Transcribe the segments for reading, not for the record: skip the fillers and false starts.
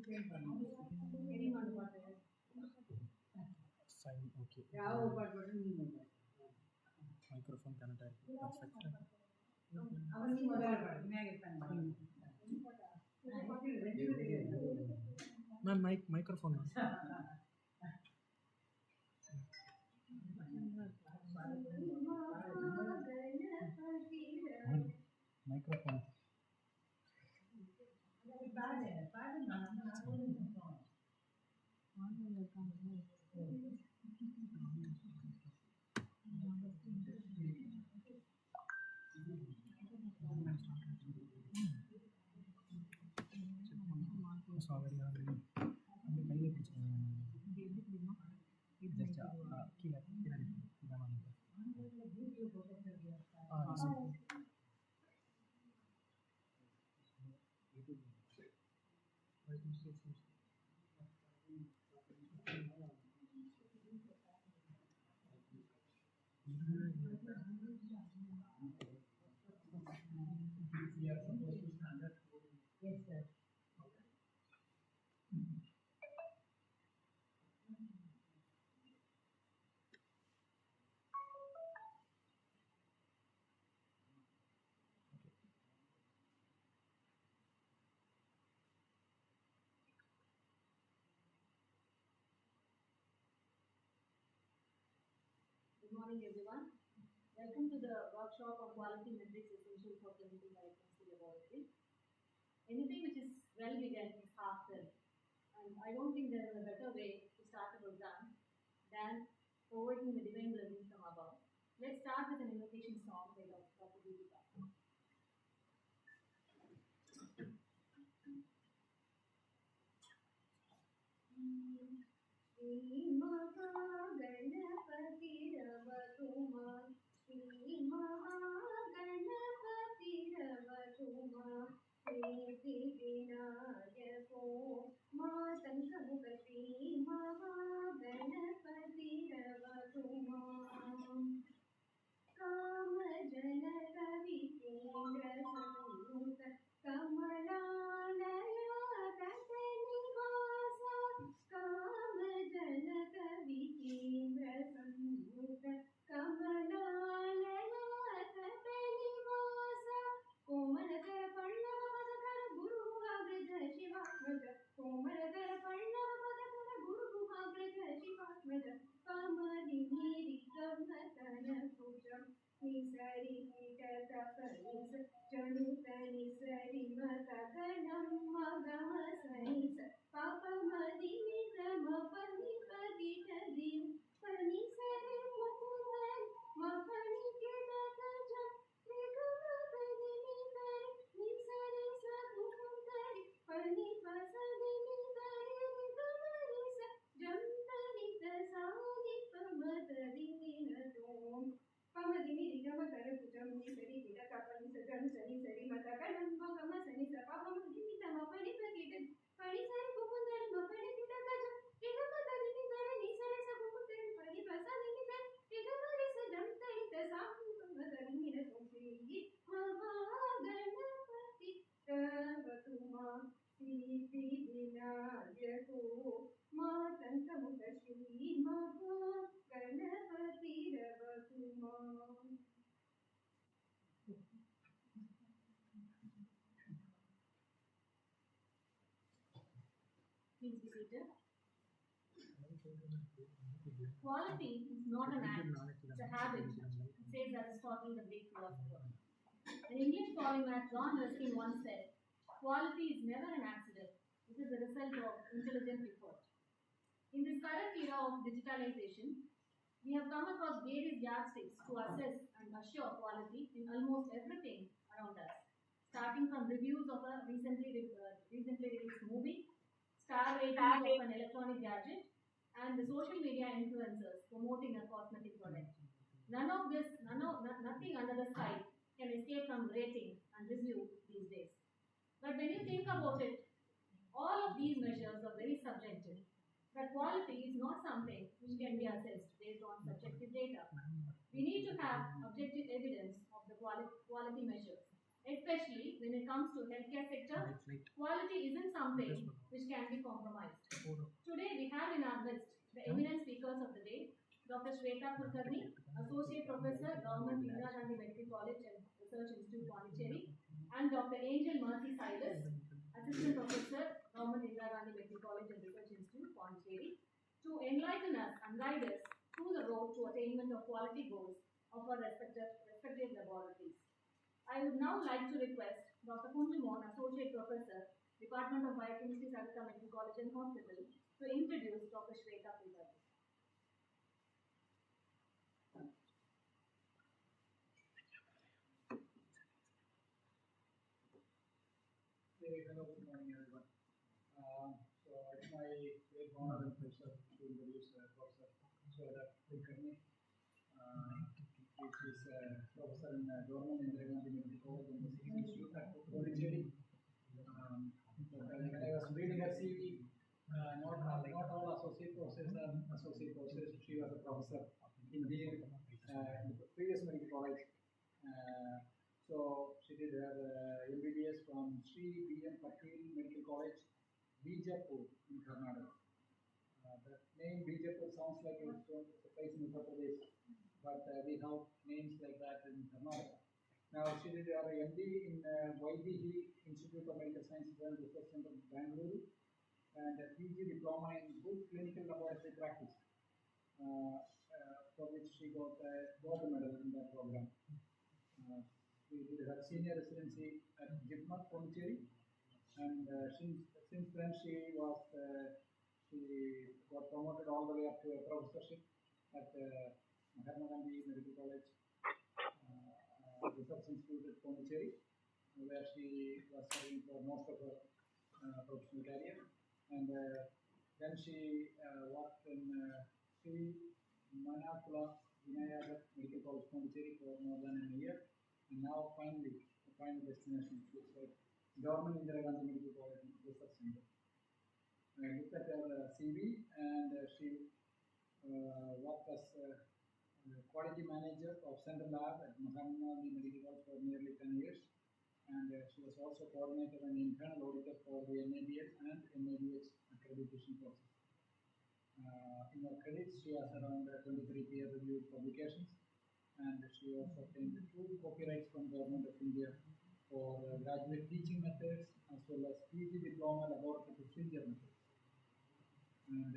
Fine, okay. Microphone connected. Perfect. Ma'am, microphone. Microphone. Sorry, அந்த கையில பிடிச்சிக்கோங்க. ஜஸ்ட் கீழே பின்னாடி இதான் வாங்கிக்கோ. Yes, sir. Good morning, everyone. Welcome to the workshop on quality metrics essential for clinical diagnostic laboratory. Anything which is well begun is half done. And I don't think there is a better way to start a program than forwarding the divine blessing from above. Let's start with an invocation song by Dr. Deepika. Shri महागणपतिरवतुमा Shri महागणपतिरवतुमा प्रीतिविनायको मातङ्गमुख Shri महागणपतिरवतुमा कामजनकविकेन्द्रसंयुत कमलालयातनिवास कामजनकविकेन्द्रसंयुत कमलालयातनिवास कोमलकर पल्लवपदकर गुरुमुखाग्रज शिवात्मज कोमलकर पल्लवपदकर गुरुमुखाग्रज शिवात्मज कमलिनीरिकमतनकुजं निसरि निटतपनिस जनुतनिसरि मतगणं मगमसनिस पापमदिनिप्रमपनिपदितदिं पनिसरि मुकुन्दं मपनिकेतकजं निगमपदिनितरि निसरि सकुकुन्दरि पनिपसदिनितरि निगमरिस जन्तरित सानिपमतदिनिनतों पमदिनि रिगमकरकुजं निसरि तिलकपनि सजं सनि सरि मतगणं मगमसनि सपापमदिनितमपनिपतित पनिसरि कुकुन्दरि मपनिकितकजं निगमपदिनितरि निसरि सकुकुन्दरि पनिपसदिनितरि निगमरिस जन्तरित सानिपमतदिनिनतों Shri Mahaganapati तवतुमा प्रीतिविनायको मातङ्गमुख Shri महागणपतिरवतुमा. Please be seated. Quality is not an act, it's a habit, says Aristotle, the Greek philosopher. An English polymath, John Ruskin, once said, quality is never an accident, it is a result of intelligent effort. In this current era of digitalization, we have come across various yardsticks to assess and assure quality in almost everything around us, starting from reviews of a recently released movie, star ratings of an electronic gadget, and the social media influencers promoting a cosmetic product. Nothing under the sky can escape from rating and review these days. But when you think about it, all of these measures are very subjective. But quality is not something which can be assessed based on subjective data. We need to have objective evidence of the quality measures, especially when it comes to healthcare sector. Quality isn't something which can be compromised. Today we have in our midst the eminent speakers of the day, Dr. Shweta Kulkarni, Associate Professor, Government Indira Gandhi Medical College and Research Institute, Pondicherry, and Dr. Angel Mercy Silas, Assistant Professor, Government Indira Gandhi Medical College and Research Institute, Pondicherry, to enlighten us and guide us through the road to attainment of quality goals of our respective laboratories. I would now like to request Dr. Kunju Mohan, Associate Professor, Department of Biochemistry, Sagarika Medical College and Hospital, to introduce Dr. Shweta Kulkarni. Hello, good morning, everyone. So it's my great honor and pleasure to introduce Professor Shweta Kulkarni, which is professor in Government Indira Gandhi Medical College and Research Institute at Pondicherry. When I was reading her CV, not all associate professors are associate professors. She was a professor in the previous medical college. So she did her MBBS from Sri B.M. Patil Medical College, Bijapur in Karnataka. The name Bijapur sounds like it's a place in Uttar Pradesh, but we have names like that in Karnataka. Now she did her MD in YDG Institute of Medical Sciences and Research Center, Bangalore, and a PG diploma in good clinical laboratory practice, for which she got a gold medal in that program. She did her senior residency at JIPMER, Pondicherry, and since then she got promoted all the way up to a professorship at Mahatma Gandhi Medical College Research Institute at Pondicherry, where she was serving for most of her professional career, and then she worked in Sri Manakula Vinayagar Medical College, Pondicherry for more than a year. And now finally, the final destination is like Government Indira Gandhi Medical College and Research Center. I looked at her CV, and she worked as quality manager of Central Lab at Mahatma Gandhi Medical College for nearly 10 years. And she was also coordinator and internal auditor for the NABH and NABH accreditation process. In her credits, she has around 23 peer-reviewed publications, and she also obtained 2 copyrights from Government of India for graduate teaching methods as well as PG diploma laboratory procedure methods. And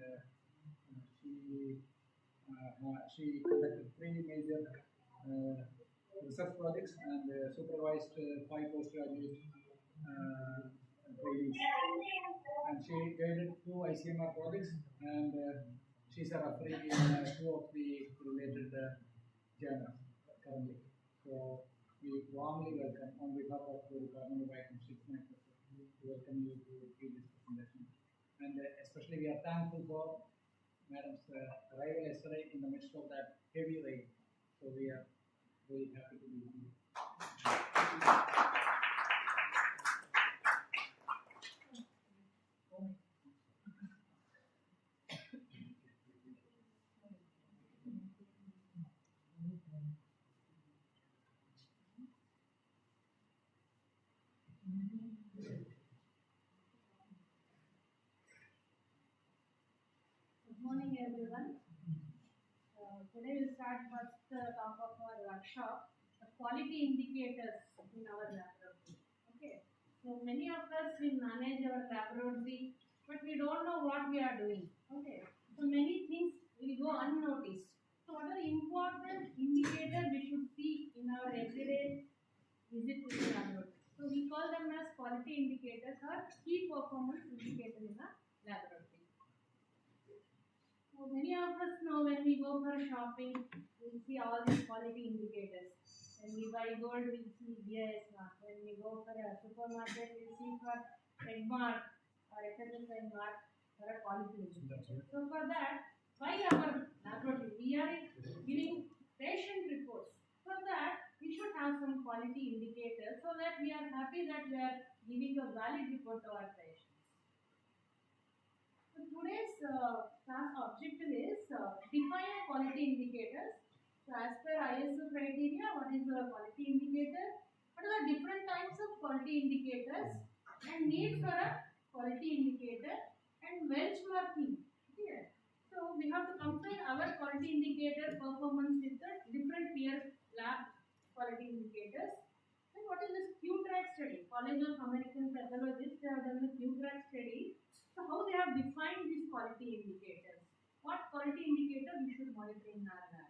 she conducted 3 major research projects and supervised 5 postgraduate trainees. And she guided 2 ICMR projects, and she's a referee in 2 of the related journals currently. So we warmly welcome, on behalf of the Department of Biochemistry, we welcome you to give this presentation. And especially we are thankful for Madam's arrival yesterday in the midst of that heavy rain. So we are very happy to be here. Good morning, everyone. Today we'll start first talk of our workshop, the quality indicators in our laboratory. Okay. So many of us will manage our laboratory, but we don't know what we are doing. Okay. So many things will go unnoticed. So what are the important indicators we should see in our everyday visit to the laboratory? So we call them as quality indicators or key performance indicators in the laboratory. So many of us know when we go for shopping, we see all these quality indicators. When we buy gold, we see BIS mark. When we go for a supermarket, we see for red mark or FSSAI mark for a quality indicator. So for that, by our laboratory, we are giving patient reports. For that, we should have some quality indicators so that we are happy that we are giving a valid report to our patients. So today's class objective is define a quality indicators. So as per ISO criteria, what is a quality indicator? What are the different types of quality indicators and need for a quality indicator and benchmarking. Okay. So we have to compare our quality indicator performance with the different peer lab quality indicators. And what is this Q-track study? College of American Pathologists, they have done the Q-track study. So how they have defined these quality indicators? What quality indicator we should monitor in our lab?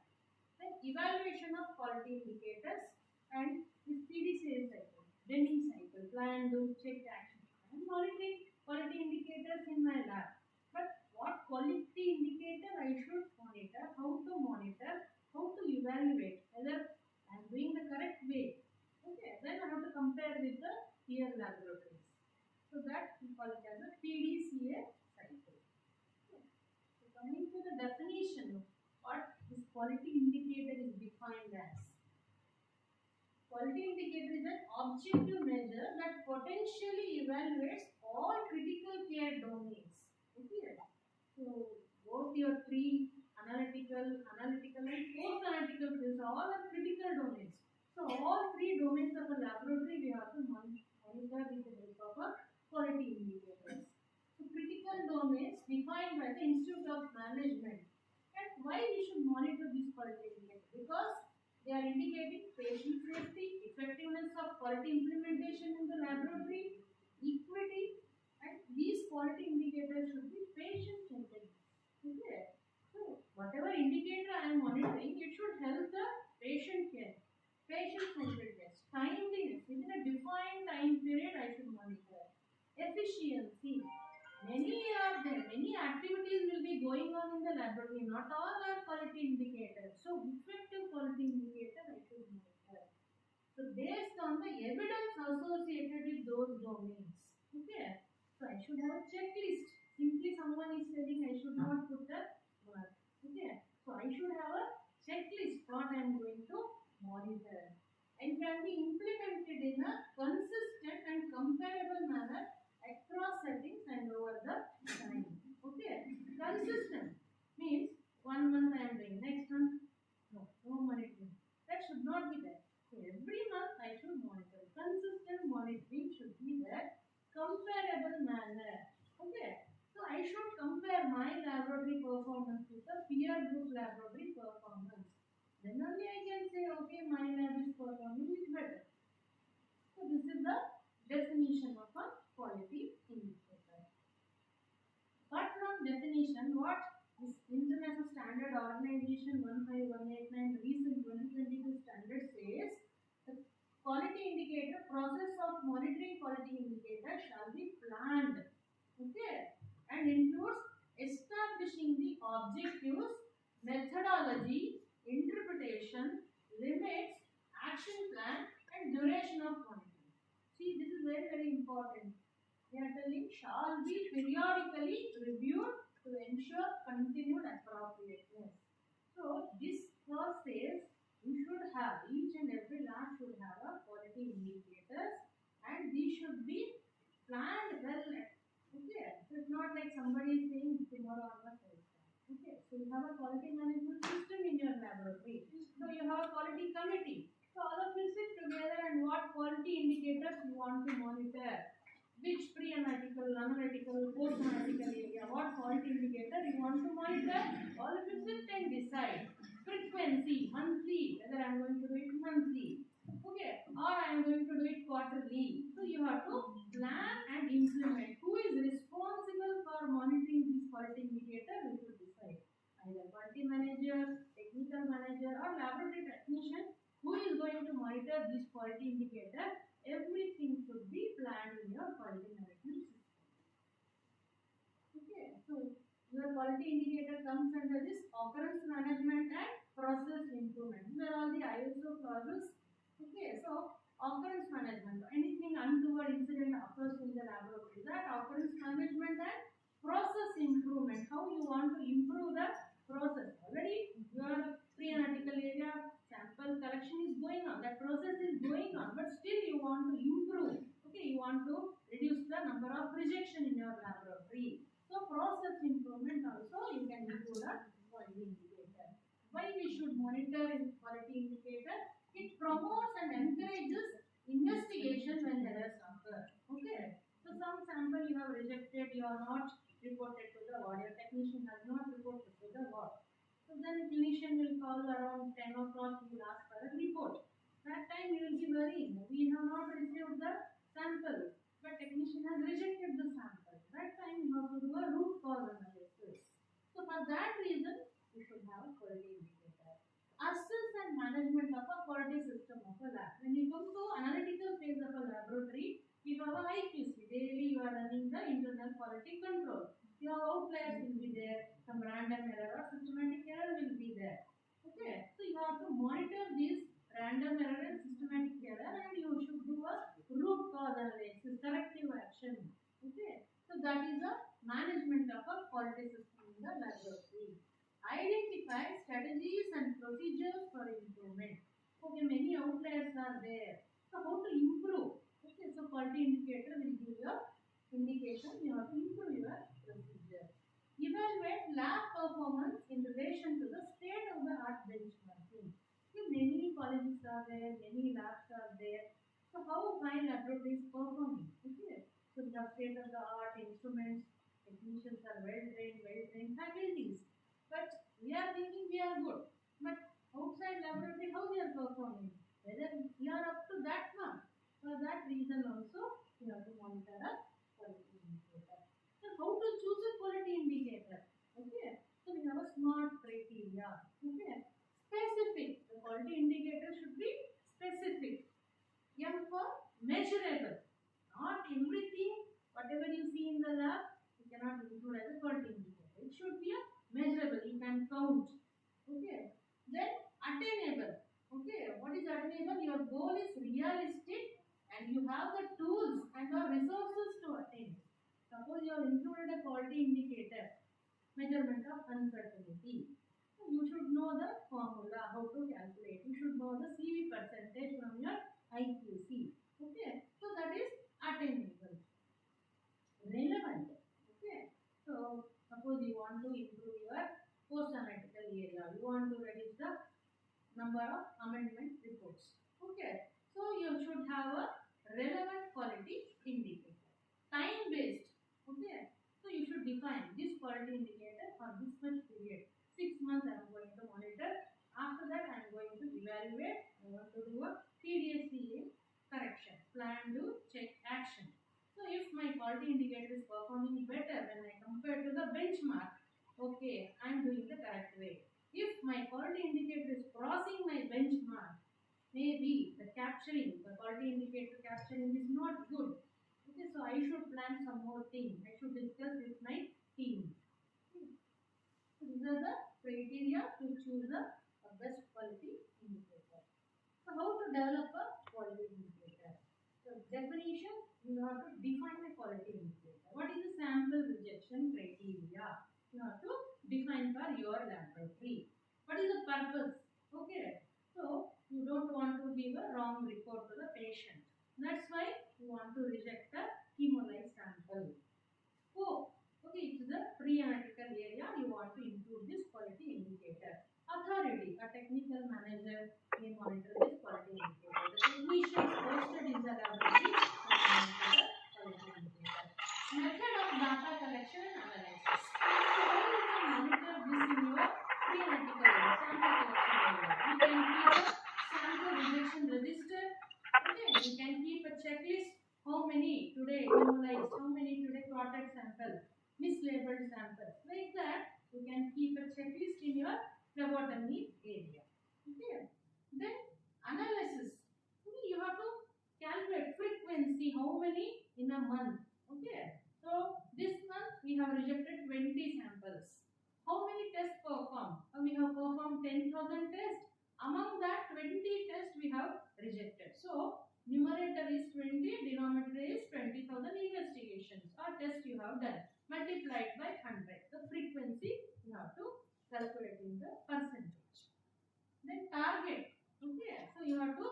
Then evaluation of quality indicators and this PDCA cycle, Denning cycle, plan, do, check, action. I am monitoring quality indicators in my lab. But what quality indicator I should monitor, how to monitor, how to evaluate whether I am doing the correct way. Okay, then I have to compare with the peer laboratories. So that we call it as a PDCA cycle. Okay. So coming to the definition of what this quality indicator is defined as. Quality indicator is an objective measure that potentially evaluates all critical care domains. Okay. So both your pre-analytical, analytical and post-analytical fields all are critical domains. So all three domains of a laboratory we have to monitor with the help of a quality indicators. So critical domains defined by the Institute of Management. And why we should monitor these quality indicators? Because they are indicating patient safety, effectiveness of quality implementation in the laboratory, equity, and these quality indicators should be patient-centered. Okay. So whatever indicator I am monitoring, it should help the patient care, patient-centeredness, timeliness. Within a defined time period, I should monitor. Efficiency. Many activities will be going on in the laboratory. Not all are quality indicators. So effective quality indicator I should monitor. So based on the evidence associated with those domains. Okay. So I should have a checklist. Simply someone is telling I should not put the work. Okay. So I should have a checklist what I am going to monitor. And can be implemented in a consistent and comparable manner across settings and over the time. Okay. Consistent means 1 month I am doing, next month no monitoring. That should not be there. So every month I should monitor. Consistent monitoring should be there. Comparable manner. Okay. So I should compare my laboratory performance with the peer group laboratory performance. Then only I can say, okay, my lab is performing is better. So this is the definition of a quality indicator. Apart from definition, what this International Standard Organization 15189 recent 2022 standard says, the quality indicator process of monitoring quality indicator shall be planned. Okay, and includes establishing the objectives, methodology, interpretation, limits, action plan, and duration of monitoring. See, this is very important. They are telling shall be periodically reviewed to ensure continued appropriateness. So this clause says you should have, each and every lab should have a quality indicators and these should be planned well. Okay, so it's not like somebody is saying tomorrow I'm not going to. Okay, so you have a quality management system in your laboratory. So you have a quality committee. So all of you sit together and what quality indicators you want to monitor. Which pre-analytical, analytical, post-analytical area, what quality indicator you want to monitor. All of you sit and decide. Frequency, monthly, whether I am going to do it monthly. Okay, or I am going to do it quarterly. So you have to plan and implement. Who is responsible for monitoring this quality indicator? We should decide. Either quality manager, technical manager, or laboratory technician. Who is going to monitor this quality indicator? Everything should be planned in your quality management system. Okay, so your quality indicator comes under this occurrence management and process improvement. These are all the ISO clauses. Okay, so occurrence management, anything untoward incident occurs in the laboratory, that occurrence management and process improvement, how you want to improve the process. Already your pre-analytical area sample collection is going on, that process is going on, but still you want to improve. Okay, you want to reduce the number of rejection in your laboratory. So process improvement also you can include a quality indicator. Why we should monitor in quality indicator? It promotes and encourages investigation when errors occur. Okay, so some sample you have rejected, you are not reported to the ward, your technician has not reported to the ward. So then clinician will call around 10 o'clock, he will ask for a report. That time you will be worrying, we have not received the sample, but technician has rejected the sample. That time you have to do a root cause analysis. So for that reason, you should have a quality indicator. Assess and management of a quality system of a lab. When you come to analytical phase of a laboratory, you have a IQC. Daily you are running the internal quality control. Your outliers will be there, some random error or systematic error will be there. Okay, so you have to monitor these random error and systematic error, and you should do a root cause analysis, corrective action. Okay, so that is a management of a quality system in the laboratory. Identify strategies and procedures for improvement. Okay, many outliers are there. So how to improve? Okay, so quality indicator will give you indication. You have to improve your procedure. Evaluate lab performance in relation to the state of the art benchmarking. So many colleges are there, many labs are there. So how my laboratory is performing? Okay, so we have state of the art instruments, technicians are well trained faculties. But we are thinking we are good. But outside laboratory, how they are performing? Whether we are up to that one. For that reason also, you have to monitor a quality indicator. So how to choose a quality indicator? Okay. So we have a SMART criteria. Okay. Specific. The quality indicator should be specific. M for measurable. Not everything, whatever you see in the lab, you cannot include as a quality indicator. It should be a measurable, you can count. Okay. Then attainable. Okay. What is attainable? Your goal is realistic and you have the tools and the resources to attain. Suppose you have included a quality indicator, measurement of uncertainty. So you should know the formula, how to calculate. You should know the CV percentage from your IQC. Okay. So that is attainable. Relevant. Okay. So suppose you want to improve your post-analytical area. You want to reduce the number of amendment reports. Okay. So you should have a relevant quality indicator. Time-based. Okay. So you should define this quality indicator for this much period. 6 months I am going to monitor. After that I am going to evaluate. I want to do a PDSCA correction. Plan, do, check, action. So if my quality indicator is performing better when I compare to the benchmark, okay, I am doing the correct way. If my quality indicator is crossing my benchmark, maybe the quality indicator capturing is not good. Okay, so I should plan some more things. I should discuss with my team. Okay. So these are the criteria to choose the best quality indicator. So how to develop a quality indicator? So definition, you have to define a quality indicator. What is the sample rejection criteria? You have to define for your laboratory. What is the purpose? Okay, so you don't want to give a wrong report to the patient. That's why you want to reject the hemolyzed sample. Oh, okay, it's the pre-analytical area. You want to improve this quality indicator. Authority, a technical manager may monitor this quality indicator. The technicians posted in the laboratory can monitor the quality indicator. Method of data collection and analysis. So how you can monitor this in your pre-analytical area, sample collection area? You can keep a sample rejection register. Okay, you can keep a checklist. How many today hemolyzed, how many today clotted sample, mislabeled samples. Like that, you can keep a checklist in your phlebotomy area. Okay. Then analysis. Okay, you have to calculate frequency, how many in a month. Okay. So this month we have rejected 20 samples. How many tests performed? We have performed 10,000 tests. Among that 20 tests we have rejected. So numerator is 20, denominator is 20,000 investigations or tests you have done. Multiplied by 100. The frequency you have to calculate in the percentage. Then target. Okay, so you have to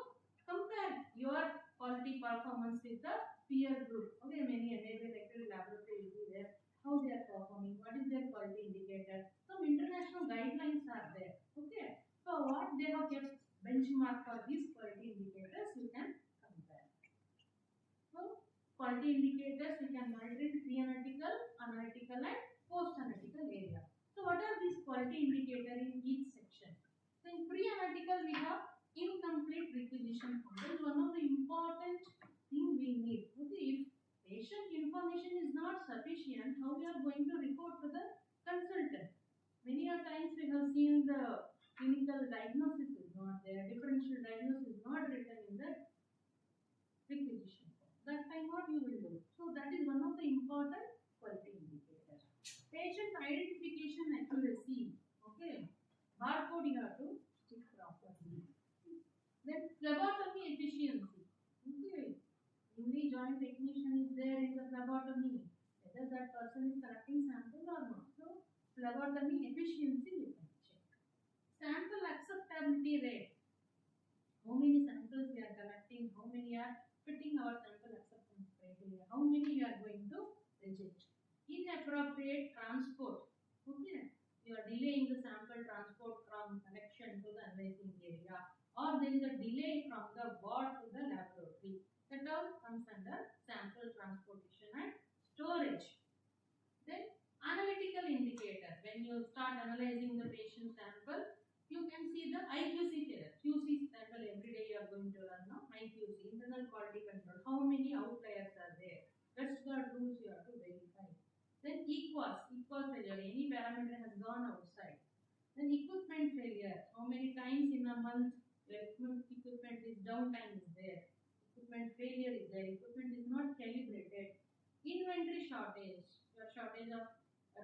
compare your quality performance with the peer group. Okay, many electrical laboratory will be there. How they are performing, what is their quality indicator. Some international guidelines are there. Okay, so what they have kept benchmark for these quality indicators you can compare. So quality indicators we can monitor pre-analytical, analytical and post-analytical area. So what are these quality indicators in each section? So in pre-analytical we have incomplete requisition form. That is one of the important thing we need. Okay, if patient information is not sufficient, how we are going to report to the consultant? Many a times we have seen the clinical diagnosis is not there, differential diagnosis is not written in the requisition form. That time what you will do? So that is one of the important quality indicators. Patient identification accuracy. Okay, barcode you have to stick properly. Then phlebotomy efficiency. Okay, newly joined technician is there in the phlebotomy. Whether that person is collecting sample or not. So phlebotomy efficiency you can check. Sample acceptability rate. How many samples we are collecting? How many are fitting our sample acceptance criteria? How many we are going to reject? Inappropriate transport. Okay, you are delaying the sample transport from collection to the analyzing area, or there is a delay from the ward to the laboratory. That all comes under sample transportation and storage. Then analytical indicator. When you start analyzing the patient sample, you can see the IQC error. QC sample every day you are going to learn now. IQC, internal quality control. How many outliers are there? Westgard rules you have to verify. Then EQUAS failure. Any parameter has gone outside. Then equipment failure. How many times in a month equipment is downtime is there. Equipment failure is there. Equipment is not calibrated. Inventory shortage. Your shortage of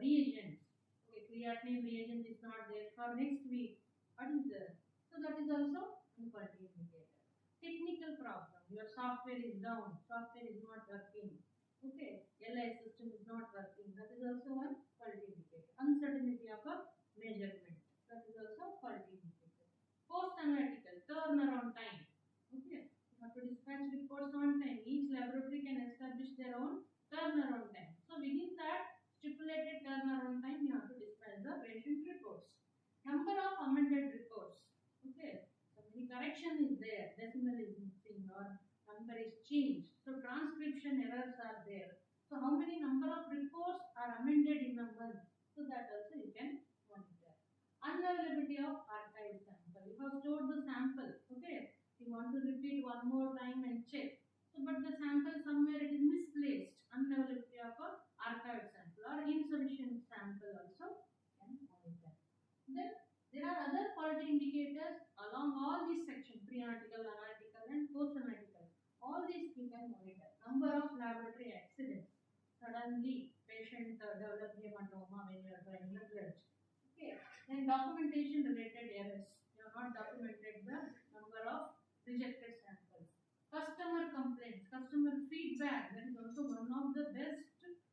reagents. Okay, creatinine reagent is not there for next week. What is there? So that is also a quality indicator. Technical problem. Your software is down. Software is not working. Okay, LI system is not working. That is also one quality indicator. Uncertainty of a measurement. That is also quality indicator. Post-analytical turnaround time. Okay, you have to dispatch reports on time. Each laboratory can establish their own turnaround time. So within that stipulated turnaround time, you have to dispatch the patient reports. Number of amended reports. Okay, so many correction is there. Decimal is missing or number is changed. So transcription errors are there. So how many number of reports are amended in a month? So that also you can monitor. Unavailability of archive sample. You have stored the sample. Okay, you want to repeat one more time and check. So but the sample somewhere it is misplaced. Unavailability of a archive sample or insufficient sample also can monitor. Then there are other quality indicators along all these sections, pre-analytical, analytical and post-analytical. All these you can monitor. Number of laboratory accidents. Suddenly patient develop hematoma when you are drawing the blood. Okay. Then documentation related errors. You have not documented the number of rejected samples. Customer complaints, customer feedback. That is also one of the best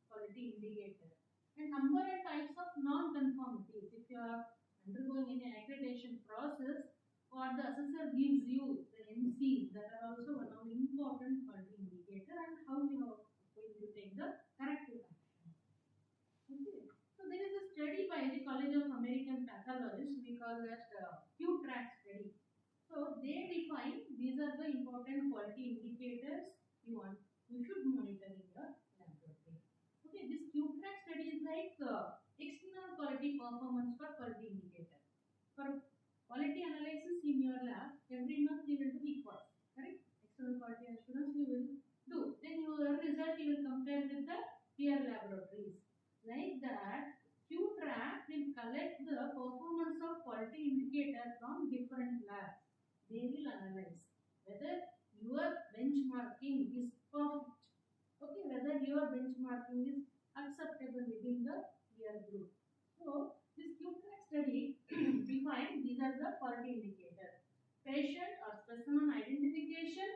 quality indicators. And number and types of non-conformities. If you are undergoing any accreditation process, what the assessor gives you, the MCs, that are also one of the important quality indicator and how you are going to take the corrective action. Okay. So there is a study by the College of American Pathologists, we call that Q-TRACK study. So they define these are the important quality indicators you should monitor in your laboratory. Okay, this Q-TRACK study is like external quality performance for quality indicator. For quality analysis in your lab, every month you will do EQUAS, correct? External quality assurance you will do. Then your result you will compare with the peer laboratories. Like that, Q-TRACK will collect the performance of quality indicator from different labs. They will analyze whether your benchmarking is perfect. Okay, whether your benchmarking is acceptable within the peer group. So this Q-TRACK study define these are the quality indicators. Patient or specimen identification.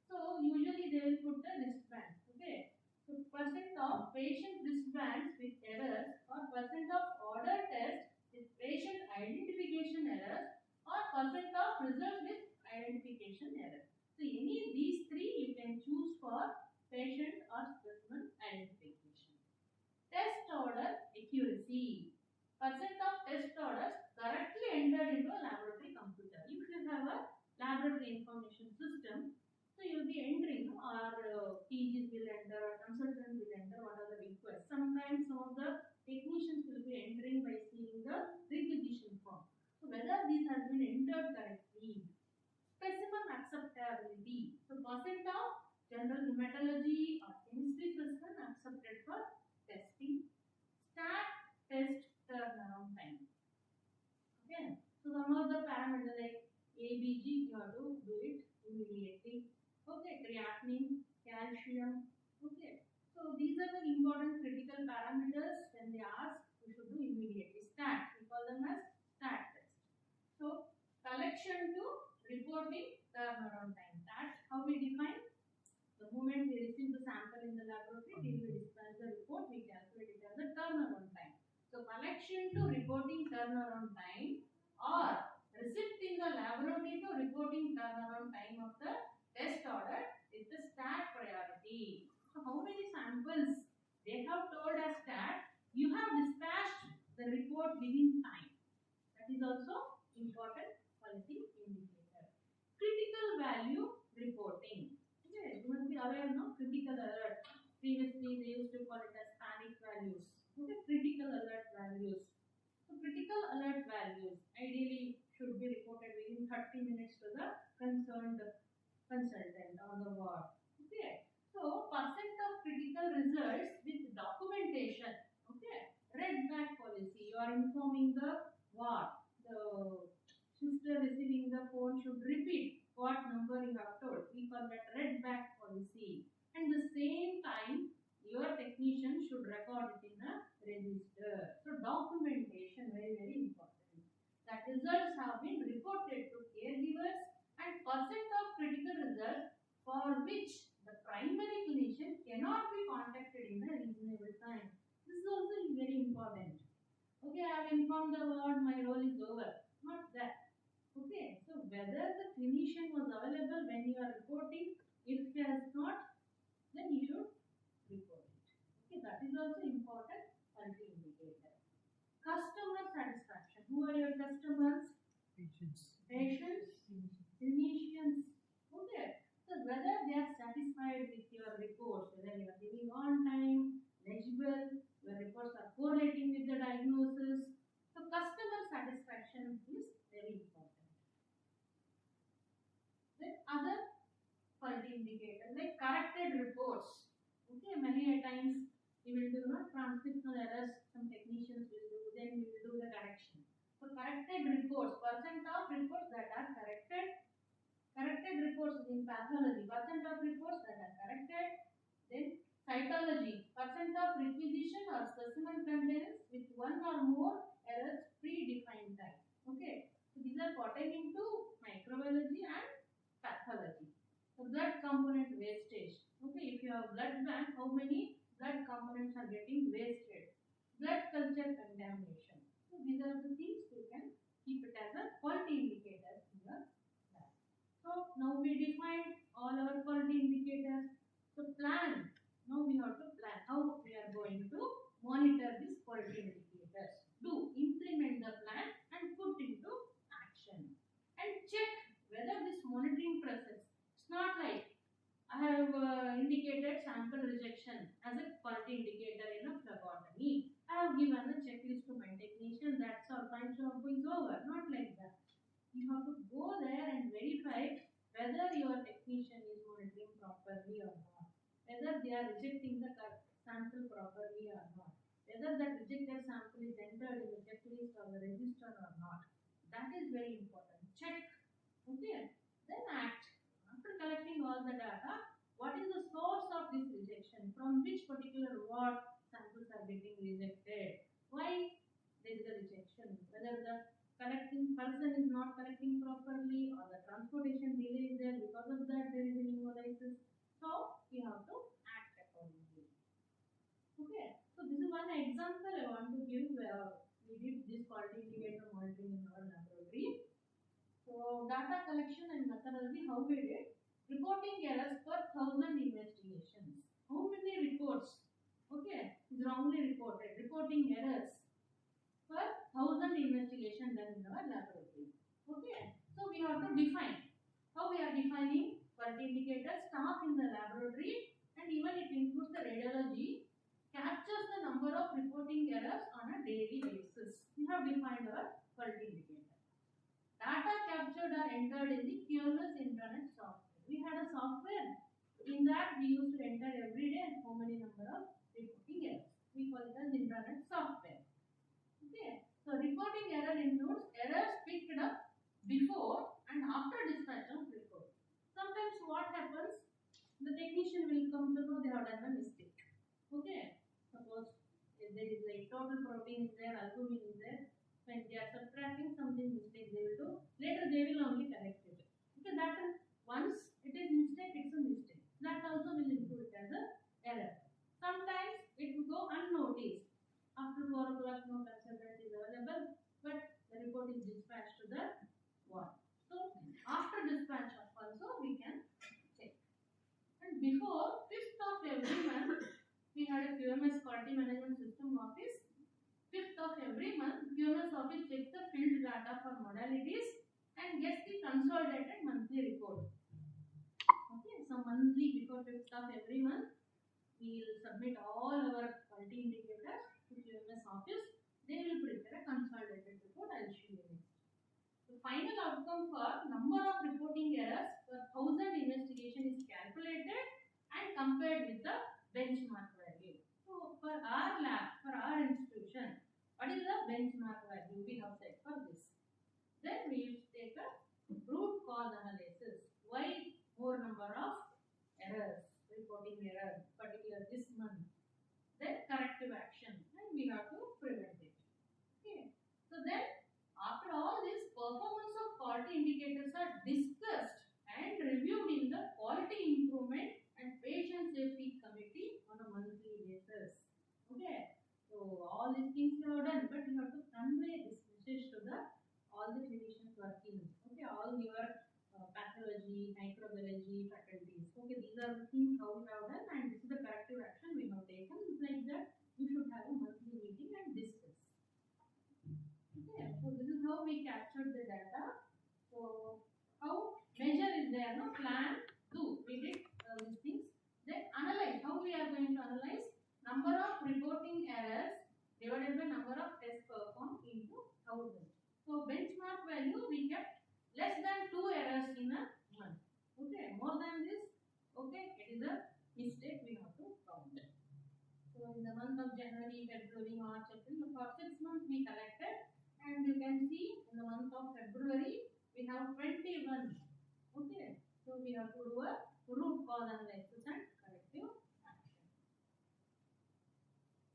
So usually they will put the wristband. Okay. So percent of patient wristbands with errors or percent of order test with patient identification errors or percent of results with identification error. So any these three you can choose for patient or specimen identification. Test order accuracy. Percent of test orders correctly entered into a laboratory computer. If you have a laboratory information system, so you will be entering or PGs will enter or consultant will enter what are the requests. Okay, till we dispatch the report, we calculate it as a turnaround time. So collection to reporting turnaround time or receipt in the laboratory to reporting turnaround time of the test order is the stat priority. So how many samples they have told as stat? You have dispatched the report within time. That is also important quality indicator. Critical value reporting. Okay, you must be aware no critical alert. Previously they used to call it as panic values. Okay, critical alert values. So critical alert values ideally should be reported within 30 minutes to the concerned consultant on the ward. Okay. So percent of critical results with documentation. Okay. Red back policy. You are informing the ward. The sister receiving the phone should repeat what number you have told. We call that red back policy. And the same time, your technician should record it in a register. So documentation very very important. That results have been reported to caregivers and percent of critical results for which the primary clinician cannot be contacted in a reasonable time. This is also very important. Okay, I have informed the ward my role is over. Not that. Okay, so whether the clinician was available when you are reporting, if he has not, then you should report it. Okay, that is also important quality indicator. Customer satisfaction. Who are your customers? Patients. Patients, clinicians. Okay, so whether they are satisfied with your reports, whether you are giving on time, legible, your reports are correlating with the diagnosis. So customer satisfaction is very important. Then other quality indicators like corrected reports. Okay, many a times we will do transcriptional errors, some technicians will do, then we will do the correction. So corrected reports, percent of reports that are corrected reports in pathology, percent of reports that are corrected. Then cytology, percent of requisition or specimen contains with one or more errors predefined time. Okay, so these are pertaining to microbiology and pathology. So blood component wastage. Okay, if you have blood bank, how many blood components are getting wasted? Blood culture contamination. So these are the things you can keep it as a quality indicator in your lab. So now we defined all our quality indicators. So plan. Now we have to plan how we are going to monitor these quality indicators. Do implement the plan and put into action. And check whether this monitoring process. It's not like I have indicated sample rejection as a quality indicator in a phlebotomy. I have given a checklist to my technician, that's all, fine, so is over. Not like that. You have to go there and verify whether your technician is monitoring properly or not, whether they are rejecting the sample properly or not, whether that rejected sample is entered in the checklist or the register or not. That is very important. Check. Okay. Then act. After collecting all the data, what is the source of this rejection? From which particular ward samples are getting rejected? Why there is a rejection? Whether the collecting person is not collecting properly or the transportation delay is there, because of that there is an hemolysis. So you have to act accordingly. Okay, so this is one example I want to give where we did this quality indicator monitoring in our laboratory. So data collection and methodology, how we did. Reporting errors per 1000 investigations. How many reports? Okay, is wrongly reported. Reporting errors per 1000 investigation done in our laboratory. Okay, so we have to define. How we are defining quality indicator, staff in the laboratory, and even it includes the radiology, captures the number of reporting errors on a daily basis. We have defined our quality indicator. Data captured are entered in the QMS intranet software. We had a software. In that we used to enter every day how many number of reporting errors. We call it as intranet software. Okay. So reporting error includes errors picked up before and after dispatch of report. Sometimes what happens, the technician will come to know they have done a mistake. Okay. Suppose if there is like total protein is there, albumin is there. When they are subtracting something mistake they will do. Later they will only correct it. Okay, that is once it is mistake, it's a mistake. That also will include it as a error. no consultant is available, but the report is dispatched to the ward. So after dispatch of also we can check. And before 5th of every month, we had a QMS quality management system office. 5th of every month, QMS office checks the field data for modalities and gets the consolidated monthly report. Okay, so monthly before 5th of every month, we will submit all our quality indicators to QMS office. They will prepare a consolidated report. I will show you next. The final outcome for number of reporting errors per 1000 investigation is calculated and compared with the benchmark value. So for our lab, for our institution, what is the benchmark value we have set for this? Then we will take a root cause analysis. Why more number of errors, reporting error, particular this month? Then corrective action, and we have to prevent it. Okay. So then after all this, performance of quality indicators are discussed and reviewed in the quality improvement and patient safety committee on a monthly basis. Okay. So all these things you have done, but you have to convey this message to the all the clinicians working. Okay, all your pathology, microbiology faculties. Okay, these are the things how we have done, and this is the corrective action we have taken. It's like that you should have a monthly meeting and discuss. Okay, so this is how we captured the data. So how measure is there? No plan. Do we did these things. Then analyze. How we are going to analyze? Number of reporting errors divided by number of tests performed into 1000. So benchmark value we kept less than 2 errors in a month. Okay, more than this, okay, it is a mistake we have to count. So in the month of January, February, March, April, for 6 months we collected, and you can see in the month of February we have 21. Okay, so we have to do a root cause analysis and corrective action.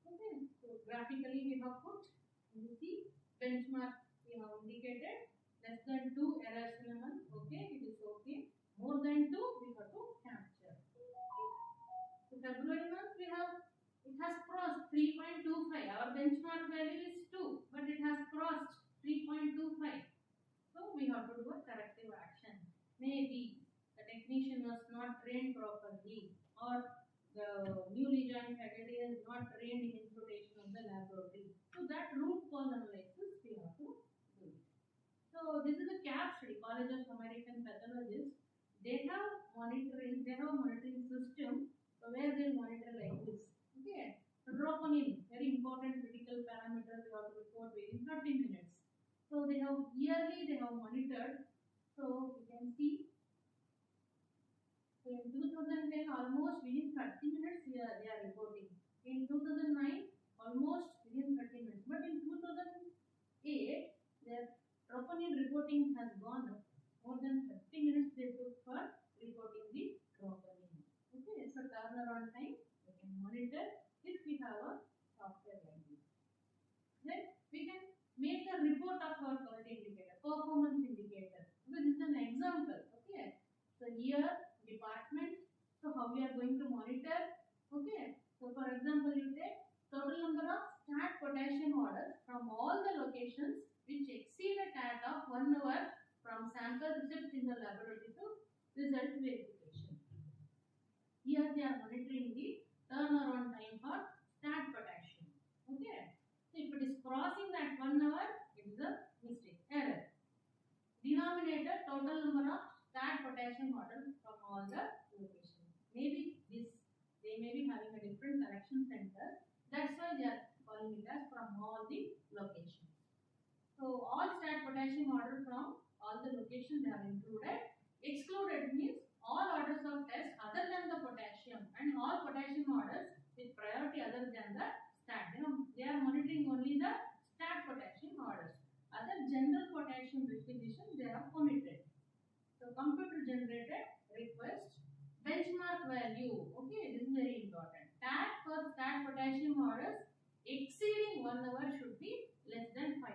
Okay, so graphically we have put, you see, benchmark we have indicated, less than 2 errors in a month, okay, it is okay. More than 2, we have to capture. Okay. So February month we have, it has crossed 3.25. Our benchmark value is 2, but it has crossed 3.25. So we have to do a corrective action. Maybe the technician was not trained properly, or the newly joined faculty is not trained in implementation of the laboratory. So that root cause analysis we have to do. So this is a CAP study, College of American Pathologists. They have monitoring system where they monitor like this. Okay, so troponin, very important critical parameter we have to report within 30 minutes. So they have yearly they have monitored. So you can see. So in 2010, almost within 30 minutes they are reporting. In 2009, almost within 30 minutes. But in 2008, their troponin reporting has gone up. More than 30 minutes they took for reporting the troponin. Okay, so turnaround time we can monitor if we have a software like this. Then we can make a report of our quality indicator, performance indicator. So this is an example. Okay, so here department. So how we are going to monitor? Okay, so for example, you take total number of stat potassium orders from all the locations which exceed a TAT of 1 hour from sample received in the laboratory to result verification. Here they are monitoring the turnaround time for stat potassium. Okay, so if it is crossing that 1 hour, it is a mistake, error. Denominator, total number of stat potassium orders from all the locations. Maybe this, they may be having a different collection center. That's why they are calling it as from all the locations. So all stat potassium orders from all the locations they are included. Excluded means all orders of test other than the potassium and all potassium orders with priority other than the stat. They are monitoring only the stat potassium orders. Other general potassium requisition they are omitted. So computer generated request benchmark value. Okay, this is very important. TAT for stat potassium orders exceeding 1 hour should be less than 5%.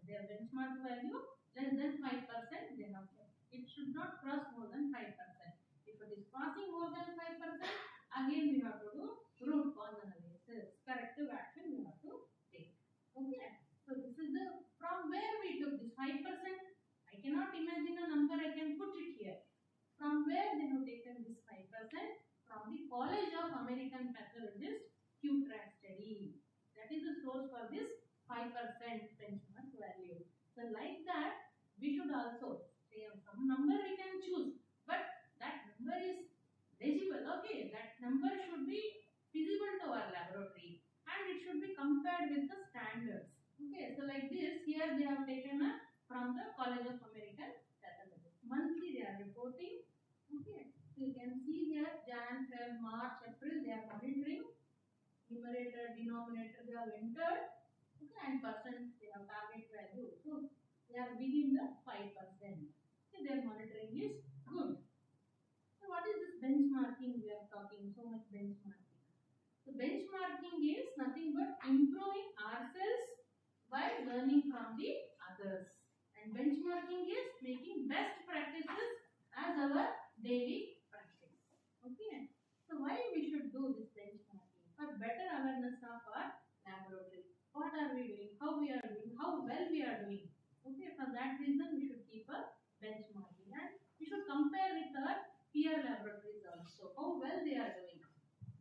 Their benchmark value less than 5% they have kept. It should not cross more than 5%. If it is crossing more than 5%, again we have to do root cause analysis. Corrective action we have to take. Okay. American pathologist QTRAC study. That is the source for this 5% benchmark value. So like that, we should also say some number we can choose, but that number is legible. Okay, that number should be feasible to our laboratory and it should be compared with the standards. Okay, so like this, here they have taken a from the College of American Pathology. Monthly they are reporting. Okay, so you can see here Jan, Feb, March, April they are monitoring. Numerator, denominator they have entered. Okay, and percent they have target value. So they are within the 5%. So their monitoring is good. So what is this benchmarking we are talking so much benchmarking? So benchmarking is nothing but improving ourselves by learning from the others. And benchmarking is making best practices as our daily practice. Okay. So why we should do this benchmarking? For better awareness of our laboratory. What are we doing? How we are doing? How well we are doing? Okay. For that reason, we should keep a benchmarking and we should compare with our peer laboratories also. How well they are doing.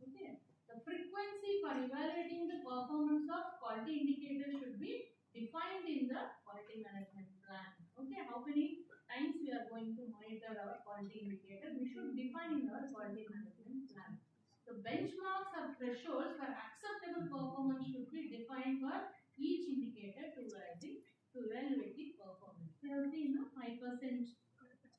Okay. The frequency for evaluating the performance of quality indicators should be defined in the quality management plan. Okay, how many times we are going to monitor our quality indicator? We should define in our quality management plan. The benchmarks or thresholds for acceptable performance should be defined for each indicator to evaluate the performance. We have seen 5%.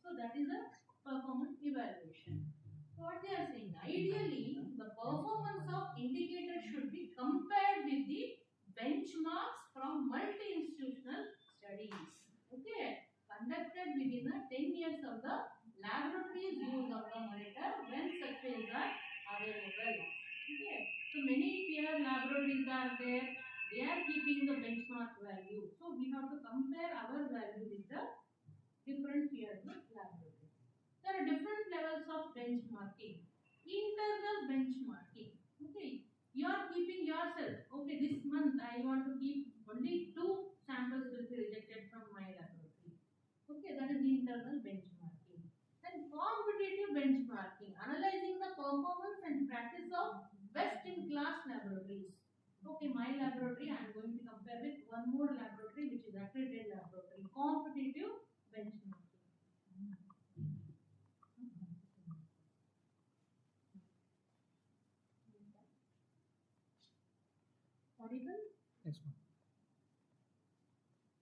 So that is a performance evaluation. What they are saying, ideally the performance of indicators should be compared with the benchmarks from multi-institutional studies, okay, conducted within the 10 years of the laboratory's use of the monitor when surveys are available. Okay, so many peer laboratories are there, they are keeping the benchmark value, so we have to compare our value with the different peer laboratories. There are different levels of benchmarking. Internal benchmarking. Okay, you are keeping yourself. Okay, this month I want to keep only 2 samples will be rejected from my laboratory. Okay, that is internal benchmarking. Then competitive benchmarking, analyzing the performance and practice of best-in-class laboratories. Okay, my laboratory I am going to compare with one more laboratory which is accredited laboratory. Competitive benchmarking. Audible? Yes, ma'am.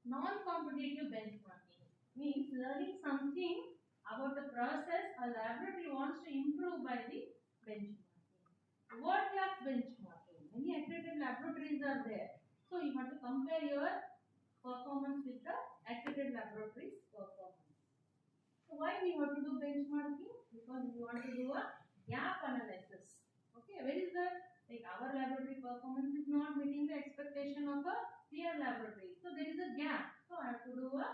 Non-competitive benchmarking means learning something about the process a laboratory wants to improve by the benchmarking. World-class benchmarking. Many accredited laboratories are there. So you have to compare your performance with the accredited laboratories' performance. So why we have to do benchmarking? Because we want to do a gap analysis. Okay, where is the like our laboratory performance is not meeting the expectation of a peer laboratory. So there is a gap. So I have to do a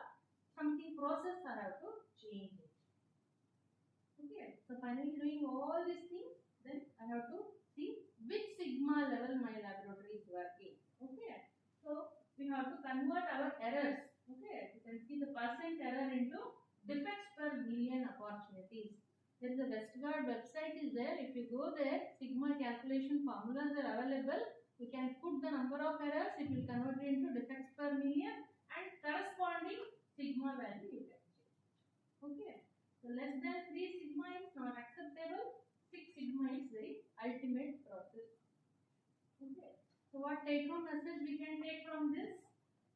something process I have to change it. Okay. So finally doing all these things, then I have to see which sigma level my laboratory is working. Okay. So we have to convert our errors. Okay. You can see the percent error into defects per million opportunities. There is a Westgard website is there. If you go there, sigma calculation formulas are available. You can put the number of errors. It will convert it into defects per million and corresponding sigma value you can check. Okay. So less than 3 sigma is not acceptable. 6 sigma is the ultimate process. Okay. So what take home message we can take from this?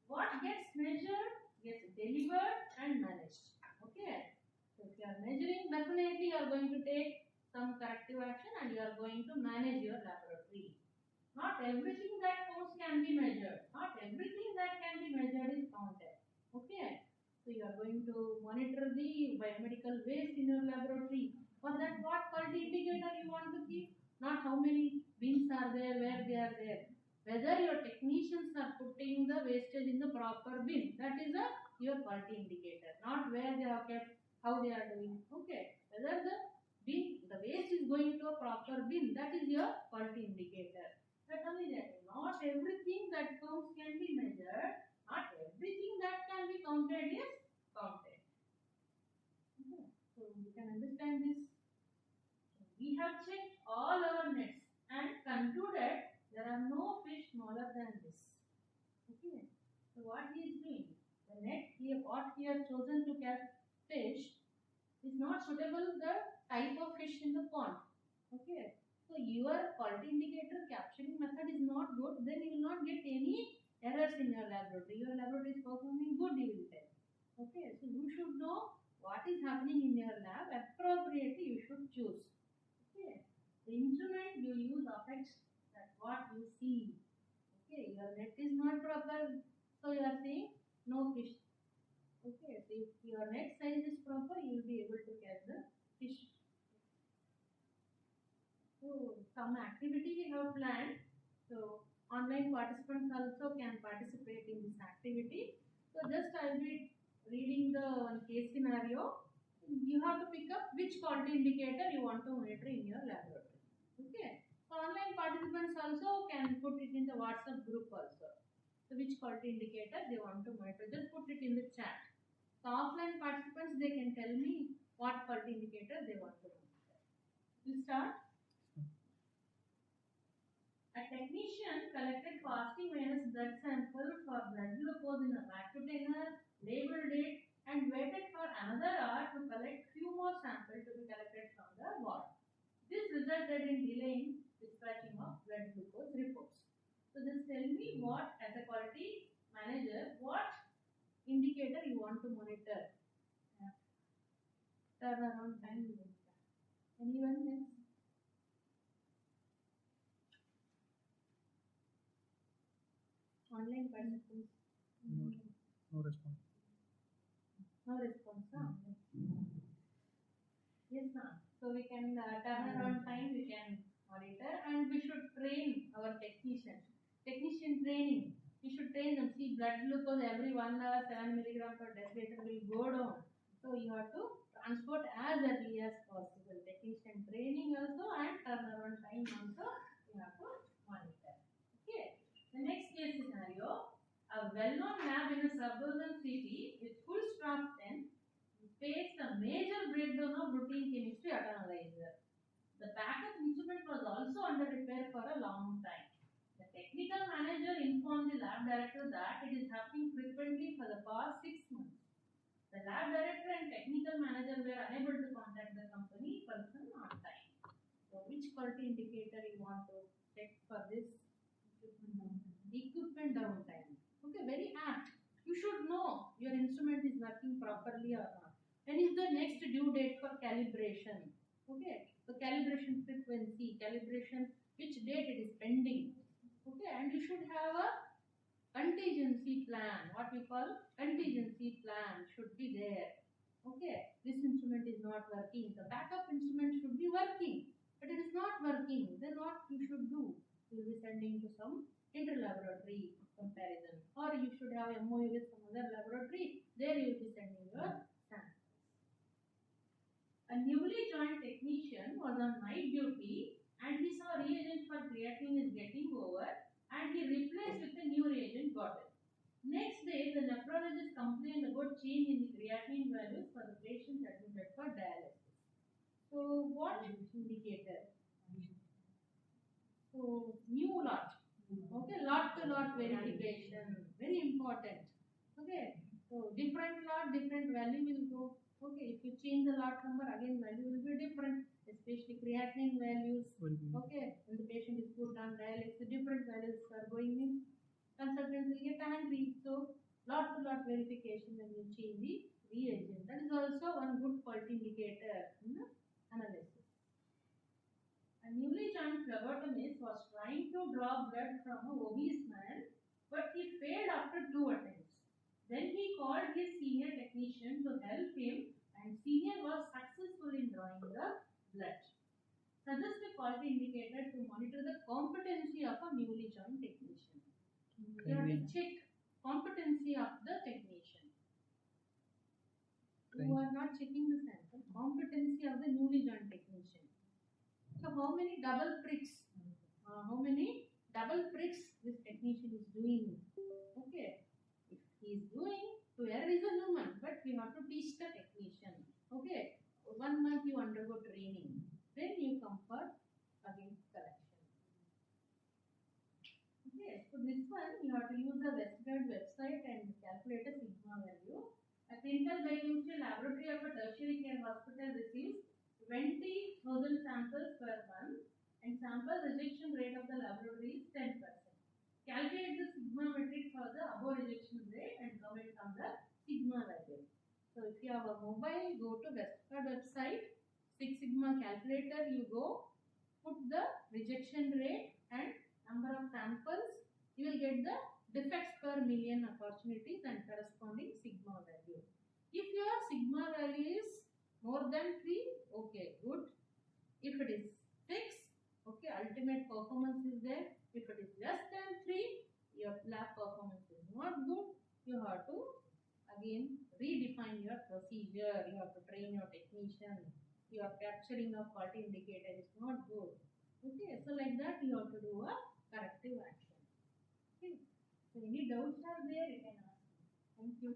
What gets measured gets delivered and managed. Okay. So if you are measuring, definitely you are going to take some corrective action and you are going to manage your laboratory. Not everything that counts can be measured. Not everything that can be measured is counted. Okay. So you are going to monitor the biomedical waste in your laboratory. For that, what quality indicator you want to keep? Not how many bins are there, where they are there. Whether your technicians are putting the wastage in the proper bin. That is your quality indicator. Not where they have kept, how they are doing. Okay. Whether the waste is going to a proper bin. That is your quality indicator. But only that. Not everything that counts can be measured. Not everything that can be counted is counted. Okay. So you can understand this. We have checked all our nets. concluded there are no fish smaller than this. Okay. So what he is doing? The net here, what he has chosen to catch fish is not suitable the type of fish in the pond. Okay. So your quality indicator capturing method is not good, then you will not get any errors in your laboratory. Your laboratory is performing good, you will tell. Okay. So you should know what is happening in your lab. Appropriately you should choose. Okay. The instrument you use affects that what you see. Okay. Your net is not proper, so you are saying no fish. Okay. So if your net size is proper, you will be able to catch the fish. So some activity we have planned. So online participants also can participate in this activity. So just I will be reading the one case scenario. You have to pick up which quality indicator you want to monitor in your laboratory. Okay. So online participants also can put it in the WhatsApp group also. So which quality indicator they want to monitor, just put it in the chat. So offline participants, they can tell me what quality indicator they want to monitor. We'll start. A technician collected fasting venous blood sample for blood glucose in a vacuum container, labeled it, and waited for another hour to collect few more samples to be collected from the ward. This resulted in delaying dispatching of blood glucose reports. So just tell me what, as a quality manager, what indicator you want to monitor. Turnaround time. Anyone else? Online participants. No response. No response. Huh? Yes, ma'am. So we can turnaround time we can monitor, and we should train our technician. Technician training. We should train them. See, blood glucose every 1 hour 7 milligram per deciliter will go down. So you have to transport as early as possible. Technician training also and turnaround time also you have to monitor. Okay. The next case scenario. A well-known lab in a suburban city with full staff strength faced a major breakdown of routine chemistry analyzer. The backup instrument was also under repair for a long time. The technical manager informed the lab director that it is happening frequently for the past 6 months. The lab director and technical manager were unable to contact the company person on time. So which quality indicator you want to check for this? Equipment downtime. Okay, very apt. You should know your instrument is working properly or not. When is the next due date for calibration? Okay, so calibration frequency, calibration, which date it is pending. Okay, and you should have a contingency plan. What we call contingency plan should be there. Okay, this instrument is not working. The backup instrument should be working, but it is not working. Then what you should do? You will be sending to some interlaboratory comparison, or you should have MOU with some other laboratory. There you will be sending your samples. A newly joined technician was on night duty and he saw reagent for creatinine is getting over and he replaced with a new reagent bottle. Next day, the nephrologist complained about change in the creatinine values for the patient admitted for dialysis. So what indicator? So new lot. Okay, lot to lot verification, very important. Okay, so different lot, different value will go. Okay, if you change the lot number, again value will be different, especially creatinine values. Okay, when the patient is put on dialysis, different values are going in. Consultant will get angry. So lot to lot verification when you change the reagent. That is also one good quality indicator in the analysis. A newly joined phlebotomist was trying to draw blood from a obese man, but he failed after 2 attempts. Then he called his senior technician to help him, and senior was successful in drawing the blood. Suggest a quality indicator to monitor the competency of a newly joined technician. You have to check competency of the technician. You are not checking the sample. Competency of the newly joined technician. So how many double pricks? This technician is doing? Okay. If he is doing, to err is a human, but we have to teach the technician. Okay. 1 month you undergo training. Then you come for again correction. for this one, you have to use the Westgard website and calculate a sigma value. A clinical biochemistry laboratory of a tertiary care hospital receives 20,000 samples per month and sample rejection rate of the laboratory is 10%. Calculate the sigma metric for the above rejection rate and comment on the sigma value. So if you have a mobile, go to Westgard website, Six Sigma calculator, you go, put the rejection rate and number of samples, you will get the defects per million opportunities and corresponding sigma value. If your sigma value is more than 3, okay, good. If it is 6, okay, ultimate performance is there. If it is less than 3, your lab performance is not good. You have to again redefine your procedure. You have to train your technician. Your capturing of quality indicator is not good. Okay, so like that you have to do a corrective action. Okay, so any doubts are there, you can ask. Thank you.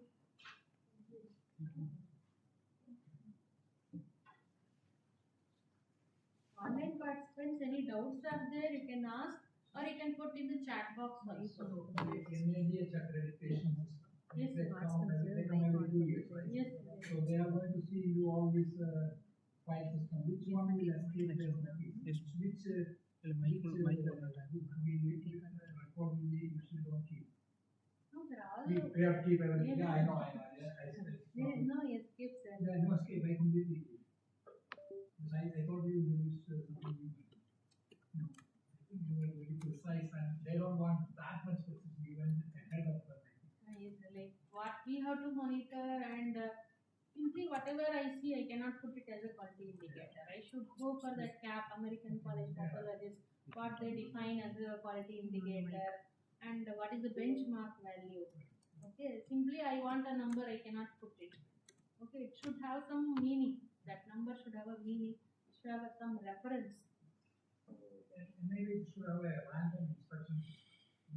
Online participants, any doubts are there, you can ask or you can put in the chat box also. NABH accreditation system. Yes, They come every 2 years, right? Yes. So they are going to see you all this file system. Which one will escape their notice? Yes. Which Michael, record we usually don't keep. No, sir, all We have to keep everything. Yeah. Yeah, I know. Yeah, there is no escape, sir. Yeah, no escape. I completely agree. Besides, I thought you used something new. No, I think you were very precise, and they don't want that much specific even ahead of the time. Yes, sir, like what we have to monitor and simply whatever I see, I cannot put it as a quality indicator. I should go for that CAP, American College Pathologist, what they define as a quality indicator and what is the benchmark value. Okay, simply I want a number, I cannot put it. Okay, it should have some meaning. That number should have a meaning, it should have some reference. And maybe it should have a random instruction,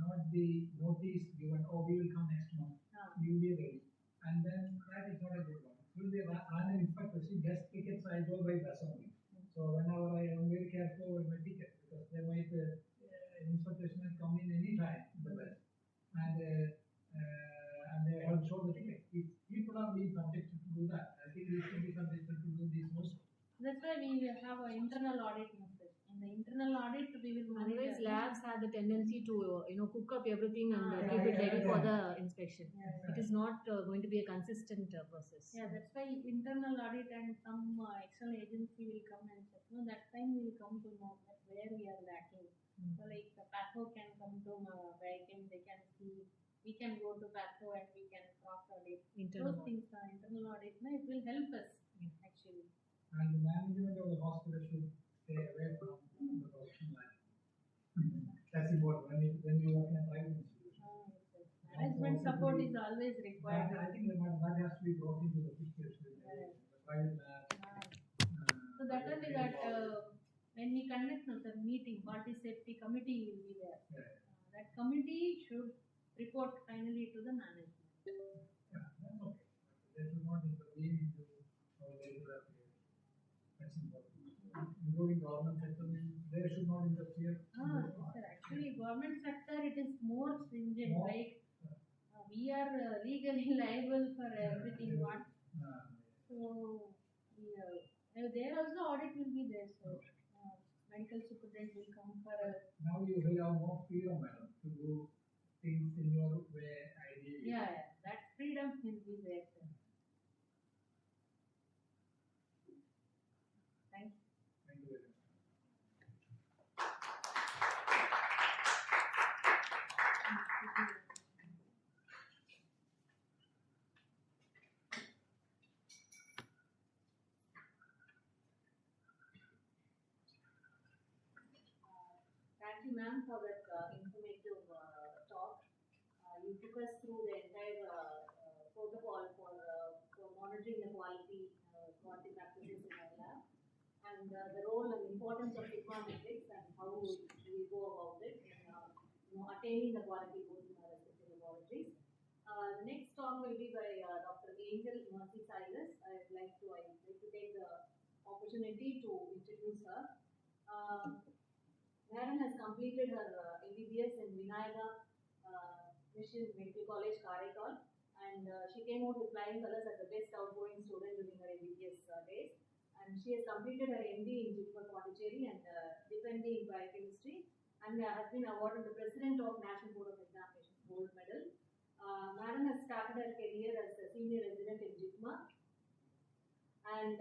not the notice given, oh, we will come next month, you will be ready. And then that is not a good one. It will be a random inspector. See, guest tickets I go by bus only. So whenever I am very careful with my ticket, because there might inspectors might come in any time in the bus, and they have to show the ticket. If people are being subjected to do that, I think we should be subjected to do this also. That's why we have an internal audit method. In the internal audit, we will Otherwise, monitor. labs have the tendency to cook up everything and Ah, keep it ready for yeah. the inspection. Yeah, It is not going to be a consistent process. yeah, that's why internal audit and some external agency will come and check. No, that time we will come to know that where we are lacking. So like the PATHO can come to Biochemistry, they can see. We can go to PATHO and we can cross audit. Internal Those things are internal audit. No, it will help us actually. And the management of the hospital should stay away from the production line. That's important when you work in a private institution. Yes. Management support is always required. I think that has to be brought into the picture. The private lab. So that only that when we conduct the meeting, quality safety committee will be there. That committee should report finally to the management. Yeah, that's okay. They should not intervene into our regular affairs. That's important. Including government sector, they should not interfere. Yes, sir. Actually, government sector it is more stringent. More. Like we are legally liable for everything. What so there also audit will be there. So medical superintendent will come for Now you will have more freedom, madam, to do things in your way, ideally. yeah, that freedom will be there. Sir. Thank you. Thank you very much. Thank you, ma'am, for that informative talk. You took us through the entire protocol for monitoring the quality practices in our lab, and the role and importance of sigma metrics and how we go about it in attaining the quality goals in our respective laboratories. The next talk will be by Dr. Angel Mercy Silas. I'd like to take the opportunity to introduce her. Madam has completed her MBBS in Vinayaga Christian Medical College, Karaikal, and she came out with flying colors as the best outgoing student during her MBBS days. And she has completed her MD in JIPMER Pondicherry and defending biochemistry, and has been awarded the President of National Board of Examinations Gold Medal. Madam has started her career as a senior resident in JIPMER and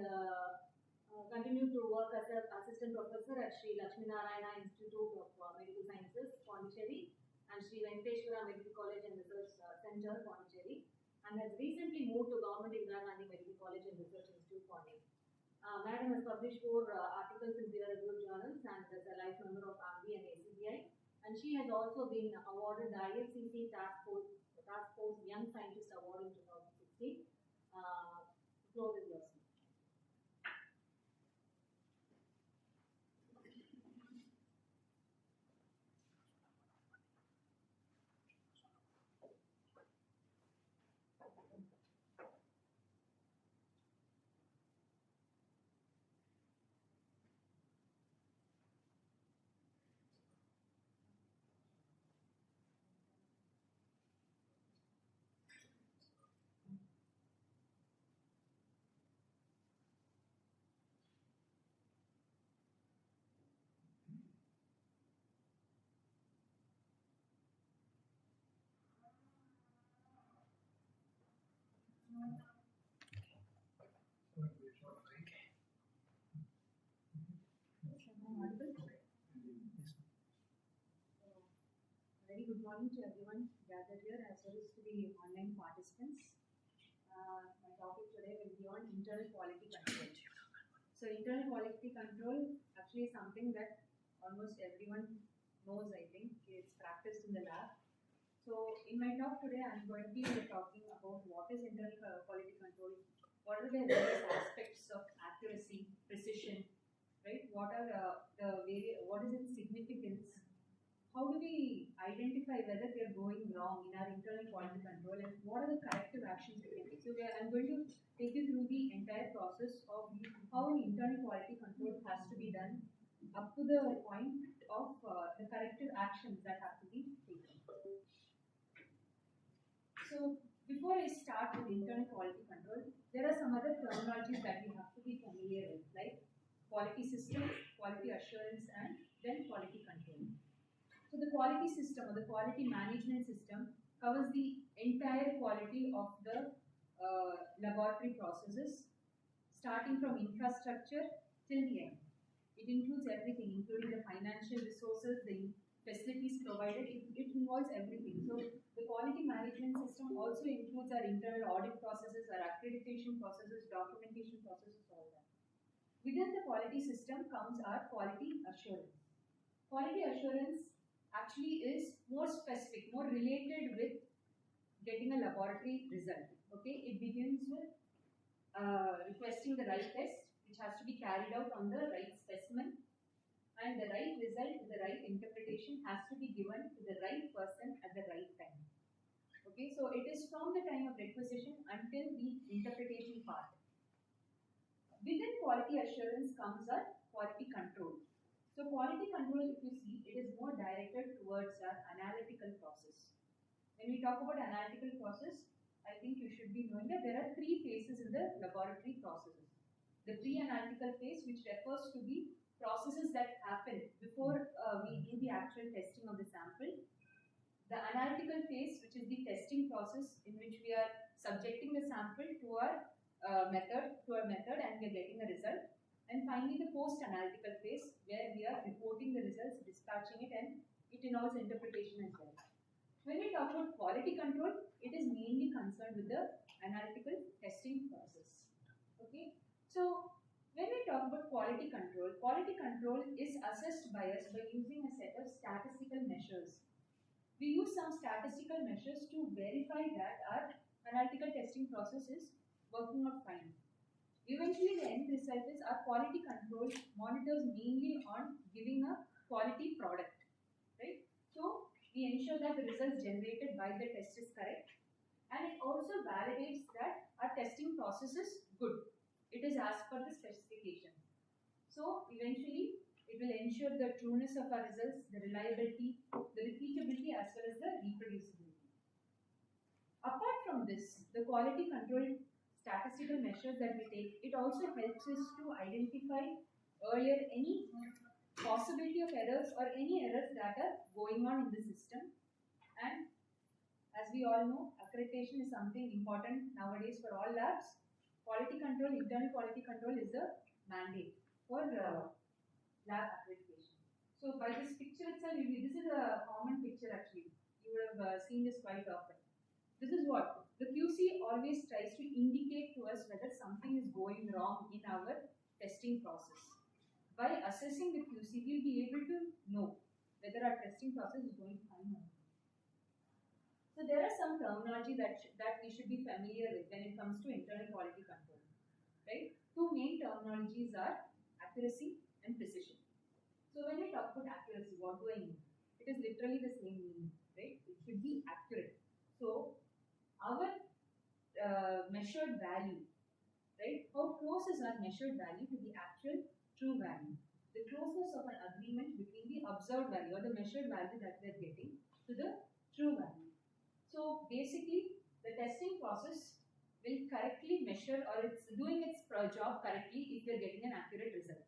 continued to work as an assistant professor at Sri Lakshmi Narayana Institute of Medical Sciences, Pondicherry, and Sri Venkateshwara Medical College and Research Center, Pondicherry, and has recently moved to Government Indira Gandhi Medical College and Research Institute, Pondicherry. Madam has published 4 articles in peer-reviewed journals and is a life member of RB and ACBI. And she has also been awarded the IFCC Task Force Young Scientist Award in 2016. Floor is yours. Very good morning to everyone gathered here as well as to the online participants. My topic today will be on internal quality control. So internal quality control actually is something that almost everyone knows, I think. It's practiced in the lab. So in my talk today, I'm going to be talking about what is internal quality control, what are the various aspects of accuracy, precision, right? What is its significance? How do we identify whether we are going wrong in our internal quality control, and what are the corrective actions we can take? So I'm going to take you through the entire process of how an internal quality control has to be done up to the point of the corrective actions that have to be taken. So before I start with internal quality control, there are some other terminologies that we have to be familiar with, like quality system, quality assurance, and then quality control. So the quality system or the quality management system covers the entire quality of the laboratory processes, starting from infrastructure till the end. It includes everything, including the financial resources, the facilities provided. It involves everything. So the quality management system also includes our internal audit processes, our accreditation processes, documentation processes, all that. Within the quality system comes our quality assurance. Quality assurance actually is more specific, more related with getting a laboratory result. Okay, it begins with requesting the right test, which has to be carried out on the right specimen, and the right result, the right interpretation has to be given to the right person at the right time. Okay, so it is from the time of requisition until the interpretation part. Within quality assurance comes our quality control. So quality control, if you see, it is more directed towards our analytical process. When we talk about analytical process, I think you should be knowing that there are 3 phases in the laboratory processes. The pre-analytical phase, which refers to the processes that happen before we do the actual testing of the sample. The analytical phase, which is the testing process in which we are subjecting the sample to our method, and we are getting a result. And finally, the post-analytical phase, where we are reporting the results, dispatching it, and it involves interpretation as well. When we talk about quality control, it is mainly concerned with the analytical testing process. Okay, so when we talk about quality control is assessed by us by using a set of statistical measures. We use some statistical measures to verify that our analytical testing process is working out fine. Eventually, the end result is our quality control monitors mainly on giving a quality product, right? So we ensure that the results generated by the test is correct, and it also validates that our testing process is good. It is as per the specification. So eventually, it will ensure the trueness of our results, the reliability, the repeatability, as from this, the quality control statistical measures that we take, it also helps us to identify earlier any possibility of errors or any errors that are going on in the system. And as we all know, accreditation is something important nowadays for all labs. Quality control, internal quality control is the mandate for lab accreditation. So by this picture itself, this is a common picture actually. You would have seen this quite often. This is what the QC always tries to indicate to us whether something is going wrong in our testing process. By assessing the QC, we'll be able to know whether our testing process is going fine or not. So there are some terminology that we should be familiar with when it comes to internal quality control, right? Two main terminologies are accuracy and precision. So when we talk about accuracy, what do I mean? It is literally the same meaning, right? It should be accurate. So our measured value, right? How close is our measured value to the actual true value? The closeness of an agreement between the observed value or the measured value that we are getting to the true value. So basically, the testing process will correctly measure, or it's doing its job correctly if you're getting an accurate result.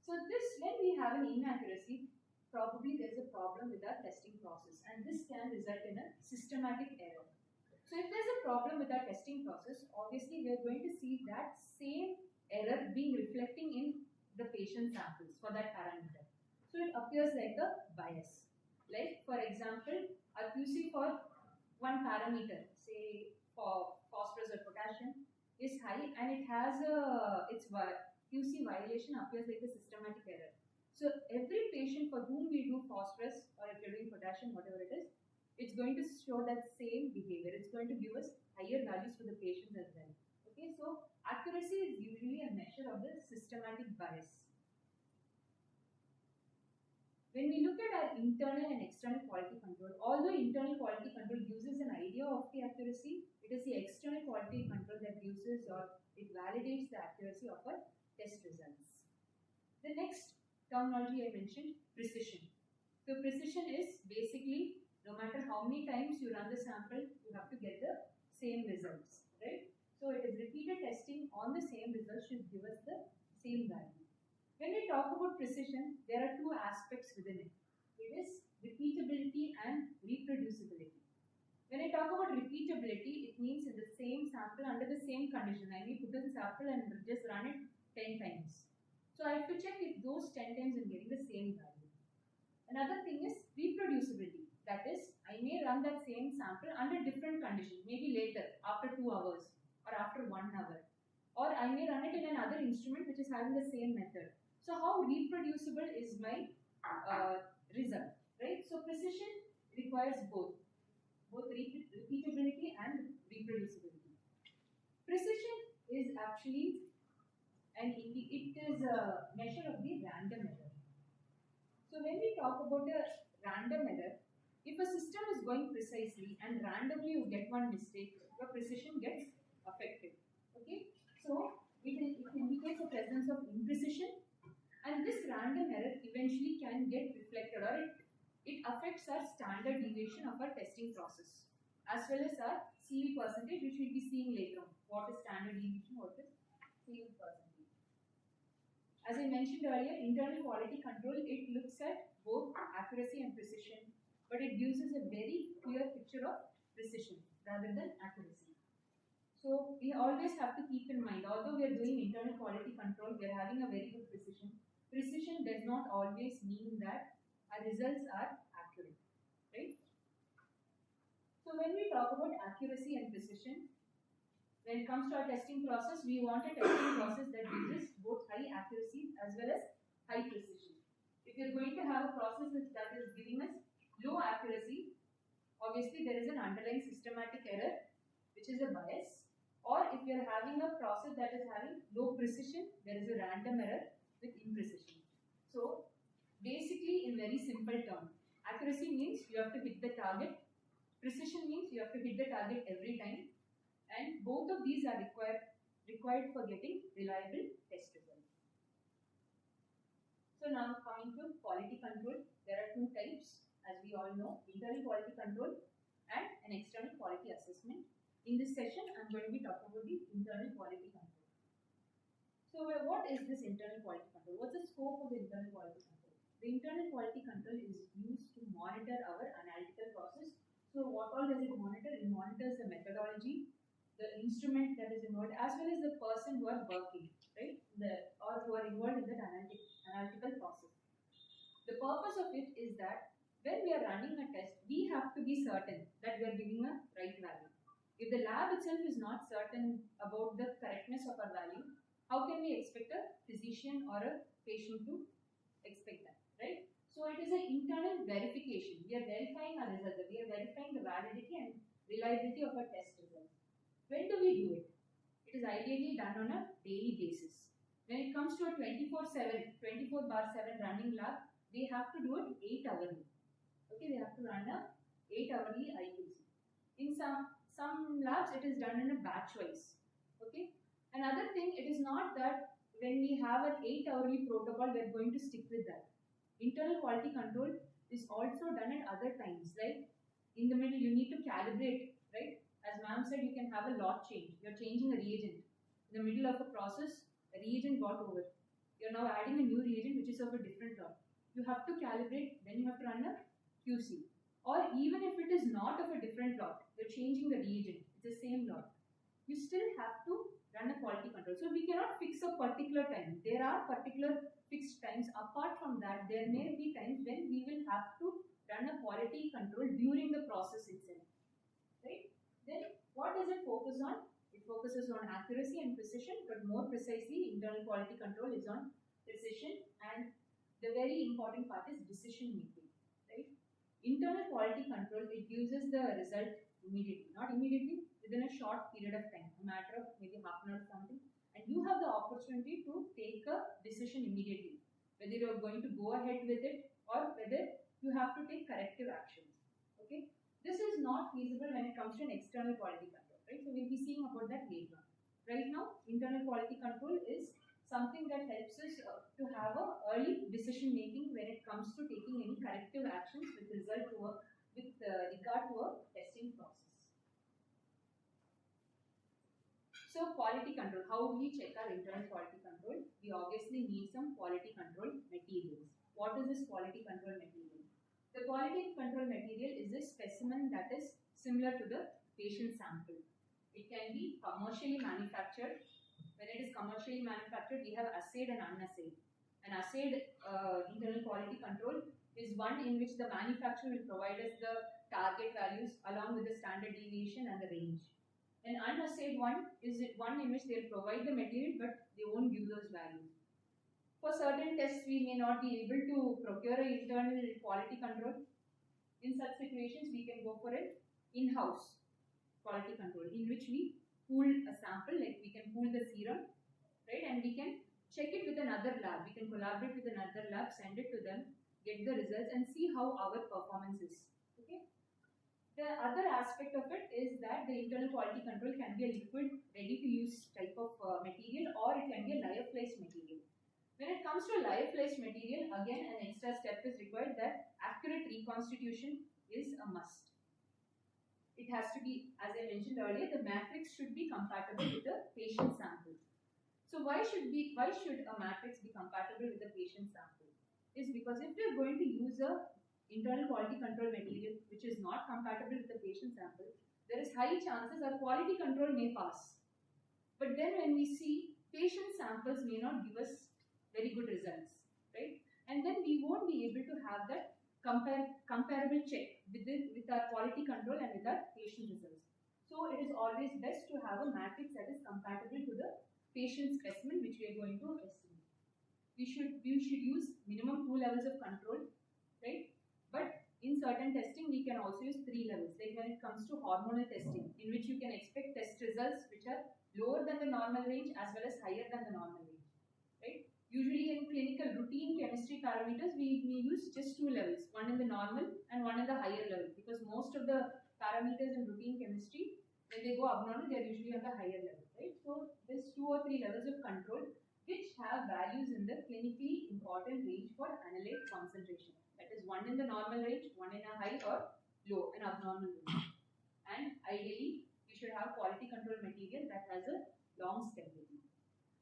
So this, when we have an inaccuracy, probably there's a problem with our testing process, and this can result in a systematic error. So if there's a problem with our testing process, obviously we are going to see that same error being reflecting in the patient samples for that parameter. So it appears like a bias. Like for example, a QC for one parameter, say for phosphorus or potassium, is high and it has its QC violation appears like a systematic error. So every patient for whom we do phosphorus, or if you're doing potassium, whatever it is, it's going to show that same behavior. It's going to give us higher values for the patients as well. Okay, so accuracy is usually a measure of the systematic bias. When we look at our internal and external quality control, although internal quality control gives us an idea of the accuracy, it is the external quality control that gives us, or it validates the accuracy of our test results. The next terminology I mentioned, precision. So precision is basically no matter how many times you run the sample, you have to get the same results, right? So it is repeated testing on the same result should give us the same value. When we talk about precision, there are two aspects within it. It is repeatability and reproducibility. When I talk about repeatability, it means in the same sample under the same condition. I may put in sample and just run it 10 times. So I have to check if those 10 times I'm getting the same value. Another thing is reproducibility. That is, I may run that same sample under different conditions, maybe later, after 2 hours or after 1 hour. Or I may run it in another instrument which is having the same method. So how reproducible is my result, right? So precision requires both repeatability and reproducibility. Precision is actually it is a measure of the random error. So when we talk about a random error, if a system is going precisely and randomly you get one mistake, your precision gets affected. Okay, so it indicates the presence of imprecision, and this random error eventually can get reflected, or it affects our standard deviation of our testing process as well as our CV percentage, which we'll be seeing later on. What is standard deviation, what is CV percentage. As I mentioned earlier, internal quality control, it looks at both accuracy and precision, but it gives us a very clear picture of precision rather than accuracy. So we always have to keep in mind, although we are doing internal quality control, we are having a very good precision. Precision does not always mean that our results are accurate, right? So when we talk about accuracy and precision, when it comes to our testing process, we want a testing process that gives us both high accuracy as well as high precision. If you're going to have a process that is giving us low accuracy, obviously there is an underlying systematic error, which is a bias. Or if you're having a process that is having low precision, there is a random error with imprecision. So basically, in very simple terms, accuracy means you have to hit the target, precision means you have to hit the target every time, and both of these are required for getting reliable test results. So now coming to quality control, there are two types, as we all know. Internal quality control, and an external quality assessment. In this session, I'm going to be talking about the internal quality control. So, what is this internal quality control? What's the scope of the internal quality control? The internal quality control is used to monitor our analytical process. So, what all does it monitor? It monitors the methodology, the instrument that is involved, as well as the person who are working, right? Or who are involved in that analytical process. The purpose of it is that when we are running a test, we have to be certain that we are giving a right value. If the lab itself is not certain about the correctness of our value, how can we expect a physician or a patient to expect that, right? So it is an internal verification. We are verifying our results. We are verifying the validity and reliability of our test results. When do we do it? It is ideally done on a daily basis. When it comes to a 24/7 running lab, they have to do it 8 hourly. Okay, they have to run a 8 hourly IQC. In some labs, it is done in a batch wise. Okay. Another thing, it is not that when we have an 8 hourly protocol, we are going to stick with that. Internal quality control is also done at other times. Like in the middle, you need to calibrate, right? As ma'am said, you can have a lot change. You're changing a reagent. In the middle of a process, a reagent got over. You're now adding a new reagent which is of a different lot. You have to calibrate, then you have to run a QC. Or even if it is not of a different lot, you're changing the reagent, it's the same lot. You still have to run a quality control. So we cannot fix a particular time. There are particular fixed times. Apart from that, there may be times when we will have to run a quality control during the process itself. Right? Then what does it focus on? It focuses on accuracy and precision, but more precisely, internal quality control is on precision, and the very important part is decision making. Right? Internal quality control, it uses the result immediately, not immediately, within a short period of time, a matter of maybe half an hour or something, and you have the opportunity to take a decision immediately, whether you're going to go ahead with it or whether you have to take corrective actions. Okay, this is not feasible when it comes to an external quality control, right? So we'll be seeing about that later on. Right now, internal quality control is something that helps us to have a early decision making when it comes to taking any corrective actions with regard to a testing process. So quality control, how do we check our internal quality control? We obviously need some quality control materials. What is this quality control material? The quality control material is a specimen that is similar to the patient sample. It can be commercially manufactured. When it is commercially manufactured, we have assayed and unassayed. An assayed internal quality control is one in which the manufacturer will provide us the target values along with the standard deviation and the range. An unassayed one is one in which they will provide the material but they won't give those values. For certain tests, we may not be able to procure an internal quality control. In such situations, we can go for an in-house quality control in which we pool a sample, like we can pool the serum, right, and we can check it with another lab. We can collaborate with another lab, send it to them, get the results and see how our performance is. Okay. The other aspect of it is that the internal quality control can be a liquid, ready to use type of material, or it can be a lyophilized material. When it comes to a lyophilized material, again an extra step is required, that accurate reconstitution is a must. It has to be, as I mentioned earlier, the matrix should be compatible with the patient sample. So why should a matrix be compatible with the patient sample? Is because if we are going to use a internal quality control material which is not compatible with the patient sample, there is high chances our quality control may pass. But then when we see patient samples may not give us very good results, right? And then we won't be able to have that comparable check with our quality control and with our patient results. So it is always best to have a matrix that is compatible to the patient specimen which we are going to estimate. We should use minimum 2 levels of control, right? But in certain testing, we can also use 3 levels. Like when it comes to hormonal testing, in which you can expect test results which are lower than the normal range as well as higher than the normal range, right? Usually in clinical routine chemistry parameters, we use just 2 levels, one in the normal and one in the higher level, because most of the parameters in routine chemistry, when they go abnormal, they are usually on the higher level, right? So there's 2 or 3 levels of control which have values in the clinically important range for analyte concentration. That is one in the normal range, one in a high or low, an abnormal range. and ideally you should have quality control material that has a long stability.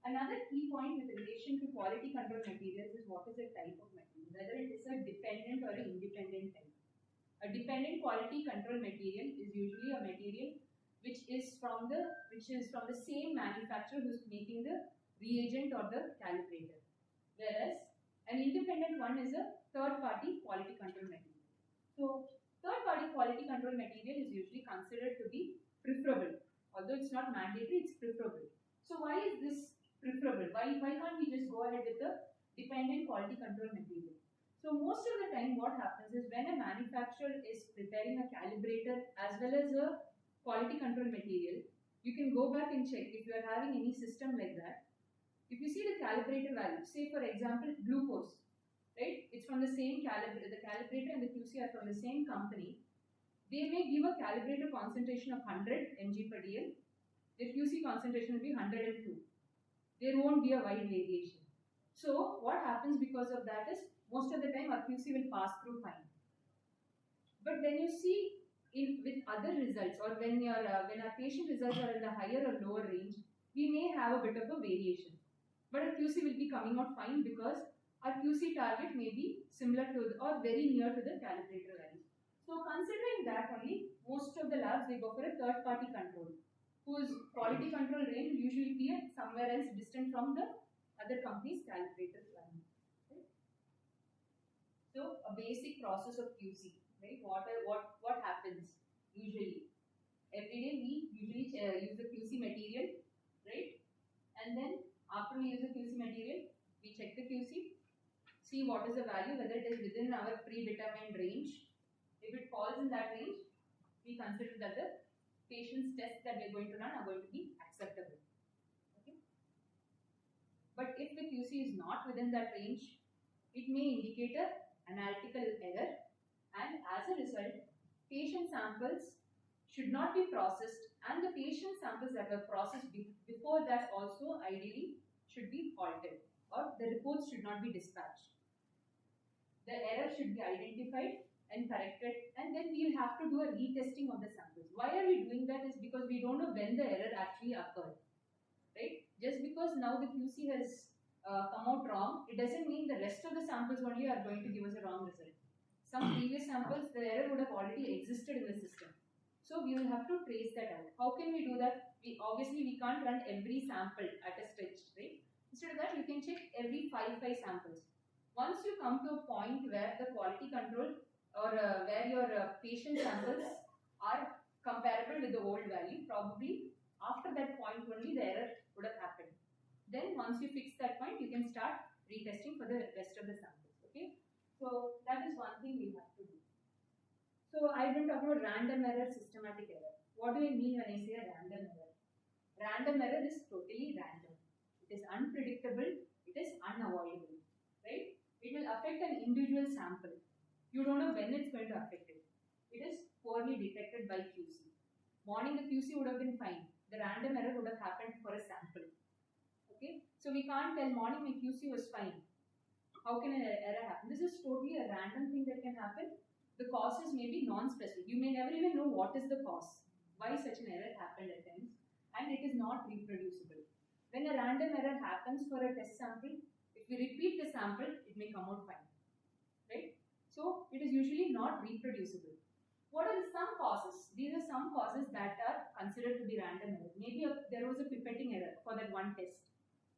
Another key point with relation to quality control materials is what is the type of material, whether it is a dependent or an independent type. A dependent quality control material is usually a material which is from the same manufacturer who is making the reagent or the calibrator, whereas an independent one is a third party quality control material. So third party quality control material is usually considered to be preferable, although it's not mandatory, it's preferable. So why is this preferable? Why can't we just go ahead with the dependent quality control material? So most of the time what happens is when a manufacturer is preparing a calibrator as well as a quality control material, you can go back and check if you are having any system like that. If you see the calibrator value, say for example glucose, right? It's from the same calibrator, the calibrator and the QC are from the same company. They may give a calibrator concentration of 100 mg per dl. Their QC concentration will be 102. There won't be a wide variation. So what happens because of that is most of the time our QC will pass through fine. But when you see with other results or when our patient results are in the higher or lower range, we may have a bit of a variation. But our QC will be coming out fine because our QC target may be similar to or very near to the calibrator value. So considering that only, most of the labs they go for a third party control, whose quality control range will usually be somewhere else distant from the other company's calibrator value. Right? So a basic process of QC, right? What happens usually? Every day we usually use the QC material, right? And then after we use the QC material, we check the QC, see what is the value, whether it is within our predetermined range. If it falls in that range, we consider that the patient's tests that we are going to run are going to be acceptable. Okay? But if the QC is not within that range, it may indicate an analytical error, and as a result, patient samples should not be processed, and the patient samples that were processed before that also ideally should be halted, or the reports should not be dispatched. The error should be identified and corrected, and then we will have to do a retesting of the samples. Why are we doing that is because we don't know when the error actually occurred, right? Just because now the QC has come out wrong, it doesn't mean the rest of the samples only are going to give us a wrong result. Some previous samples, the error would have already existed in the system. So we will have to trace that out. How can we do that? Obviously we can't run every sample at a stretch, right? Instead of that, you can check every 5 samples. Once you come to a point where the quality control or where your patient samples are comparable with the old value, probably after that point only the error would have happened. Then once you fix that point, you can start retesting for the rest of the samples. Okay, so that is one thing we have to do. So I've been talking about random error, systematic error. What do I mean when I say a random error? Random error is totally random. It is unpredictable. It is unavoidable. Right? It will affect an individual sample. You don't know when it's going to affect it. It is poorly detected by QC. Morning the QC would have been fine. The random error would have happened for a sample. Okay? So we can't tell morning my QC was fine. How can an error happen? This is totally a random thing that can happen. The causes may be non-specific. You may never even know what is the cause, why such an error happened at times, and it is not reproducible. When a random error happens for a test sample, if we repeat the sample, it may come out fine, right? So it is usually not reproducible. What are some causes? These are some causes that are considered to be random error. Maybe there was a pipetting error for that one test,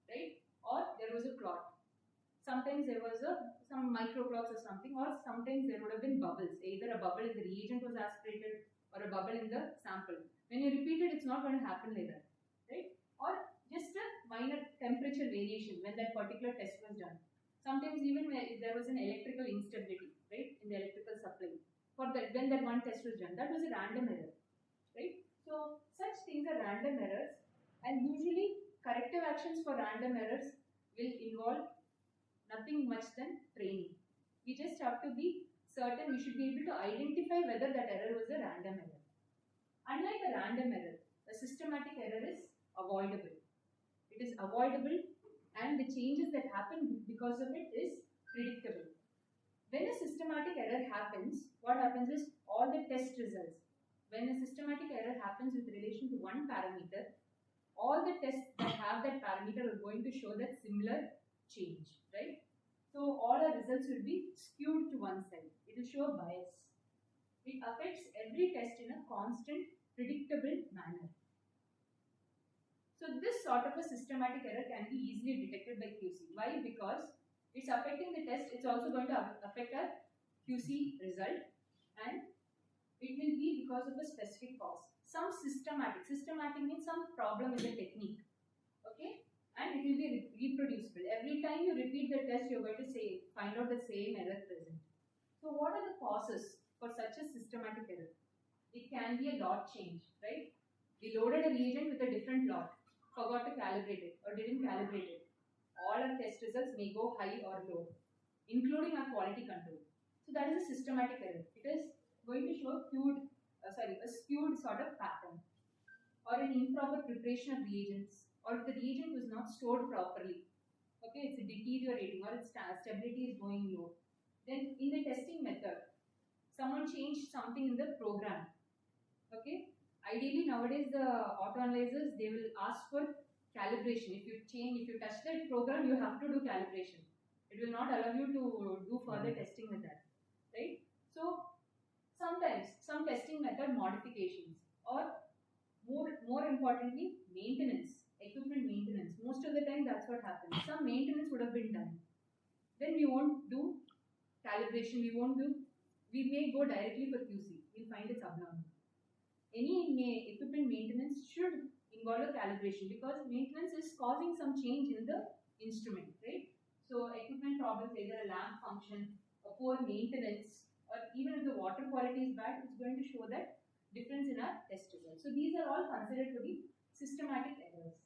right? Or there was a clot. Sometimes there was some microclots or something, or sometimes there would have been bubbles. Either a bubble in the reagent was aspirated or a bubble in the sample. When you repeat it, it's not going to happen like that, right? Or just a minor temperature variation when that particular test was done. Sometimes even there was an electrical instability, right, in the electrical supply for when that one test was done. That was a random error, right? So such things are random errors, and usually corrective actions for random errors will involve nothing much than training. We just have to be certain, we should be able to identify whether that error was a random error. Unlike a random error, a systematic error is avoidable. It is avoidable, and the changes that happen because of it is predictable. When a systematic error happens, what happens is all the test results, when a systematic error happens with relation to one parameter, all the tests that have that parameter are going to show that similar change, right? So all our results will be skewed to one side. It will show a bias. It affects every test in a constant, predictable manner. So this sort of a systematic error can be easily detected by QC. Why? Because it's affecting the test. It's also going to affect our QC result, and it will be because of a specific cause. Some systematic means some problem in the technique, okay, and it will be reproducible. Every time you repeat the test, you're going to find out the same error present. So what are the causes for such a systematic error? It can be a lot change, right? We loaded a reagent with a different lot, forgot to calibrate it or didn't calibrate it. All our test results may go high or low, including our quality control. So that is a systematic error. It is going to show a skewed sort of pattern, or an improper preparation of reagents, or if the reagent was not stored properly, okay, it's deteriorating or its stability is going low. Then in the testing method, someone changed something in the program, okay. Ideally nowadays the autoanalyzers, they will ask for calibration. If you touch that program, you have to do calibration. It will not allow you to do further testing with that, right? So sometimes some testing method modifications, or more importantly, maintenance, equipment maintenance. Most of the time that's what happens. Some maintenance would have been done. Then we won't do calibration, we may go directly for QC. We'll find it's abnormal. Any equipment maintenance should involve a calibration, because maintenance is causing some change in the instrument, right? So equipment problems, either a lamp function, a poor maintenance, or even if the water quality is bad, it's going to show that difference in our test results. So these are all considered to be systematic errors.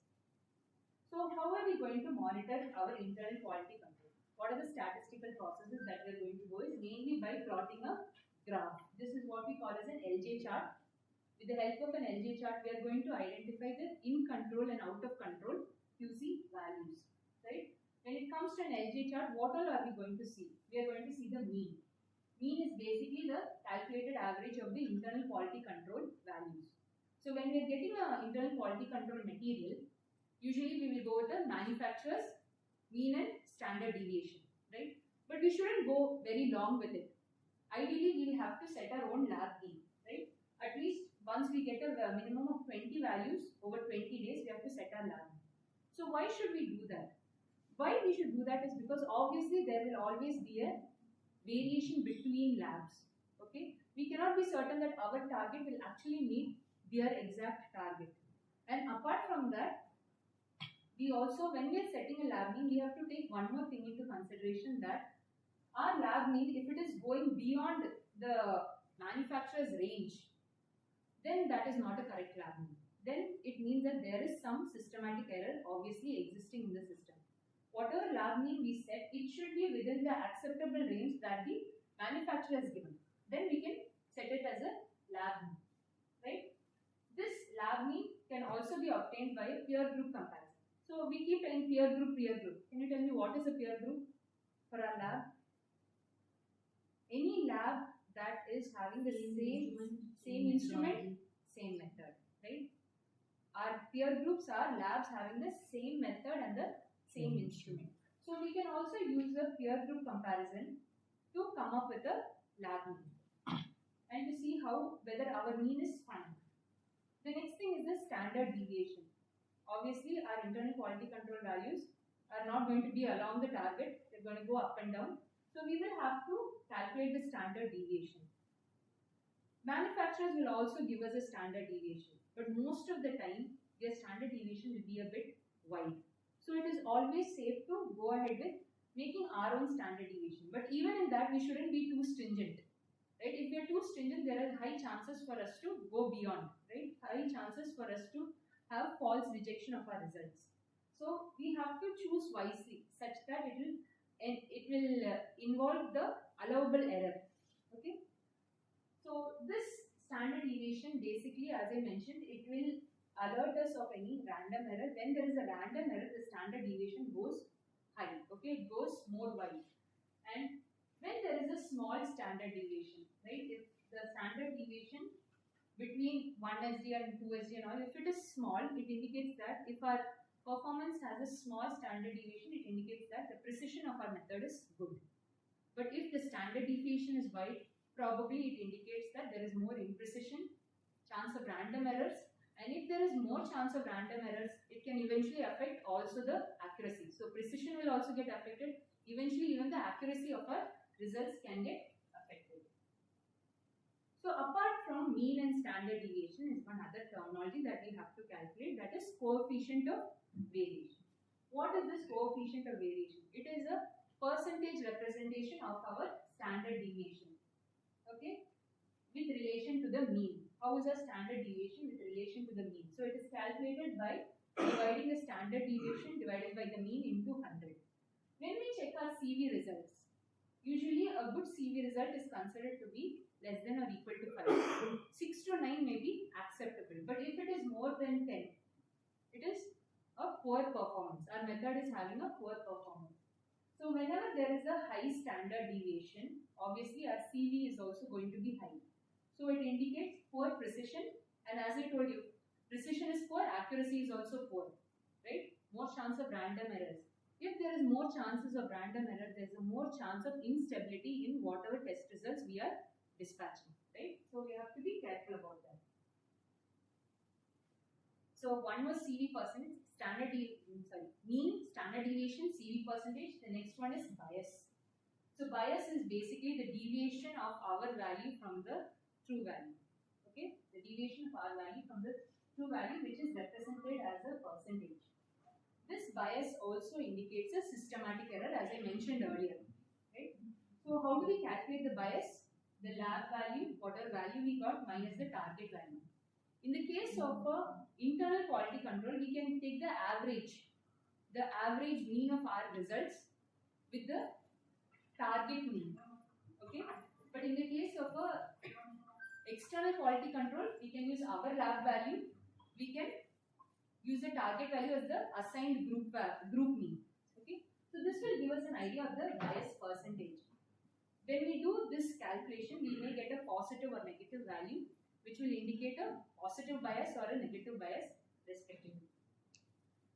So how are we going to monitor our internal quality control? What are the statistical processes that we are going to go is mainly by plotting a graph. This is what we call as an LJ chart. With the help of an LJ chart, we are going to identify the in control and out of control QC values, right? When it comes to an LJ chart, what all are we going to see? We are going to see the mean. Mean is basically the calculated average of the internal quality control values. So when we are getting an internal quality control material, usually we will go with the manufacturer's mean and standard deviation, right? But we shouldn't go very long with it. Ideally, we will have to set our own lab mean, right? At least once we get a minimum of 20 values over 20 days, we have to set our lab mean. So why should we do that? Why we should do that is because obviously there will always be a variation between labs, okay? We cannot be certain that our target will actually meet their exact target. And apart from that, we also, when we are setting a lab mean, we have to take one more thing into consideration, that our lab mean, if it is going beyond the manufacturer's range, then that is not a correct lab mean. Then it means that there is some systematic error obviously existing in the system. Whatever lab mean we set, it should be within the acceptable range that the manufacturer has given. Then we can set it as a lab mean, right? This lab mean can also be obtained by a peer group comparison. So we keep telling peer group. Can you tell me what is a peer group for our lab? Any lab that is having the same instrument, same method, right? Our peer groups are labs having the same method and the same instrument. So we can also use the peer group comparison to come up with a lab mean and to see whether our mean is fine. The next thing is the standard deviation. Obviously, our internal quality control values are not going to be along the target. They're going to go up and down. So we will have to calculate the standard deviation. Manufacturers will also give us a standard deviation, but most of the time their standard deviation will be a bit wide. So it is always safe to go ahead with making our own standard deviation. But even in that, we shouldn't be too stringent, right? If we are too stringent, there are high chances for us to go beyond, right? High chances for us to have false rejection of our results. So we have to choose wisely such that it will involve the allowable error. Okay. So this standard deviation, basically, as I mentioned, it will alert us of any random error. When there is a random error, the standard deviation goes high. Okay, it goes more wide. And when there is a small standard deviation, right? If the standard deviation between 1 SDR and 2 SDR and all, if it is small, it indicates that if our performance has a small standard deviation, it indicates that the precision of our method is good. But if the standard deviation is wide, probably it indicates that there is more imprecision, chance of random errors, and if there is more chance of random errors, it can eventually affect also the accuracy. So precision will also get affected. Eventually, even the accuracy of our results can get affected. So apart from mean and standard deviation is one other terminology that we have to calculate, that is coefficient of variation. What is this coefficient of variation? It is a percentage representation of our standard deviation, okay, with relation to the mean. How is a standard deviation with relation to the mean? So it is calculated by dividing the standard deviation divided by the mean into 100. When we check our CV results, usually a good CV result is considered to be less than or equal to 5. 6 to 9 may be acceptable, but if it is more than 10, it is a poor performance. Our method is having a poor performance. So whenever there is a high standard deviation, obviously our CV is also going to be high. So it indicates poor precision, and as I told you, precision is poor, accuracy is also poor, right? More chance of random errors. If there is more chances of random error, there is a more chance of instability in whatever test results we are dispatching, right? So we have to be careful about that. So one was CV percentage, mean, standard deviation, CV percentage. The next one is bias. So bias is basically the deviation of our value from the true value. Okay, the deviation of our value from the true value, which is represented as a percentage. This bias also indicates a systematic error, as I mentioned earlier. Right? So how do we calculate the bias? The lab value, whatever value we got, minus the target value. In the case of internal quality control, we can take the average mean of our results with the target mean. Okay, but in the case of external quality control, we can use our lab value. We can use the target value as the assigned group mean. Okay, so this will give us an idea of the bias percentage. When we do this calculation, we may get a positive or negative value, which will indicate a positive bias or a negative bias respectively.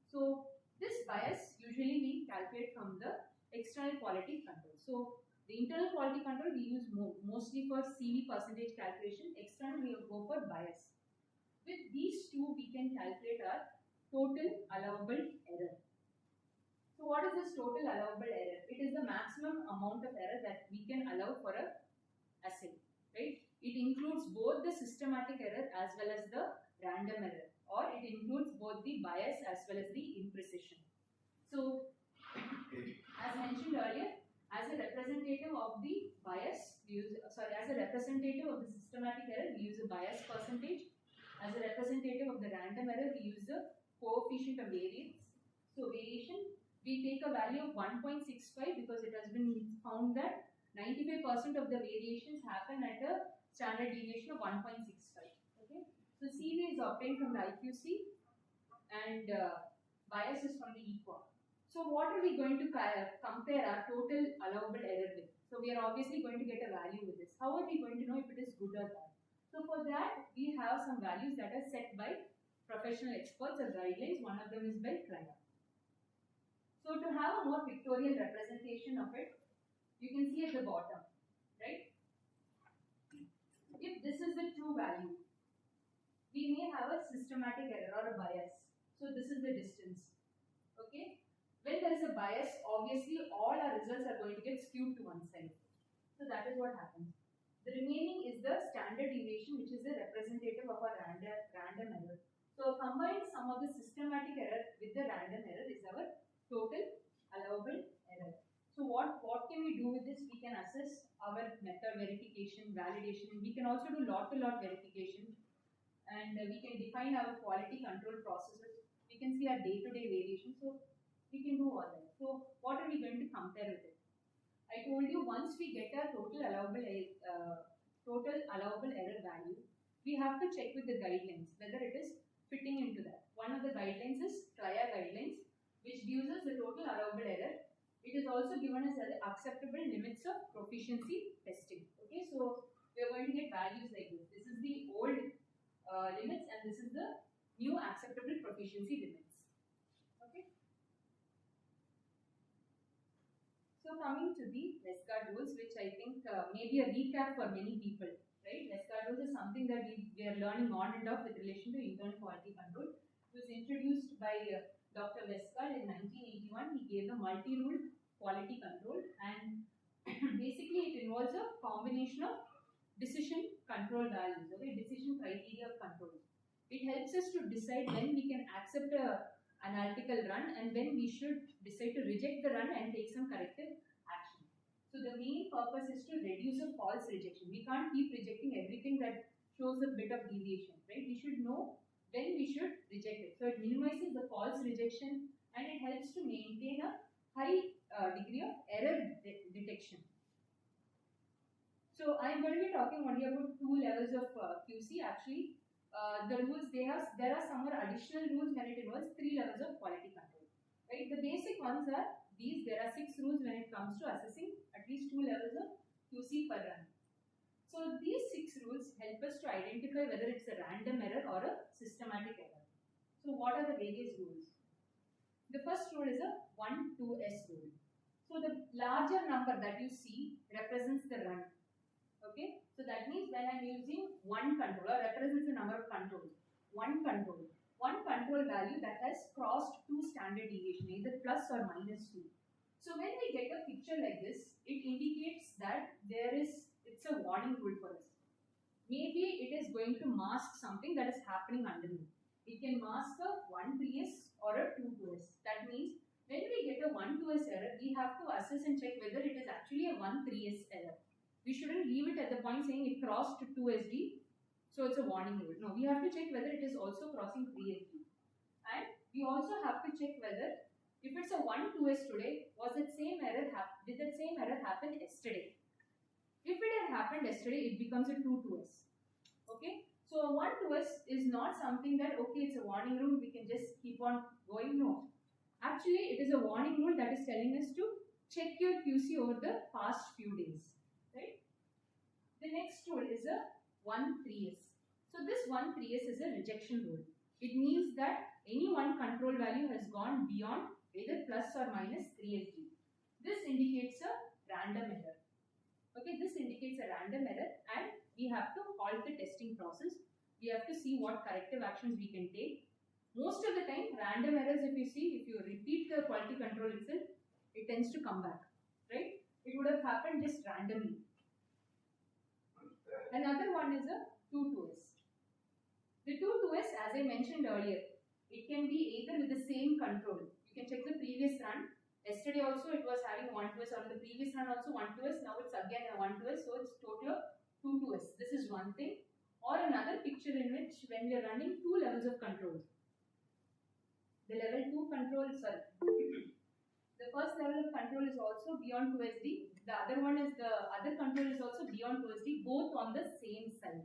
So this bias usually we calculate from the external quality control. So the internal quality control we use mostly for CV percentage calculation. External we will go for bias. With these two we can calculate our total allowable error. So what is this total allowable error? It is the maximum amount of error that we can allow for a assay, right? It includes both the systematic error as well as the random error, or it includes both the bias as well as the imprecision. So, as mentioned earlier, as a representative of the bias, as a representative of the systematic error, we use a bias percentage. As a representative of the random error, we use the coefficient of variance. So, variation, we take a value of 1.65 because it has been found that 95% of the variations happen at a standard deviation of 1.65. Okay, so CV is obtained from the IQC and bias is from the EQUA. So what are we going to compare our total allowable error with? So we are obviously going to get a value with this. How are we going to know if it is good or bad? So for that we have some values that are set by professional experts or guidelines. One of them is by CRIA. So to have a more pictorial representation of it, you can see at the bottom, right? If this is the true value, we may have a systematic error or a bias. So this is the distance. Okay. When there is a bias, obviously all our results are going to get skewed to one side. So that is what happens. The remaining is the standard deviation, which is the representative of our random error. So combined sum of the systematic error with the random error is our total allowable error. So what can we do with this? We can assess our method verification, validation. We can also do lot-to-lot verification, and we can define our quality control processes. We can see our day-to-day variation. So we can do all that. So what are we going to compare with it? I told you once we get our total allowable error value, we have to check with the guidelines whether it is fitting into that. One of the guidelines is CRIA guidelines, which gives us the total allowable error. It is also given us as acceptable limits of proficiency testing. Okay, so we are going to get values like this. This is the old efficiency limits. Okay. So coming to the Westgard rules, which I think may be a recap for many people, right? Westgard rules is something that we are learning on and off with relation to internal quality control. It was introduced by Dr. Westgard in 1981. He gave the multi-rule quality control, and basically it involves a combination of decision control values, okay, decision criteria of control. It helps us to decide when we can accept a analytical run and when we should decide to reject the run and take some corrective action. So the main purpose is to reduce a false rejection. We can't keep rejecting everything that shows a bit of deviation, right? We should know when we should reject it. So it minimizes the false rejection and it helps to maintain a high degree of error detection. So I'm going to be talking only about two levels of QC. Actually, the rules there are some more additional rules when it involves three levels of quality control. Right? The basic ones are these. There are 6 rules when it comes to assessing at least 2 levels of QC per run. So these 6 rules help us to identify whether it's a random error or a systematic error. So what are the various rules? The first rule is a 1-2S rule. So the larger number that you see represents the run. Okay, so that means when I'm using one controller represents the number of controls. One control value that has crossed 2 standard deviation, either plus or minus 2. So when we get a picture like this, it indicates that it's a warning rule for us. Maybe it is going to mask something that is happening underneath. It can mask a 1-3S or a 2-2S. That means when we get a 1-2S error, we have to assess and check whether it is actually a 1-3S error. We shouldn't leave it at the point saying it crossed to 2SD, so it's a warning rule. No, we have to check whether it is also crossing 3SD. And we also have to check whether if it's a 1-2S today, did that same error happen yesterday? If it had happened yesterday, it becomes a 2-2S. Okay? So a 1-2S is not something that, okay, it's a warning rule, we can just keep on going. No. Actually, it is a warning rule that is telling us to check your QC over the past few days. Right? The next rule is a 1-3S. So this 1-3S is a rejection rule. It means that any one control value has gone beyond either plus or minus 3SD. This indicates a random error. Okay, this indicates a random error and we have to halt the testing process. We have to see what corrective actions we can take. Most of the time, random errors, if you repeat the quality control itself, it tends to come back. Right? It would have happened just randomly. Another one is a 2-2S. The 2-2S, as I mentioned earlier, it can be either with the same control. You can check the previous run. Yesterday also it was having 1-2S, or the previous run also 1-2S. Now it's again a 1-2S, so it's total 2-2S. This is one thing. Or another picture in which when we are running 2 levels of control. The level 2 control, the first level of control is also beyond 2SD. The other control is also beyond 2SD, both on the same side.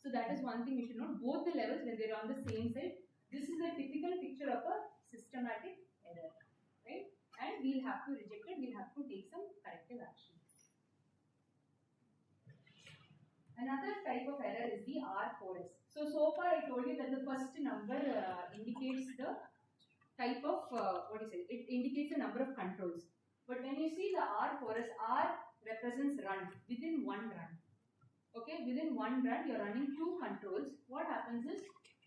So that is one thing we should know. Both the levels, when they are on the same side, this is a typical picture of a systematic error, right? And we'll have to reject it. We'll have to take some corrective action. Another type of error is the R4S. So far I told you that the first number indicates the type of, it indicates the number of controls. But when you see the R4S, R represents run, within one run. Okay, within one run, you're running 2 controls. What happens is,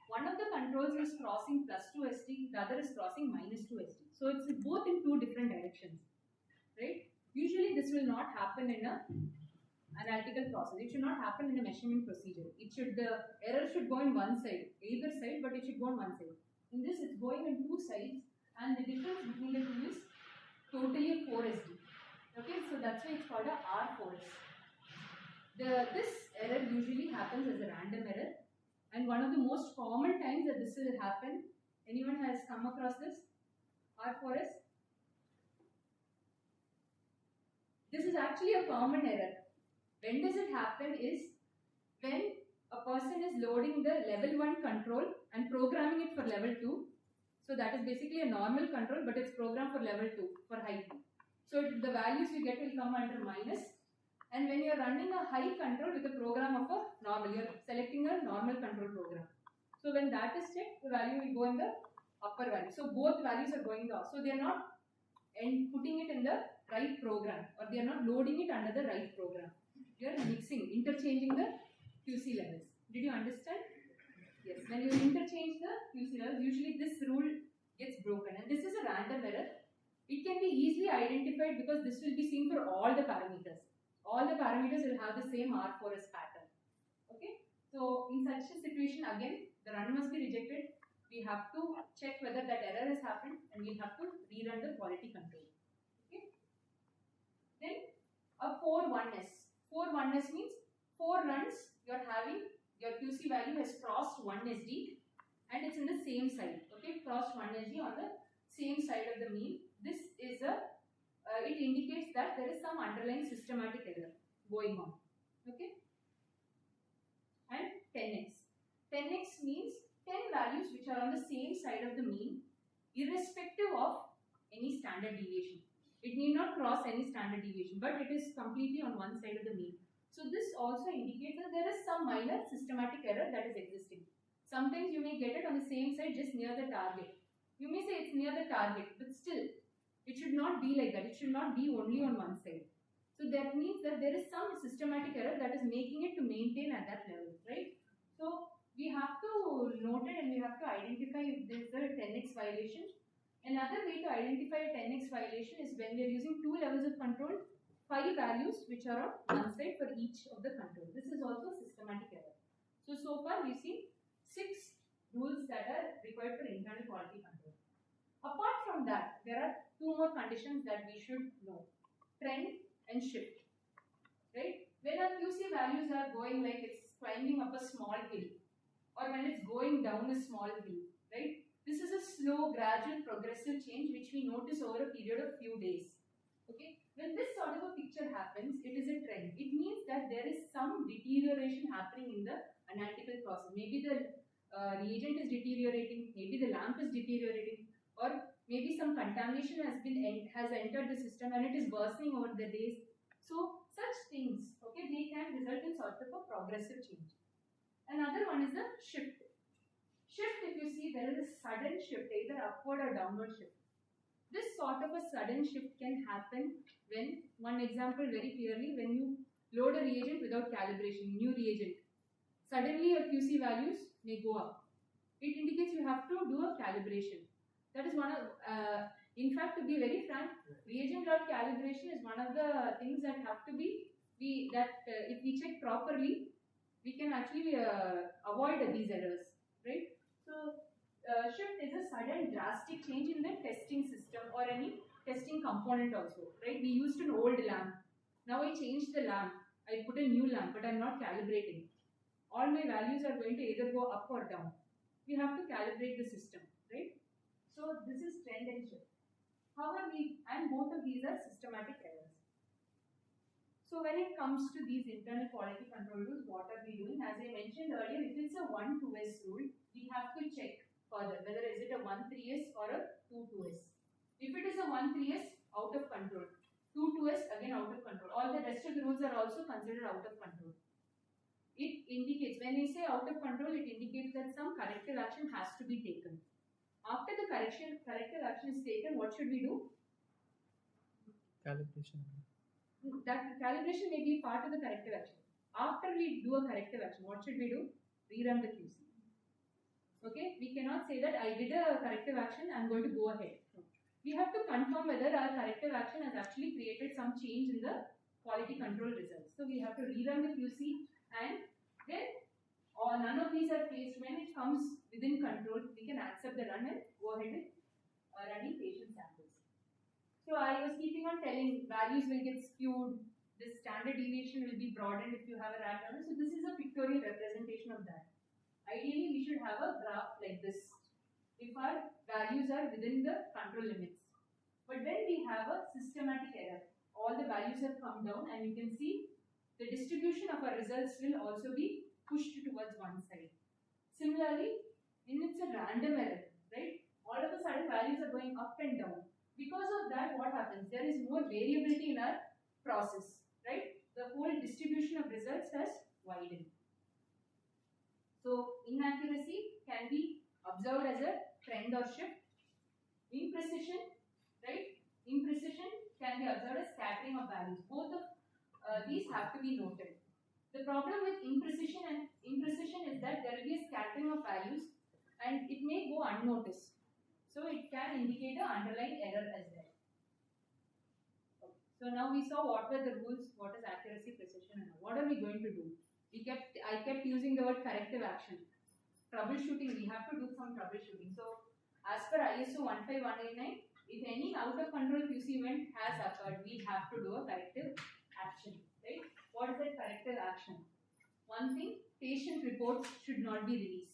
one of the controls is crossing plus 2SD, the other is crossing minus 2SD. So it's both in 2 different directions, right? Usually this will not happen in a analytical process. It should not happen in a measurement procedure. The error should go on one side, either side, but it should go on one side. In this, it's going on 2 sides, and the difference between the 2 is totally a 4SD. Okay, so that's why it's called a R4S. This error usually happens as a random error, and one of the most common times that this will happen, anyone has come across this? R4S? This is actually a common error. When does it happen is when a person is loading the level 1 control and programming it for level 2. So that is basically a normal control, but it's programmed for level 2, for high. So the values you get will come under minus. And when you are running a high control with a program of a normal, you are selecting a normal control program. So when that is checked, the value will go in the upper value. So both values are going down. So they are not putting it in the right program, or they are not loading it under the right program. You are mixing, interchanging the QC levels. Did you understand? Yes. When you interchange the QC levels, usually this rule gets broken, and this is a random error. It can be easily identified because this will be seen for all the parameters. All the parameters will have the same R4S pattern. Okay. So in such a situation, again, the run must be rejected. We have to check whether that error has happened, and we have to rerun the quality control. Okay. Then a 4-1S. 4-1S means 4 runs you are having, your QC value has crossed 1 SD and it's in the same side. Okay, crossed 1 SD on the same side of the mean. This is it indicates that there is some underlying systematic error going on. Okay. And 10x. 10x means 10 values which are on the same side of the mean, irrespective of any standard deviation. It need not cross any standard deviation, but it is completely on one side of the mean. So this also indicates that there is some minor systematic error that is existing. Sometimes you may get it on the same side, just near the target. You may say it's near the target, but still, it should not be like that. It should not be only on one side. So that means that there is some systematic error that is making it to maintain at that level, right? So we have to note it, and we have to identify if there is a 10x violation. Another way to identify a 10x violation is when we are using 2 levels of control, 5 values which are on one side for each of the control. This is also a systematic error. So far we see 6 rules that are required for internal quality control. Apart from that, there are 2 more conditions that we should know: trend and shift. Right? When our QC values are going like it's climbing up a small hill, or when it's going down a small hill, right? This is a slow, gradual, progressive change which we notice over a period of few days. Okay? When this sort of a picture happens, it is a trend. It means that there is some deterioration happening in the analytical process. Maybe the reagent is deteriorating, maybe the lamp is deteriorating, or maybe some contamination has entered the system and it is worsening over the days. So such things, okay, they can result in sort of a progressive change. Another one is the shift. Shift, if you see, there is a sudden shift, either upward or downward shift. This sort of a sudden shift can happen when, one example very clearly, when you load a reagent without calibration, new reagent. Suddenly your QC values may go up. It indicates you have to do a calibration. That is one of, in fact, to be very frank, reagent load calibration is one of the things that have to be, if we check properly, we can actually avoid these errors, right? So shift is a sudden drastic change in the testing system or any testing component also, right? We used an old lamp. Now I changed the lamp. I put a new lamp, but I'm not calibrating. All my values are going to either go up or down. We have to calibrate the system, right? So this is trend and shift. However, both of these are systematic errors. So when it comes to these internal quality control rules, what are we doing? As I mentioned earlier, if it's a 1-2S rule, we have to check further whether is it a 1-3S or a 2-2S. If it is a 1-3S, out of control. 2-2S, again out of control. All the rest of the rules are also considered out of control. It indicates, when we say out of control, it indicates that some corrective action has to be taken. After the corrective action is taken, what should we do? Calibration. That calibration may be part of the corrective action. After we do a corrective action, what should we do? Rerun the QC. Okay, we cannot say that I did a corrective action, I'm going to go ahead. No. We have to confirm whether our corrective action has actually created some change in the quality control results. So we have to rerun the QC, and then none of these are faced. When it comes within control, we can accept the run and go ahead with running patient samples. So I was keeping on telling values will get skewed, the standard deviation will be broadened if you have a rat runner. So this is a pictorial representation of that. Ideally, we should have a graph like this if our values are within the control limits. But when we have a systematic error, all the values have come down, and you can see the distribution of our results will also be pushed towards one side. Similarly, when it's a random error, right? All of a sudden values are going up and down. Because of that, what happens? There is more variability in our process, right? The whole distribution of results has widened. So inaccuracy can be observed as a trend or shift. Imprecision, right? Imprecision can be observed as scattering of values. Both of these have to be noted. The problem with imprecision is that there will be a scattering of values and it may go unnoticed. So it can indicate an underlying error as well. Okay. So now we saw what were the rules, what is accuracy, precision, and what are we going to do? I kept using the word corrective action. Troubleshooting, we have to do some troubleshooting. So as per ISO 15189, if any out of control QC event has occurred, we have to do a corrective action, right? What is that corrective action? One thing, patient reports should not be released.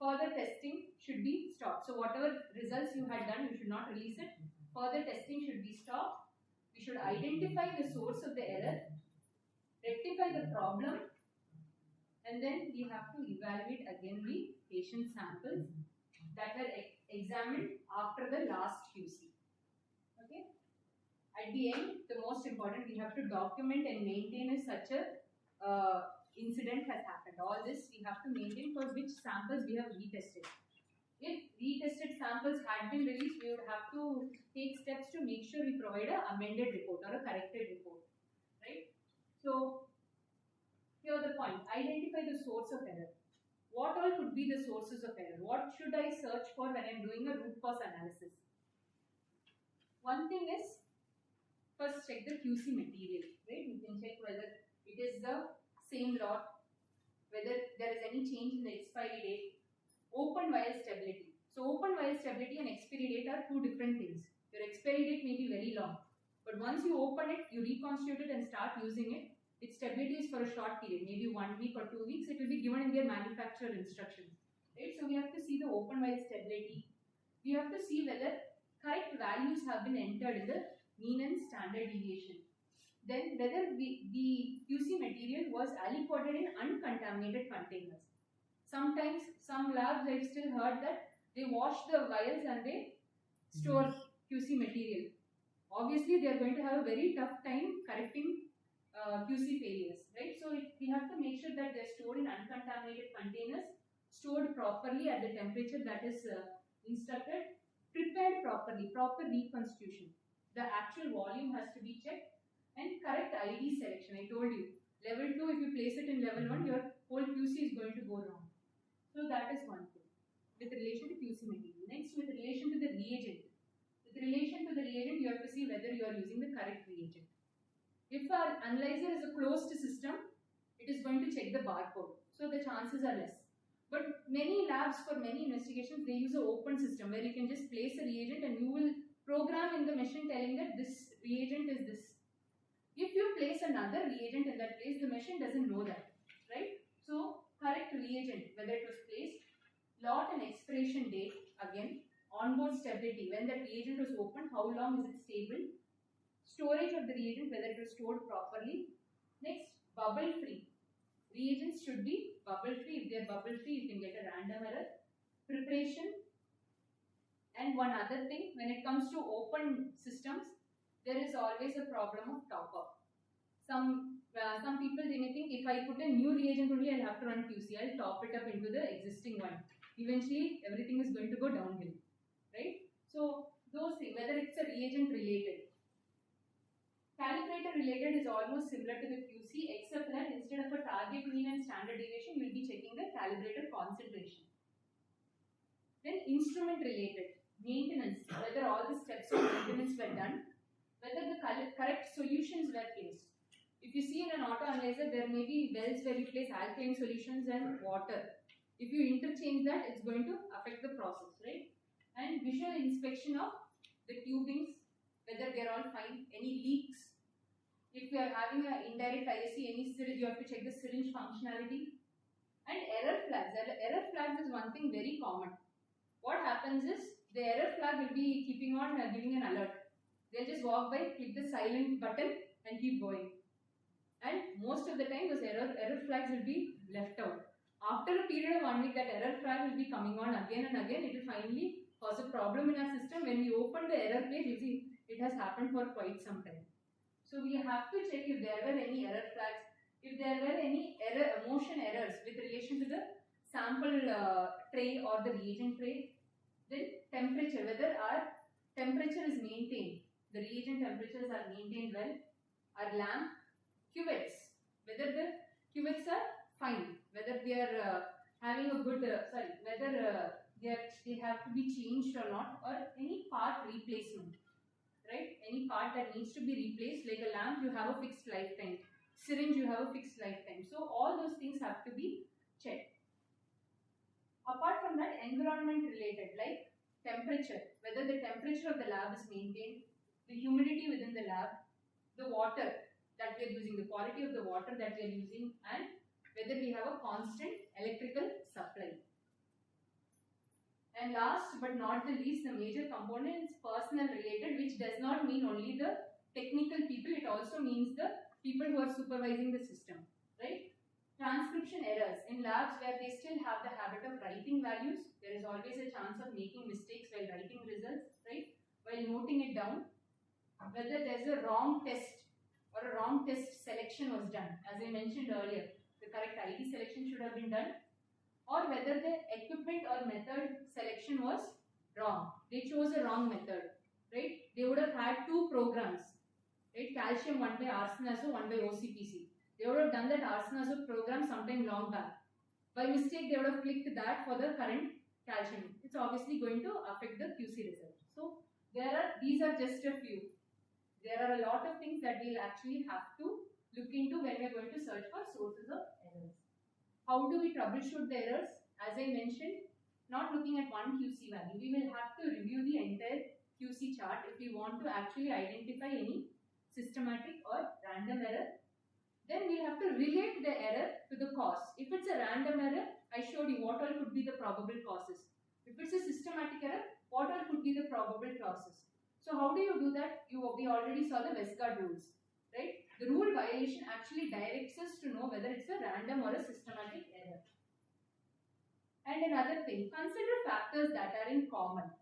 Further testing should be stopped. So whatever results you had done, you should not release it. Further testing should be stopped. We should identify the source of the error, rectify the problem, and then we have to evaluate again the patient samples that were examined after the last QC. Okay. At the end, the most important, we have to document and maintain if such a incident has happened. All this we have to maintain for which samples we have retested. If retested samples had been released, we would have to take steps to make sure we provide an amended report or a corrected report, right? So, here the point, identify the source of error. What all could be the sources of error? What should I search for when I am doing a root cause analysis? One thing is, first check the QC material, right? You can check whether it is the same lot, whether there is any change in the expiry date, open vial stability. So open vial stability and expiry date are two different things. Your expiry date may be very long, but once you open it, you reconstitute it and start using it, its stability is for a short period, maybe 1 week or 2 weeks. It will be given in their manufacturer instructions, right? So we have to see the open vial stability. We have to see whether correct values have been entered in the mean and standard deviation. Then whether the QC material was aliquoted in uncontaminated containers. Sometimes some labs, I've still heard that they wash the vials and they store QC material. Obviously, they are going to have a very tough time correcting QC failures, right? So we have to make sure that they're stored in uncontaminated containers, stored properly at the temperature that is instructed, prepared properly, proper reconstitution. The actual volume has to be checked, and correct ID selection. I told you, level 2, if you place it in level 1, your whole QC is going to go wrong. So that is one thing with relation to QC material. Next, with relation to the reagent. With relation to the reagent, you have to see whether you are using the correct reagent. If our analyzer is a closed system, it is going to check the barcode. So the chances are less. But many labs, for many investigations, they use an open system where you can just place a reagent and you will program in the machine telling that this reagent is this. If you place another reagent in that place, the machine doesn't know that, right? So correct reagent, whether it was placed, lot and expiration date, again, onboard stability, when that reagent was opened, how long is it stable, storage of the reagent, whether it was stored properly. Next, bubble free. Reagents should be bubble free. If they are bubble free, you can get a random error. Preparation. And one other thing, when it comes to open systems, there is always a problem of top up. Some people, they may think if I put a new reagent only, I'll have to run QC. I'll top it up into the existing one. Eventually, everything is going to go downhill, right? So those things, whether it's a reagent related. Calibrator related is almost similar to the QC, except that instead of a target mean and standard deviation, you will be checking the calibrator concentration. Then instrument related, maintenance, whether all the steps of maintenance were done, whether the correct solutions were placed. If you see in an auto analyzer, there may be wells where you place alkaline solutions and water. If you interchange that, it's going to affect the process, right? And visual inspection of the tubings, whether they're all fine, any leaks. If you are having an indirect ISC, any syringe, you have to check the syringe functionality. And error flags. Error flags is one thing very common. What happens is, the error flag will be keeping on giving an alert. They'll just walk by, click the silent button and keep going. And most of the time, those error flags will be left out. After a period of 1 week, that error flag will be coming on again and again. It will finally cause a problem in our system. When we open the error page, you see it has happened for quite some time. So we have to check if there were any error flags, if there were any motion errors with relation to the sample tray or the reagent tray. Then temperature, whether our temperature is maintained, the reagent temperatures are maintained well. Our lamp, cuvettes, whether the cuvettes are fine, whether they are having a good, whether they have to be changed or not, or any part replacement, right? Any part that needs to be replaced, like a lamp, you have a fixed lifetime. Syringe, you have a fixed lifetime. So all those things have to be checked. Apart from that, environment related, like temperature, whether the temperature of the lab is maintained, the humidity within the lab, the water that we are using, the quality of the water that we are using, and whether we have a constant electrical supply. And last but not the least, the major component is personnel related, which does not mean only the technical people, it also means the people who are supervising the system, right? Transcription errors. In labs where they still have the habit of writing values, there is always a chance of making mistakes while writing results, right? While noting it down, whether there's a wrong test or a wrong test selection was done. As I mentioned earlier, the correct ID selection should have been done, or whether the equipment or method selection was wrong. They chose a wrong method, right? They would have had two programs, right? Calcium one by Arsenazo, one by OCPC. They would have done that Arsenazo program sometime long back. By mistake, they would have clicked that for the current calcium. It's obviously going to affect the QC result. So these are just a few. There are a lot of things that we'll actually have to look into when we're going to search for sources of errors. How do we troubleshoot the errors? As I mentioned, not looking at one QC value. We will have to review the entire QC chart if we want to actually identify any systematic or random error. Then we have to relate the error to the cause. If it's a random error, I showed you what all could be the probable causes. If it's a systematic error, what all could be the probable causes. So how do you do that? We already saw the Westgard rules, right? The rule violation actually directs us to know whether it's a random or a systematic error. And another thing, consider factors that are in common.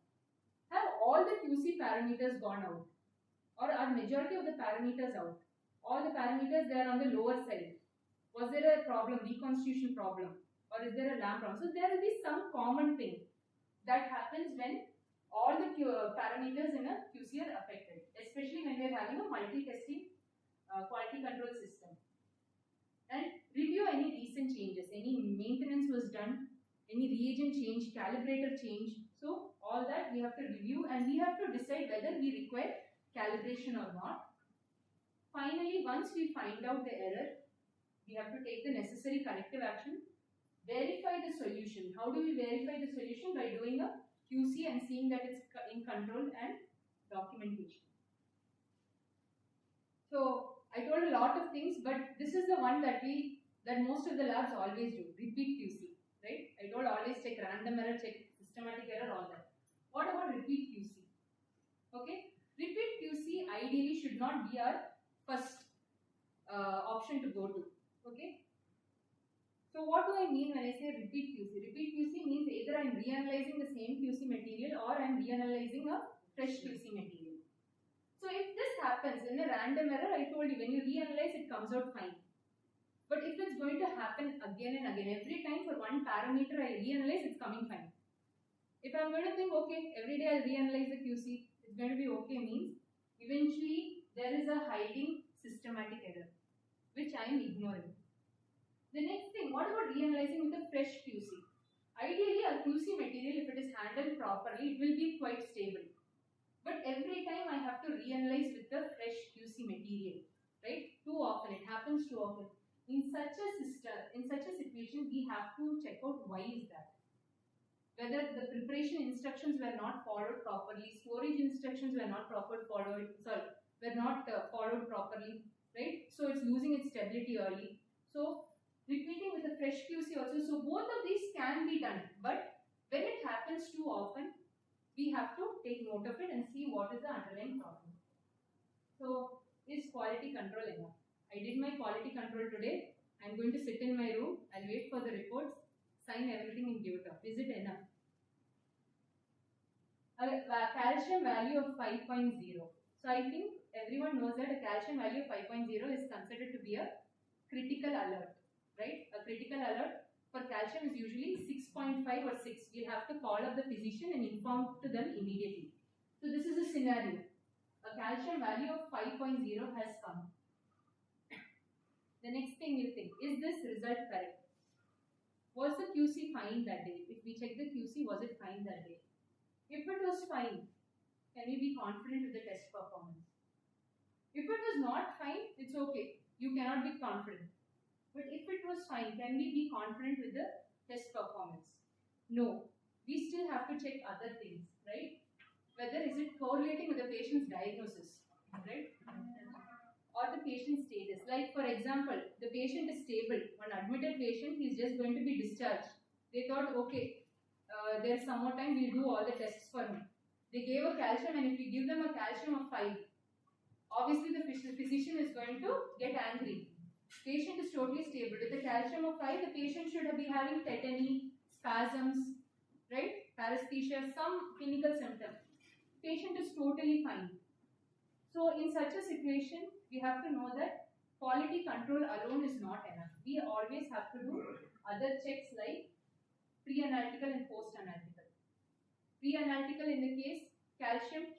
Have all the QC parameters gone out? Or are majority of the parameters out? All the parameters, they are on the lower side. Was there a problem, reconstitution problem? Or is there a lamp problem? So there will be some common thing that happens when all the parameters in a QC are affected, especially when we are having a multi-testing quality control system. And review any recent changes, any maintenance was done, any reagent change, calibrator change. So all that we have to review, and we have to decide whether we require calibration or not. Finally, once we find out the error, we have to take the necessary corrective action. Verify the solution. How do we verify the solution? By doing a QC and seeing that it's in control and documentation. So I told a lot of things, but this is the one that most of the labs always do. Repeat QC, right? I told always check random error, check systematic error, all that. What about repeat QC? Okay, repeat QC ideally should not be our first option to go to. Okay. So what do I mean when I say repeat QC? Repeat QC means either I'm reanalyzing the same QC material or I'm reanalyzing a fresh QC material. So if this happens in a random error, I told you when you reanalyze it comes out fine. But if it's going to happen again and again, every time for one parameter I reanalyze, it's coming fine. If I'm going to think, okay, every day I'll reanalyze the QC, it's going to be okay, means eventually there is a hiding systematic error, which I am ignoring. The next thing, what about reanalyzing with a fresh QC? Ideally, a QC material, if it is handled properly, it will be quite stable. But every time I have to reanalyze with the fresh QC material, right? Too often, it happens too often. In such a situation, we have to check out why is that. Whether the preparation instructions were not followed properly, storage instructions were not followed properly, right? So it's losing its stability early. So repeating with a fresh QC also. So both of these can be done, but when it happens too often, we have to take note of it and see what is the underlying problem. So is quality control enough? I did my quality control today. I'm going to sit in my room. I'll wait for the reports, sign everything and give it up. Is it enough? A calcium value of 5.0. So I think everyone knows that a calcium value of 5.0 is considered to be a critical alert, right? A critical alert for calcium is usually 6.5 or 6. We'll have to call up the physician and inform to them immediately. So this is a scenario. A calcium value of 5.0 has come. The next thing you think, is this result correct? Was the QC fine that day? If we check the QC, was it fine that day? If it was fine, can we be confident with the test performance? If it was not fine, it's okay. You cannot be confident. But if it was fine, can we be confident with the test performance? No. We still have to check other things, right? Whether is it correlating with the patient's diagnosis, right? Or the patient's status. Like for example, the patient is stable. One admitted patient, he is just going to be discharged. They thought, okay, there's some more time, we'll do all the tests for him. They gave a calcium, and if we give them a calcium of 5, obviously the physician is going to get angry. Patient is totally stable. With a calcium of 5, the patient should be having tetany, spasms, right? Paresthesia, some clinical symptom. Patient is totally fine. So in such a situation, we have to know that quality control alone is not enough. We always have to do other checks like pre-analytical and post-analytical. Pre-analytical in the case, calcium,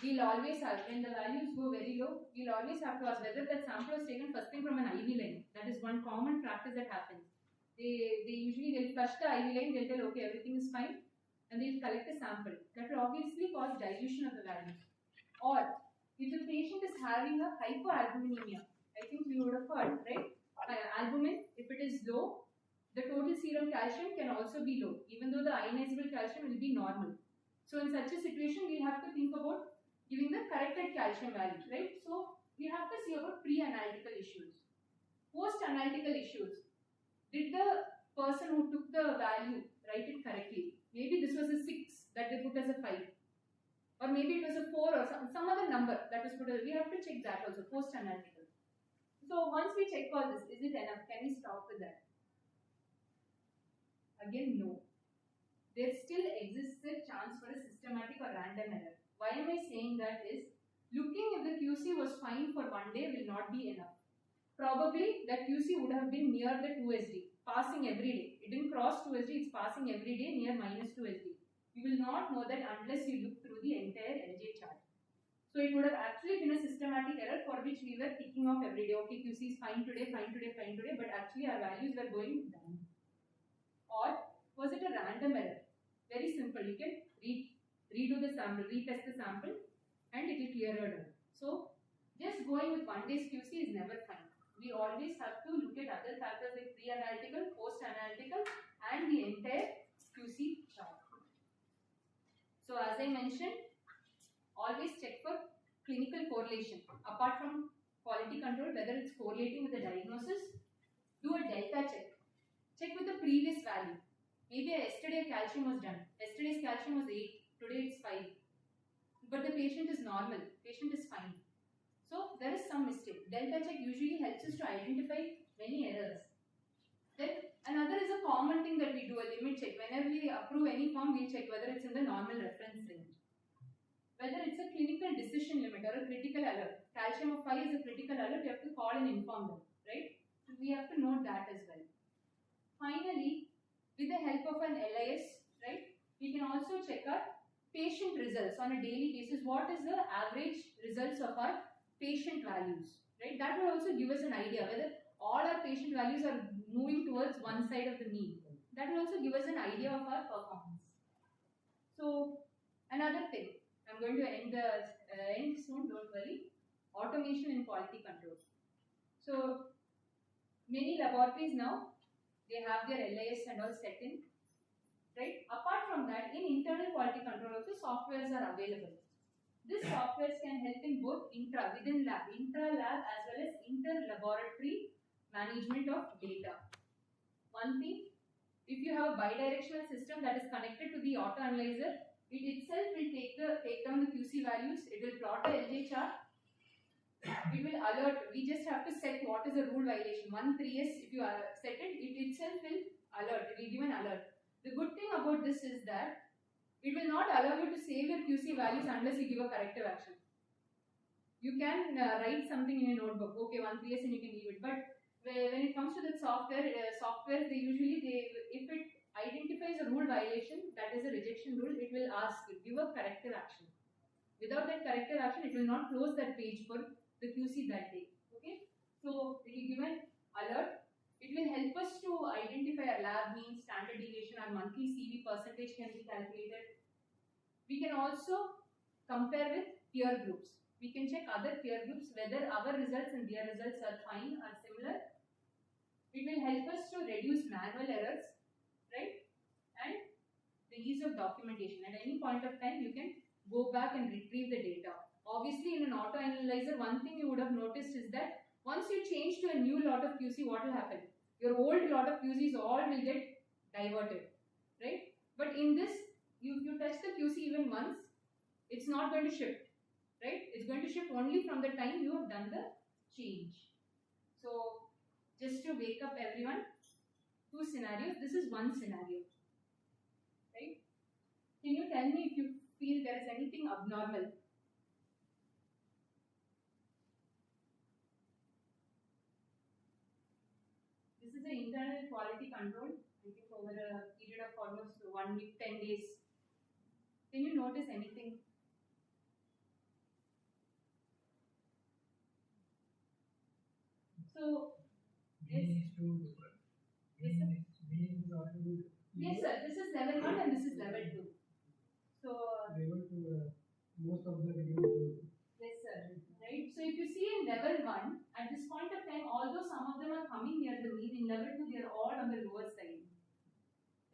we'll always have, when the values go very low, we'll always have to ask whether that sample was taken first thing from an IV line. That is one common practice that happens. They'll flush the IV line, they'll tell, okay, everything is fine, and they'll collect a sample. That will obviously cause dilution of the values. Or, if the patient is having a hypoalbuminemia, I think we would have heard, right? Albumin, if it is low, the total serum calcium can also be low, even though the ionizable calcium will be normal. So in such a situation, we have to think about giving the corrected calcium value, right? So we have to see about pre-analytical issues. Post-analytical issues. Did the person who took the value write it correctly? Maybe this was a 6 that they put as a 5. Or maybe it was a 4 or some other number that was put as, we have to check that also, post-analytical. So once we check all this, is it enough? Can we stop with that? Again, no. There still exists a chance for a systematic or random error. Why am I saying that is, looking if the QC was fine for one day will not be enough. Probably that QC would have been near the 2SD, passing every day. It didn't cross 2SD, it's passing every day near minus 2SD. You will not know that unless you look through the entire LJ chart. So it would have actually been a systematic error for which we were ticking off every day. Okay, QC is fine today, fine today, fine today, but actually our values were going down. Or was it a random error? Very simple. You can redo the sample, retest the sample, and it will clear your doubt. So just going with one day's QC is never fine. We always have to look at other factors like pre-analytical, post-analytical, and the entire QC chart. So as I mentioned, always check for clinical correlation. Apart from quality control, whether it's correlating with the diagnosis, do a delta check. Check with the previous value. Maybe yesterday calcium was done. Yesterday's calcium was 8, today it's 5. But the patient is normal, patient is fine. So there is some mistake. Delta check usually helps us to identify many errors. Then another is a common thing that we do, a limit check. Whenever we approve any form, we'll check whether it's in the normal reference range. Whether it's a clinical decision limit or a critical alert. Calcium of 5 is a critical alert, you have to call and inform them, right? So we have to note that as well. Finally, with the help of an LIS, right, we can also check our patient results on a daily basis. What is the average results of our patient values, right? That will also give us an idea whether all our patient values are moving towards one side of the mean. That will also give us an idea of our performance. So another thing, I'm going to end soon, don't worry. Automation in quality control. So many laboratories now, they have their LIS and all set in, right? Apart from that, in internal quality control also softwares are available. These softwares can help in both within lab, intra-lab as well as inter-laboratory management of data. One thing, if you have a bidirectional system that is connected to the auto analyzer, it itself will take down the QC values, it will plot a LJ chart, it will alert. We just have to set what is the rule violation. 1-3S, if you set it, it itself will alert, it will give an alert. The good thing about this is that it will not allow you to save your QC values unless you give a corrective action. You can write something in your notebook, okay, 1-3S and you can leave it, but when it comes to the software, they usually if it identifies a rule violation, that is a rejection rule, it will give a corrective action. Without that corrective action, it will not close that page for the QC that day. Okay, so it will give an alert. It will help us to identify our lab mean, standard deviation, our monthly CV percentage can be calculated. We can also compare with peer groups. We can check other peer groups whether our results and their results are fine, are similar. It will help us to reduce manual errors, right? And the ease of documentation. At any point of time, you can go back and retrieve the data. Obviously, in an auto analyzer, one thing you would have noticed is that once you change to a new lot of QC, what will happen? Your old lot of QCs all will get diverted, right? But in this, if you test the QC even once, it's not going to shift, right? It's going to shift only from the time you have done the change. So, just to wake up everyone, two scenarios. This is one scenario, right? Can you tell me if you feel there is anything abnormal? This is an internal quality control, I think over a period of almost 1 week, 10 days. Can you notice anything? So, yes. Yes, sir. This is level 1 and this is level 2. So, Most of the videos. yes, sir. Right. So, if you see in level 1, at this point of time, although some of them are coming near the mean, in level 2, they are all on the lower side.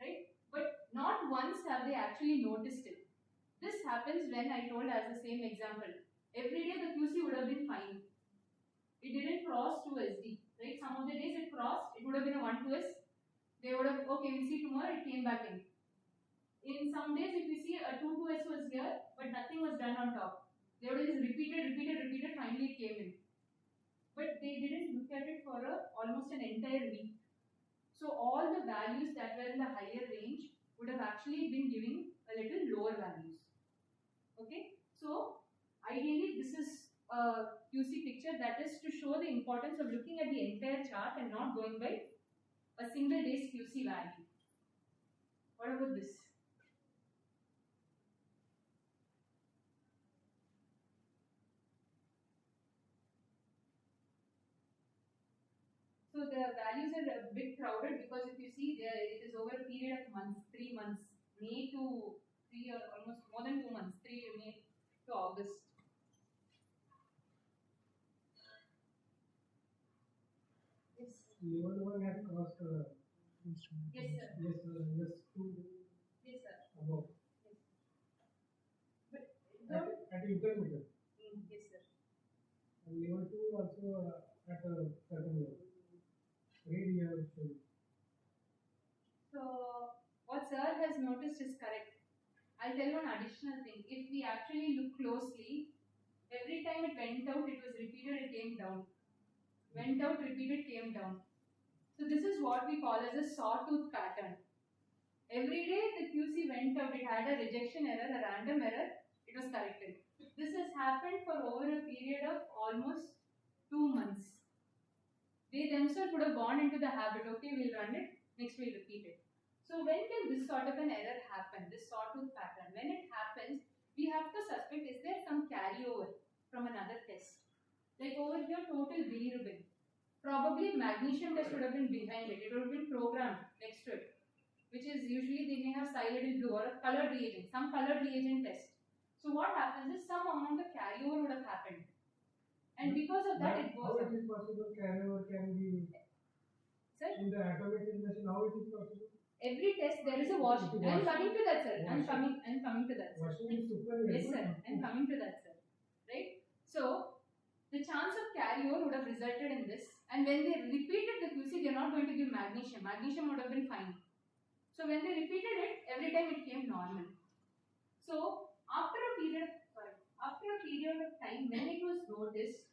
Right. But not once have they actually noticed it. This happens when I told as the same example. Every day the QC would have been fine. It didn't cross 2SD. Right. Some of the days it crossed, it would have been a 1 2S. They would have, okay, we'll see tomorrow, it came back in. In some days, if you see a 2 2S was here, but nothing was done on top. They would have just repeated, finally it came in. But they didn't look at it for almost an entire week. So all the values that were in the higher range would have actually been giving a little lower values. Okay, so ideally this is a QC picture that is to show the importance of looking at the entire chart and not going by a single day's QC value. What about this? So the values are a bit crowded because if you see there, it is over a period of months, 3 months, May to 3 or almost more than 2 months, May to August. Yes. Level 1 has crossed. Yes, sir. Yes, just 2 Yes, sir. above. Yes. But At intermediate. yes, sir. And level 2 also at a certain level. Read here. So what sir has noticed is correct. I'll tell you one additional thing. If we actually look closely, every time it went out, it was repeated, it came down. Went out, repeated, came down. So this is what we call as a sawtooth pattern. Every day the QC went out, it had a rejection error, a random error, it was corrected. This has happened for over a period of almost 2 months. They themselves would have gone into the habit, okay, we'll run it, next we'll repeat it. So when can this sort of an error happen, this sawtooth pattern? When it happens, we have to suspect, is there some carryover from another test? Like over here, total bilirubin. Probably magnesium test would have been behind it. It would have been programmed next to it, which is usually they may have cyanide blue or a colored reagent, some colored reagent test. So what happens is some amount of carryover would have happened. And because of that, it goes How up. it is possible carryover can be Sir? in the automated machine? How it is possible? Every test there is a washing. I am coming to that, sir. I am coming to that. Sir. Washing is super. Yes, sir. I am coming to that, sir. Right? So the chance of carryover would have resulted in this. And when they repeated the QC, they are not going to give magnesium. Magnesium would have been fine. So when they repeated it, every time it came normal. So after a period of time, when it was noticed,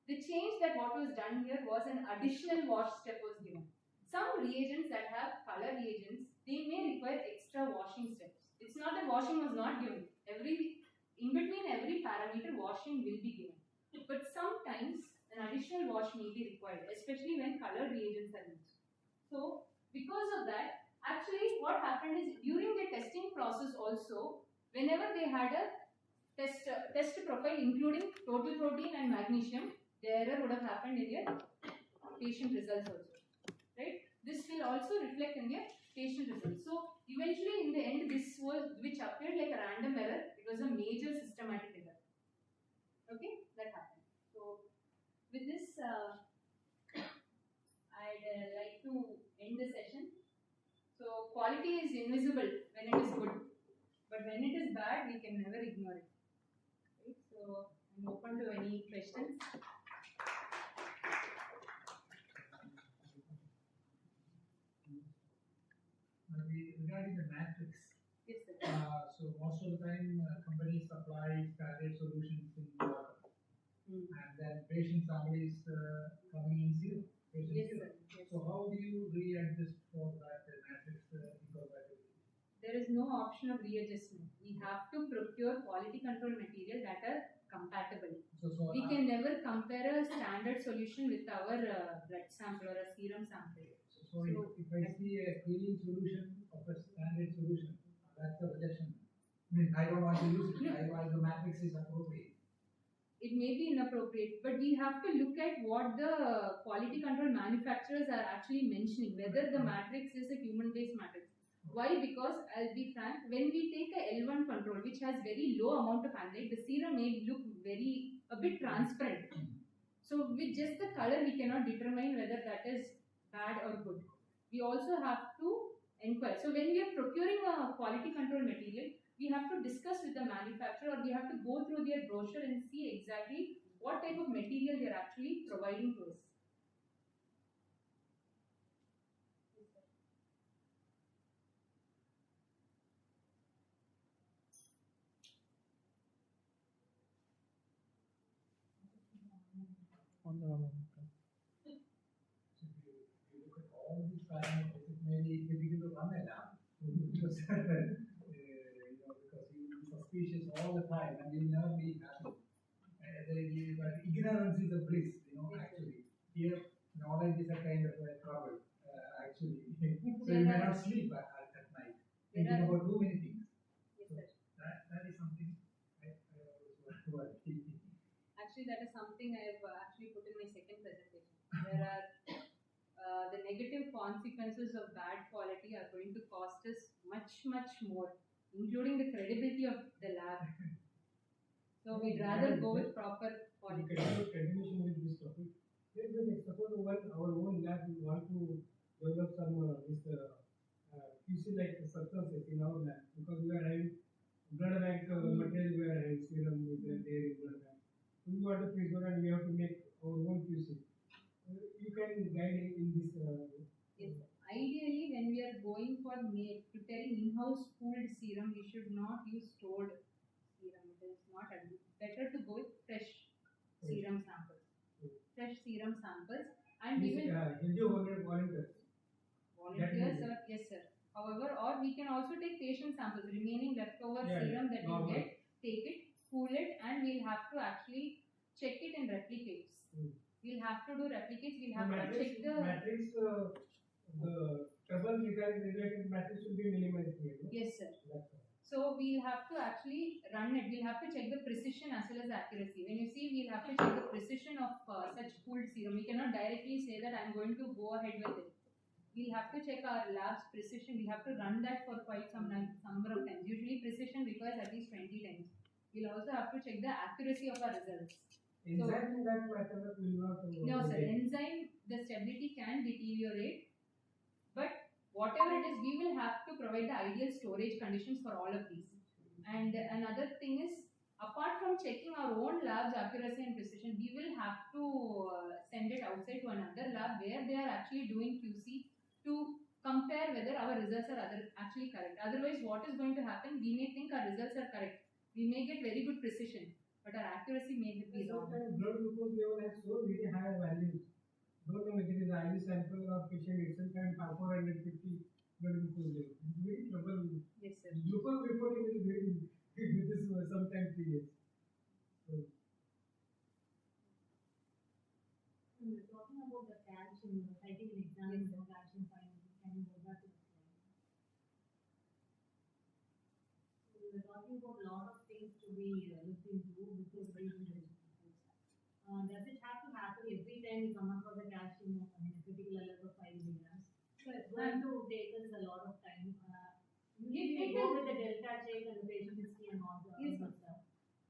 the change that what was done here was an additional wash step was given. Some reagents that have color reagents, they may require extra washing steps. It's not that washing was not given. In between every parameter, washing will be given. But sometimes an additional wash may be required, especially when color reagents are used. So, because of that, actually what happened is during the testing process also, whenever they had a test profile including total protein and magnesium, the error would have happened in your patient results also, right? This will also reflect in your patient results. So eventually in the end, this was, which appeared like a random error, it was a major systematic error. Okay, that happened. So with this, I'd like to end the session. So quality is invisible when it is good, but when it is bad, we can never ignore it. Right? So I'm open to any questions. Regarding the matrix, Yes, sir. so most of the time companies supply standard solutions in water, and then patient sample is coming in zero. Patient Yes, zero. sir. Yes. So how do you readjust for that matrix incompatibility? There is no option of readjustment. We have to procure quality control material that are compatible. So We can never compare a standard solution with our blood sample or a serum sample. So if I see a clean solution of a standard solution, that's a rejection. I mean, I don't want to use it. I want the matrix is appropriate. It may be inappropriate, but we have to look at what the quality control manufacturers are actually mentioning, whether the matrix is a human-based matrix. Why? Because I'll be frank, when we take a L1 control, which has very low amount of analyte, the serum may look a bit transparent. So with just the color, we cannot determine whether that is bad or good. We also have to inquire. So when we are procuring a quality control material, we have to discuss with the manufacturer, or we have to go through their brochure and see exactly what type of material they are actually providing to us. On the So if you look at all these parameters, it may be difficult to run a lab because because you will be suspicious all the time and you'll never be happy. But ignorance is a bliss, actually. Here, knowledge is a kind of a trouble, actually. So you may not sleep at night, thinking about too many things. Yes, So sir. that is something I always worry. Actually, that is something I have actually put in my second presentation. There are the negative consequences of bad quality are going to cost us much more, including the credibility of the lab. So we'd rather go with proper quality. Continuation with this topic. Suppose our own lab we want to develop some QC like substances in our lab because we are having blood bank material, we are having serum with the dairy blood bank. We want to preserve and we have to make our own QC. You can guide in this. Yes. Ideally, when we are going for preparing in-house pooled serum, we should not use stored serum. It is not better to go with fresh serum samples. Fresh serum samples, and we will volunteers. volunteers, sir. Yes, sir. However, or we can also take patient samples, remaining leftover serum that we get, take it, cool it, and we'll have to actually check it in replicates. We'll have to do replicates. We'll have to check the matrix. The trouble related matrix should be minimized here. No? Yes, sir. So we'll have to actually run it. We'll have to check the precision as well as accuracy. When you see, we'll have to check the precision of such pooled serum. We cannot directly say that I'm going to go ahead with it. We'll have to check our lab's precision. We have to run that for quite some number of times. Usually precision requires at least 20 times. We'll also have to check the accuracy of our results. Enzyme in that matter will not. No, sir. Enzyme, the stability can deteriorate, but whatever it is, we will have to provide the ideal storage conditions for all of these. And another thing is, apart from checking our own lab's accuracy and precision, we will have to send it outside to another lab where they are actually doing QC to compare whether our results are actually correct. Otherwise, what is going to happen? We may think our results are correct. We may get very good precision, but our accuracy may be wrong. Sometimes blood glucose level has so very high values. Don't know whether it is IV sample or patient itself and 450 blood glucose level. It's very trouble. Yes, sir. Glucose reporting is very this sometimes serious. So, needs to be looked into before raising the reports. Does it have to happen every time you come across a cache in a critical alert of 5 milligrams? So it's going to take us a lot of time. Usually we go with the delta check and the patient history and all the Yes, other stuff.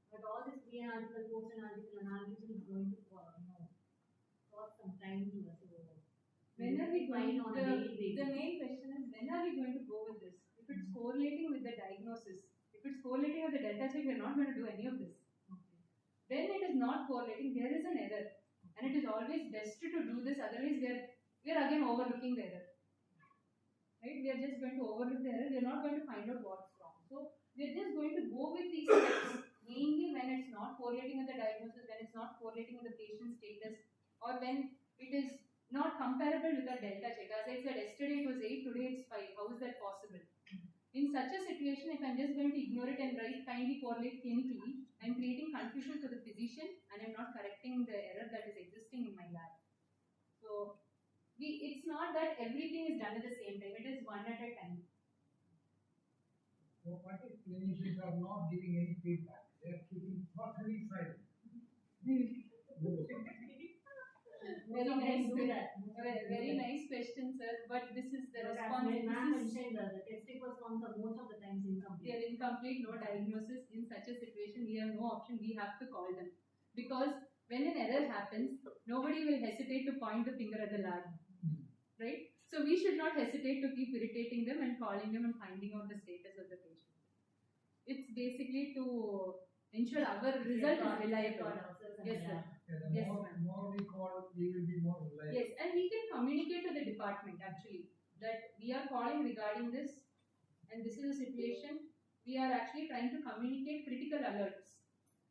But all this pre-analytical, post-analytical analysis is going to cost some time to us. So When are we going on a daily basis. the main question is when are we going to go with this? If it's correlating with the diagnosis, if it's correlating with the delta check, we're not going to do any of this. Okay. When it is not correlating, there is an error. And it is always best to do this, otherwise we are again overlooking the error. Right? We are just going to overlook the error, we are not going to find out what's wrong. So we are just going to go with these steps, mainly when it's not correlating with the diagnosis, when it's not correlating with the patient status, or when it is not comparable with the delta check. As I said, yesterday it was 8, today it's 5. How is that possible? In such a situation, if I'm just going to ignore it and write kindly correlate clinically, I'm creating confusion for the physician and I'm not correcting the error that is existing in my lab. So, it's not that everything is done at the same time, it is one at a time. So what if clinicians are not giving any feedback? They are keeping totally silent. Very nice, do that. very nice question, sir. But this is the But as response. ma'am This is mentioned, the testing response are most of the times they incomplete. are incomplete, no diagnosis. In such a situation, we have no option. We have to call them because when an error happens, nobody will hesitate to point the finger at the lab, right? So we should not hesitate to keep irritating them and calling them and finding out the status of the patient. It's basically to ensure our result is reliable. Yes, sir. The Yes, more we call, we will be more reliable. Yes, and we can communicate to the department actually that we are calling regarding this and this is a situation. We are actually trying to communicate critical alerts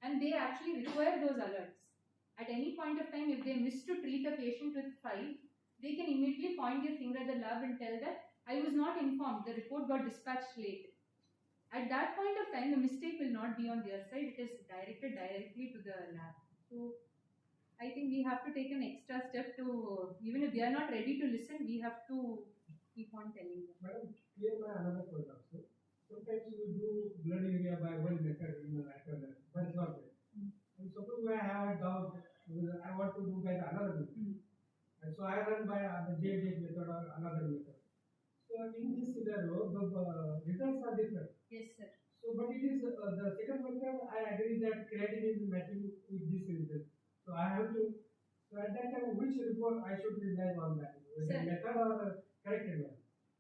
and they actually require those alerts. At any point of time, if they miss to treat a patient with 5, they can immediately point their finger at the lab and tell that I was not informed, the report got dispatched late. At that point of time, the mistake will not be on their side, it is directed directly to the lab. So, I think we have to take an extra step to, even if they are not ready to listen, we have to keep on telling them. Madam, here my another point also. Sometimes you do blood urea by one method in the lateral, but it's not there. And suppose I have a doubt, I want to do by the another method. And so I run by the JJ method or another method. So in this scenario, the results are different. Yes, sir. So, but it is the second method. I agree that creatinine is matching with this result. So I have to. So at that time, which report I should rely on that? Whether Sir. method or corrected one?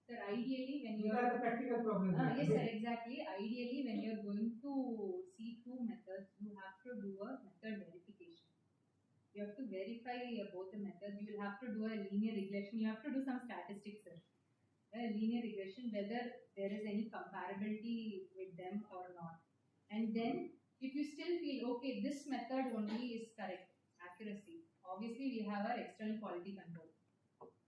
Sir, ideally when These you are the practical problems. yes, sir, exactly. Ideally, when you're going to see 2 methods, you have to do a method verification. You have to verify both the methods. You will have to do a linear regression. You have to do some statistics, sir. A linear regression, whether there is any comparability with them or not. And then, if you still feel, okay, this method only is correct, accuracy, obviously we have our external quality control.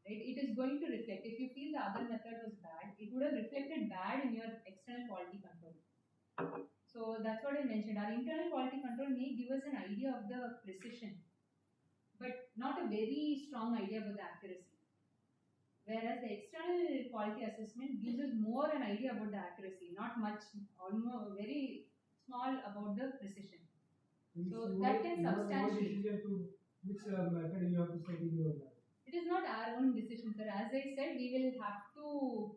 Right? It is going to reflect. If you feel the other method was bad, it would have reflected bad in your external quality control. So that's what I mentioned. Our internal quality control may give us an idea of the precision, but not a very strong idea about the accuracy. Whereas the external quality assessment gives us more an idea about the accuracy, not much, almost very small about the precision. So that can substantiate. Decision to which method you have to set in your lab. It is not our own decision, sir. As I said, we will have to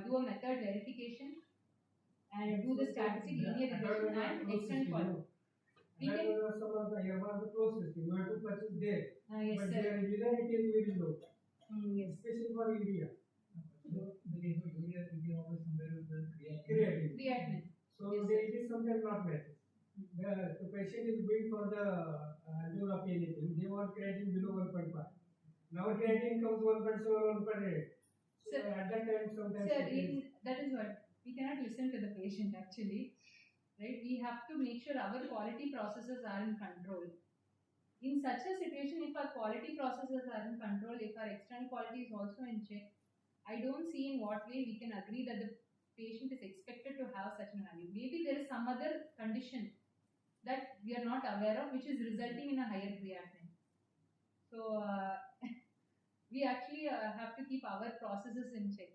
do a method verification and do the statistic, linear regression and external quality. We That can- was some of the was the close system. You have to purchase there. Yes, But sir. their reliability is very low, Yes. especially for India. So the case of urea will be always somewhere with the creatinine. Creatinine. Creatinine. So Yes, it is sometimes not met. The patient is going for the Andorra anything. They want creatinine below 1.5. Now creatinine comes 1.7, 1.8. So Sir- at that time sometimes Sir, it is- that is what we cannot listen to the patient actually, right? We have to make sure our quality processes are in control. In such a situation, if our quality processes are in control, if our external quality is also in check, I don't see in what way we can agree that the patient is expected to have such a value. Maybe there is some other condition that we are not aware of, which is resulting in a higher creatinine. So we actually have to keep our processes in check.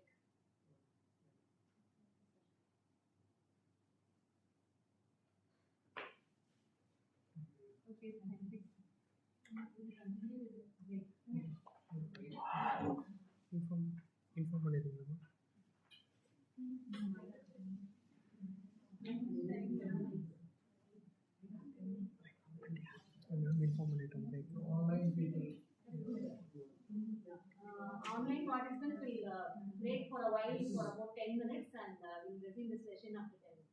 Okay, thank you. We continue with the break. Inform பண்ணிருக்கீங்களா? Inform பண்ணிட்டோம் break. Online people. Online participants will break for a while for about 10 minutes and we'll resume the session after 10 minutes.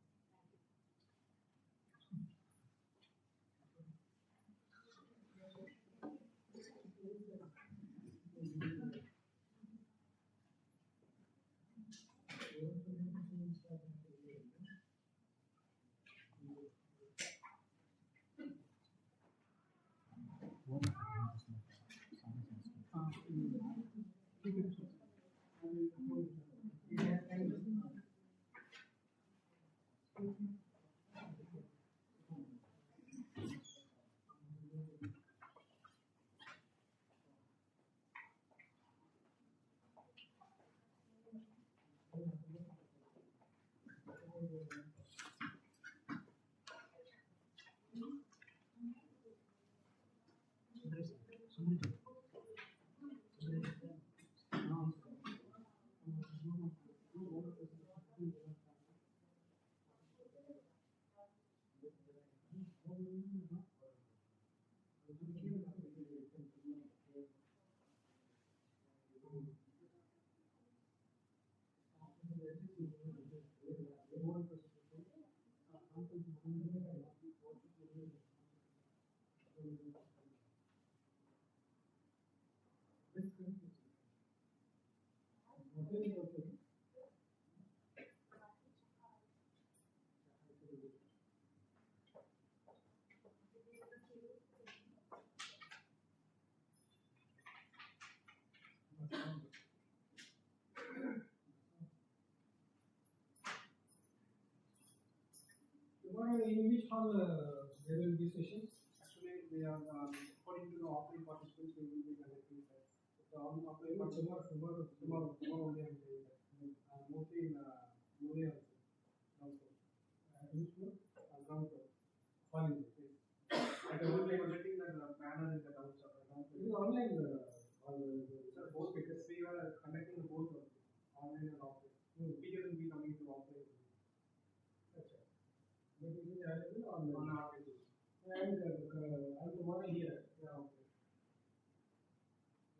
Tomorrow in which hall there will be sessions? Actually, we are according to the offline participants, we will be conducting that. The offline Tomorrow only I'm doing that. Mostly in Mumbai also. Which floor? Ground floor. Hall is it? And we will be projecting the banner in the downstairs. It is online. Sir, both because we are conducting both online and offline. Teachers will be coming to offline. But it is available on On our pages. and tomorrow here. Yeah, okay.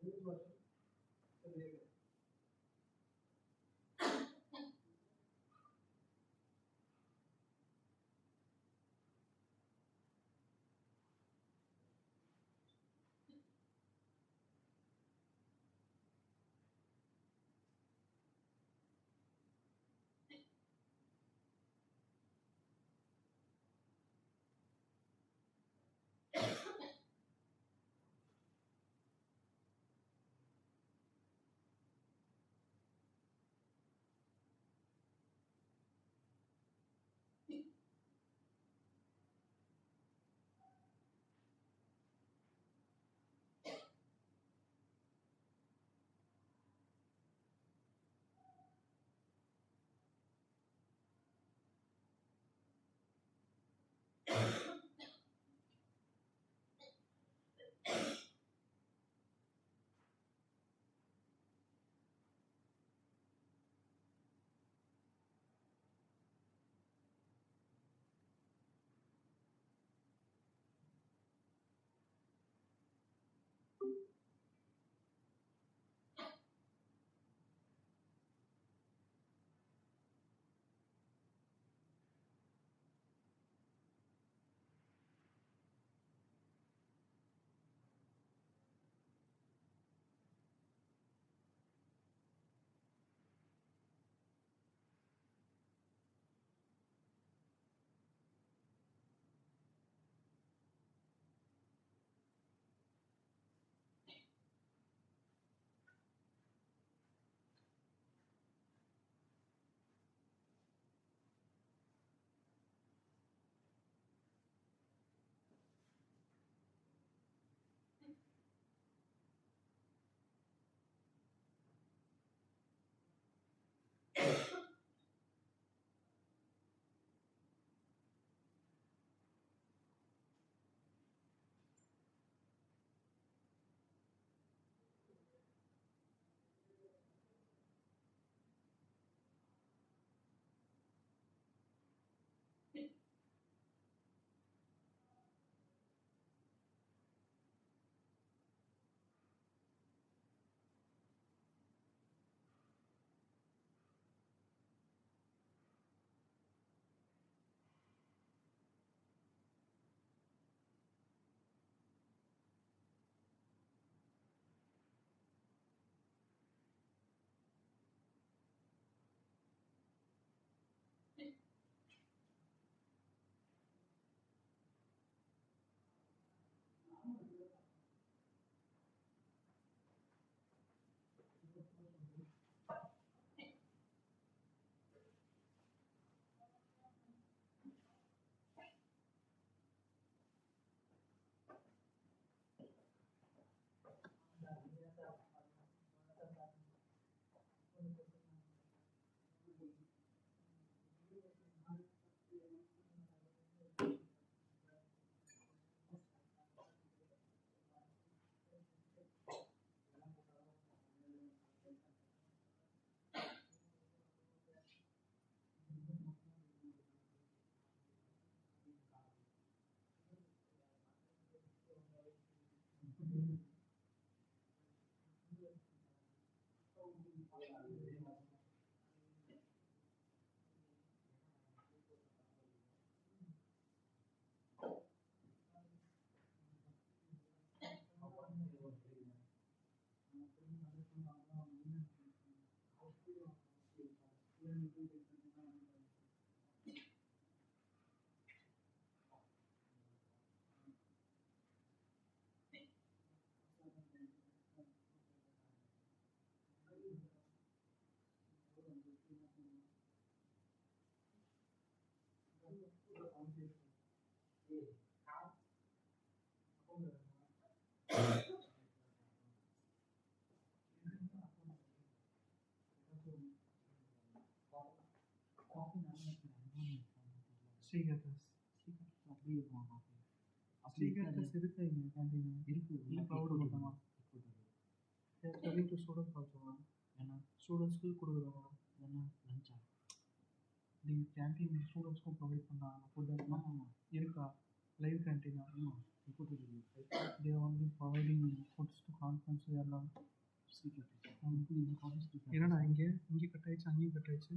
This is what. So they- Students school கொடுக்குறாங்க நீங்க canteen ஸ்டூடெண்ட்ஸ்க்கும் provide பண்ணாங்க food இருக்கா live கேண்டீனா they are only providing foods to conference எல்லாம் என்னடா இங்கே cut ஆயிடுச்சு அங்கேயும் cut ஆயிடுச்சு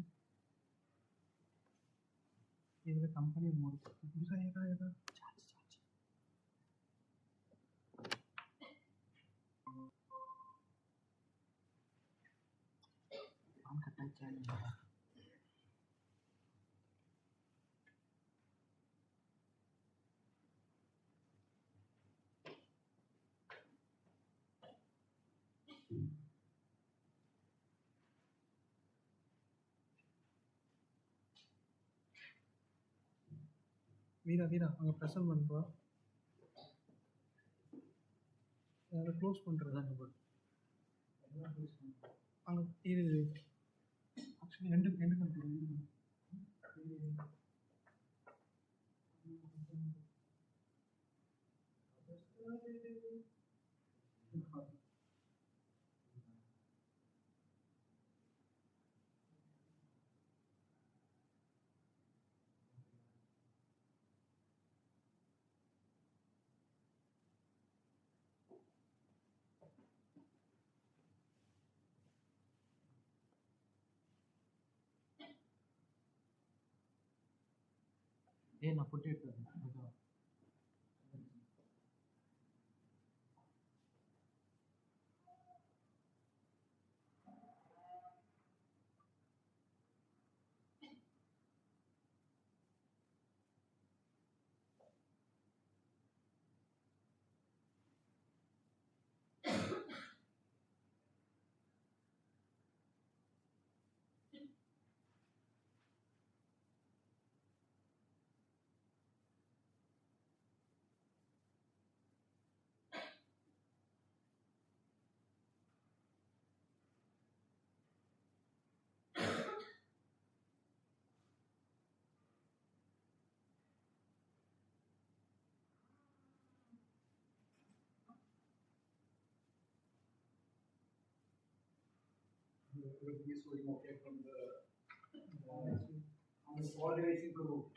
இதில் கம்பெனி ஏதா கட் ஆயிடுச்சா வீரா அங்கே ப்ரெசன்ட் பண்ணுறா அதை க்ளோஸ் பண்ணுறது அங்கே இது ஆக்சுவலி ரெண்டு கண்ட்ரோல் நான் ஃபுட் எடுத்துறேன் This will be okay from the organizing group.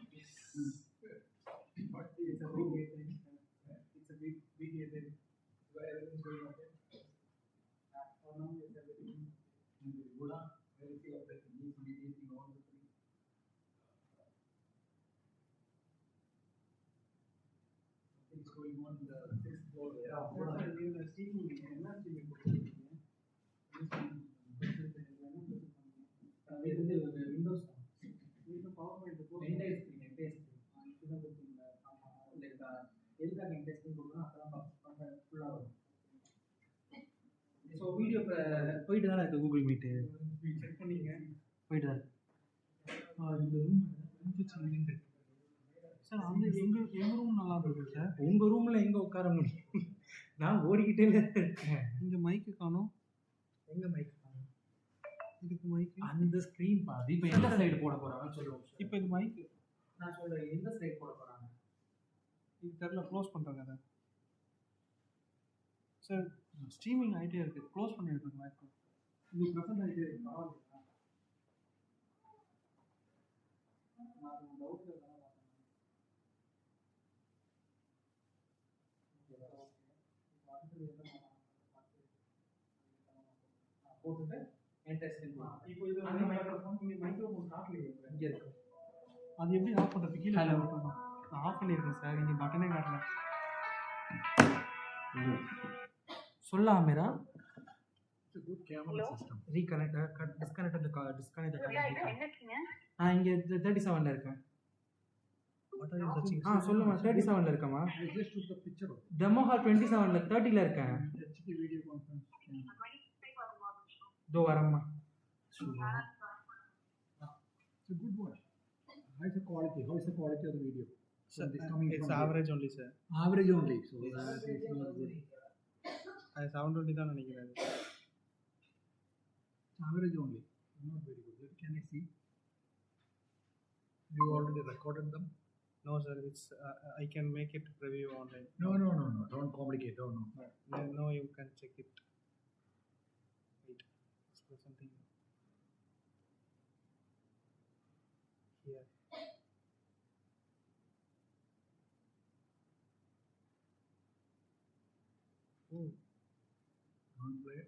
But it's a big event. It's a big event. So everything's going okay. For now, it's everything good. Everything of the needs meeting all the things. Things going on in the 6th floor. இது வந்து Windows power point entire screen இதுதான் கொடுத்தீங்களா எதுக்காக entire screen கொடுக்கணும் அப்போ தான் ஃபுல்லாக வரும் ஸோ வீடியோ இப்போ போயிட்டு தானே இருக்குது கூகுள் மீட்டு செக் பண்ணிங்க போயிட்டு தான் இந்த ரூம் சார் அந்த எங்கள் ரூம் நல்லா இருக்கும் சார் உங்கள் ரூமில் எங்கே உட்கார முடியும் நான் ஓடிக்கிட்டே இருக்கேன் இங்கே மைக்கு காணும் எங்கே மைக் இதுக்கு மைக் அந்த ஸ்க்ரீன் பாதி இப்போ எந்த சைடு போட போறாங்கன்னு சொல்லுவோம். இப்போ இது மைக் நான் சொல்றேன் எந்த சைடு போட போறாங்க. இது தெரியல க்ளோஸ் பண்ணுறாங்க அதை சார். ஸ்ட்ரீமிங் ஆகிட்டே இருக்குது, க்ளோஸ் பண்ணிடுறது மைக். இது ப்ரெசென்ட் ஆகிட்டே இருக்கு. பரவாயில்லையா? நான் டவுட்டில் போட்டுட்டு என்டர் ஸ்க்ரீன் இப்போ இது அந்த மைக்ரோஃபோன் இங்கே மைக்ரோஃபோன் காட்டலையே. இங்கே இருக்கு. அது எப்படி ஆஃப் பண்ணுறது? கீழே Hello. நான் ஆஃப் பண்ணியிருக்கேன் சார், இங்கே பட்டனே காட்டல. சொல்லலாம் Meera. It's a good camera system. Reconnect disconnect நான் இங்கே 37ல இருக்கேன். What are you searching? சொல்லுமா 37ல இருக்கேம்மா. I just took the picture of demo hall 27ல 30ல இருக்கேன். HD video conference. இதோ வரேம்மா. It's a good one. How is the quality? How is the quality of the video? Sir, From coming it's from average only sir. average only. So it's not good. அது sound only தான் நினைக்கிறேன். Average only. Not very good. Can I see? You already recorded them? No sir, it's I can make it preview online. No. Don't complicate. No. No, you can check it. Wait, let's put something here. Oh, Don't play.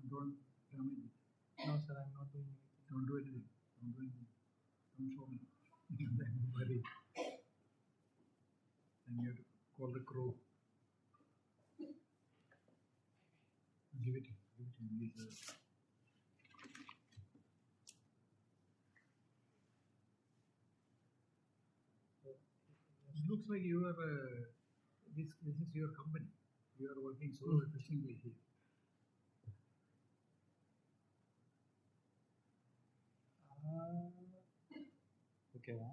Don't damage it. no sir, I'm not doing anything. Don't do anything. Don't show me. Then you worry. Then you have to call the crew. Give it. Please. It looks like you are. This is your company. You are working so efficiently here. ஓகேவா?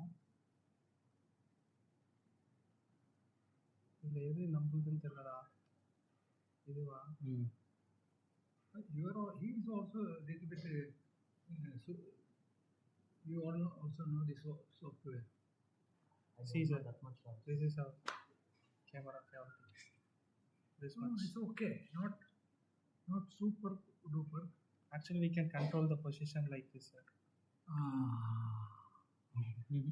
இல்லை எது நம்மளுதுன்னு தெரியலடா. இதுவா? But he is also a little bit. So you all also know the software. See sir, this is our camera quality. This No, much. it's okay. Not super duper. Actually, we can control the position like this sir.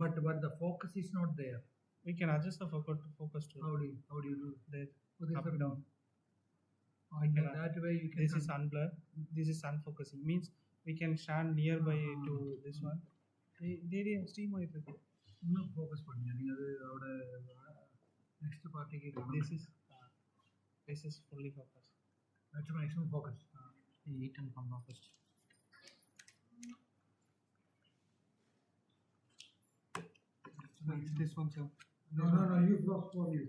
But the focus is not there. We can adjust the focus to How do you do? that Oh, there's up a- down. On can- that way you can. This is unblur. This is unfocusing. Means we can stand nearby to this one. They stream ஆயிட்டு இருக்கு. இன்னும் focus பண்ணுங்க. நீங்க அது அவரோட next பார்ட்டிக்கு This is fully focused. That's maximum focus. 8 and come first. This one sir. No, you block for you.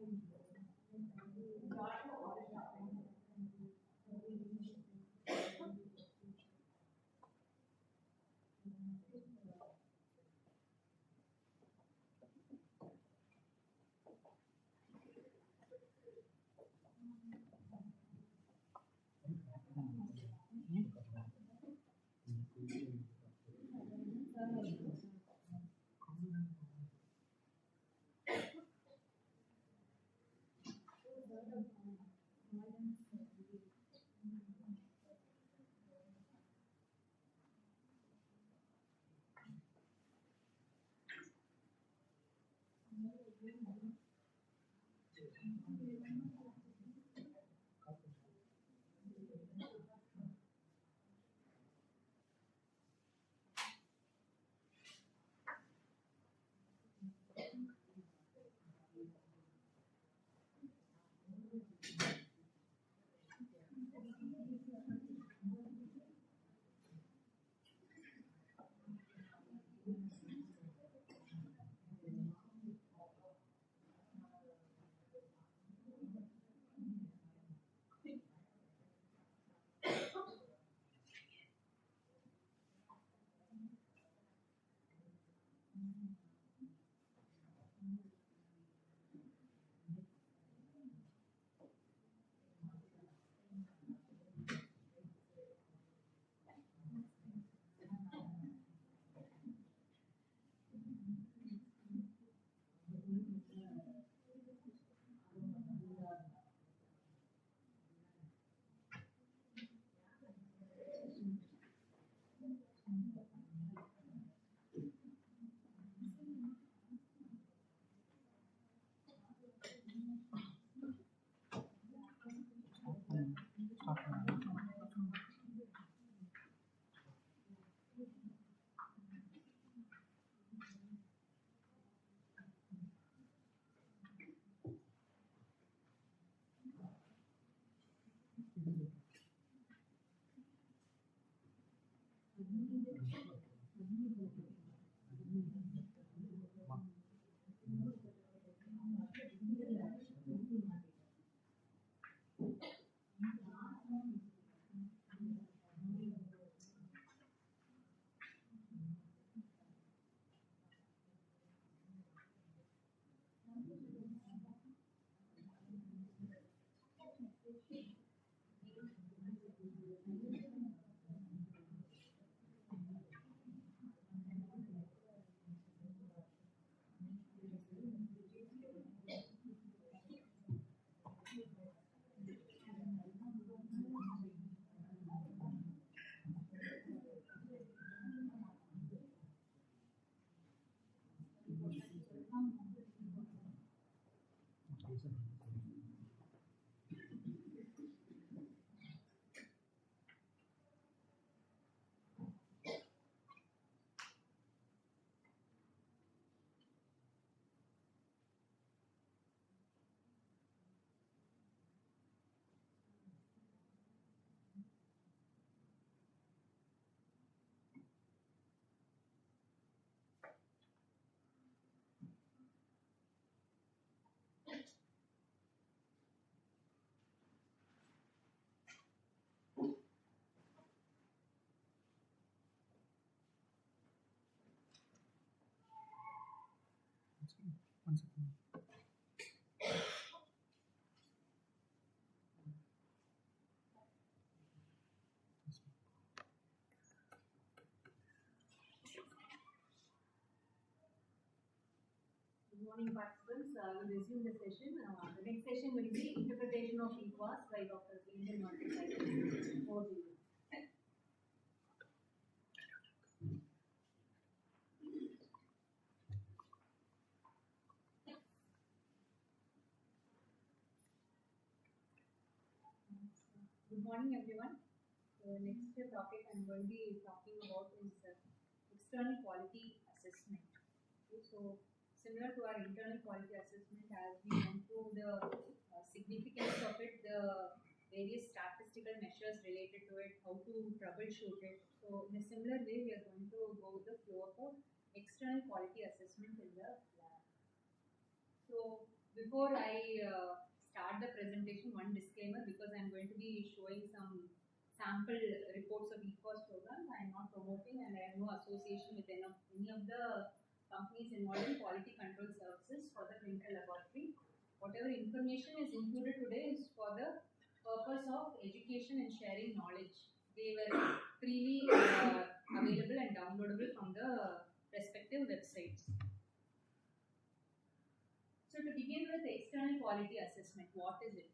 One second. Good morning, participants. We'll resume the session. The next session will be Interpretation of EQUAS by Dr. Indian Market Science. Over to you. Good morning, everyone. The next topic I'm going to be talking about is external quality assessment. Okay, so similar to our internal quality assessment, as we went through the significance of it, the various statistical measures related to it, how to troubleshoot it. So in a similar way, we are going to go with the flow of external quality assessment in the lab. So Before I start the presentation, one disclaimer, because I'm going to be showing some sample reports of EQUAS programs. I am not promoting and I have no association with any of the companies involved in quality control services for the clinical laboratory. Whatever information is included today is for the purpose of education and sharing knowledge. They were freely available and downloadable from the respective websites. So to begin with, external quality assessment, what is it?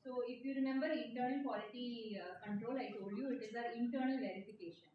So if you remember internal quality control, I told you it is our internal verification.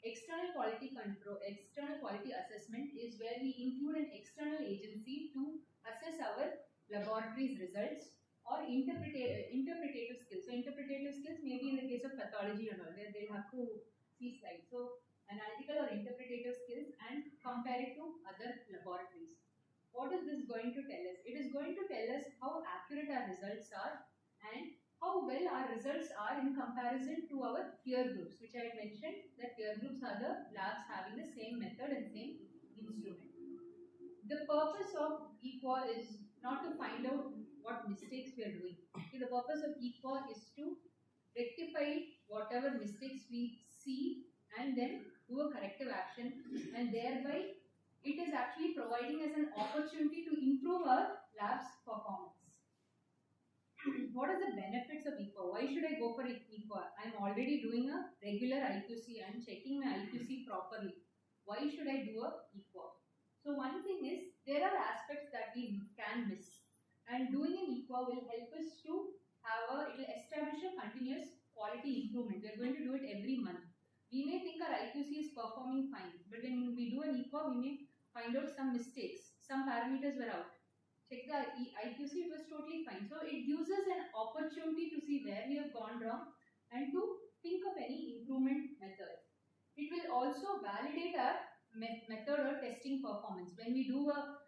External quality control, external quality assessment is where we include an external agency to assess our laboratory's results or interpretative skills. So interpretative skills may be in the case of pathology and all, where they have to see slides. So analytical or interpretative skills and compare it to other laboratories. What is this going to tell us? It is going to tell us how accurate our results are and how well our results are in comparison to our peer groups, which I had mentioned that peer groups are the labs having the same method and same instrument. The purpose of EQUA is not to find out what mistakes we are doing. Okay, the purpose of EQUA is to rectify whatever mistakes we see and then do a corrective action, and thereby it is actually providing us an opportunity to improve our lab's performance. What are the benefits of EQUA? Why should I go for EQUA? I am already doing a regular IQC. I am checking my IQC properly. Why should I do a EQUA? So one thing is, there are aspects that we can miss, and doing an EQUA will help us to it will establish a continuous quality improvement. We are going to do it every month. We may think our IQC is performing fine, but when we do an EQUA, we may find out some mistakes, some parameters were out. Check the IQC, it was totally fine. So it gives us an opportunity to see where we have gone wrong and to think of any improvement method. It will also validate our method or testing performance. When we do a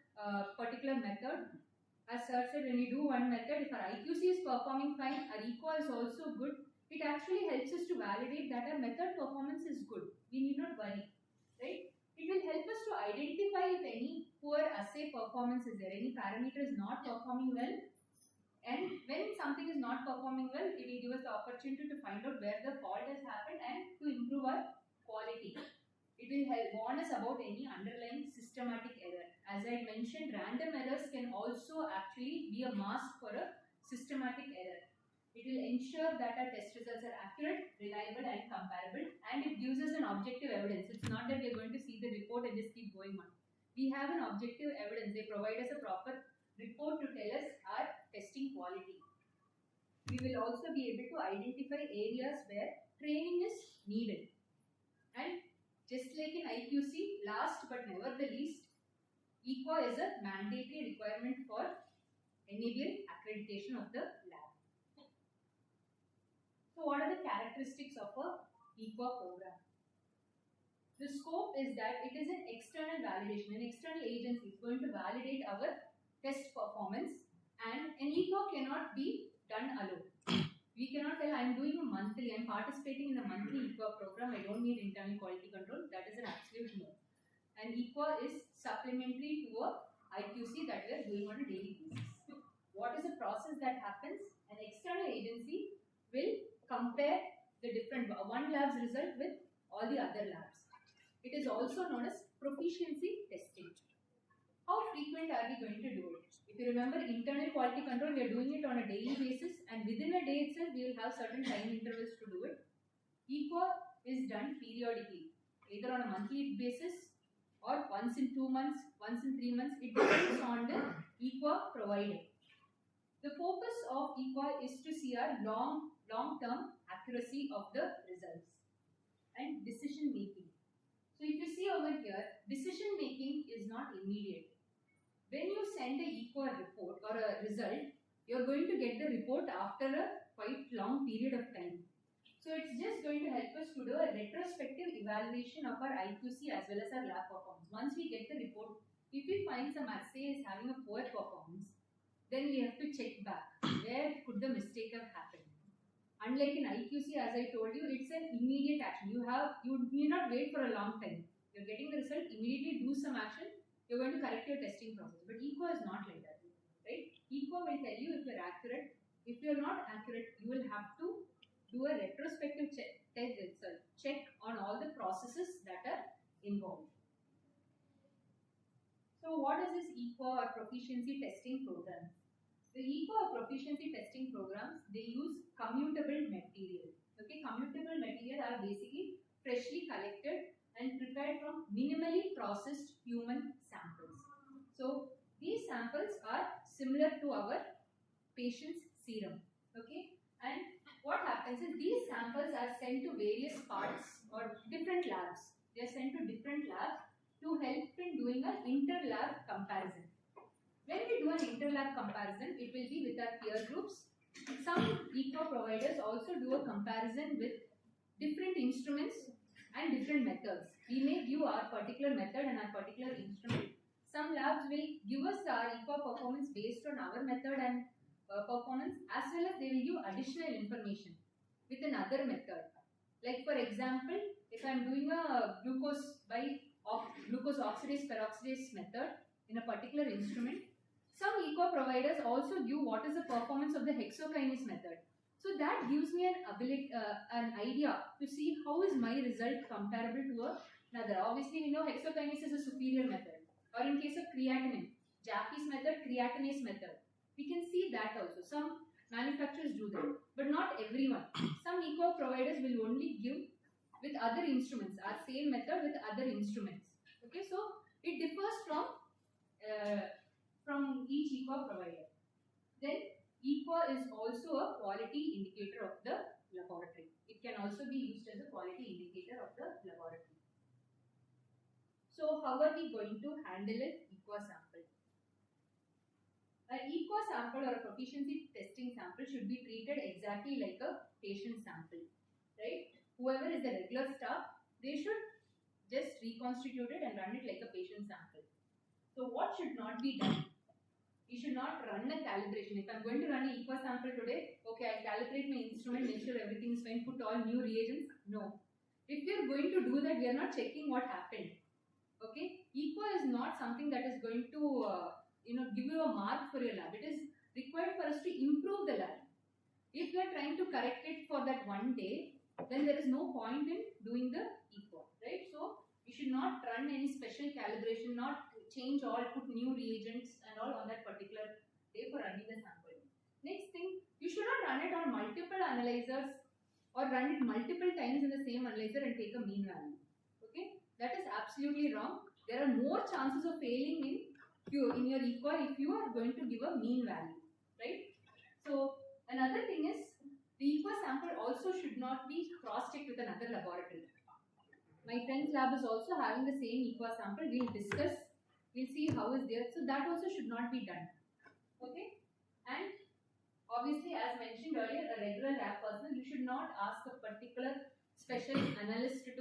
particular method, as Sir said, when we do one method, if our IQC is performing fine, our EQUA is also good, it actually helps us to validate that our method performance is good. We need not worry, right? It will help us to identify if any poor assay performance is there, any parameter is not performing well, and when something is not performing well, it will give us the opportunity to find out where the fault has happened and to improve our quality. It will help warn us about any underlying systematic error. As I mentioned, random errors can also actually be a mask for a systematic error. It will ensure that our test results are accurate, reliable and comparable, and it gives us an objective evidence. It's not that we are going to see the report and just keep going on. We have an objective evidence. They provide us a proper report to tell us our testing quality. We will also be able to identify areas where training is needed. And just like in IQC, last but never the least, EQUA is a mandatory requirement for NABL accreditation of the lab. So what are the characteristics of a EQUA program? The scope is that it is an external validation. An external agency is going to validate our test performance, and an EQUA cannot be done alone. We cannot tell I am doing a monthly, I am participating in a monthly EQUA program, I don't need internal quality control. That is an absolute no. And EQUA is supplementary to a IQC that we are doing on a daily basis. What is the process that happens? An external agency will compare the different one lab's result with all the other labs. It is also known as proficiency testing. How frequent are we going to do it? If you remember internal quality control, we are doing it on a daily basis, and within a day itself we will have certain time intervals to do it. EQUA is done periodically, either on a monthly basis or once in 2 months, once in 3 months. It depends on the EQUA provider. The focus of EQUA is to see our long-term accuracy of the results and decision making. So if you see over here, decision making is not immediate. When you send a EQUA report or a result, you are going to get the report after a quite long period of time. So it's just going to help us to do a retrospective evaluation of our IQC as well as our lab performance. Once we get the report, if we find some assay is having a poor performance, then we have to check back where could the mistake have happened. Unlike in IQC, as I told you, it's an immediate action. You need not wait for a long time. You're getting the result, immediately do some action, you're going to correct your testing process. But EQUA is not like that, right? Equa will tell you if you're accurate. If you're not accurate, you will have to do a retrospective check on all the processes that are involved. So what is this Equa or proficiency testing program? The Equa or proficiency testing programs, they use commutable material. Okay, commutable material are basically freshly collected and prepared from minimally processed human samples. So these samples are similar to our patient's serum. Okay, and what happens is these samples are sent to various parts or different labs. They are sent to different labs to help in doing an inter-lab comparison. When we do an inter-lab comparison, it will be with our peer groups. Some Equa providers also do a comparison with different instruments and different methods. We may give our particular method and our particular instrument. Some labs will give us our Equa performance based on our method and performance, as well as they will give additional information with another method. Like for example, if I am doing a glucose oxidase peroxidase method in a particular instrument, some Equa providers also give what is the performance of the hexokinase method. So that gives me an idea to see how is my result comparable to another. Obviously, we know hexokinase is a superior method. Or in case of creatinine, Jaffe's method, creatinase method. We can see that also. Some manufacturers do that, but not everyone. Some Equa providers will only give with other instruments, our same method with other instruments. Okay, so it differs from each Equa provider. Then Equa is also a quality indicator of the laboratory. It can also be used as a quality indicator of the laboratory. So how are we going to handle an Equa sample? An Equa sample or a proficiency testing sample should be treated exactly like a patient sample, right? Whoever is the regular staff, they should just reconstitute it and run it like a patient sample. So what should not be done? You should not run a calibration. If I'm going to run an Equa sample today, okay, I'll calibrate my instrument, make sure everything is fine, put all new reagents. No. If you're going to do that, we are not checking what happened. Okay, Equa is not something that is going to give you a mark for your lab. It is required for us to improve the lab. If you are trying to correct it for that one day, then there is no point in doing the Equa, right? So you should not run any special calibration, not change all, put new reagents and all on that particular day for running the sample. Next thing, you should not run it on multiple analyzers or run it multiple times in the same analyzer and take a mean value. Okay, that is absolutely wrong. There are more chances of failing in your Equa if you are going to give a mean value, right? So another thing is the Equa sample also should not be cross-checked with another laboratory. My friend's lab is also having the same Equa sample. We'll discuss. We'll see how is there. So that also should not be done. Okay, and obviously, as mentioned earlier, a regular lab person, you should not ask a particular special analyst to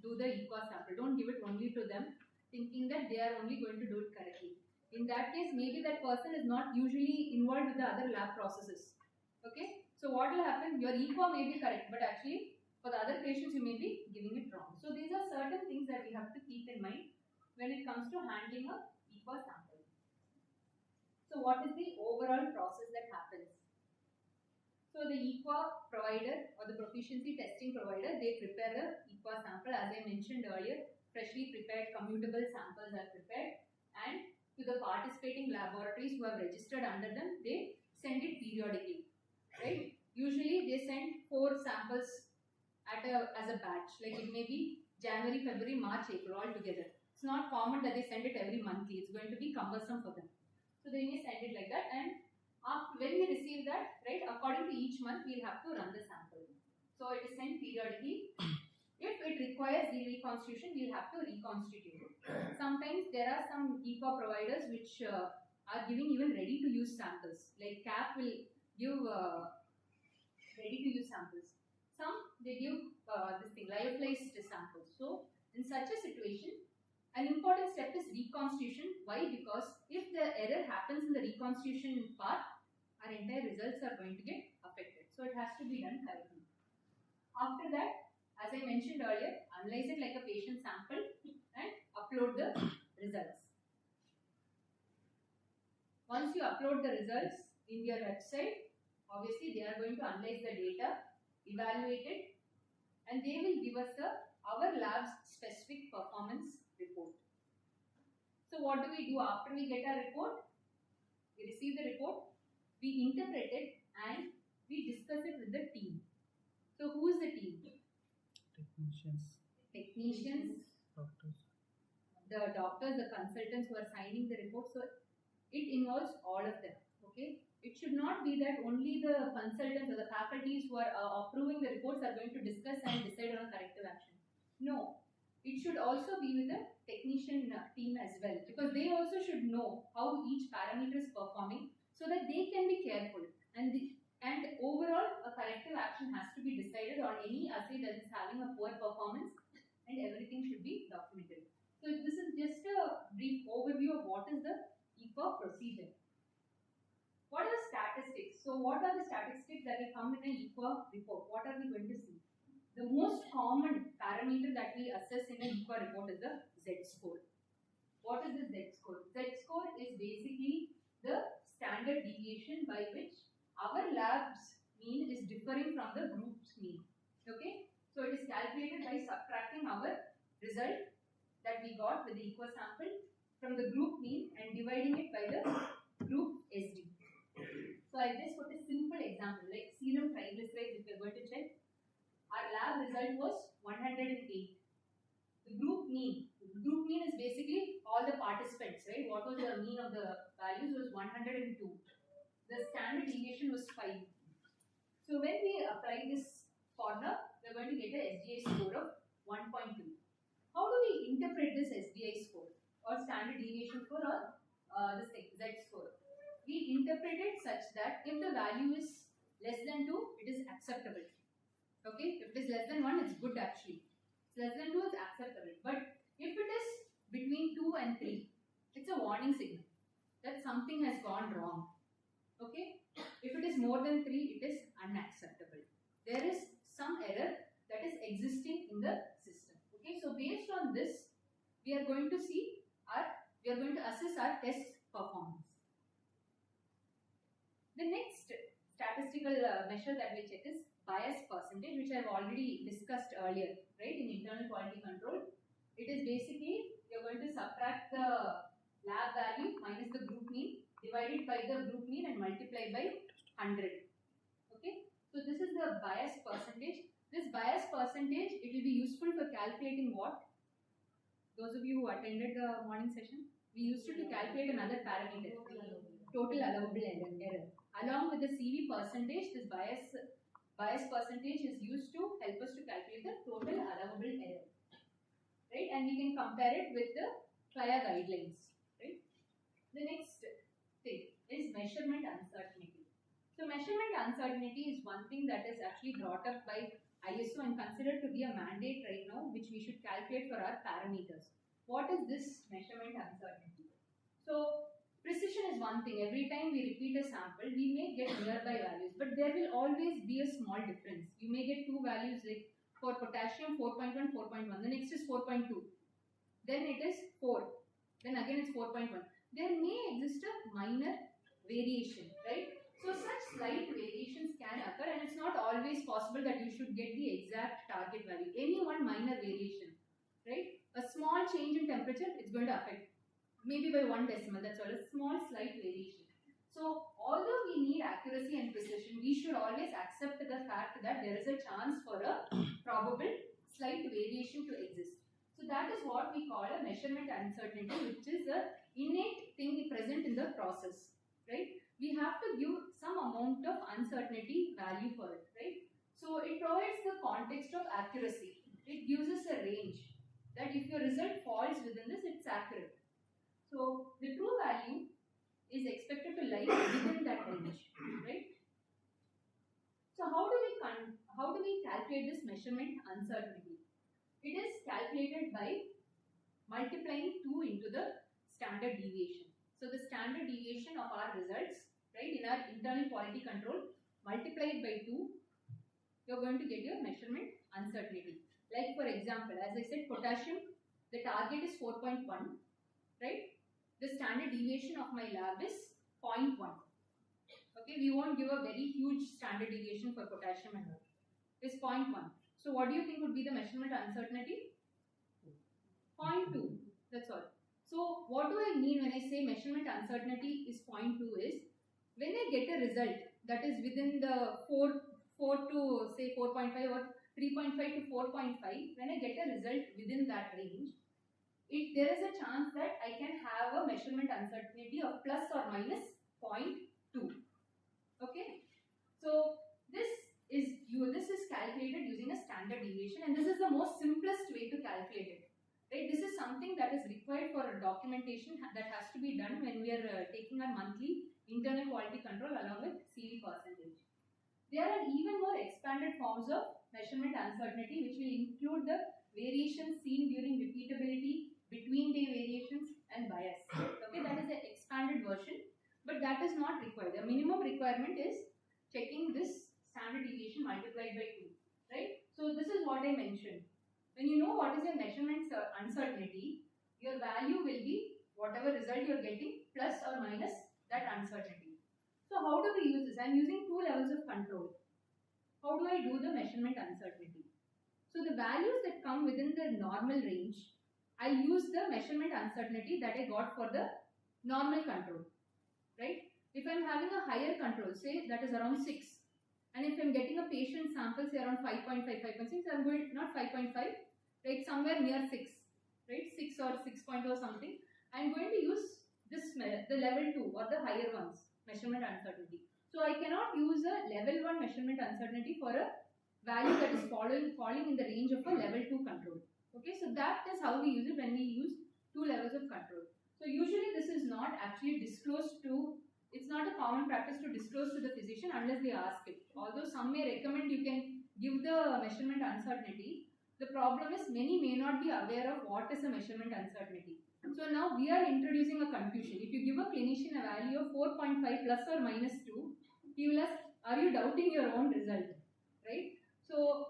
do the Equa sample. Don't give it only to them, thinking that they are only going to do it correctly. In that case, maybe that person is not usually involved with the other lab processes. Okay, so what will happen? Your Equa may be correct, but actually for the other patients you may be giving it wrong. So these are certain things that we have to keep in mind when it comes to handling a Equa sample. So what is the overall process that happens? So the Equa provider or the proficiency testing provider, they prepare the Equa sample. As I mentioned earlier, freshly prepared commutable samples are prepared, and to the participating laboratories who have registered under them, they send it periodically, right? Usually they send 4 samples as a batch, like it may be January, February, March, April all together. It's not common that they send it every monthly. It's going to be cumbersome for them. So they may send it like that, and when we receive that, right, according to each month, we'll have to run the sample. So it is sent periodically. If it requires the reconstitution, we'll have to reconstitute it. Sometimes there are some Equa providers which are giving even ready-to-use samples. Like CAP will give ready-to-use samples. Some they give lyophilized samples. So in such a situation, an important step is reconstitution. Why? Because if the error happens in the reconstitution part, our entire results are going to get affected. So it has to be done correctly. After that, as I mentioned earlier, analyze it like a patient sample and upload the results. Once you upload the results in your website, obviously they are going to analyze the data, evaluate it, and they will give us our lab's specific performance report. So what do we do after we get our report? We receive the report, we interpret it, and we discuss it with the team. So who is the team? Technicians, doctors. the doctors, the consultants who are signing the report. So it involves all of them. Okay, it should not be that only the consultants or the faculties who are approving the reports are going to discuss and decide on a corrective action. No, it should also be with the technician team as well, because they also should know how each parameter is performing so that they can be careful, and overall a corrective action has to be decided on any assay that is having a poor performance, and everything should be documented. So this is just a brief overview of what is the EPA procedure. What are statistics? So what are the statistics that will come in an EPA report? What are we going to see? The most common parameter that we assess in an EPA report is the Z-score. What is the Z-score? Z-score is basically the standard deviation by which our lab's mean is differing from the group's mean. Okay? So it is calculated by subtracting our result that we got with the EPA sample from the group mean and dividing it by the group SD. So I just put a simple example like serum triglycerides. If you are going to check, our lab result was 108. The group mean is basically all the participants, right? What was the mean of the values was 102. The standard deviation was 5. So when we apply this formula, we are going to get a SDI score of 1.2. How do we interpret this SDI score or standard deviation score or this thing, Z score? We interpret it such that if the value is less than 2, it is acceptable. Okay, if it is less than 1, it's good actually. It's less than 2, it's acceptable. But if it is between 2 and 3, it's a warning signal that something has gone wrong. Okay, if it is more than 3, it is unacceptable. There is some error that is existing in the system. Okay, so based on this, we are going to assess our test performance. The next statistical measure that we check is bias percentage, which I have already discussed earlier, right, in internal quality control. It is basically, you are going to subtract the lab value minus the group mean, divided by the group mean and multiply by 100. Okay, so this is the bias percentage. This bias percentage, it will be useful for calculating what? Those of you who attended the morning session, we used to calculate another parameter, total allowable error. Along with the CV percentage, this bias percentage is used to help us to calculate the total allowable error, right? And we can compare it with the CLIA guidelines, right? The next thing is measurement uncertainty. So measurement uncertainty is one thing that is actually brought up by ISO and considered to be a mandate right now, which we should calculate for our parameters. What is this measurement uncertainty? So precision is one thing. Every time we repeat a sample, we may get nearby values, but there will always be a small difference. You may get two values, like for potassium 4.1, 4.1. The next is 4.2. Then it is 4. Then again it's 4.1. There may exist a minor variation, right? So such slight variations can occur, and it's not always possible that you should get the exact target value. Any one minor variation, right? A small change in temperature, it's going to affect maybe by 1 decimal, that's all, a small slight variation. So although we need accuracy and precision, we should always accept the fact that there is a chance for a probable slight variation to exist. So that is what we call a measurement uncertainty, which is a innate thing present in the process, right? We have to give some amount of uncertainty value for it, right? So it provides the context of accuracy. It gives us a range that if your result falls within this, it's accurate. So the true value is expected to lie within that range, right? So how do we calculate this measurement uncertainty? It is calculated by multiplying 2 into the standard deviation. So the standard deviation of our results, right, in our internal quality control, multiplied by 2, you're going to get your measurement uncertainty. Like for example, as I said, potassium, the target is 4.1, right? The standard deviation of my lab is 0.1. Okay, we won't give a very huge standard deviation for potassium and all. It's 0.1. So what do you think would be the measurement uncertainty? 0.2. That's all. So what do I mean when I say measurement uncertainty is 0.2 is when I get a result that is within the 4 to say 4.5 or 3.5 to 4.5, when I get a result within that range, there is a chance that I can have a measurement uncertainty of plus or minus 0.2. Okay, so this is calculated using a standard deviation, and this is the most simplest way to calculate it. Right? This is something that is required for documentation that has to be done when we are taking our monthly internal quality control along with CV percentage. There are even more expanded forms of measurement uncertainty which will include the variations seen during repeatability, between day variations and bias. Okay, that is the expanded version, but that is not required. The minimum requirement is checking this standard deviation multiplied by 2. Right? So this is what I mentioned. When you know what is your measurement uncertainty, your value will be whatever result you are getting plus or minus that uncertainty. So how do we use this? I am using 2 levels of control. How do I do the measurement uncertainty? So the values that come within the normal range, I'll use the measurement uncertainty that I got for the normal control. Right? If I'm having a higher control, say that is around 6, and if I'm getting a patient sample say around 5.5, 5.6, I'm going not 5.5, right, somewhere near 6, right, 6 or 6 or something. I'm going to use this the level 2 or the higher ones measurement uncertainty. So I cannot use a level 1 measurement uncertainty for a value that is falling in the range of a level 2 control. Okay, so that is how we use it when we use 2 levels of control. So usually this is not actually disclosed to, it's not a common practice to disclose to the physician unless they ask it. Although some may recommend you can give the measurement uncertainty, the problem is many may not be aware of what is a measurement uncertainty. So now we are introducing a confusion. If you give a clinician a value of 4.5 plus or minus 2, he will ask, are you doubting your own result? Right? So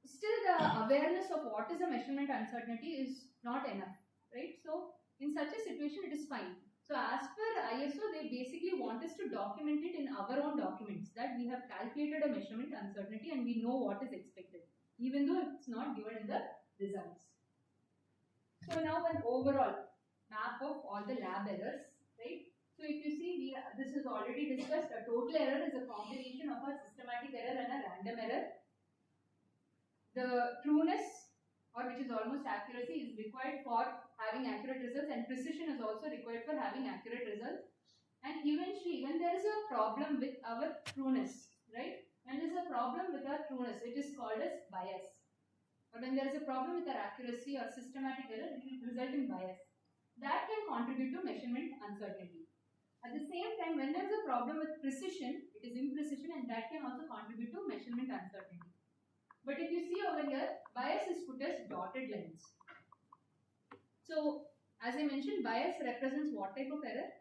still the awareness of what is a measurement uncertainty is not enough. Right? So in such a situation it is fine. So as per ISO, they basically want us to document it in our own documents that we have calculated a measurement uncertainty and we know what is expected, even though it's not given in the results. So now an overall map of all the lab errors, right? So if you see, this is already discussed. A total error is a combination of a systematic error and a random error. The trueness, or which is almost accuracy, is required for having accurate results, and precision is also required for having accurate results. And eventually, when there is a problem with our trueness, right? When there is a problem with our trueness, it is called as bias. Or when there is a problem with our accuracy or systematic error, it will result in bias. That can contribute to measurement uncertainty. At the same time, when there is a problem with precision, it is imprecision, and that can also contribute to measurement uncertainty. But if you see over here, bias is put as dotted lines. So, as I mentioned, bias represents what type of error?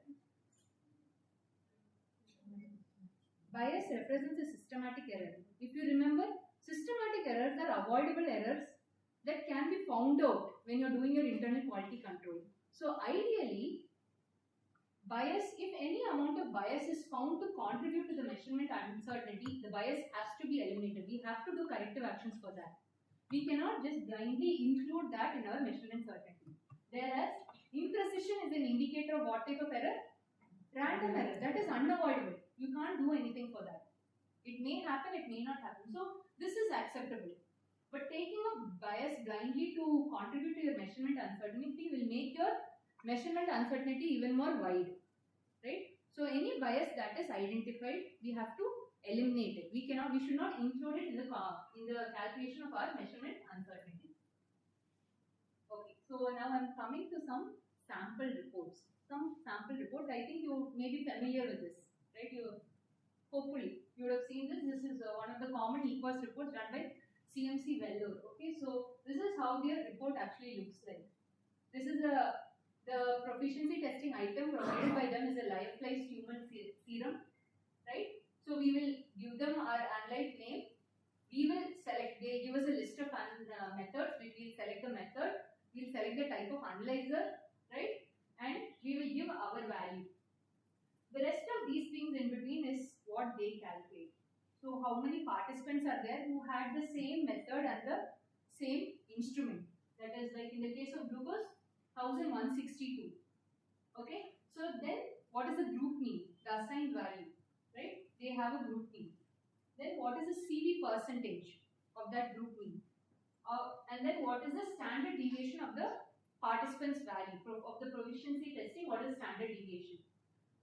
Bias represents a systematic error. If you remember, systematic errors are avoidable errors that can be found out when you are doing your internal quality control. So, ideally, bias, if any amount of bias is found to contribute to the measurement uncertainty, the bias has to be eliminated. We have to do corrective actions for that. We cannot just blindly include that in our measurement certainty. Whereas imprecision is an indicator of what type of error? Random error. That is unavoidable. You can't do anything for that. It may happen, it may not happen. So this is acceptable. But taking a bias blindly to contribute to your measurement uncertainty will make your measurement uncertainty even more wide, right? So any bias that is identified, we have to eliminate it. We should not include it in the calculation of our measurement uncertainty. Okay, so now I'm coming to some sample reports. I think you may be familiar with this, right? Hopefully you would have seen this. This is one of the common EQUAS reports done by CMC Vellore. Okay, so this is how their report actually looks like. This is the proficiency testing item provided by them is a lyophilized human serum, right? So we will give them our analyte name. We will select, they give us a list of methods. We will select the method. We will select the type of analyzer, right? And we will give our value. The rest what they calculate. So how many participants are there who had the same method and the same instrument? That is, like in the case of glucose, 1162. Okay. So then what is the group mean? The assigned value, right? They have a group mean. Then what is the CV percentage of that group mean? And then what is the standard deviation of the participants' value of the proficiency testing? What is standard deviation?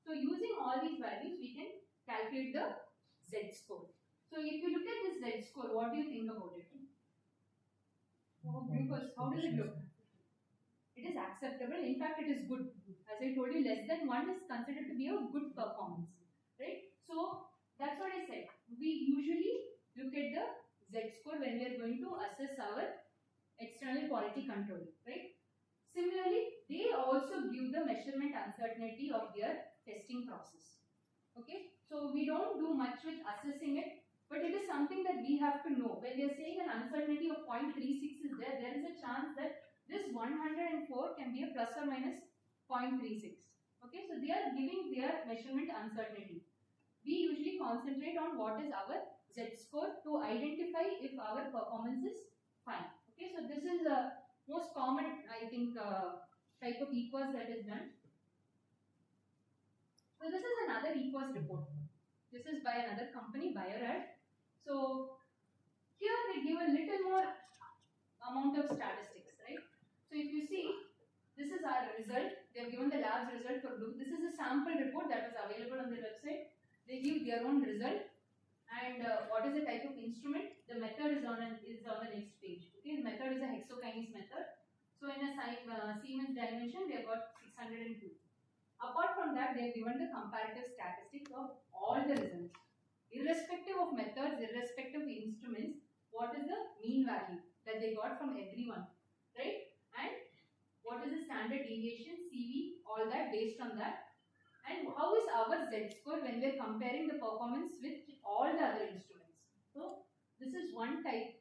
So using all these values, we can calculate the Z-score. So if you look at this Z-score, what do you think about it? Glucose, how does it look? It is acceptable. In fact, it is good. As I told you, less than 1 is considered to be a good performance, right? So that's what I said. We usually look at the Z-score when we are going to assess our external quality control, right? Similarly, they also give the measurement uncertainty of their testing process. Okay, so we don't do much with assessing it, but it is something that we have to know. When we are saying an uncertainty of 0.36 is there, there is a chance that this 104 can be a plus or minus 0.36. Okay, so they are giving their measurement uncertainty. We usually concentrate on what is our Z-score to identify if our performance is fine. Okay, so this is the most common, I think, type of EQUAS that is done. So this is another EQUAS report. This is by another company, Bio-Rad. So here they give a little more amount of statistics, right? So if you see, this is our result. They have given the lab's result for blue. This is a sample report that was available on their website. They give their own result. And what is the type of instrument? The method is on the next page. Okay, the method is a hexokinase method. So in a Siemens dimension, they have got 602. Apart from that, they have given the comparative statistics of all the results. Irrespective of methods, irrespective of instruments, what is the mean value that they got from everyone, right? And what is the standard deviation, CV, all that based on that. And how is our Z-score when we are comparing the performance with all the other instruments? So this is one type.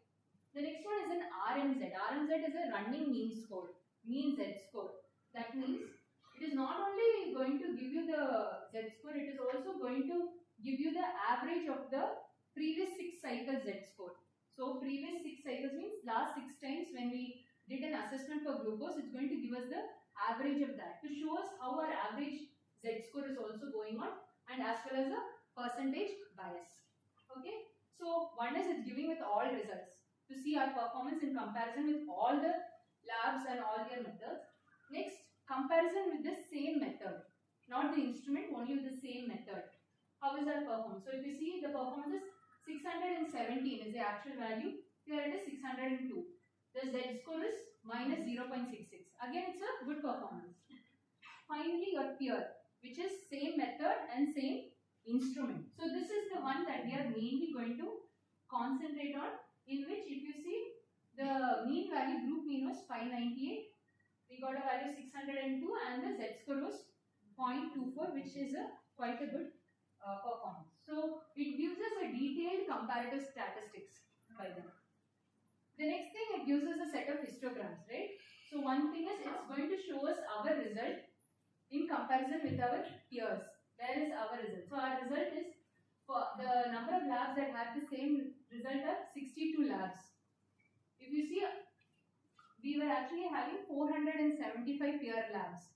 The next one is an RMZ. RMZ is a running mean score, mean Z-score. That means it is not only going to give you the Z-score, it is also going to give you the average of the previous 6 cycles Z-score. So previous 6 cycles means last 6 times when we did an assessment for glucose, it's going to give us the average of that to show us how our average Z-score is also going on, and as well as a percentage bias. Okay, so one is it's giving with all results to see our performance in comparison with all the labs and all their methods. Next, comparison with the same method, not the instrument, only with the same method. How is our performance? So if you see, the performance is 617 is the actual value. Here it is 602. The Z-score is minus 0.66. Again, it's a good performance. Finally, your peer, which is same method and same instrument. So this is the one that we are mainly going to concentrate on, in which if you see, the mean value, group mean was 598. We got a value 602 and the Z-score was 0.24, which is quite a good performance. So it gives us a detailed comparative statistics by them. The next thing, it gives us a set of histograms, right? So one thing is it's going to show us our result in comparison with our peers. Where is our result? So our result is, for the number of labs that have the same result are 62 labs. If you see, we were actually having 475 peer labs,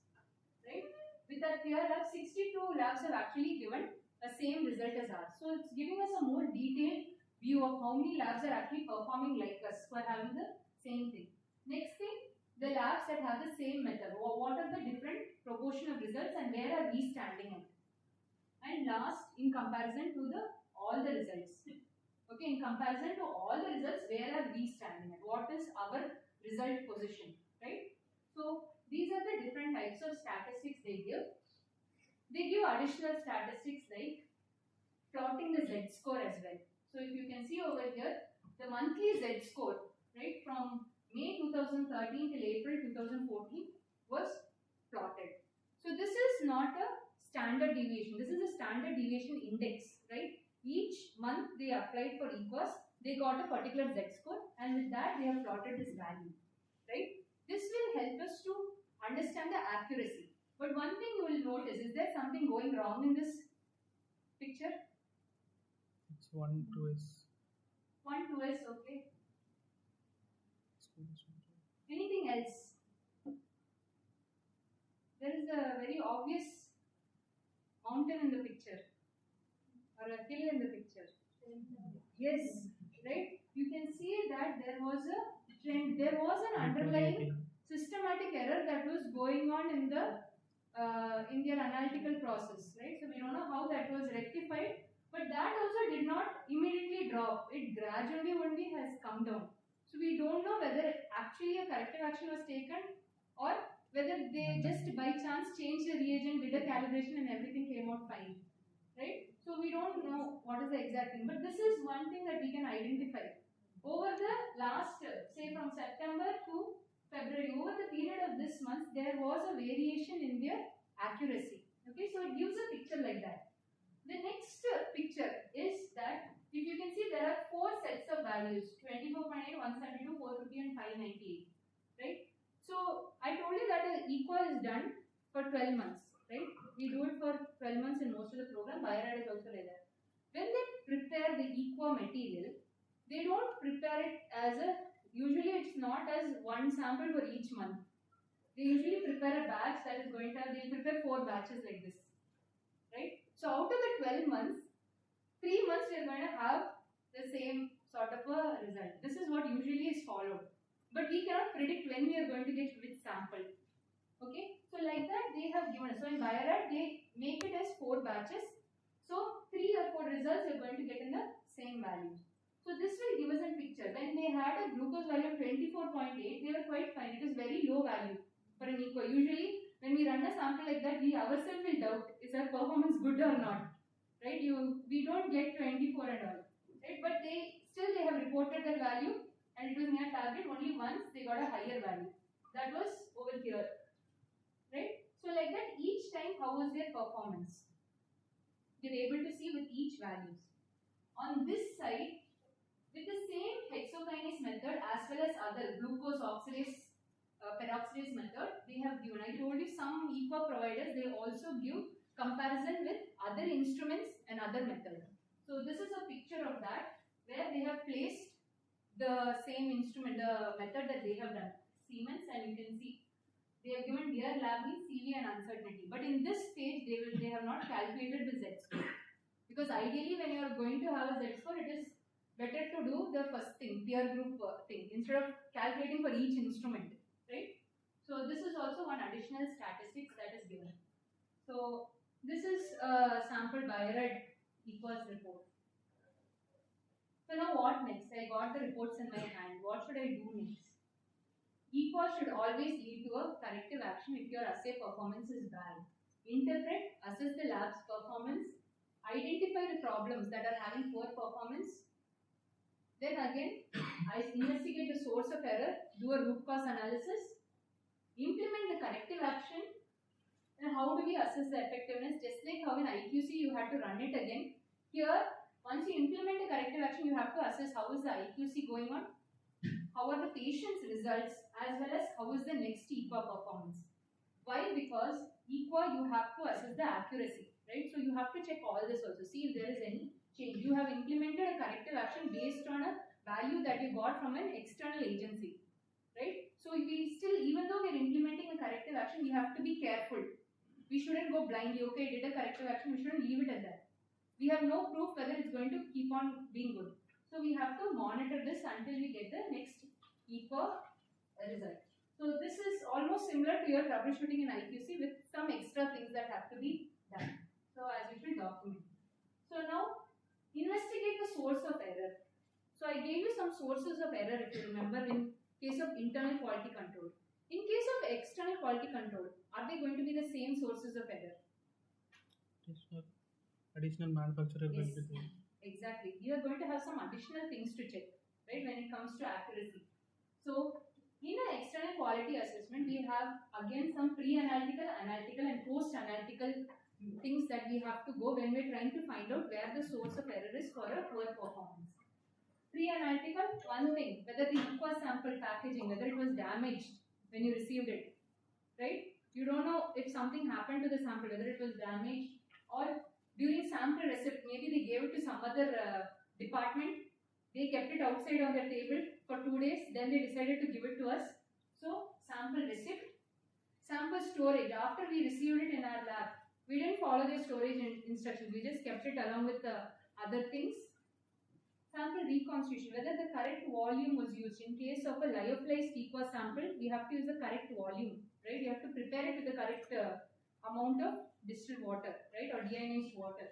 right? With our peer labs, 62 labs have actually given the same result as ours. So it's giving us a more detailed view of how many labs are actually performing like us for having the same thing. Next thing, the labs that have the same method. What are the different proportion of results and where are we standing at? And last, in comparison to all the results. Okay, in comparison to all the results, where are we standing at? What is our result position, right? So these are the different types of statistics they give. They give additional statistics like plotting the Z-score as well. So if you can see over here, the monthly Z-score, right, from May 2013 till April 2014 was plotted. So this is not a standard deviation. This is a standard deviation index, right? Each month they applied for EQUAS, they got a particular Z-score, and with that they have plotted this value, right? This will help us to understand the accuracy. But one thing you will notice, is there something going wrong in this picture? 1, 2s. 1, 2s, okay. Anything else? There is a very obvious mountain in the picture or a hill in the picture. Yes, right? You can see that there was a trend, there was an underlying systematic error that was going on in their analytical process, right? So we don't know how that was rectified, but that also did not immediately drop. It gradually only has come down. So we don't know whether actually a corrective action was taken or whether they just by chance changed the reagent, did a calibration and everything came out fine, right? So we don't know what is the exact thing, but this is one thing that we can identify. Over the last, say from September to February, over the period of this month, there was a variation in their accuracy. Okay, so it gives a picture like that. The next picture is that if you can see there are 4 sets of values 24.8, 172, 450 and 598, right? So I told you that an equal is done for 12 months, right? We do it for 12 months in most of the program. Bio-Rad is also like that. When they prepare the equa material, they don't prepare it as a, usually it's not as one sample for each month. They usually prepare a batch that is going to have, they prepare 4 batches like this, right? So out of the 12 months, 3 months we are going to have the same sort of a result. This is what usually is followed. But we cannot predict when we are going to get which sample. Okay, so like that they have given us. So in Bio-Rad they make it as 4 batches. So 3 or 4 results you are going to get in the same value. So this will give us a picture. When they had a glucose value of 24.8, they were quite fine. It is very low value for an equa. Usually when we run a sample like that, we ourselves will doubt, is our performance good or not? Right? We don't get 24 and all. Right? But they have reported that value and it was near target. Only once they got a higher value. That was over here. Right? So like that, each time how was their performance? They were able to see with each values. On this side, with the same hexokinase method as well as other glucose oxidase, peroxidase method, they have given. I told you some equa providers, they also give comparison with other instruments and other methods. So this is a picture of that where they have placed the same instrument, the method that they have done, Siemens, and you can see they have given their lab mean CV and uncertainty. But in this stage, they have not calculated the Z-score. Because ideally when you are going to have a Z-score, it is better to do the first thing, peer group thing, instead of calculating for each instrument, right? So this is also one additional statistics that is given. So this is a sample Bio-Rad equals report. So now what next? I got the reports in my hand. What should I do next? Equa should always lead to a corrective action if your assay performance is bad. Interpret, assess the lab's performance, identify the problems that are having poor performance. Then again, I investigate the source of error, do a root cause analysis, implement the corrective action, and how do we assess the effectiveness? Just like how in IQC you had to run it again. Here, once you implement a corrective action, you have to assess how is the IQC going on, how are the patient's results, as well as how is the next equa performance. Why? Because equa you have to assess the accuracy, right? So you have to check all this also, see if there is any change. You have implemented a corrective action based on a value that you got from an external agency, right? So we still, even though we are implementing a corrective action, we have to be careful. We shouldn't go blindly, okay, did a corrective action, we shouldn't leave it at that. We have no proof whether it's going to keep on being good. So we have to monitor this until we get the next equa result. So this is almost similar to your troubleshooting in IQC with some extra things that have to be done. So as usual, document. So now, investigate the source of error. So I gave you some sources of error if you remember in case of internal quality control. In case of external quality control, are they going to be the same sources of error? Additional manufacturer will Yes, be there. exactly. You are going to have some additional things to check, right, when it comes to accuracy. So, in an external quality assessment, we have again some pre-analytical, analytical and post-analytical things that we have to go when we're trying to find out where the source of error is for a poor performance. Pre-analytical, one thing, whether the equa sample packaging, whether it was damaged when you received it, right? You don't know if something happened to the sample, whether it was damaged or during sample receipt, maybe they gave it to some other department. They kept it outside on the table for 2 days. Then they decided to give it to us. So sample receipt, sample storage. After we received it in our lab, we didn't follow the storage instructions. We just kept it along with the other things. Sample reconstitution, whether the correct volume was used. In case of a lyophilized equa sample, we have to use the correct volume, right? You have to prepare it with the correct amount of distilled water, right, or deionized water,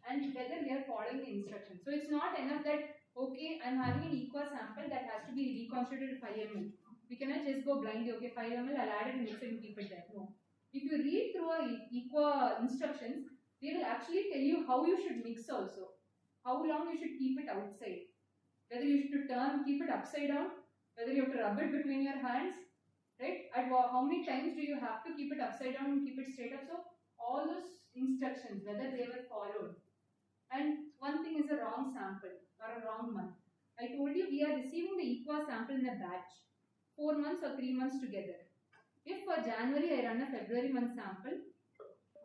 and whether we are following the instructions. So it's not enough that, okay, I'm having an equa sample that has to be reconstituted 5 ml. We cannot just go blindly, okay, 5 ml, I'll add it and mix it and keep it there. No. If you read through a equa instructions, they will actually tell you how you should mix also. How long you should keep it outside, whether you should keep it upside down, whether you have to rub it between your hands, right? At how many times do you have to keep it upside down and keep it straight up? So all those instructions, whether they were followed. And one thing is a wrong sample or a wrong month. I told you we are receiving the equa sample in a batch, 4 months or 3 months together. If for January I run a February month sample,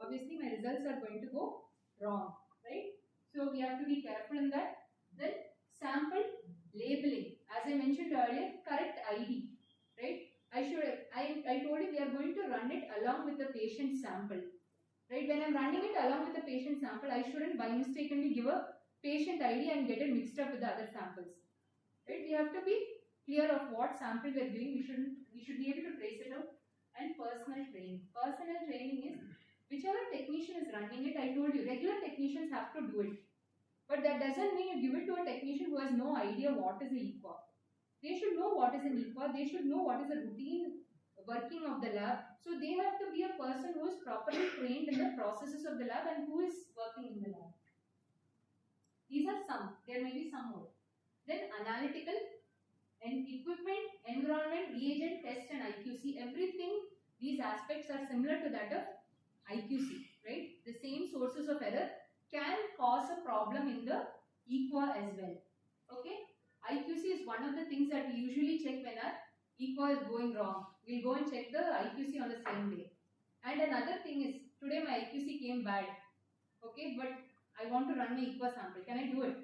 obviously my results are going to go wrong, right? So we have to be careful in that. Then sample labeling. As I mentioned earlier, correct ID, right? I told you we are going to run it along with the patient sample, right? When I'm running it along with the patient sample, I shouldn't by mistakenly give a patient ID and get it mixed up with the other samples, right? We have to be clear of what sample we are doing. We should be able to trace it out. And personal training. Personal training is whichever technician is running it. I told you regular technicians have to do it, but that doesn't mean you give it to a technician who has no idea what is an equa. They should know what is an equa. They should know what is the routine working of the lab. So they have to be a person who is properly trained in the processes of the lab and who is working in the lab. These are some. There may be some more. Then analytical and equipment, environment, reagent, test and IQC. Everything, these aspects are similar to that of IQC, right? The same sources of error can cause a problem in the equa as well. Okay? IQC is one of the things that we usually check when our equa is going wrong. We'll go and check the IQC on the same day. And another thing is, today my IQC came bad. Okay, but I want to run my equa sample. Can I do it?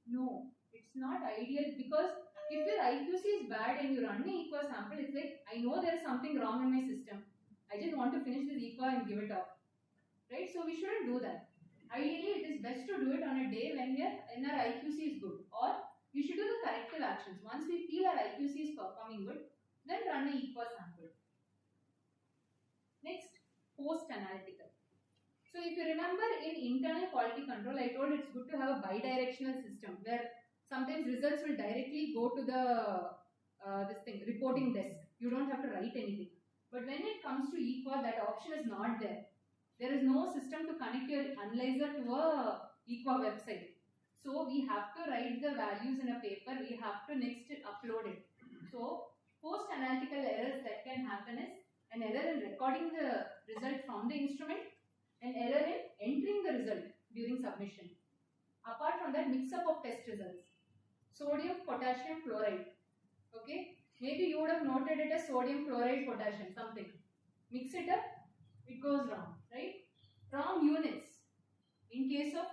No, it's not ideal, because if your IQC is bad and you run an equa sample, it's like, I know there is something wrong in my system. I just want to finish this equa and give it up. Right? So we shouldn't do that. Ideally, it is best to do it on a day when our IQC is good, or we should do the corrective actions. Once we feel our IQC is performing good, then run an equa sample. Next, post-analytical. So if you remember, in internal quality control, I told it's good to have a bidirectional system where sometimes results will directly go to the reporting desk. You don't have to write anything. But when it comes to equa, that option is not there. There is no system to connect your analyzer to a equa website. So we have to write the values in a paper. We have to next upload it. So post-analytical errors that can happen is an error in recording the result from the instrument, an error in entering the result during submission. Apart from that, mix-up of test results. Sodium, potassium, chloride. Okay? Maybe you would have noted it as sodium, chloride, potassium, something. Mix it up, it goes wrong, right? Wrong units. In case of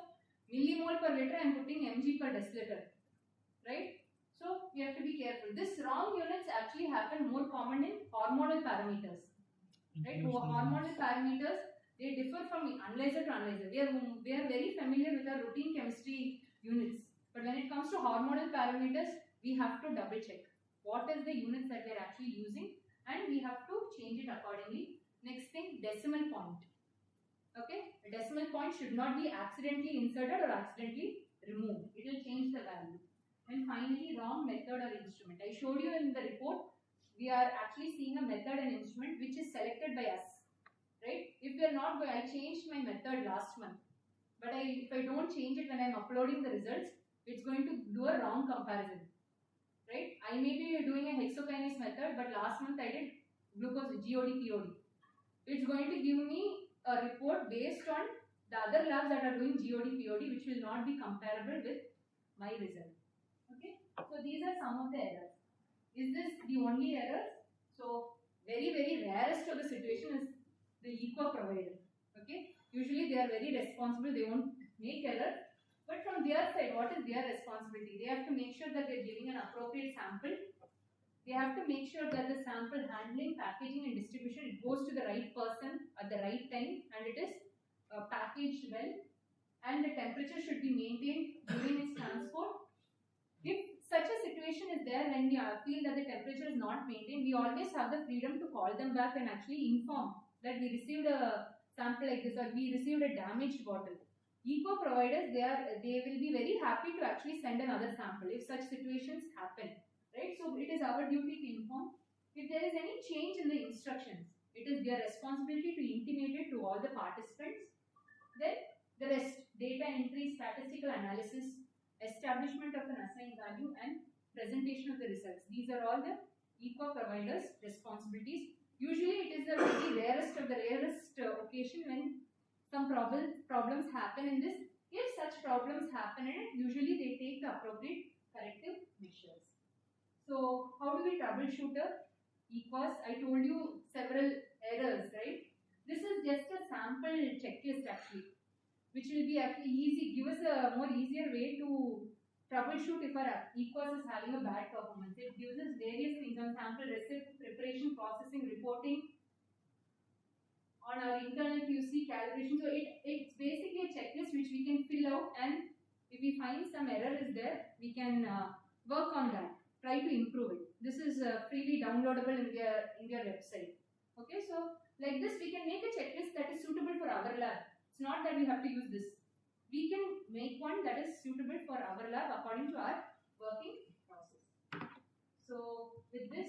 millimole per liter, I am putting mg per deciliter, right? So we have to be careful. This wrong units actually happen more common in hormonal parameters, right? Hormonal parameters, they differ from analyzer to analyzer. We are very familiar with our routine chemistry units, but when it comes to hormonal parameters, we have to double check what is the units that we are actually using, and we have to change it accordingly. Next thing, decimal point. Okay, a decimal point should not be accidentally inserted or accidentally removed. It will change the value. And finally, wrong method or instrument. I showed you in the report, we are actually seeing a method and instrument which is selected by us, right? If we are not going, I changed my method last month, but if I don't change it when I am uploading the results, it's going to do a wrong comparison, right? I may be doing a hexokinase method, but last month I did glucose GOD-POD. It's going to give me a report based on the other labs that are doing GOD-POD, which will not be comparable with my result. Okay, so these are some of the errors. Is this the only errors? So very, very rarest of the situation is the equa provider. Okay, usually they are very responsible, they won't make error. But from their side, what is their responsibility? They have to make sure that they're giving an appropriate sample. They have to make sure that the sample handling, packaging and distribution, it goes to the right person at the right time and it is packaged well, and the temperature should be maintained during its transport. If such a situation is there when we feel that the temperature is not maintained, we always have the freedom to call them back and actually inform that we received a sample like this or we received a damaged bottle. Eco providers, they will be very happy to actually send another sample if such situations happen, right? So it is our duty to inform. If there is any change in the instructions, it is their responsibility to intimate it to all the participants. Then the rest, data entry, statistical analysis, establishment of an assigned value and presentation of the results. These are all the eco providers' responsibilities. Usually it is the very rarest of the rarest occasion when some problems happen in this. If such problems happen in it, usually they take the appropriate corrective measures. So how do we troubleshoot a ECOS? I told you several errors, right? This is just a sample checklist actually, which will be actually easy, give us a more easier way to troubleshoot if our ECOS is having a bad performance. It gives us various things on sample receipt, preparation, processing, reporting, on our internal QC calibration. So it's basically a checklist which we can fill out, and if we find some error is there, we can work on that, try to improve it. This is freely downloadable in their website. Okay, so like this we can make a checklist that is suitable for our lab. It's not that we have to use this. We can make one that is suitable for our lab according to our working process. So with this,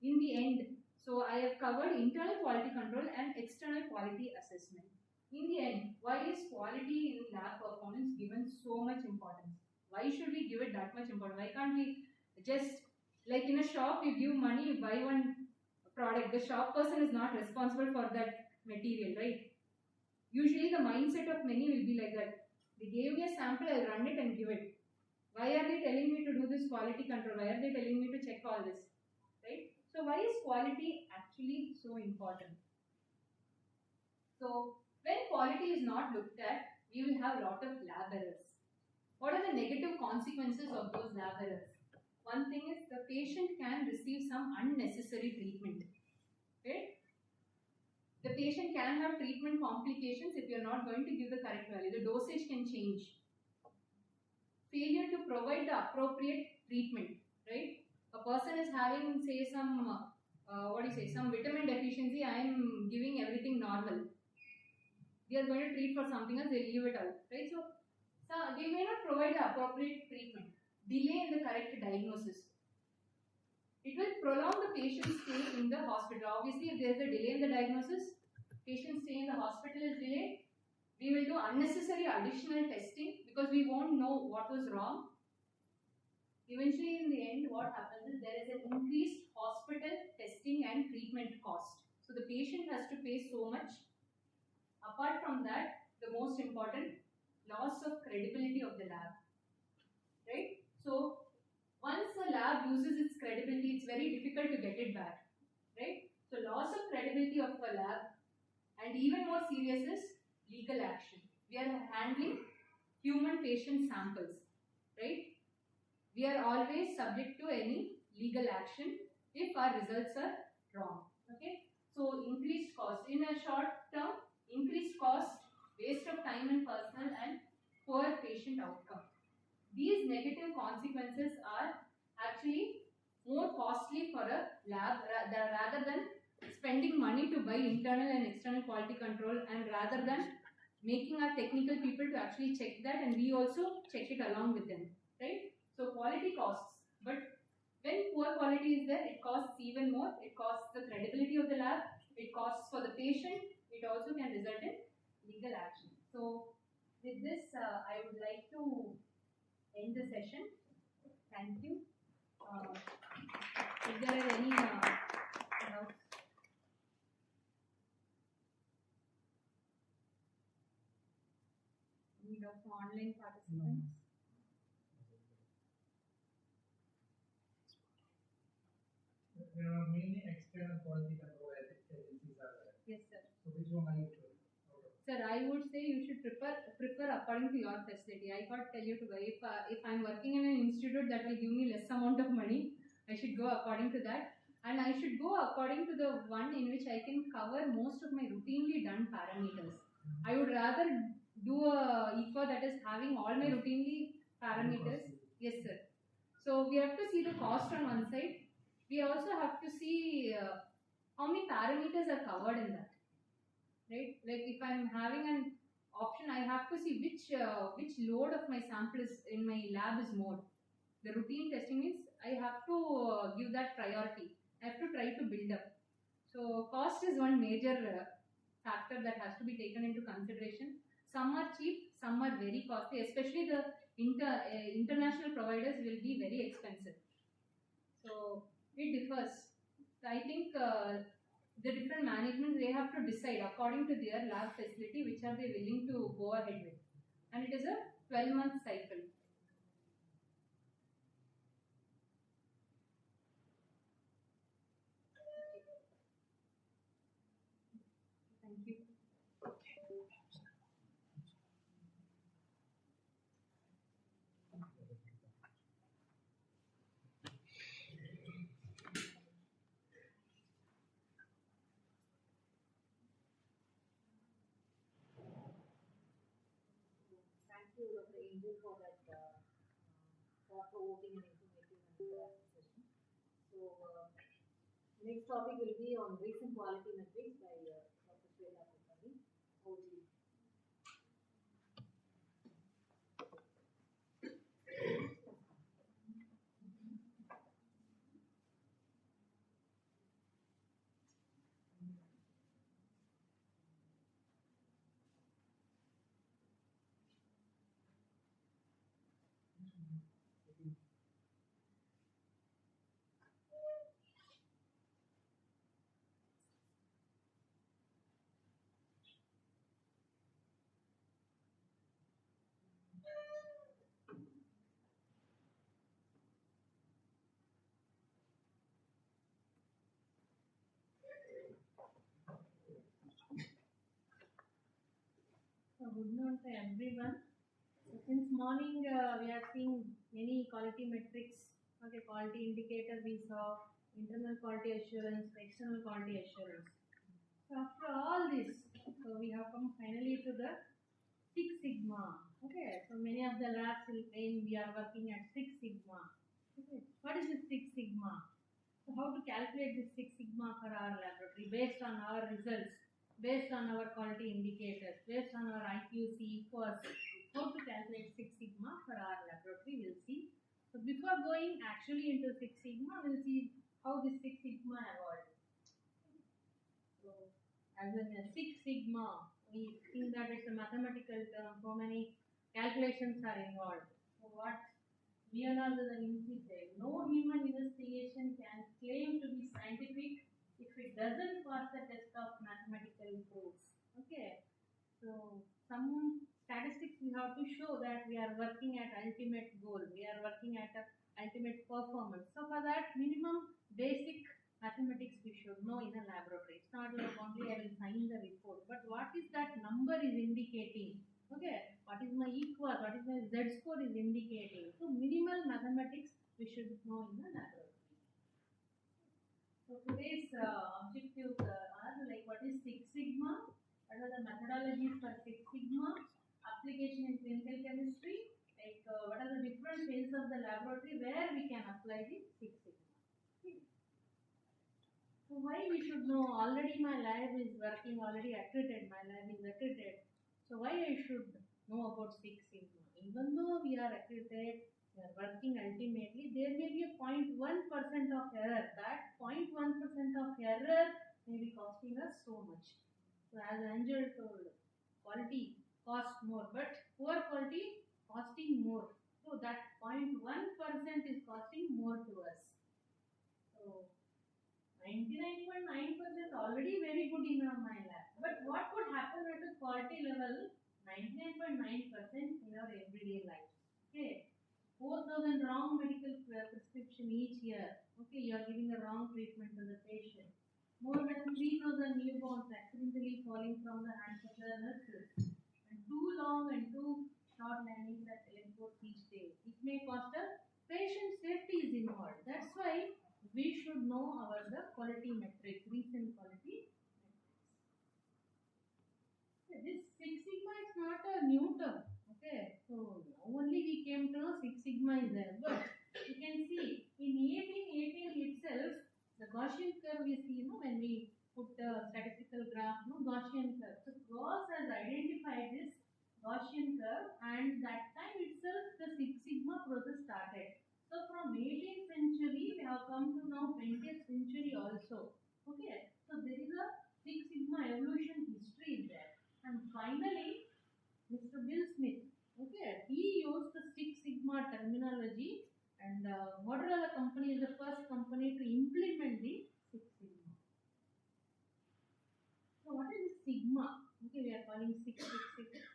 in the end, so I have covered internal quality control and external quality assessment. In the end, why is quality in lab performance given so much importance? Why should we give it that much importance? Why can't we just, like in a shop, you give money, you buy one product, the shop person is not responsible for that material, right? Usually the mindset of many will be like that. They gave me a sample, I'll run it and give it. Why are they telling me to do this quality control? Why are they telling me to check all this? Right? So why is quality actually so important? So when quality is not looked at, we will have a lot of lab errors. What are the negative consequences of those lab errors? One thing is the patient can receive some unnecessary treatment. Okay? The patient can have treatment complications if you are not going to give the correct value. The dosage can change. Failure to provide the appropriate treatment, right? A person is having, say, some some vitamin deficiency. I am giving everything normal. They are going to treat for something else. They leave it out, right? So they may not provide the appropriate treatment. Delay in the correct diagnosis. It will prolong the patient's stay in the hospital. Obviously, if there is a delay in the diagnosis, patient stay in the hospital is delayed. We will do unnecessary additional testing because we won't know what was wrong. Eventually, in the end, what happens is there is an increased hospital testing and treatment cost. So the patient has to pay so much. Apart from that, the most important, loss of credibility of the lab. Right? So once a lab loses its credibility, it's very difficult to get it back. Right? So loss of credibility of a lab, and even more serious is legal action. We are handling human patient samples. Right? We are always subject to any legal action if our results are wrong. Okay? So increased cost. In a short term, increased cost, waste of time and personnel, and poor patient outcome. These negative consequences are actually more costly for a lab rather than spending money to buy internal and external quality control, and rather than making our technical people to actually check that and we also check it along with them. Right? So quality costs, but when poor quality is there, it costs even more. It costs the credibility of the lab, it costs for the patient, it also can result in legal action. So with this, I would like to end the session. Thank you. If there are any doubts. Any doubts from online participants? There are many external quality control agencies are there. Yes, sir. So which one are you doing? Sir, I would say you should prefer according to your facility. I can't tell you to go. If I'm working in an institute that will give me less amount of money, I should go according to that, and I should go according to the one in which I can cover most of my routinely done parameters. I would rather do a EFA that is having all my routinely parameters. Yes, sir. So we have to see the cost on one side. We also have to see how many parameters are covered in that. Right? Like if I'm having an option, I have to see which load of my sample is in my lab is more. The routine testing means I have to give that priority. I have to try to build up. So cost is one major factor that has to be taken into consideration. Some are cheap, some are very costly. Especially the international providers will be very expensive. So it differs. So I think the different management, they have to decide according to their lab facility which are they willing to go ahead with, and it is a 12-month cycle. Thank you. Thank you, Dr. Angel, for that thought-provoking and informative and interactive session. So, next topic will be on recent quality metrics by Dr. Shweta Kulkarni, OG. So good noon to everyone. So since morning we are seeing many quality metrics. Okay, quality indicator we saw, internal quality assurance, external quality assurance. So after all this, so we have come finally to the Six Sigma. Okay, so many of the labs will claim we are working at Six Sigma. Okay, what is this Six Sigma? So how to calculate this Six Sigma for our laboratory based on our results, based on our quality indicators, based on our IQC first. How to calculate Six Sigma for our laboratory, we'll see. So before going actually into Six Sigma, we'll see how this Six Sigma evolved. So as in a Six Sigma, we think that it's a mathematical term, so many calculations are involved. So what Leonardo da Vinci said, no human investigation can claim to be scientific if it doesn't pass the test of mathematical proofs. Okay, so some statistics we have to show that we are working at ultimate goal, we are working at a ultimate performance. So for that, minimum basic mathematics we should know in a laboratory. It's not like only I will sign the report, but what is that number is indicating? Okay, what is my equal, what is my Z score is indicating. So minimal mathematics we should know in the laboratory. So today's objectives are like what is Six Sigma, what are the methodologies for Six Sigma, application in clinical chemistry, like what are the different phases of the laboratory where we can apply the Six Sigma. Okay. So why we should know? Already my lab is working, already accredited, my lab is accredited. So why I should know about Six Sigma? Even though we are accredited, we are working ultimately, there may be a 0.1% of error. That 0.1% of error may be costing us so much. So as Angel told, quality costs more, but poor quality costing more. So that 0.1% is costing more to us. So 99.9% already very good in my lab. But what would happen at the quality level? 99.9% in our everyday life. Okay, 4,000 wrong medical prescription each year. Okay, you are giving a wrong treatment to the patient. more than 3,000 newborns accidentally falling from the hands of the nurses, and too long and too short landings at airports each day. It may cost us patient safety is involved. That's why we should know our the quality metrics, recent quality metrics. Okay, this Six Sigma is not a new term. Okay, so now only we came to know Six Sigma is there, but you can see in 1818 itself, the Gaussian curve we see, when we put the statistical graph, Gaussian curve. So Gauss has identified this Gaussian curve, and that time itself the Six Sigma process started. So from 18th century we have come to now 20th century also. Okay, so there is a Six Sigma evolution history there, and finally Mr. Bill Smith, okay, he used the Six Sigma terminology, and Motorola company is the first company to implement the Six Sigma. So what is this Sigma? Okay, we are calling Six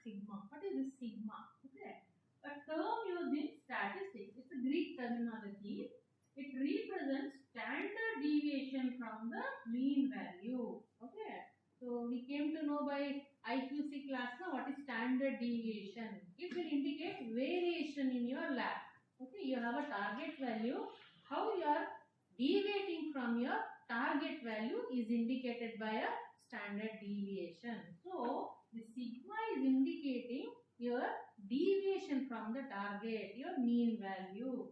Sigma. What is this Sigma? Okay, a term used in statistics. It's a Greek terminology. It represents standard deviation from the mean value. Okay, so we came to know by IQC class now what is standard deviation. It will indicate variation in your lab. Okay, you have a target value. How you are deviating from your target value is indicated by a standard deviation. So the sigma is indicating your deviation from the target, your mean value,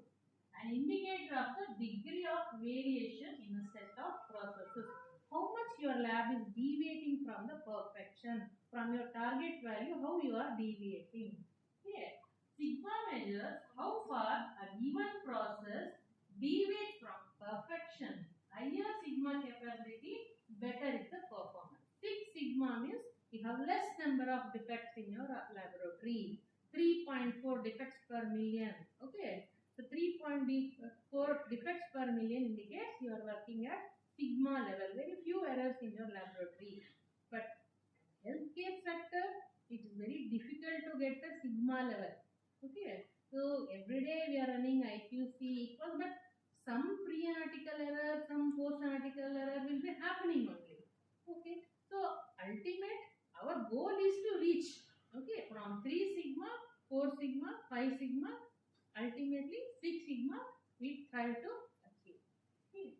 an indicator of the degree of variation in a set of processes. How much your lab is deviating from the perfection, from your target value, how you are deviating. Okay. Sigma measures how far a given process deviates from perfection. Higher sigma capability, better is the performance. Six sigma means you have less number of defects in your laboratory. 3.4 defects per million. Okay. So 3.4 defects per million indicates you are working at sigma level. Very few errors in your laboratory. But healthcare sector, it is very difficult to get the sigma level. Okay, so every day we are running IQC equals, but some pre-analytical error, some post-analytical error will be happening only. Okay, so ultimate, our goal is to reach, okay, from 3 sigma, 4 sigma, 5 sigma, ultimately 6 sigma, we try to achieve. Okay.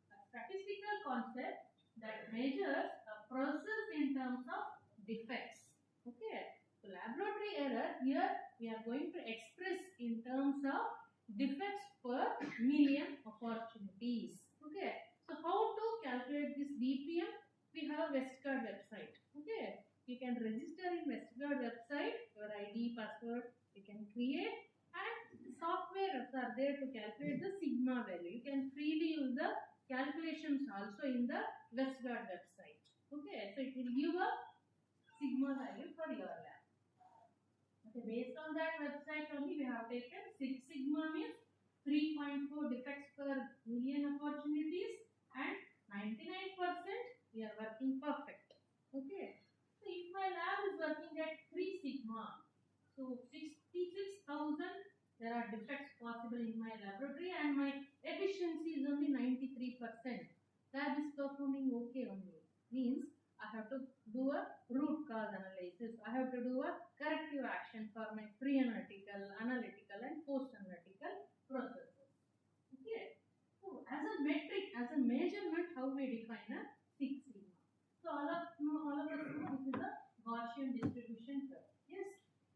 A statistical concept that measures a process in terms of defects. Okay. So laboratory error, here we are going to express in terms of defects per million opportunities. Okay. So how to calculate this DPM? We have Westgard website. Okay. You can register in Westgard website, your ID, password, you can create, and software are there to calculate the sigma value. You can freely use the calculations also in the Westgard website. Okay. So it will give a sigma value for your lab. Okay, based on that website only we have taken Six Sigma means 3.4 defects per million opportunities, and 99% we are working perfect. Okay, so if my lab is working at 3 Sigma, so 66,000 there are defects possible in my laboratory, and my efficiency is only 93%. Lab is performing okay only. Means I have to do a root cause analysis. I have to do a corrective action for my pre-analytical, analytical, and post-analytical processes. Okay. So as a metric, as a measurement, how we define a Six Sigma. So all of us know this is a Gaussian distribution curve. Yes.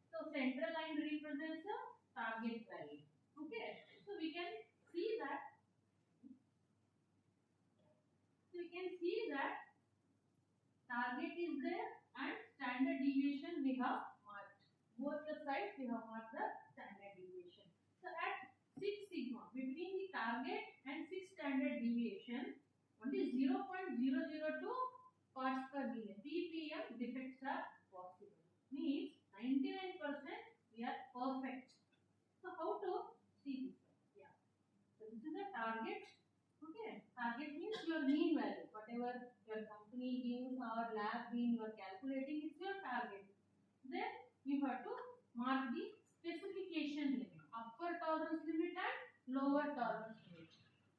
So central line represents a target value. Okay. So we can see that. Target is there and standard deviation we have marked. Both the sides we have marked the standard deviation. So at 6 sigma, between the target and 6 standard deviation, only 0.002 parts per million ppm defects are possible. Means 99% we are perfect. So how to see this? Yeah. So this is a target. Okay. Target means your mean value. Whatever your company gives or lab mean you are calculating is your target. Then you have to mark the specification limit, upper tolerance limit and lower tolerance limit.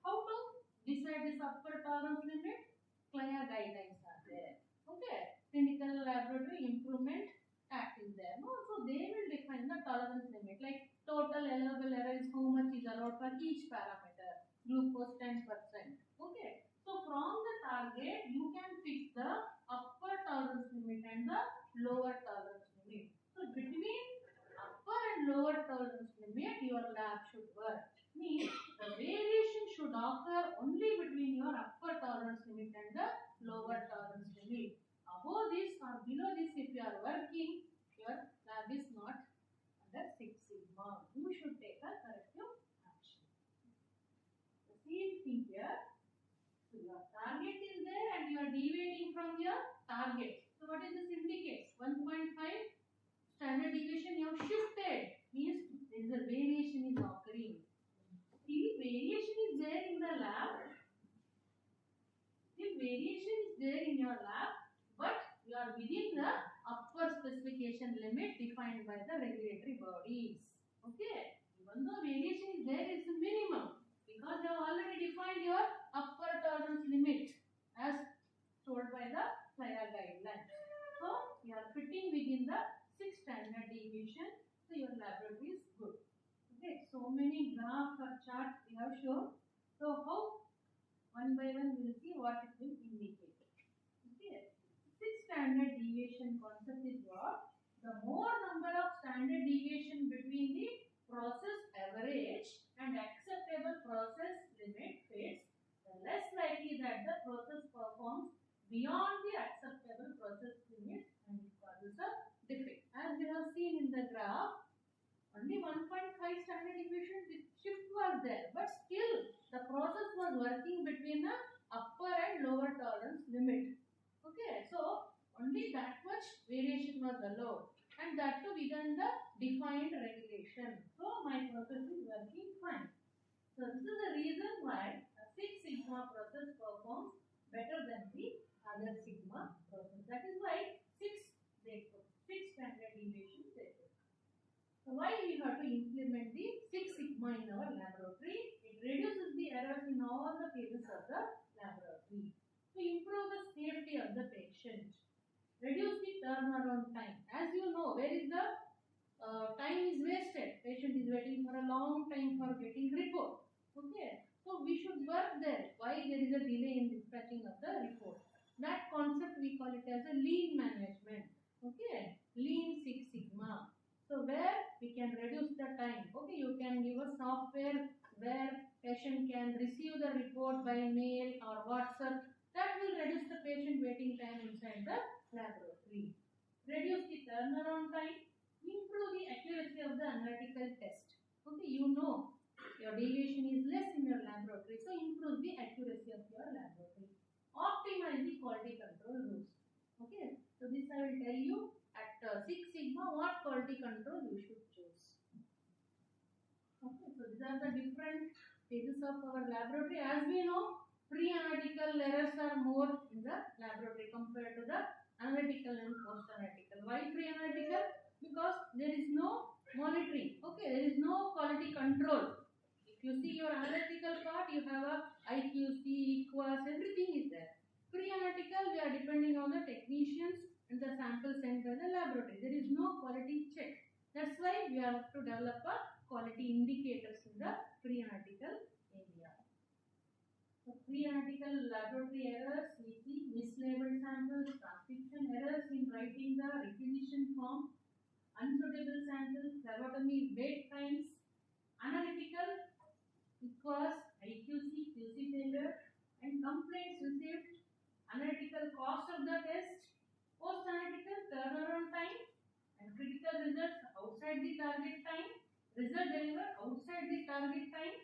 How to decide this upper tolerance limit? CLIA guidelines are there. Okay, Clinical Laboratory Improvement Act is there. No, so they will define the tolerance limit, like total allowable error is how much is allowed for each parameter. Glucose 10%. Okay, so from the target you can fix the upper tolerance limit and the lower tolerance limit. So between upper and lower tolerance limit your lab should work. Means the variation should occur only between your upper tolerance limit and the lower tolerance limit. Above this or below this, if you are working, your lab is not under 6 sigma. You should take a corrective action. The same thing here. So your target is there and you are deviating from your target. So what is this indicates? 1.5 standard deviation you have shifted. Means there is a variation is occurring. If variation is there in the lab, if variation is there in your lab, but you are within the upper specification limit defined by the regulatory bodies. Okay, even though variation is there, it's a minimum because you have already defined your upper tolerance limit as told by the CLIA guidelines. So you are fitting within the 6 standard deviation, so your laboratory is good. Okay, so many graphs or charts we have shown. So how one by one we will see what it will indicate. Okay, 6 standard deviation concept is what? The more number of standard deviation between the process average and acceptable process limit fits, the less likely that the process performs beyond the acceptable process limit and it causes a defect. As we have seen in the graph, only 1.5 standard deviation shift was there, but still the process was working between the upper and lower tolerance limit. Okay, so only that much variation was allowed, and that too within the defined regulation. So my process is working fine. So this is the reason why a 6 sigma process performs better than the other sigma process. That is why 6 standard deviation they took. So why we have to implement the 6 sigma in our laboratory? It reduces the errors in all the phases of the laboratory. To improve the safety of the patient, reduce the turnaround time. As you know, where is the time is wasted. Patient is waiting for a long time for getting report. Okay, so we should work there. Why there is a delay in dispatching of the report? That concept we call it as a lean management. Okay, lean 6 sigma. So where we can reduce the time. Okay, you can give a software where patient can receive the report by mail or WhatsApp. That will reduce the patient waiting time inside the laboratory. Reduce the turnaround time. Improve the accuracy of the analytical test. Okay, you know your deviation is less in your laboratory, so improve the accuracy of your laboratory. Optimize the quality control rules. Okay, so this I will tell you at 6 sigma what quality control you should choose. Okay, so these are the different phases of our laboratory. As we know, pre-analytical errors are more in the laboratory compared to the analytical and post-analytical. Why pre-analytical? Because there is no monitoring. Okay, there is no quality control. If you see your analytical part, you have a IQC, EQUAS, everything is there. Pre-analytical, we are depending on the technicians and the sample sent by the laboratory. There is no quality check. That's why we have to develop a quality indicators in the pre-analytical area. So pre-analytical laboratory errors, we see mislabeled samples, transcription errors in writing the requisition form, unsuitable samples, phlebotomy wait times, analytical, EQUAS, IQC, QC failure, and complaints received, analytical cost of the test, post-analytical turnaround time, and critical results outside the target time, result delivered outside the target time,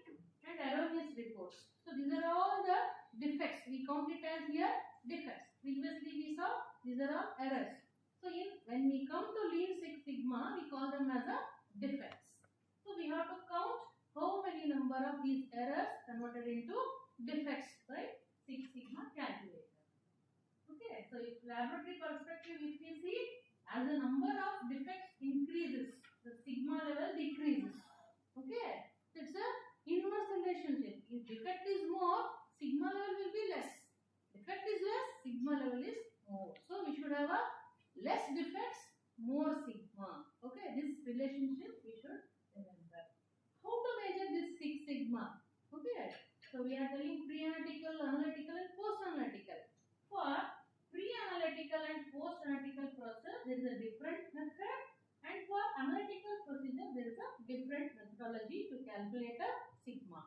and erroneous reports. So these are all the defects. We count it as here defects. Previously we saw these are all errors. So when we come to Lean 6 Sigma, we call them as a defects. So we have to count how many number of these errors converted into defects by 6 Sigma calculator. Okay, so if laboratory perspective, if we see as the number of defects increases, the sigma level decreases. Okay, so it's a inverse relationship. If defect is more, sigma level will be less. Defect is less, sigma level is more. So we should have a less defects, more sigma. Okay, this relationship we should remember. How to measure this 6 sigma? Okay, so we are telling pre-analytical, analytical and post-analytical. For pre-analytical and post-analytical process, there is a different method, and for analytical procedure, there is a different methodology to calculate a sigma.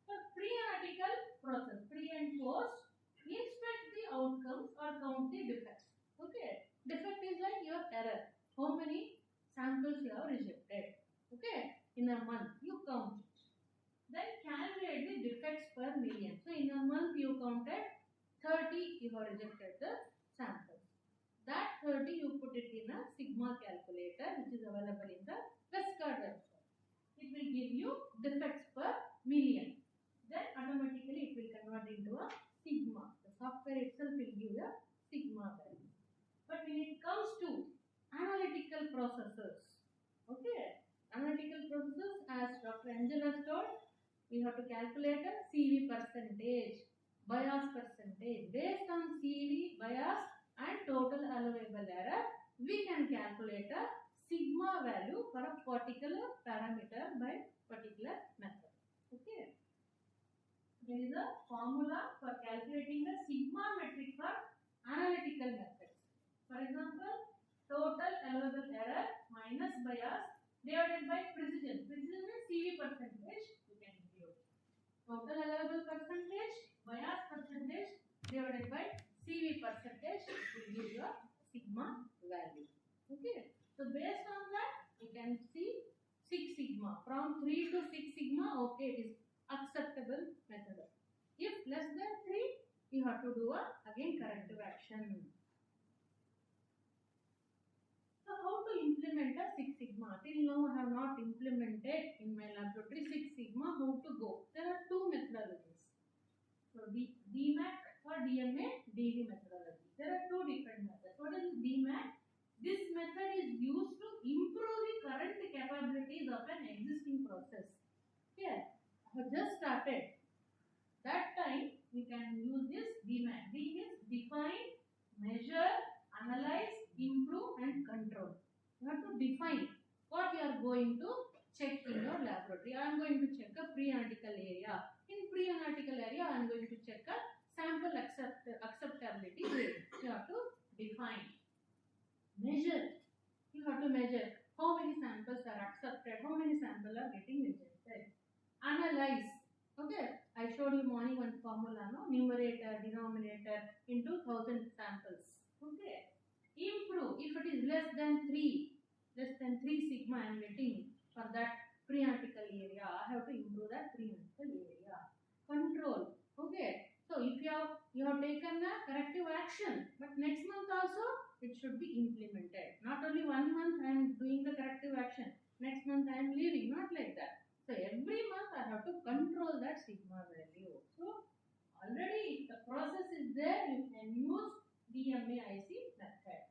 For pre-analytical process, pre and post, inspect the outcomes or count the defects. Okay, defect is like your error. How many samples you have rejected? Okay, in a month you count it. Then calculate the defects per million. So in a month you counted 30, you have rejected the samples. That 30 you put it in a sigma calculator, which is available in the Westcott website. It will give you defects per million. Then automatically it will convert into a sigma. The software itself will give a sigma value. But when it comes to analytical processes, okay, analytical processes, as Dr. Angel has told, we have to calculate a CV percentage, bias percentage. Based on CV, bias and total allowable error, we can calculate a sigma value for a particular parameter by particular method. Okay. There is a formula for calculating the sigma metric for analytical methods. For example, total allowable error minus bias divided by precision. Precision is CV percentage. You can include total allowable percentage, bias percentage divided by CV percentage will give you a sigma value. Okay. So based on that, you can see 6 sigma. From 3 to 6 sigma, okay, it is acceptable method. If less than 3, you have to do a again corrective action. So how to implement a 6 sigma? Till now I have not implemented in my laboratory 6 sigma. How to go? There are 2 methodologies. So DMAC or DMA, DV methodology. There are 2 different methods. What is DMAC? This method is used to improve the current capabilities of an existing process. Here, I have just started. That time we can use this DMAC. D is define, measure, analyze, improve and control. You have to define what you are going to check in your laboratory. I am going to check a pre-analytical area. In pre-analytical area, I am going to check a sample acceptability rate. You have to define. Measure. You have to measure how many samples are accepted, how many samples are getting rejected. Analyze. Okay, I showed you morning one formula, no? Numerator, denominator into 1000 samples. Okay. Improve. If it is less than 3 sigma I am getting for that pre-analytical area, I have to improve that pre-analytical area. Control. Okay. So if you have taken a corrective action, but next month also it should be implemented. Not only 1 month I am doing the corrective action, next month I am leaving, not like that. So every month I have to control that sigma value. So already if the process is there, you can use DMA-IC method.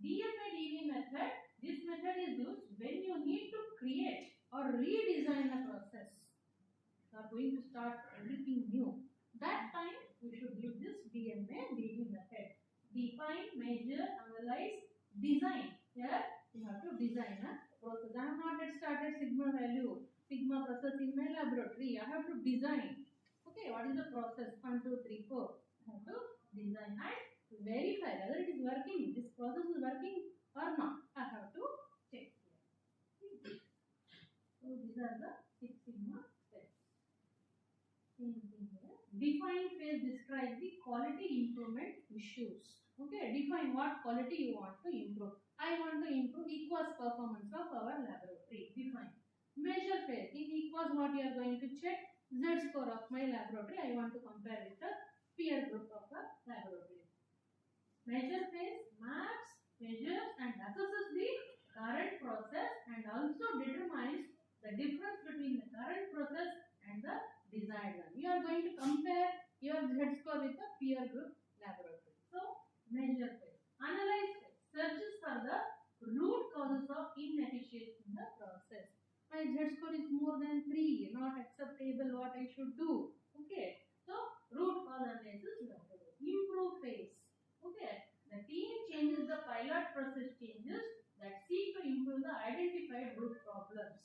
DMA-DV method, this method is used when you need to create or redesign a process. You are going to start everything new. That time we should use this DMA-DV method. Define, measure, analyze, design. Here you have to design a process. I have not yet started sigma value, sigma process in my laboratory. I have to design. Okay, what is the process? 1, 2, 3, 4. I have to design and verify whether it is working. This process is working or not. I have to check here. So these are the 6 sigma steps. Same thing here. Define phase describes the quality improvement issues. Okay, define what quality you want to improve. I want to improve EQUAS performance of our laboratory. Define. Measure phase. In EQUAS, what you are going to check? Z-score of my laboratory. I want to compare with the peer group of the laboratory. Measure phase maps, measures and assesses the current process and also determines the difference between the current process and the desired one. You are going to compare your Z-score with the peer group laboratory. So, measure phase. Analyze phase. Searches for the root causes of inefficiency in the process. My Z-score is more than 3, not acceptable, what I should do. Okay. So, root cause analysis you have to do. Improve phase. process changes that seek to improve the identified root problems.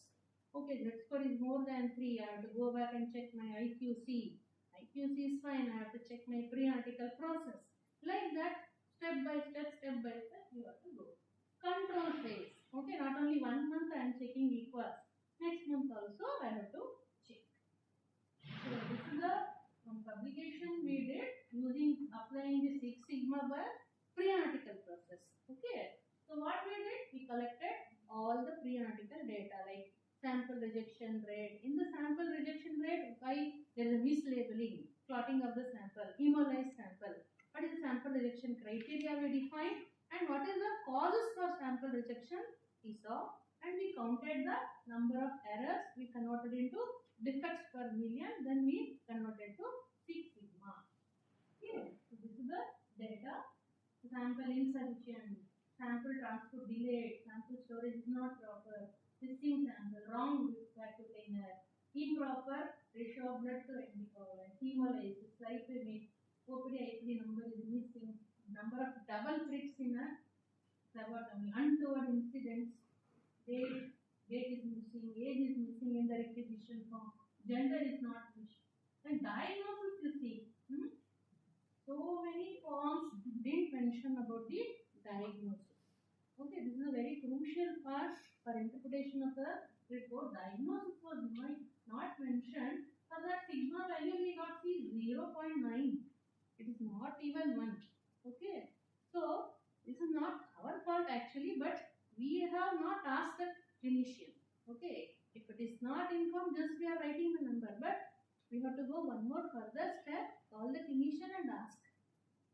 Okay, Z score is more than 3. I have to go back and check my IQC. IQC is fine. I have to check my pre-analytical process. Like that, step by step, you have to go. Control phase. Okay, not only 1 month I am checking equals. Next month also I have to check. So this is the publication we did using applying the Six Sigma by pre-analytical process. Okay. So what we did? We collected all the pre-analytical data like sample rejection rate. In the sample rejection rate, why there is a mislabeling, clotting of the sample, hemolyzed sample. What is the sample rejection criteria we defined, and what is the causes for sample rejection we saw, and we counted the number of errors. We converted into defects per million, then we converted to Six Sigma. Okay, so this is the data. Sample insufficient, sample transport delayed, sample storage is not proper, missing sample, wrong back to container, improper ratio of blood to anticoagulant, hemolysis, lipemic, OPD IPD number is missing, number of double pricks in a phlebotomy, untoward incidents, date is missing, age is missing in the requisition form, gender is not missing. And diagnosis you see, so many forms didn't mention about the diagnosis. Okay, this is a very crucial part for interpretation of the report. Diagnosis was not mentioned. For that sigma value we got see 0.9. It is not even 1. Okay, so this is not our fault actually, but we have not asked the clinician. Okay, if it is not informed, just we are writing the number, but we have to go one more further step, call the clinician and ask,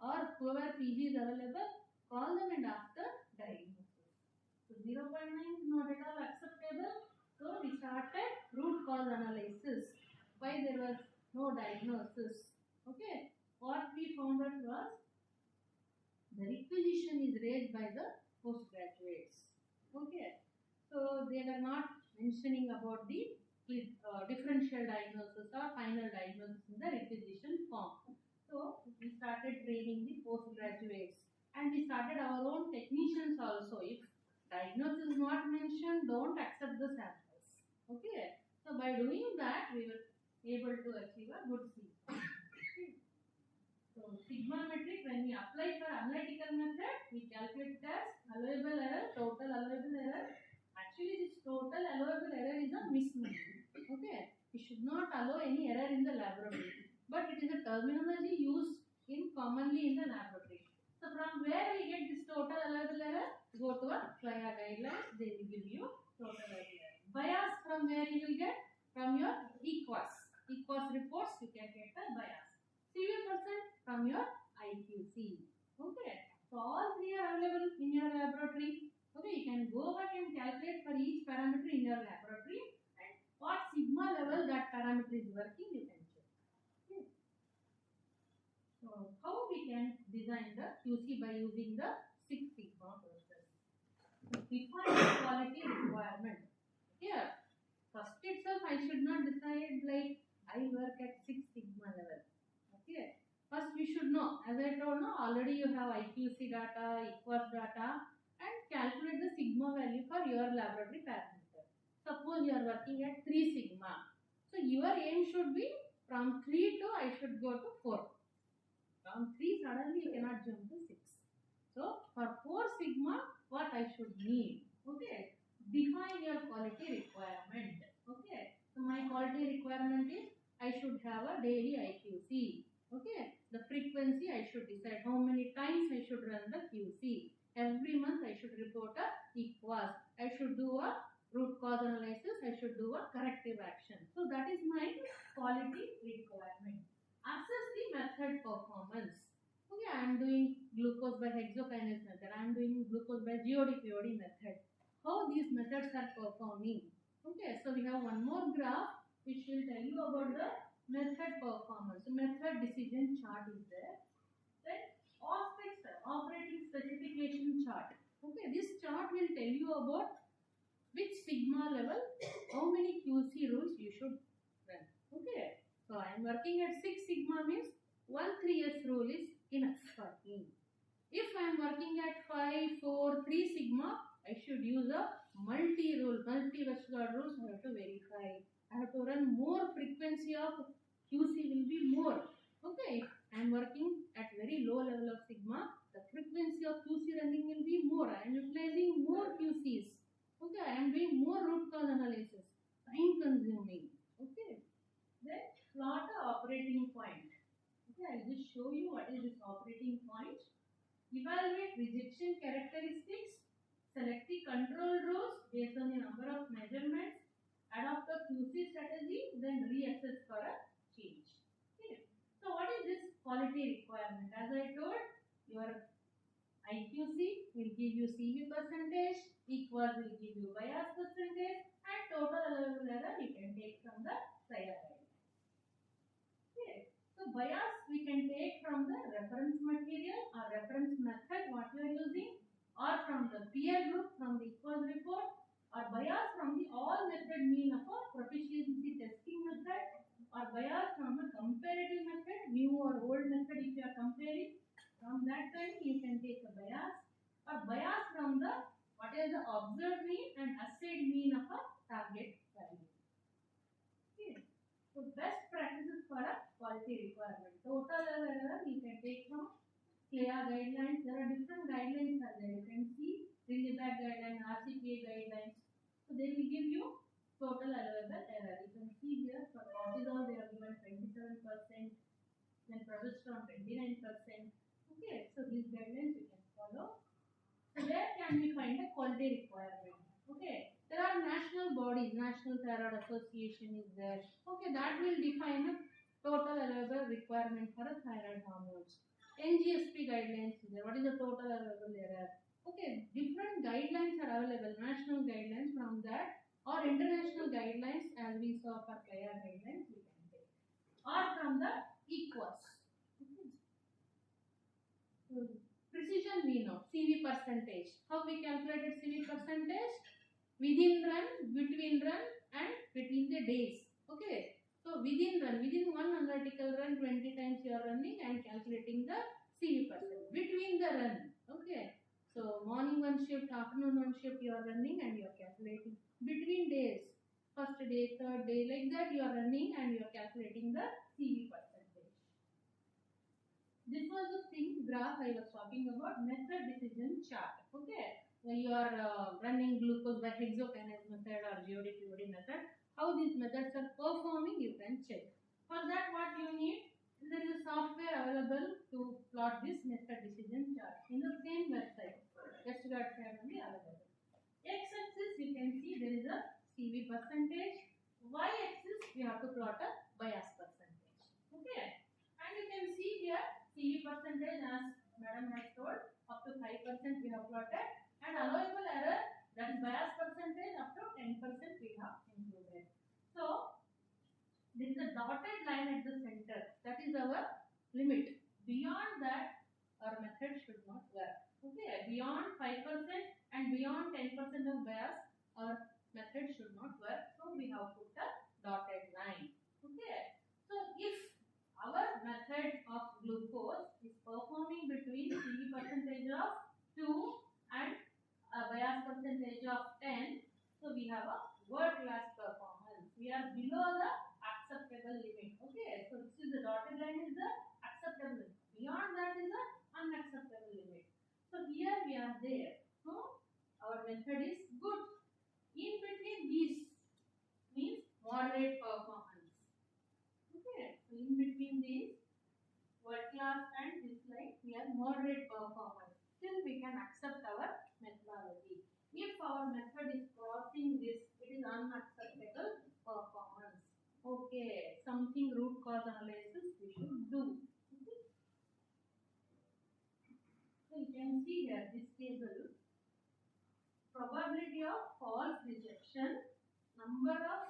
or whoever PG is available, call them and ask the diagnosis. So 0.9 is not at all acceptable, so we started root cause analysis. Why there was no diagnosis? Okay, what we found out was the requisition is raised by the postgraduates. Okay, so they were not mentioning about the differential diagnosis or final diagnosis in the requisition form. So we started training the postgraduates, and we started our own technicians also. If diagnosis is not mentioned, don't accept the samples. Okay, so by doing that, we were able to achieve a good sigma. Okay. So sigma metric, when we apply for analytical method, we calculate as allowable error, total allowable error. Actually, this total allowable error is a mismatch. Okay, we should not allow any error in the laboratory, but it is a terminology used commonly in the laboratory. So from where we get this total allowable error? Go to a FLIA guidelines, they will give you total allowable error. Bias from where you will get? From your EQUAS. EQUAS reports you can get the bias. CV percent from your IQC. Okay, so all three are available in your laboratory. Okay, you can go back and calculate for each parameter in your laboratory, and what sigma level that parameter is working you can check. Okay. So how we can design the QC by using the Six Sigma process? Define the quality requirement. Here, first itself I should not decide like I work at Six Sigma level. Okay, first we should know, as I told now, already you have IQC data, EQUAS data, and calculate the sigma value for your laboratory parameter. Suppose you are working at 3 sigma. So your aim should be from 3 to I should go to 4. From 3 suddenly you cannot jump to 6. So for 4 sigma, what I should need? Okay, define your quality requirement. Okay, so my quality requirement is I should have a daily IQC. Okay, the frequency I should decide how many times I should run the QC. Every month I should report a EQUAS. I should do a root cause analysis. I should do a corrective action. So that is my quality requirement. Assess the method performance. Okay, I am doing glucose by hexokinase method. I am doing glucose by GOD-POD method. How these methods are performing. Okay, so we have one more graph which will tell you about the method performance. So method decision chart is there. Then operating specification chart. Okay, this chart will tell you about which sigma level, how many QC rules you should run. Okay, so I am working at 6 sigma means 1 3S rule is enough for me. If I am working at 5, 4, 3 sigma, I should use a multi-rule, multi-Westergaard rules. I have to verify. I have to run more frequency of QC will be more. Okay, if I am working at very low level of sigma, the frequency of QC running will be more. I am utilizing more QCs. Okay, I am doing more root cause analysis, time consuming. Okay, then plot a operating point. Okay, I'll just show you what is this operating point. Evaluate rejection characteristics, select the control rows based on the number of measurements, adopt a QC strategy, then reassess for a change. Okay. So what is this quality requirement? As I told, your IQC will give you CV percentage, equals will give you bias percentage, and total allowable error you can take from the SIA guidelines. Okay. So bias we can take from the reference material or reference method what you are using, or from the peer group from the equals report, or bias from the all method mean of a proficiency testing method, or bias from a comparative method, new or old method if you are comparing. From that time you can take a bias, or bias from the what is the observed mean and assayed mean of a target value. Okay. So best practices for a quality requirement. Total error you can take from CLIA guidelines. There are different guidelines are there. You can see Rilliback guideline, RCPA guidelines. So they will give you total allowable error. You can see here for cortisol they are given 27%, then progesterone 29%. Okay, so these guidelines you can follow. So where can we find a quality requirement? Okay, there are national bodies, National Thyroid Association is there. Okay, that will define a total allowable requirement for a thyroid hormones. NGSP guidelines is there. What is the total allowable error? Okay, different guidelines are available, national guidelines from that, or international guidelines as we saw for CLIA guidelines we can take, or from the EQUAS. Okay. Precision we know, CV percentage. How we calculated CV percentage? Within run, between run, and between the days. Okay. So within run, within one analytical run, 20 times you are running and calculating the CV percent. Between the run. Okay. So morning one shift, afternoon one shift you are running and you are calculating. Between days, first day, third day, like that you are running and you are calculating the CV percentage. This was the thing graph I was talking about, method decision chart. Okay, when you are running glucose by hexokinase method or GOD method, how these methods are performing you can check. For that what you need, there is a software available to plot this method decision chart in the same website. Westergaard family available. X-axis you can see there is a CV percentage. Y-axis we have to plot a bias percentage. Okay, and you can see here CV percentage as madam has told, up to 5% we have plotted, and allowable error, that is bias percentage, up to 10% we have included. So there is a dotted line at the center, that is our limit. Beyond that our method should not work. Okay, beyond 5% and beyond 10% of bias our method should not work, so we have put a dotted line. Okay, so if our method of glucose is performing between CV percentage of 2 and a bias percentage of 10, so we have a world-class performance. We are below the acceptable limit. Okay, so this is the dotted line is the acceptable limit. Beyond that is the unacceptable limit. So here we are there. So our method is good. In between these means moderate performance. Okay, so in between these world class and this line we are moderate performance. Still we can accept our methodology. If our method is crossing this, it is unacceptable performance. Okay, something root cause analysis we should do. Okay. So you can see here this table, probability of false rejection, number of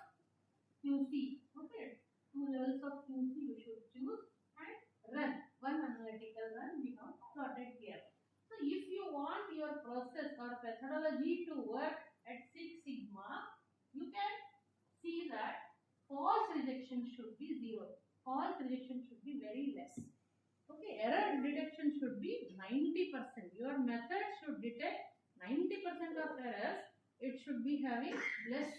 QC. Okay, 2 levels of QC you should choose, and run, one analytical run we have plotted here. So if you want your process or methodology to work at 6 sigma, you can see that false rejection should be 0. False rejection should be very less. Okay, error detection should be 90%. Your method should detect 90% of errors. It should be having less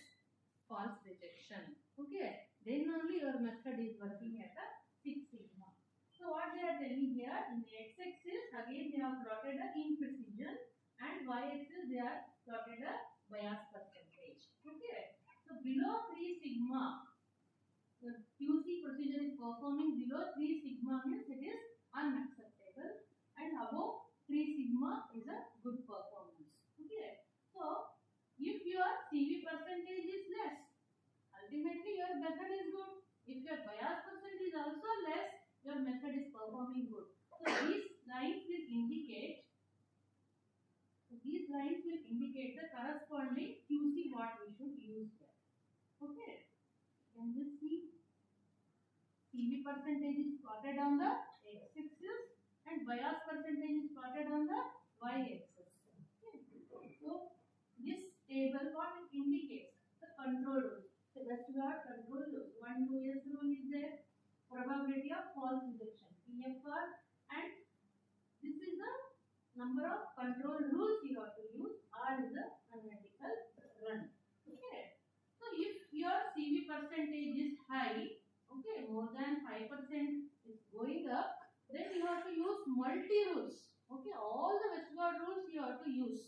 false detection. Okay, then only your method is working at a 6 sigma. So what they are telling here, in the x-axis again they have plotted a imprecision, and y-axis they are plotted a bias percentage. Okay, so below 3 sigma, the QC procedure is performing below 3 sigma means it is unacceptable, and above 3 sigma is a good performance. Okay, so if your CV percentage is less, ultimately your method is good. If your bias percentage is also less, your method is performing good. So these lines will indicate the corresponding QC what we should use here. Okay, can you see? CV percentage is plotted on the x-axis and bias percentage is plotted on the y-axis. Okay. So this table what it indicates? The control rule. So Westergaard control rule. 1 2s rule is there. Probability of false rejection, PFR, and this is the number of control rules you have to use. R is the analytical run. Okay. So if your CV percentage is high, okay, more than 5% is going up, then you have to use multi rules. Okay, all the Westergaard rules you have to use.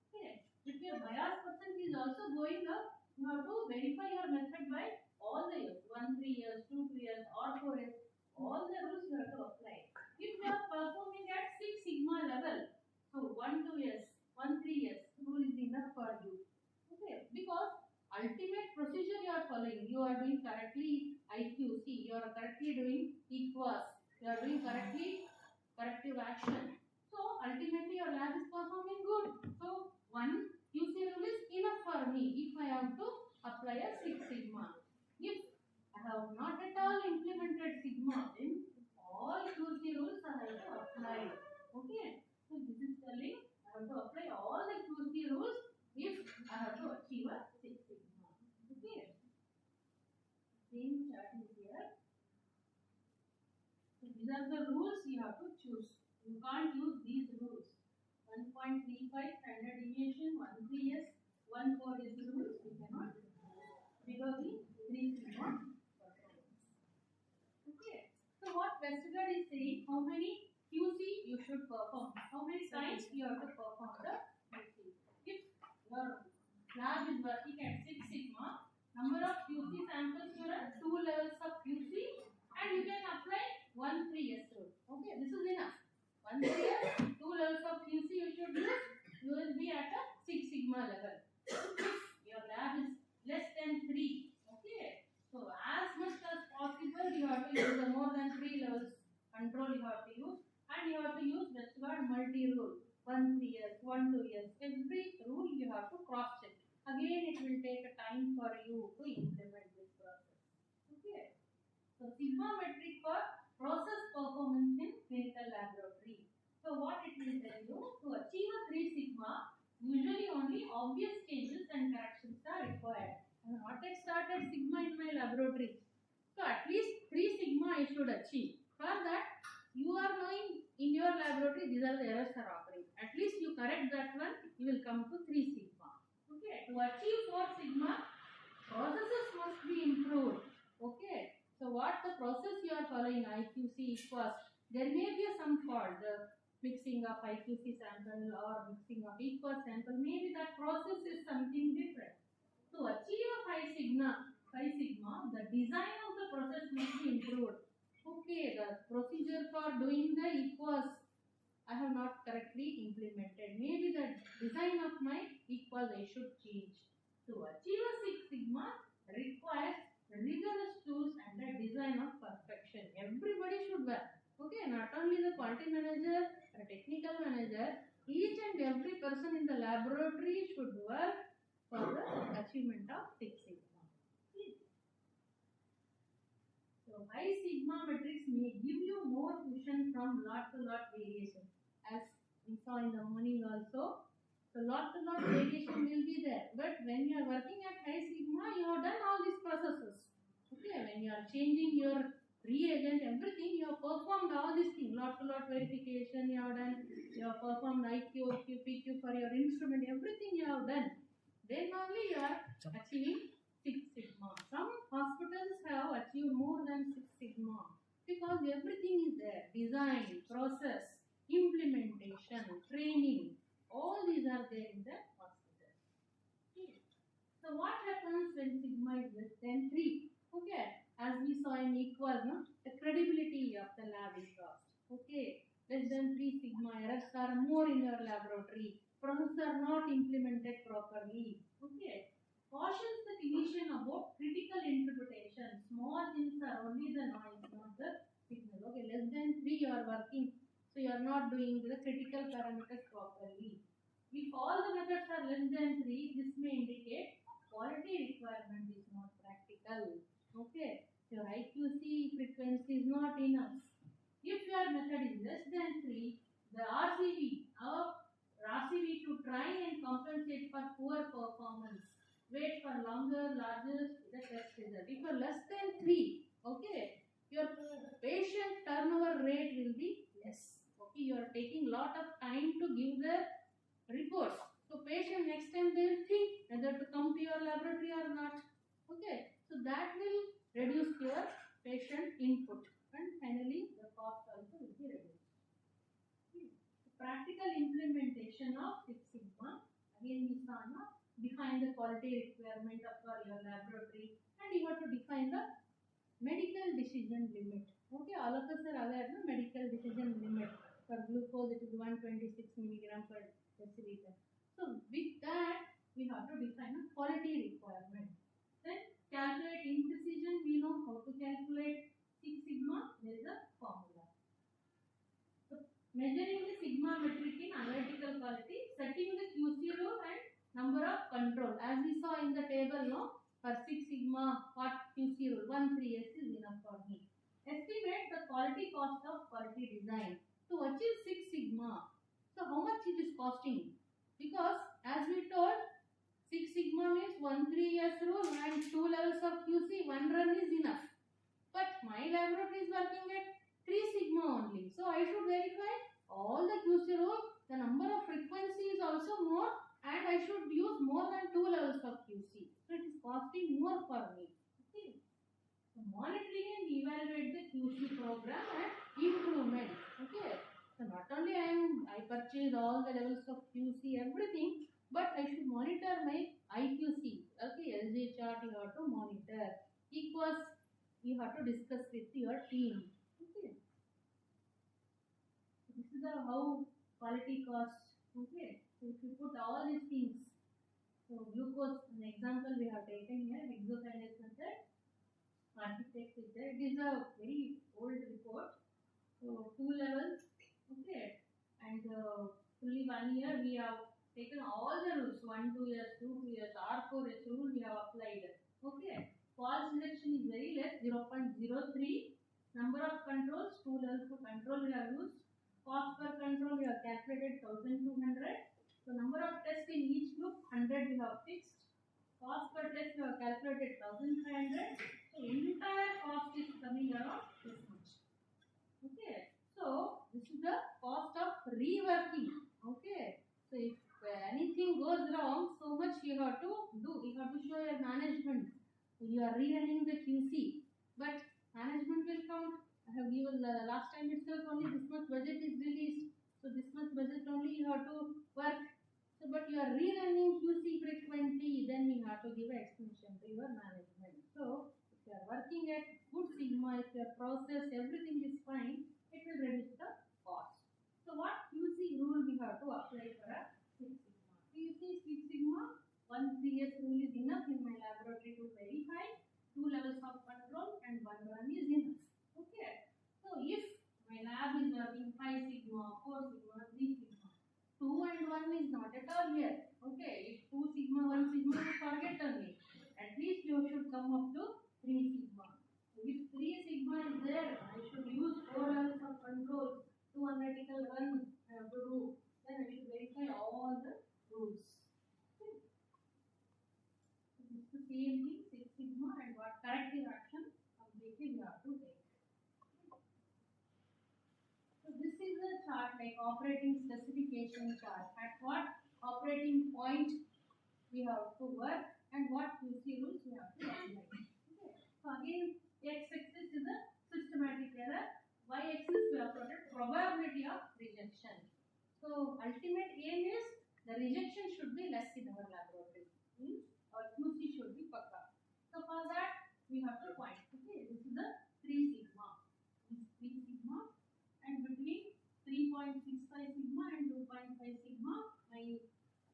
Okay, if your bias percentage is also going up, you have to verify your method by all the years, 1 3 years, 2 3 years, or 4 years. All the rules you have to apply. If you are performing at 6 sigma level, so 1 2 years, 1 3 years, rule is enough for you. Okay, because ultimate procedure you are following, you are doing correctly IQC, you are correctly doing EQUAS, you are doing correctly corrective action. So ultimately your lab is performing good. So one QC rule is enough for me if I have to apply a 6 sigma. If I have not at all implemented sigma, then all QC rules I have to apply. Okay, so this is telling I have to apply all the QC rules if I have to achieve a 6 sigma. Okay, same chart is here. So these are the rules you have to choose. You can't use these rules. 1.35 standard deviation, 1 3s, 1 4s rules. You cannot below the 3 sigma performance. Okay. So what Westergaard is saying, how many QC you should perform, how many times you have to perform the QC. If your lab is working at 6 sigma, number of QC samples you run 2 levels of QC, and you can apply 1 3s rule. Okay, this is enough. 1 3s, 2 levels of QC you should use. You will be at a 6 sigma level. If your lab is less than 3, okay, so as much as possible you have to use the more than 3 levels control you have to use, and you have to use Westergaard multi rule. 1 3s, 1 2 years. Every rule you have to cross check. Again, it will take a time for you to implement this process. Okay. So sigma metric for process performance in clinical laboratory. So what it will tell you, to achieve a 3 sigma, usually only obvious changes and corrections are required. I have not yet started sigma in my laboratory. So at least 3 sigma I should achieve. For that, you are knowing in your laboratory these are the errors are occurring. At least you correct that one, you will come to 3 sigma. Okay, to achieve 4 sigma, processes must be improved. Okay, so what the process you are following, IQC equals, there may be some fault, the mixing of IQC sample or mixing of equal sample, maybe that process is something different. To achieve a 5 sigma, the design of the process must be improved. Okay, the procedure for doing the equals I have not correctly implemented. Maybe the design of my equals I should change. To achieve a 6 sigma requires rigorous tools and a design of perfection. Everybody should work. Okay, not only the quality manager, the technical manager, each and every person in the laboratory should work for the achievement of 6 sigma. So high sigma metrics may give you more cushion from lot to lot variation. As we saw in the morning also, so lot to lot variation will be there. But when you are working at high sigma, you have done all these processes. Okay, when you are changing your reagent, everything, you have performed all these things, lot to lot verification you have done, you have performed IQ, OQ, PQ for your instrument, everything you have done. Then only you are achieving 6 sigma. Some hospitals have achieved more than 6 sigma because everything is there, design, process, implementation, training, all these are there in the hospital. Okay. So what happens when sigma is less than 3? Okay, as we saw in equal, no? The credibility of the lab is lost. Okay, less than 3 sigma, errors are more in your laboratory, processes are not implemented properly. Okay, cautions the clinician about critical interpretation. Small things are only the noise, not the signal. Okay, less than 3 you are working, so you are not doing the critical parameters properly. If all the methods are less than 3, this may indicate quality requirement is not practical. Okay, your IQC frequency is not enough. If your method is less than 3, the RCV to try and compensate for poor performance. Wait for longer, larger the test result. If you are less than 3, okay, your patient turnover rate will be less. Okay, you are taking lot of time to give the report. So patient next time they will think whether to come to your laboratory or not. Okay, so that will reduce your patient input, and finally the cost also will be reduced. Practical implementation of Six Sigma. Again, we saw now define the quality requirement of your laboratory, and you have to define the medical decision limit. Okay, all of us are aware of medical decision limit. For glucose, it is 126 milligram per deciliter. So with that, we have to define a quality requirement. Then calculate imprecision. We know how to calculate Six Sigma. There is a formula. So measuring the sigma metric in analytical quality, setting the QC rule and number of control. As we saw in the table, no, for 6 sigma, what QC rule? 13S is enough for me. Estimate the quality cost of quality design. To achieve 6 sigma, so how much it is costing? Because as we told, 6 sigma means 13S rule and 2 levels of QC, 1 run is enough. But my laboratory is working at 3 sigma only. So I should verify all the QC rule, the number of frequency is also more, and I should use more than 2 levels of QC. So it is costing more for me. Okay. So monitoring and evaluate the QC program and improvement. Okay. So not only I purchase all the levels of QC, everything, but I should monitor my IQC. Okay, LJ chart you have to monitor. Equals you have to discuss with your team. Okay. This is the how quality costs. Okay. So if you put all these things, so glucose, an example we have taken here, hexokinase method, architect is there. It is a very old report. So 2 levels, okay, and fully 1 year we have taken all the rules, 1, 2 years, 2 years, R4S rule we have applied. Okay, false selection is very less, 0.03. Number of controls, 2 levels of control we have used. Cost per control we have calculated 1200. So number of tests in each group 100 we have fixed. Cost per test we have calculated 1500. So entire cost is coming around this much. Okay, so this is the cost of reworking. Okay, so if anything goes wrong, so much you have to do. You have to show your management. You are rerunning the QC, but management will count. I have given the last time itself only this much budget is released. So this much budget only you have to work. So but you are rerunning QC frequently, then we have to give an explanation to your management. So if you are working at good sigma, if your process everything is fine, it will reduce the cost. So what QC rule we have to apply for a 6 sigma? QC 6 sigma, 1 3S rule is enough in my laboratory to verify, 2 levels of control and 1 run is enough. Okay. So if my lab is working 5 sigma, 4 sigma, 3 sigma, 2 and 1 is not at all here. Okay. If 2 sigma, 1 sigma, you forget only. At least you should come up to 3 sigma. If 3 sigma is there, I should use 4 levels of control, 2 analytical runs I have to do. Then I should verify all the rules. Okay. So this is the same thing, 6 sigma, and what corrective action completely we have to take. chart like operating specification chart. At what operating point we have to work and what QC rules we have to apply. Okay. So again, x-axis is a systematic error. Y-axis we have plotted probability of rejection. So ultimate aim is the rejection should be less in our laboratory. Means our QC should be pakka. So for that we have to point. Okay, this is the 3 sigma. This 3 sigma, and between 3.65 sigma and 2.5 sigma, my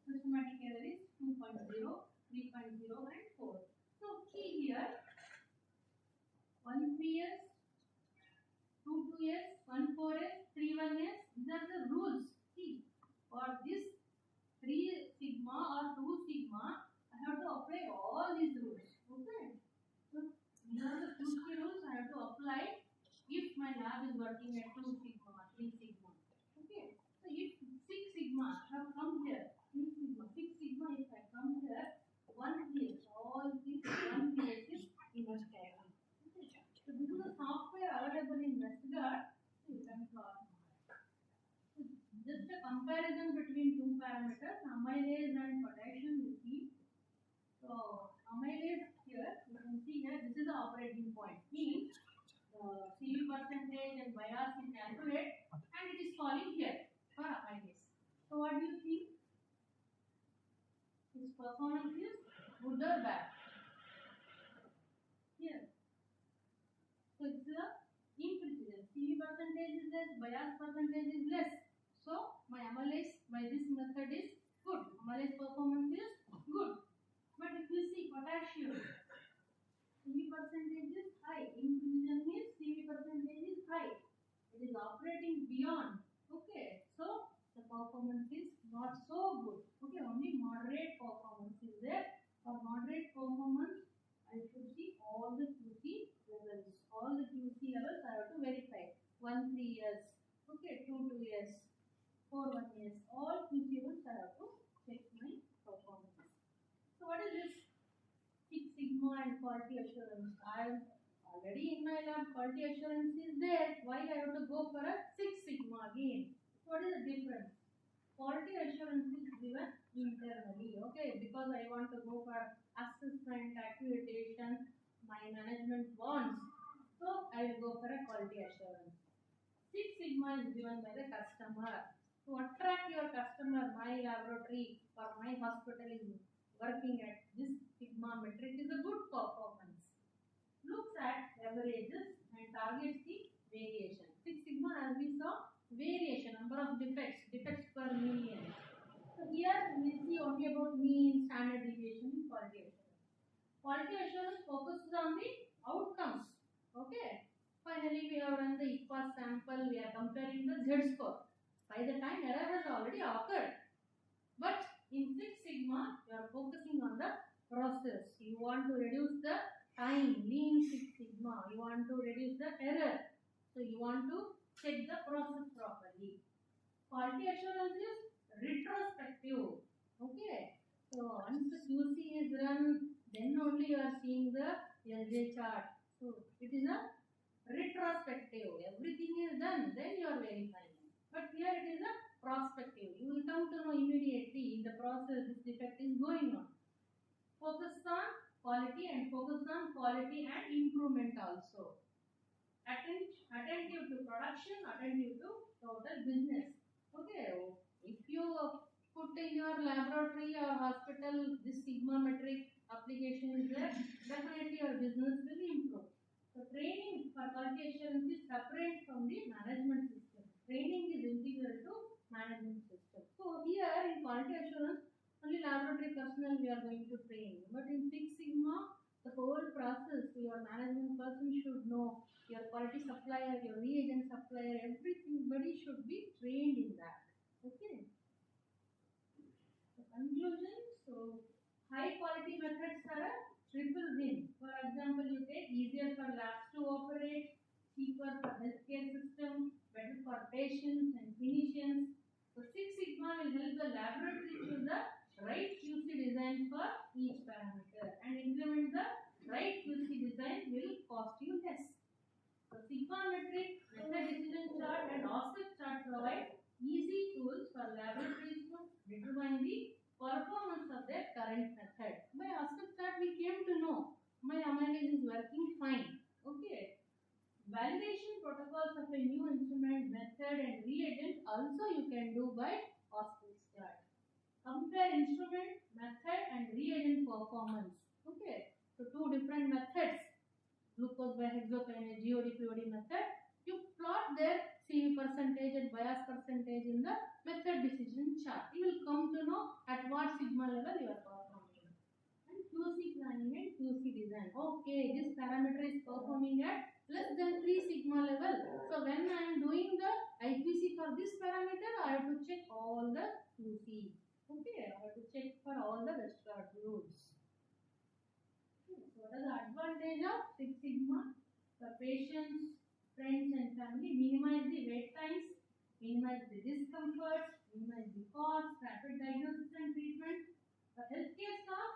systematic error is 2.0, 3.0 and 4. So key here, 1 3s, 2 2s, 1 4s, 3 1s. These are the rules. See, for this 3 sigma or 2 sigma, I have to apply all these rules. Okay. So these are the 2 key rules I have to apply if my lab is working at 2 sigma, 3 sigma. Okay. So if 6 sigma I have come here, 3 sigma, 6 sigma, if I come here, 1 PS, all these 1 PS is image diagram. Okay. So this is the software available in Westgard. So you can plot. So just a comparison between two parameters, amylase and potassium you see. So amylase here, you can see here, this is the operating point. Means CV percentage and bias is calculate and it is falling here for amylase. So what do you think? Its performance is good or bad? Here. So it's the imprecision. CV percentage is less, bias percentage is less. So my amylase by this method is good. Amylase performance is good. But if you see potassium, CV percentage is high. Imprecision means CV percentage is high. It is operating beyond. Okay. So the performance is not so good. Okay. Only moderate performance is there. For moderate performance, I should see all the QC levels. All the QC levels I have to verify. 1 3 years. Okay. 2 2 years. 4 1 years. All QC levels I have to check my performance. So what is this 6 sigma and quality assurance? I am already in my lab, quality assurance is there. Why I have to go for a 6 sigma again? What is the difference? Quality assurance is given internally, okay? Because I want to go for assessment, accreditation, my management wants. So I will go for a quality assurance. 6 sigma is given by the customer. To attract your customer, my laboratory or my hospital is working at this sigma metric is a good performance. Looks at averages and targets the variation. 6 sigma, as we saw, variation, number of defects per million. So here we see only about mean, standard deviation in quality assurance. Quality assurance focuses on the outcomes. Okay. Finally, we have run the IQAS sample. We are comparing the Z-score. By the time error has already occurred. But in 6 sigma, you are focusing on the process. You want to reduce the time, lean 6 sigma. You want to reduce the error. So you want to check the process properly. Quality assurance is retrospective. Okay. So once the QC is run, then only you are seeing the LJ chart. So it is a retrospective. Everything is done, then you are verifying. But here it is a prospective. You will come to know immediately in the process this defect is going on. Focus on quality and focus on quality and improvement also. Attentive to production, attentive to total business. Okay, if you put in your laboratory or hospital this sigma metric application is there, definitely your business will improve. So training for quality assurance is separate from the management system. Training is integral to management system. So here in quality assurance, only laboratory personnel we are going to train. But in 6 sigma, the whole process, your management person should know, your quality supplier, your reagent supplier, everybody should be trained in that. Okay. The conclusion, so high quality methods are a triple win. For example, you take easier for labs to operate, cheaper for healthcare system, better for patients and clinicians. So 6 sigma will help the laboratory choose the right QC design for each parameter and implement the right QC design will cost you less. So sigma metric, method decision chart and offset chart provide also you can do by Austin's chart. Compare instrument, method and reagent performance. Okay, so two different methods, glucose by hexokinase, GOD-POD method. You plot their CV percentage and bias percentage in the method decision chart. You will come to know at what sigma level you are performing. And QC planning and QC design. Okay, this parameter is performing at less than 3 sigma level. So when I am doing the IPC for this parameter, I have to check all the QC. Okay, I have to check for all the Westergaard rules. Okay, so what is the advantage of Six Sigma? For patients, friends and family, minimize the wait times, minimize the discomfort, minimize the cost, rapid diagnosis and treatment. For healthcare staff,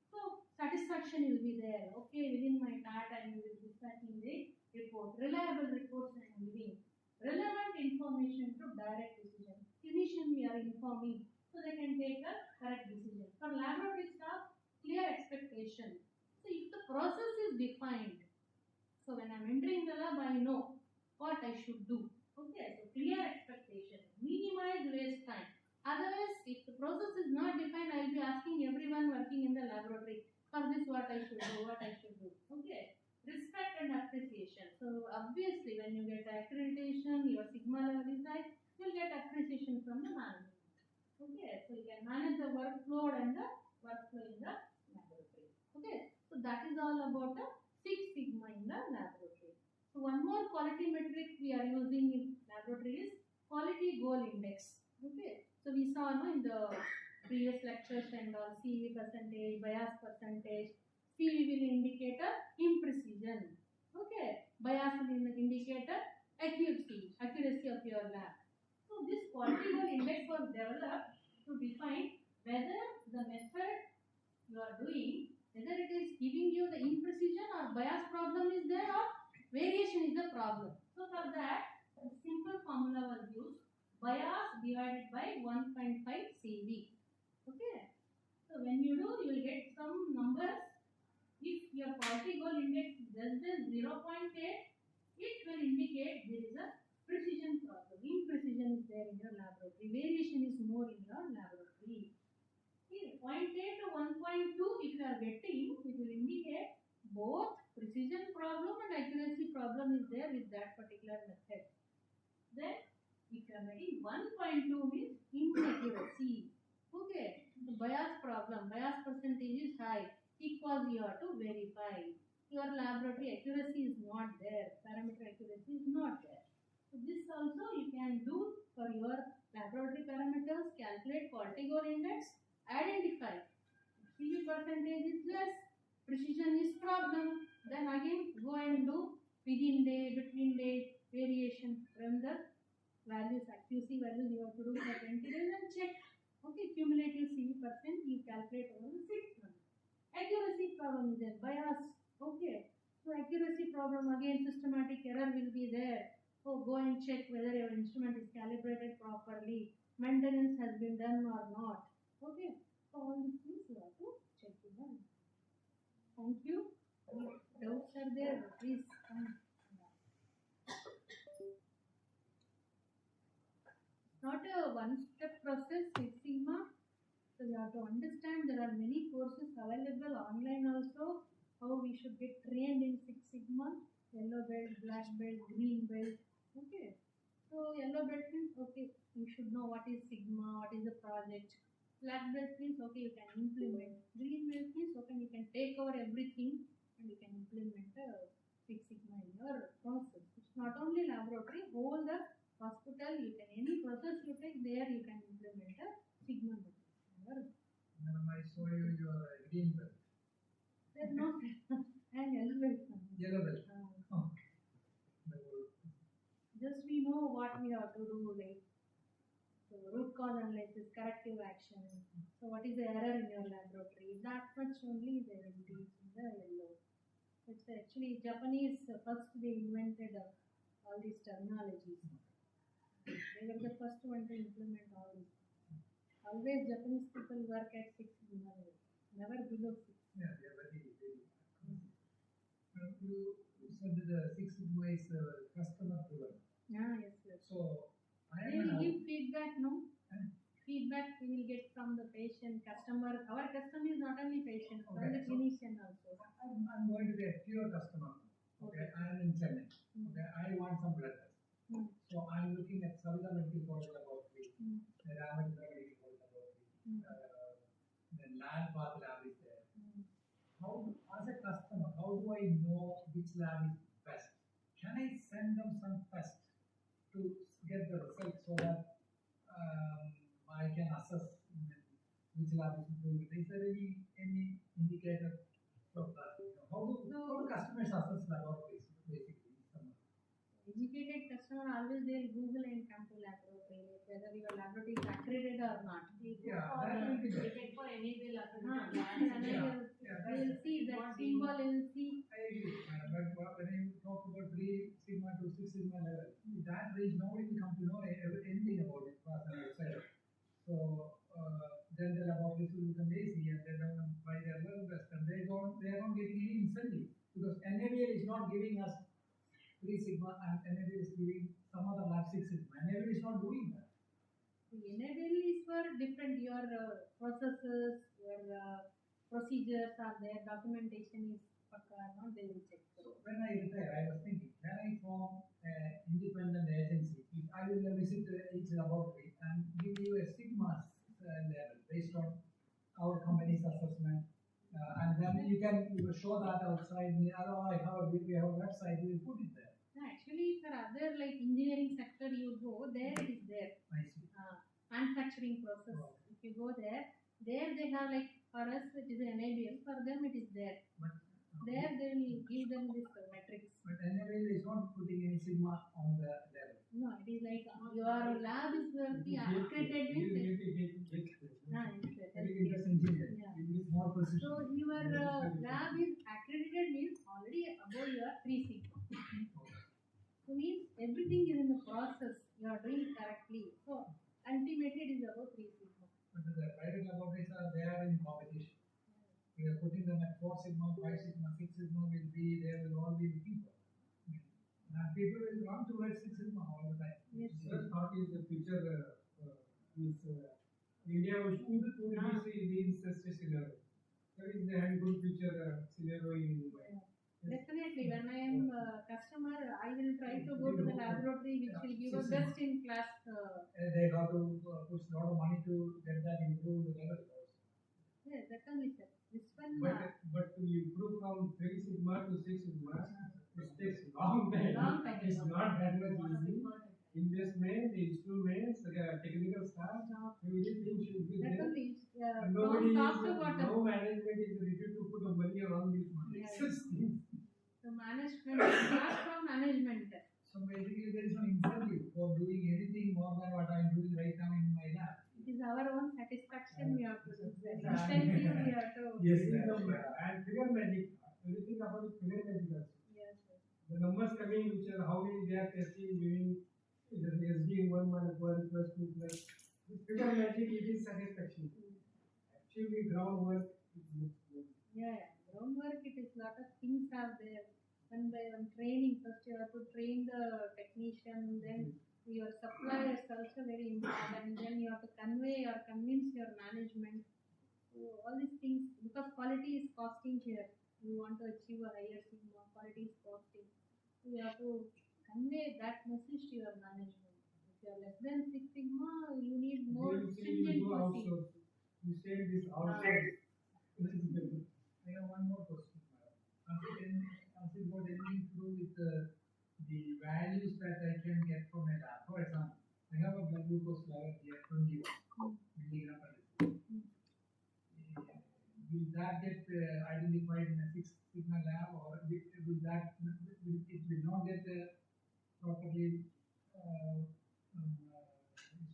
so satisfaction will be there. Okay, within my time I will be dispatching the report. Reliable reports I am giving. Relevant information to direct decision. Clinician we are informing so they can take a correct decision. For laboratory staff, clear expectation. So if the process is defined, so when I am entering the lab, I know what I should do. Okay, so clear expectation. Minimize waste time. Otherwise, if the process is not defined, I will be asking everyone working in the laboratory for this what I should do, what I should do. Okay. Respect and appreciation. So obviously, when you get accreditation, your sigma level is high, you will get appreciation from the management. Okay. So you can manage the workload and the workflow in the laboratory. Okay. So that is all about the Six Sigma in the laboratory. So one more quality metric we are using in laboratory is quality goal index. Okay. So we saw in the previous lectures and all CV percentage, bias percentage. CV will indicate a imprecision. Okay. Bias will indicate a accuracy of your lab. So this quality goal index was developed to define whether the method you are doing, whether it is giving you the imprecision or bias problem is there or variation is the problem. So for that, a simple formula was used. Bias divided by 1.5 CV. Okay. So when you do, you will get some numbers. If your quality goal index is less than 0.8, it will indicate there is a precision problem. Imprecision is there in your laboratory. Variation is more in your laboratory. Here, 0.8 to 1.2, if you are getting, it will indicate both precision problem and accuracy problem is there with that particular method. Then, if you are getting 1.2 means inaccuracy. Okay, the bias problem, bias percentage is high. Equals you have to verify. Your laboratory accuracy is not there. Parameter accuracy is not there. So this also you can do for your laboratory parameters. Calculate quality goal index. Identify. CV percentage is less. Precision is problem. Then again go and do within day, between day variation from the values, accuracy values you have to do for 20 days and check. Okay, cumulative CV percent you calculate over the 6 months. Accuracy problem is there, bias. Okay, so accuracy problem again systematic error will be there. So go and check whether your instrument is calibrated properly, maintenance has been done or not. Okay, so all these things you have to check it out. Thank you. If doubts are there, please come. Not a one-step process, Six Sigma. So you have to understand there are many courses available online also. How we should get trained in Six Sigma, yellow belt, black belt, green belt. Okay. So yellow belt means okay, you should know what is Sigma, what is the project. Black belt means okay, you can implement. Green belt means okay, you can take over everything and you can implement Six Sigma in your process. It's not only laboratory, whole the hospital, you can any process you take there you can implement a Sigma method. Madam, I saw you your green belt. There's no and yellow belt. Yellow belt. Oh. Just we know what we have to do, like so root cause analysis, corrective action. So what is the error in your laboratory? That much only they will teach in the yellow. It's actually Japanese first they invented all these terminologies. They were the first one to implement all these. Always Japanese people work at 6 Sigma level, never below 6. Yeah, they are very. You said the Six Sigma is customer driven. Yeah, yes, yes. So I They am will give not only patient, from Okay, the so- clinician also. I'm going to be a pure customer. Okay, I'm in Chennai. Okay, I want some blood test. Mm. So I'm looking at Savita Medical College Laboratory, Mm. Ramachandra Medical College Laboratory, then Land Path Lab is there. How, as a customer, how do I know which lab is best? Can I send them some test to get the results so that I can assess which lab is doing it? Is there any indicator for that? How do customers assess laboratories basically? Educated customer always they'll Google and come to laboratory, like whether your laboratory is accredited or not. Yeah, that will be They there. check for any bill And accredited. Yeah, you will see that symbol, you will see. I agree, but when you talk about 3 sigma to 6 sigma level, that range nobody will come to know anything about it as an outsider. So then the laboratories will become lazy and they don't buy their level best and they are not getting any incentive because NABL is not giving us 3 sigma and NABL is giving some other lab 6 sigma. NABL is not doing that. The enable is for different, your processes, your procedures are there, documentation is pakka, not they will check. So when I retire, I was thinking, can I form an independent agency? If I will visit each laboratory and give you a sigma level based on our company's assessment, and then you can show that outside. We have a website. We will put it there. No, actually, for other like engineering sector, you go there, it is there. I see. Manufacturing process. Oh. If you go there they have like for us it is an NABL, for them it is there. But There they will give them this metrics. but NABL is not putting any sigma on the level. No, it is like your lab is accredited means Chemical engineering. Yeah. It is more precision. so your lab is accredited means already above your 3 sigma. So means everything is in the process, you are doing correctly. So ultimately it is above 3 sigma. But the private laboratories they are in competition. We are putting them at 4 sigma, 5 sigma, 6 sigma will be, they will all be looking for. And people will run towards 6 sigma all the time. Yes. Your thought is the future means India would be in such a scenario. That is they have good future scenario in Mumbai. Definitely, when I am a customer, I will try to go to the laboratory which will give a best in class. They got to push a lot of money to get that improved level. Yeah, definitely, sir. This one, But to improve from 3 sigma to 6 sigma, it takes long time. Long time. It's not that much easy. Investment, instruments, technical staff, everything should be there. definitely, And from nobody top to is, bottom. no management is ready to put a money around these Yeah. such things. The management, start from management. So basically there is no incentive for doing anything more than what I am doing right now in my lab. It is our own satisfaction we have to do. Yeah. Incentive we have to. Yes, This is sir. the- and figure magic, everything about the figure magic also. Yes, sir. The numbers coming, which are how many they are testing, giving SD 1 minus 1 plus 2 plus. This figure magic, it is satisfaction. Actually, groundwork is much more. Yeah, groundwork, it is lot of things are there. One by one training, first you have to train the technician, then your suppliers also very important, then you have to convey or convince your management. So all these things, because quality is costing here. You want to achieve a higher sigma, quality is costing. So you have to convey that message to your management. If you are less than 6 sigma, you need more They will say stringent you go procedure. outsource. You said this outsource. This is better. I have one more question, madam. Has it got anything to do with the values that I can get from a lab? For example, I have a blood glucose level here, 21 milligram per liter. Will that get identified in a 6 sigma lab, or will that it will not get properly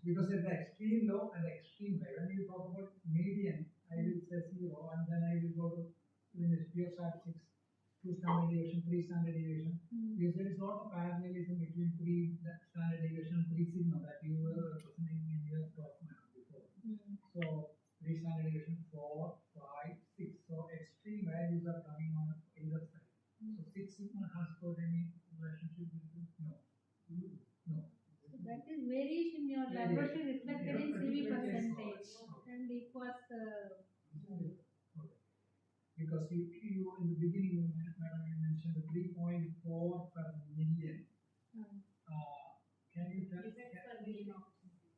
because it's the extreme low and the extreme high. When you talk about median, I will say 0, and then I will go to when it's pure stat 6, 2 standard deviation, 3 standard deviation. Because there is a lot of parallelism between 3 standard deviation, 3 sigma that you were representing in your document before. So 3 standard deviation, 4, 5, 6. So extreme values are coming on either side. So 6 sigma has got any relationship with it? No. No. So that is variation your laboratory reflected in CV percentage, and it was Okay. because you in the beginning, madam, you mentioned the 3.4 per million. Can you tell? Defects per million opportunity.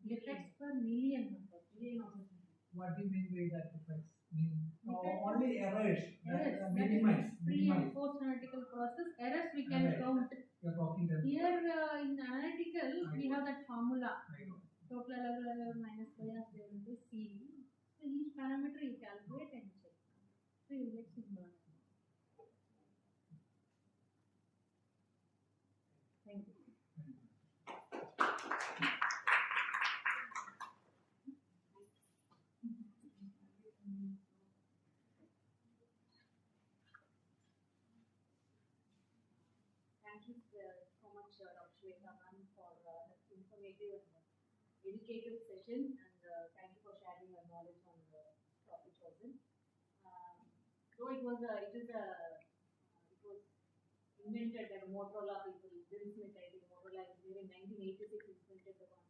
Defects per million. Million opportunity. What do you mean by that defects? Defects- Only errors. Errors, that is Minimize. pre and post analytical process, errors we can Right. count. You're talking that. Here in analytical, we have that formula, I know. total allowable minus bias divided by C. So each parameter you calculate and check. So you get sigma. Thank you. Thank you so much, Dr. Shweta ma'am, for this informative and educative session, and thank you for sharing your knowledge on the topic chosen. Though it was invented by the Motorola people, Bill Smith, I think Motorola in 1986 invented the concept of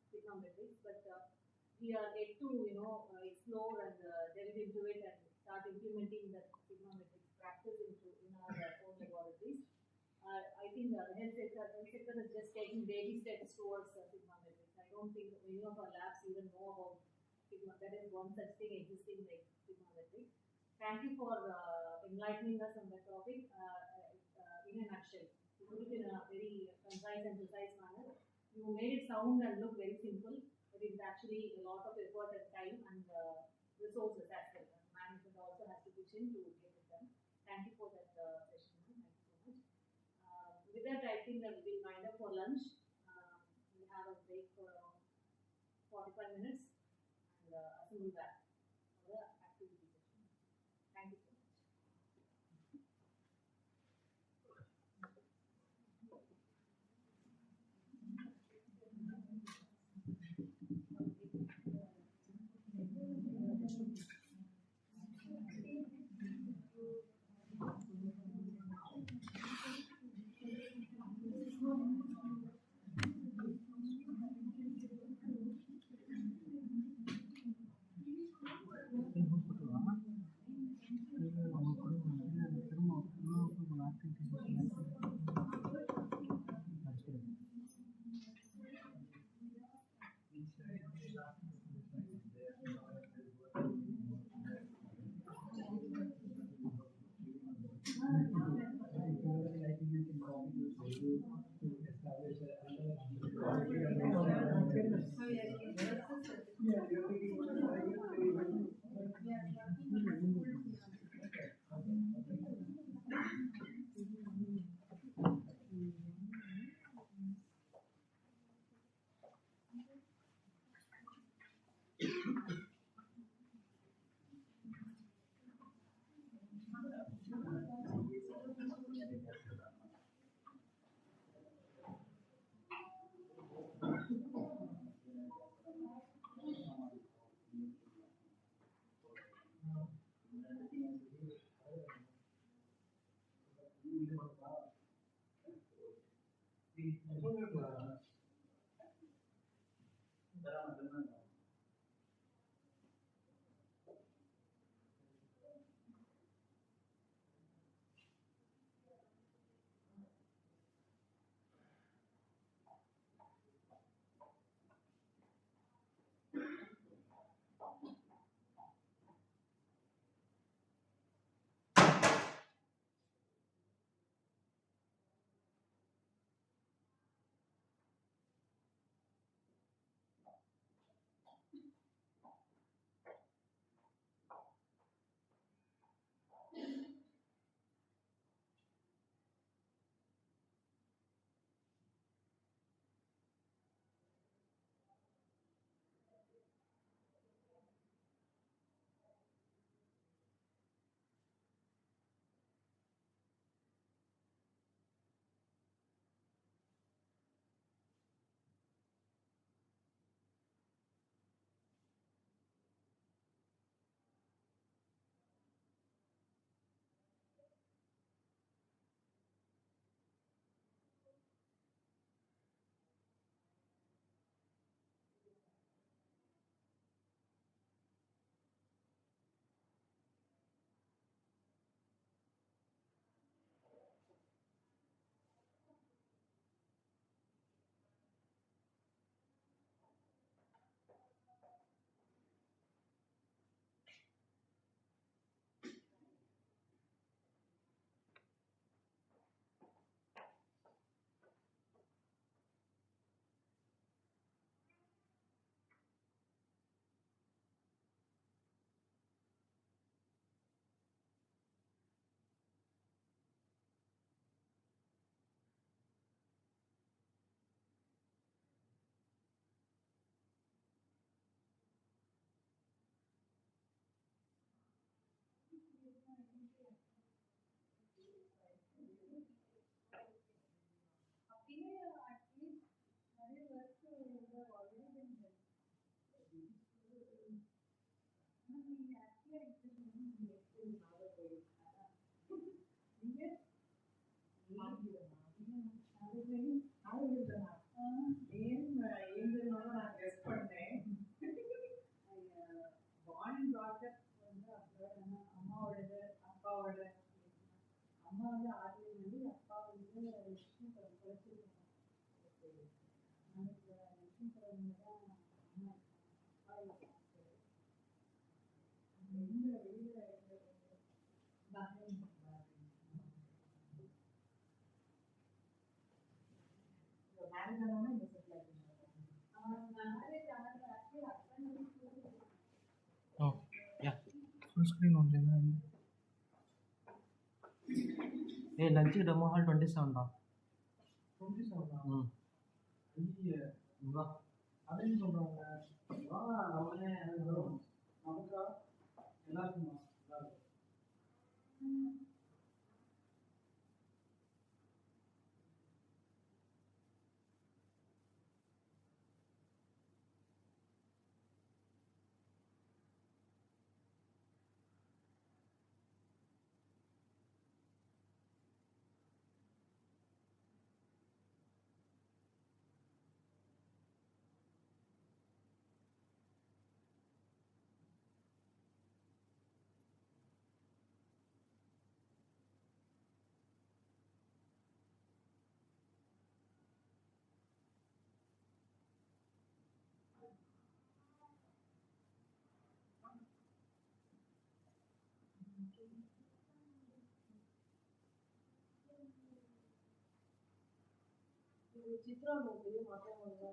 trigonometrics, but we are yet to explore and delve into it and start implementing the trigonometrics practice in our own laboratories. I think the health sector is just taking baby steps towards trigonometrics. I don't think many of our labs even know about trigonometry. There is one such thing existing like trigonometry. Thank you for enlightening us on the topic in a nutshell. You put it in a very concise and precise manner. You made it sound and look very simple, but it is actually a lot of effort and time and resources as well. Management also has to pitch in to get it done. Thank you for that session. Thank you so much. With that, I think that we'll wind up for lunch. We'll have a break for around 45 minutes and assemble back for the activity session. Thank you so much. அப்பாவோட அம்மா வந்து army வந்து அப்பா வந்து லட்சுமிபுரம் குறைச்சிருக்காங்க. அந்த லட்சுமிபுரம் தான் அம்மா இருக்காங்க. வெளியில பஹ்ரைன் மேரேஜ் ஆனவங்க இந்த செட்டில் ஆகிருக்காங்க. மேரேஜ் ஆனது ஆக்சுவலி ஹஸ்பண்ட் வந்து ஓ யா ஃபுல் ஸ்க்ரீன் ஒன்லி தான். ஏ லஞ்ச் டெமோ ஹால் 27 தான். 27 ம் ஐயா வா அப்படின்னு சொல்றாங்க. நம்மளே நமக்கா எல்லாருக்குமா எல்லாருக்கும் சித்ரா மூவி மற்றவங்க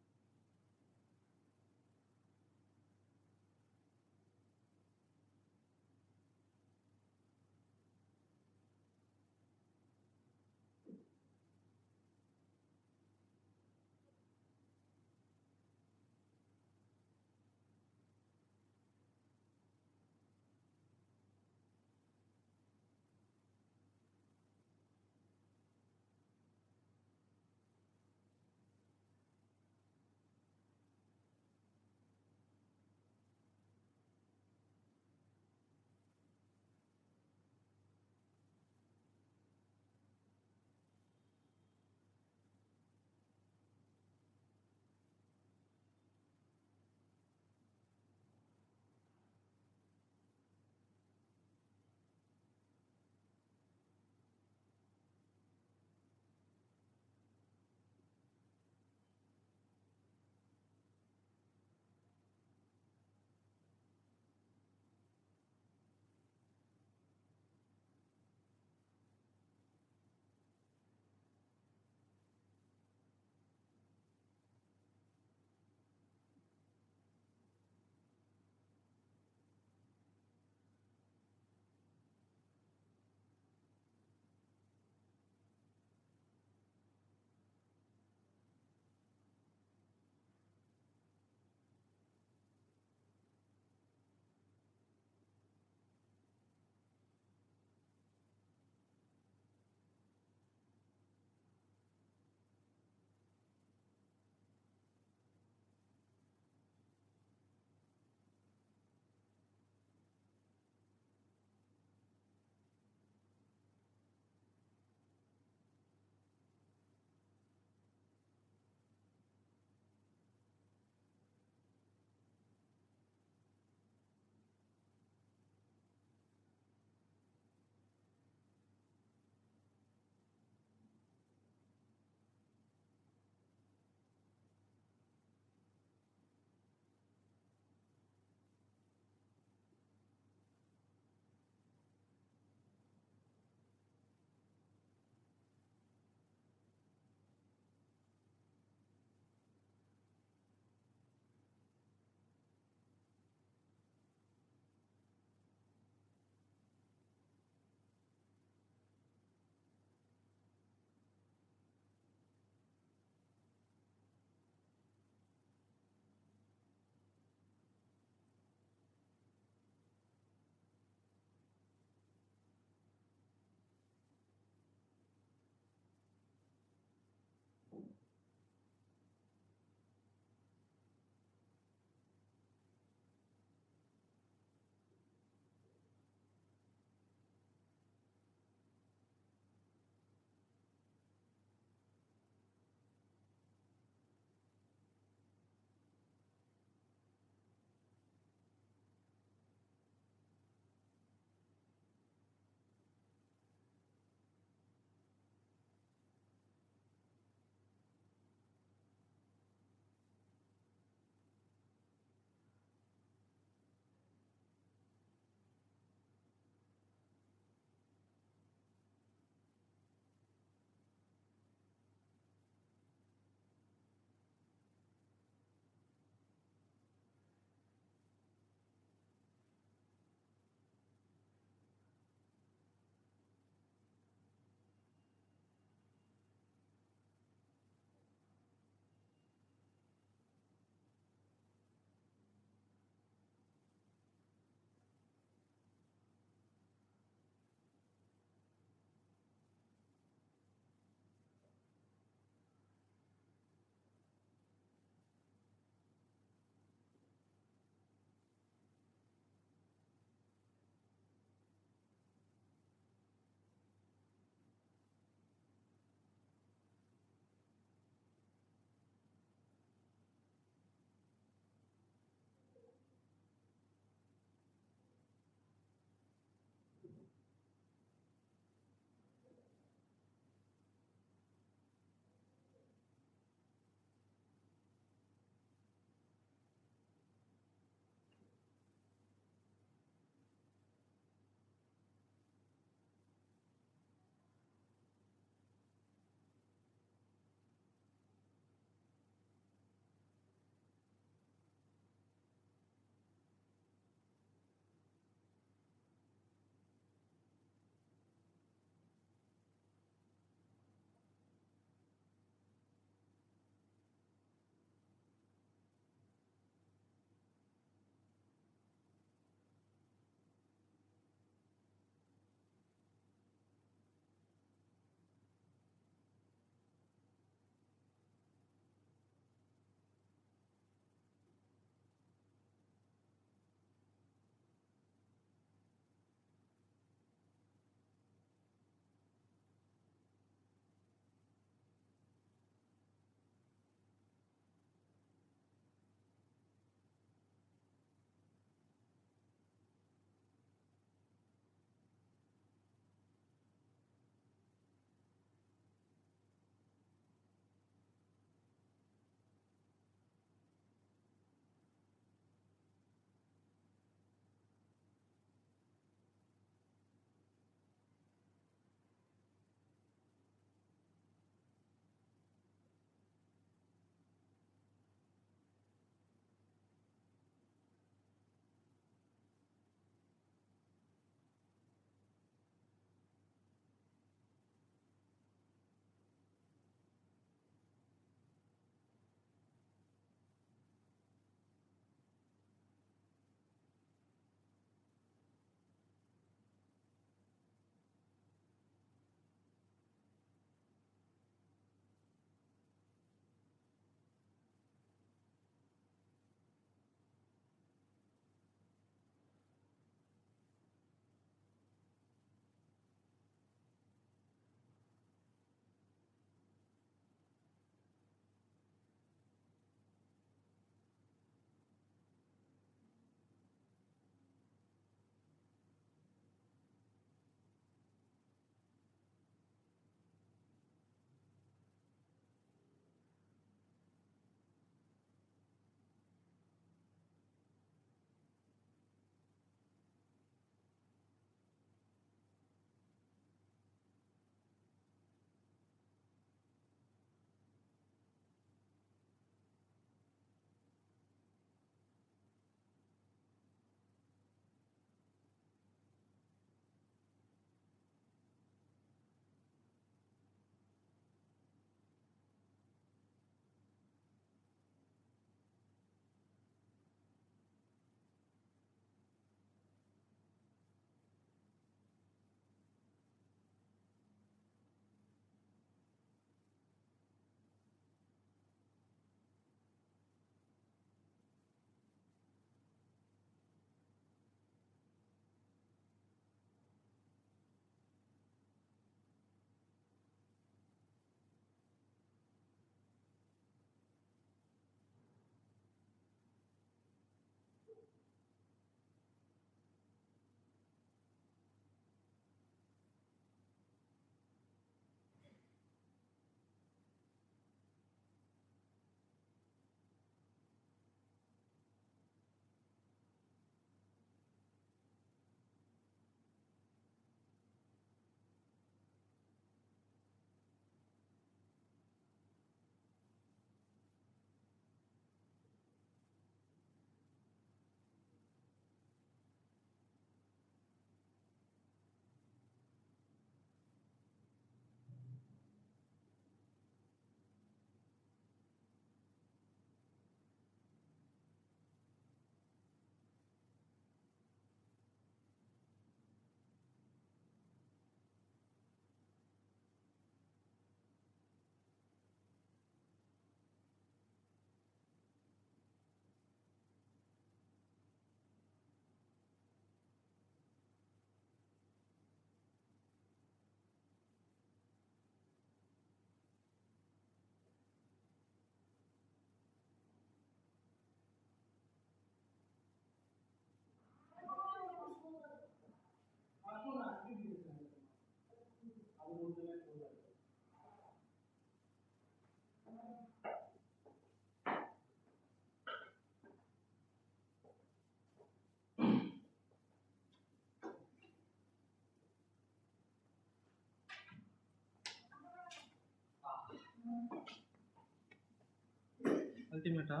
அல்டிமேட்டா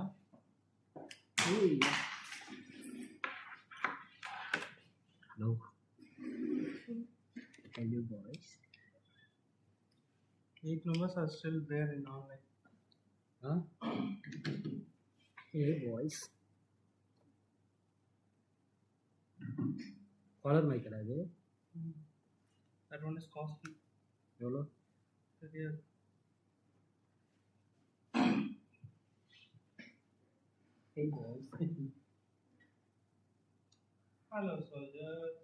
No. Hello boys. 8 numbers are still there in online. Huh? Hey boys. Collar mic அது That one is costly. எவ்வளோ? தெரியாது. Hey boys. Hello soldiers.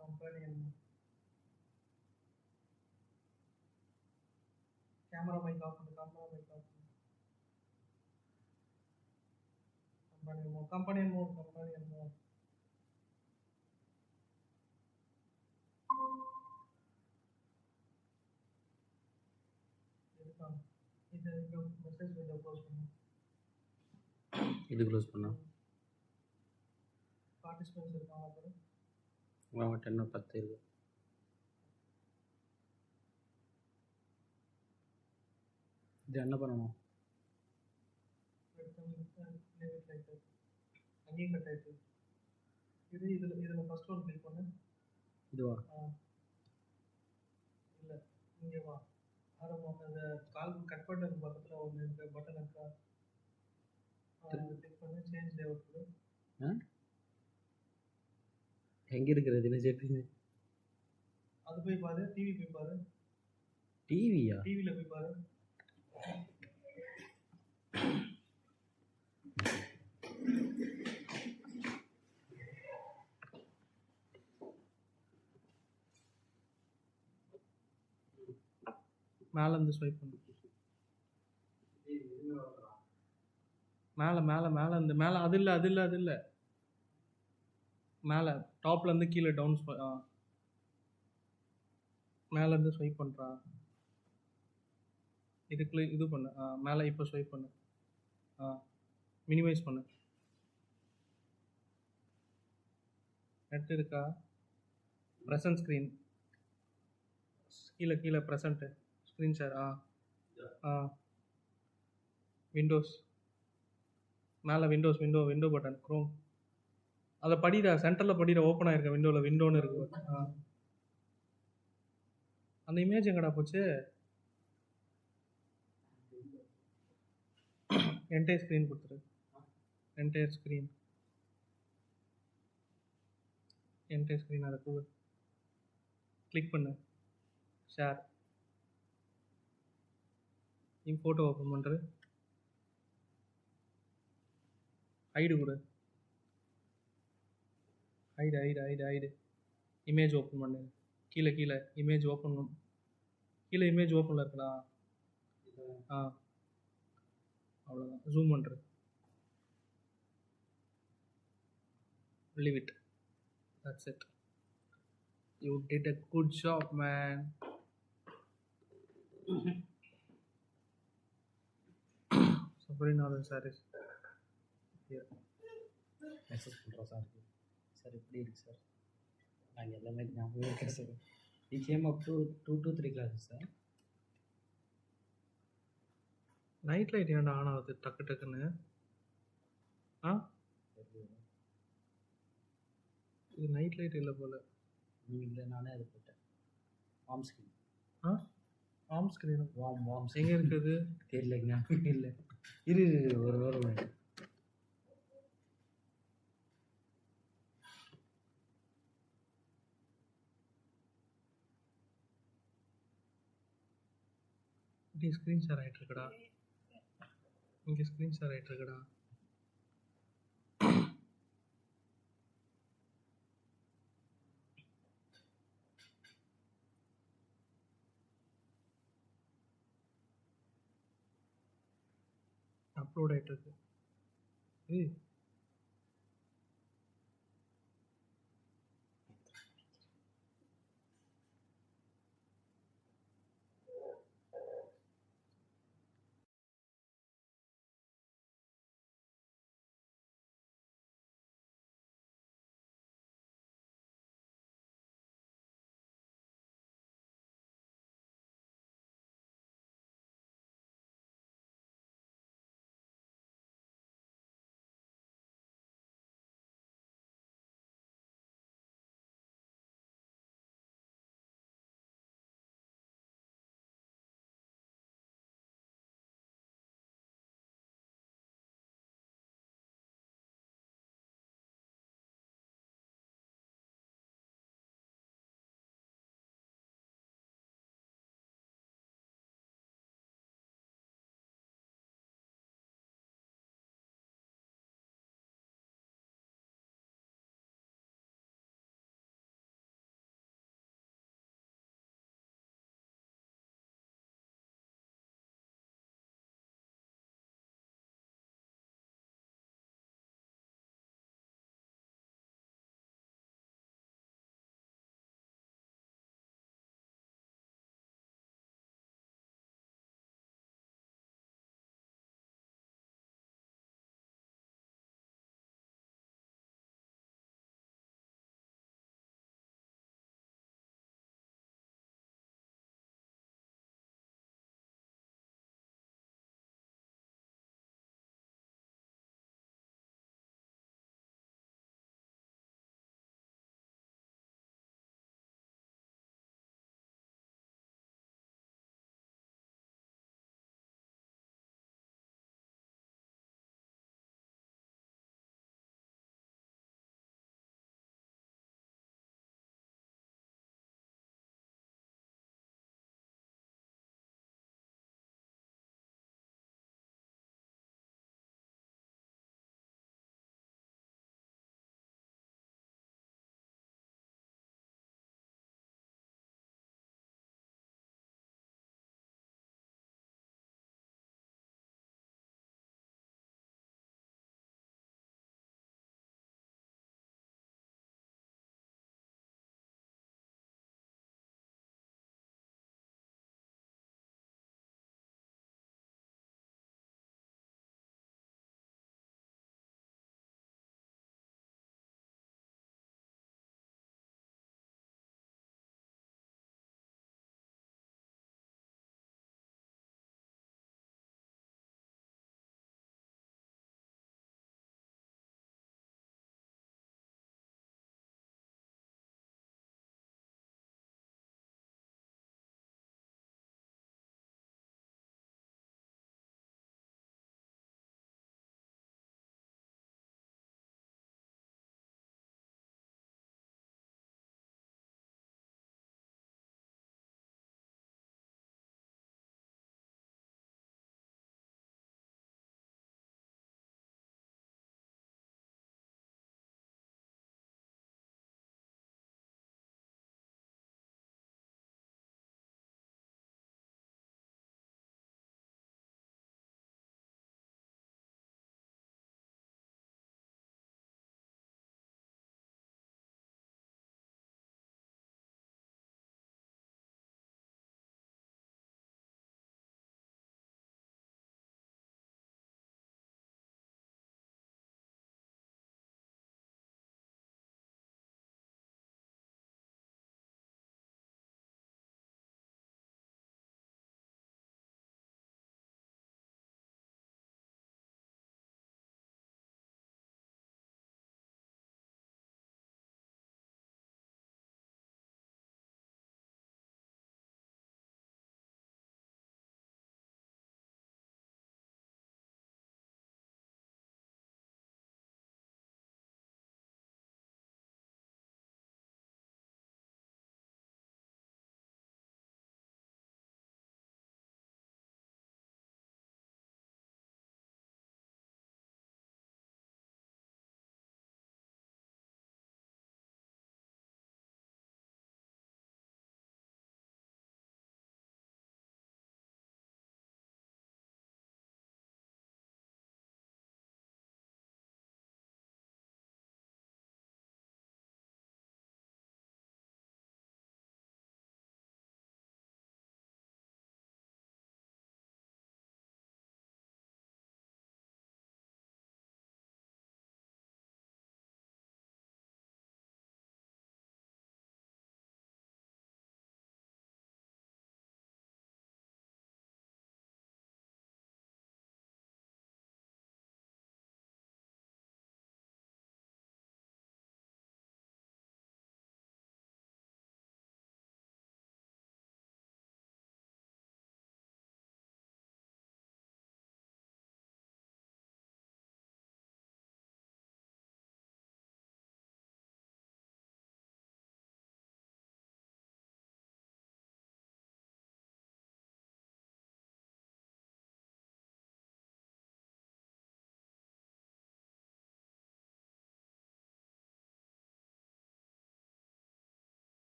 Companion. Camera mic off பண்ணு, camera mic off பண்ணு. Companion mode. இதுதான். இது message window close பண்ணு. இது close பண்ணா பார்ட்டிசிபென்ட்ஸ் இருக்காங்க அப்புறம். 10 10 இருக்கு. இது என்ன பண்ணணும்? அங்கேயும் கட் ஆயிடுச்சு. இதில் ஃபர்ஸ்ட் ஒன் கிளிக் பண்ணு. இதுவா? இல்லை இங்கே வா. ஆரம்பம் அந்த கால் கட் பட்டன் பக்கத்தில் ஒன்று இருக்க பட்டன் இருக்கா? கிளிக் பண்ணி சேஞ்ச் லேஅவுட் கொடு. எங்கே இருக்கிறது என்ன சேர்த்து? அது போய் பாரு. டிவி போய் பாரு. டிவியா? டிவியில் போய் பாரு. மேலே இருந்து ஸ்வைப் பண்ணு. மேலே இருந்து மேலே அது இல்லை மேலே டாப்லேருந்து கீழே டவுன் மேலேருந்து ஸ்வைப் பண்ணுறா. இதுக்குள்ளே இது பண்ணு. மேலே இப்போ ஸ்வைப் பண்ணு. மினிமைஸ் பண்ணு. நெட் இருக்கா? ப்ரெசன்ட் ஸ்க்ரீன் கீழே ப்ரெசண்ட்டு ஸ்க்ரீன் ஷேர். விண்டோஸ் மேலே விண்டோ பட்டன் க்ரோம். அதை படிடா. சென்டரில் படிடா. ஓப்பன் ஆகிருக்க விண்டோன்னு இருக்கு. அந்த இமேஜ் எங்கடா போச்சு? என்டையர் ஸ்க்ரீன் கொடுத்துரு. என்டையர் ஸ்க்ரீன் அதை கூடு. கிளிக் பண்ணு. ஷேர். ஃபோட்டோ ஓப்பன் பண்ணுறது. ஹைடு கொடு. ஹைடு. இமேஜ் ஓப்பன் பண்ணு. கீழே இமேஜ் ஓப்பன் பண்ணு. கீழே இமேஜ் ஓப்பனில் இருக்குடா. அவ்வளோதான். ஜூம் பண்ணுறது. Leave it. That's it. You did a good job, man. Sabrina sarees. Here. Message பண்ணுறோம் சார். சார் எப்படி இருக்கு சார்? நாங்கள் எல்லாமே ஞாபகம் இருக்கேன் sir. We came up to 2 to 3 classes sir. Night light ஏன்டா ஆன் ஆகுது டக்குன்னு? இது நைட் லைட் இல்லை போல. இல்லை நானே அது போட்டேன். Warm screen. ஆம் ஸ்க்ரீன் வார்ம் எங்கே இருக்குது? தெரியல ஞாபகம் இல்லை. இரு ஒரு வாரம். இங்கே ஸ்க்ரீன் ஷேர் ஆகிட்டு இருக்குடா. அப்லோட் ஆகிட்டு இருக்கு. ஏய்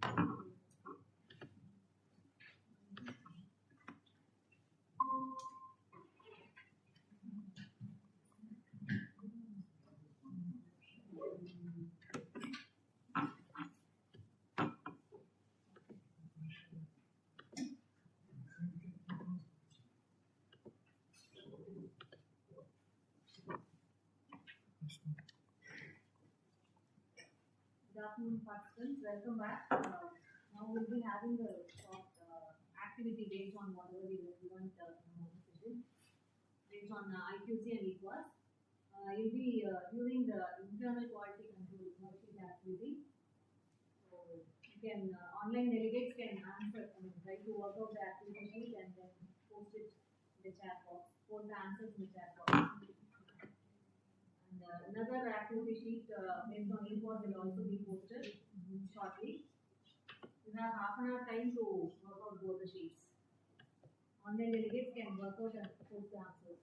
Good afternoon, participants. Welcome back. Now we'll be having a short activity based on whatever we learned in our session, based on IQC and EQUAS. You'll be doing the internal quality control worksheet activity. So you can online delegates can answer, try to work out the activity sheet and then post it in the chat box. Post the answers in the chat box. And another activity sheet based on EQUAS will also be posted shortly. You have half an hour time to work out both the sheets. Online delegates can work out and post the answers.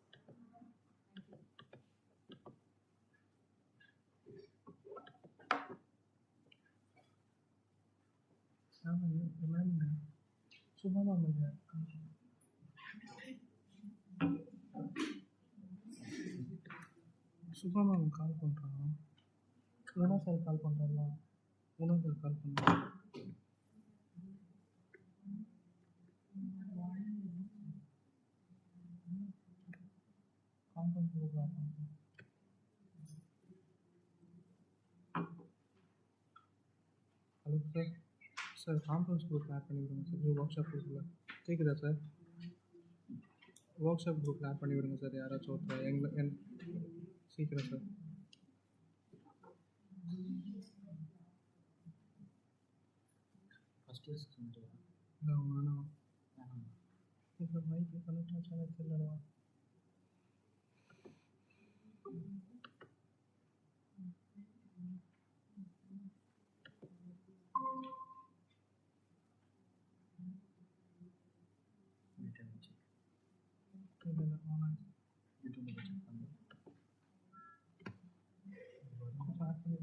Thank you. சுபமா சுபமா கால் பண்ணுறான். Una sir கால் பண்ணுறாங்களா? Una sir call பண்ணுறாங்க. Conference program hello sir. Sir conference group add பண்ணி விடுங்க sir. Workshop குரூப்பில் கேட்குதா sir? Workshop குரூப்பில் add பண்ணி விடுங்க சார். யாராச்சும் ஒருத்தர் சீக்கிரம் sir. First year second year இல்லை வேணாம். இப்போ மைக்கில் கனெக்ட் ஆச்சு தெரியலடா. இல்லை ஆன் யூடியூப்ல செக் பண்ணி ஆட் பண்ணி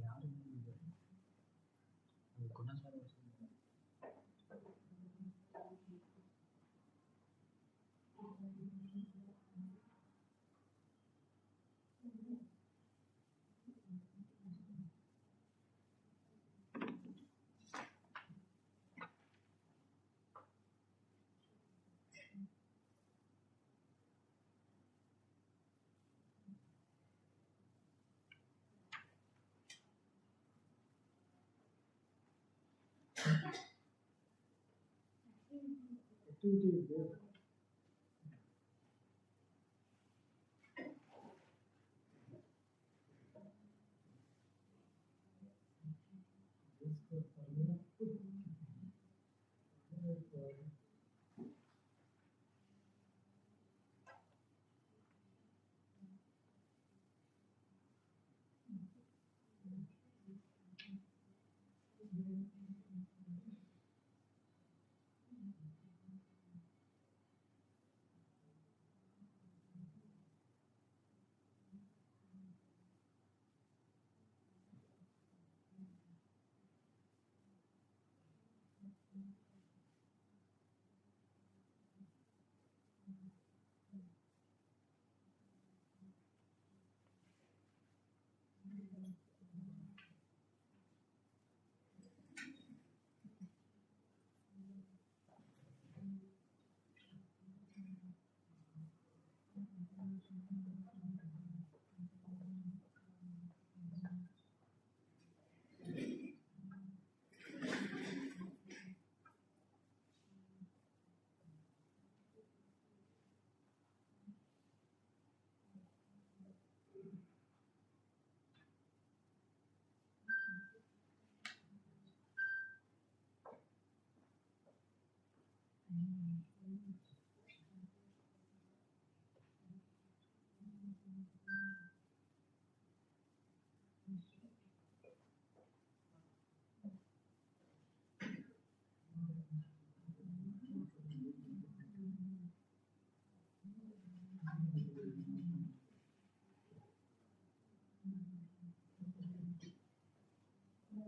யாருமே அது Guna sir activity is there.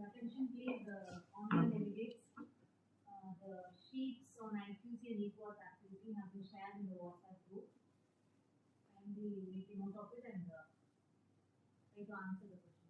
Attention please, honorable delegates. The sheets on IQC and EQUAS activity have been shared in the WhatsApp group. Kindly make a note of it and try to answer the questions.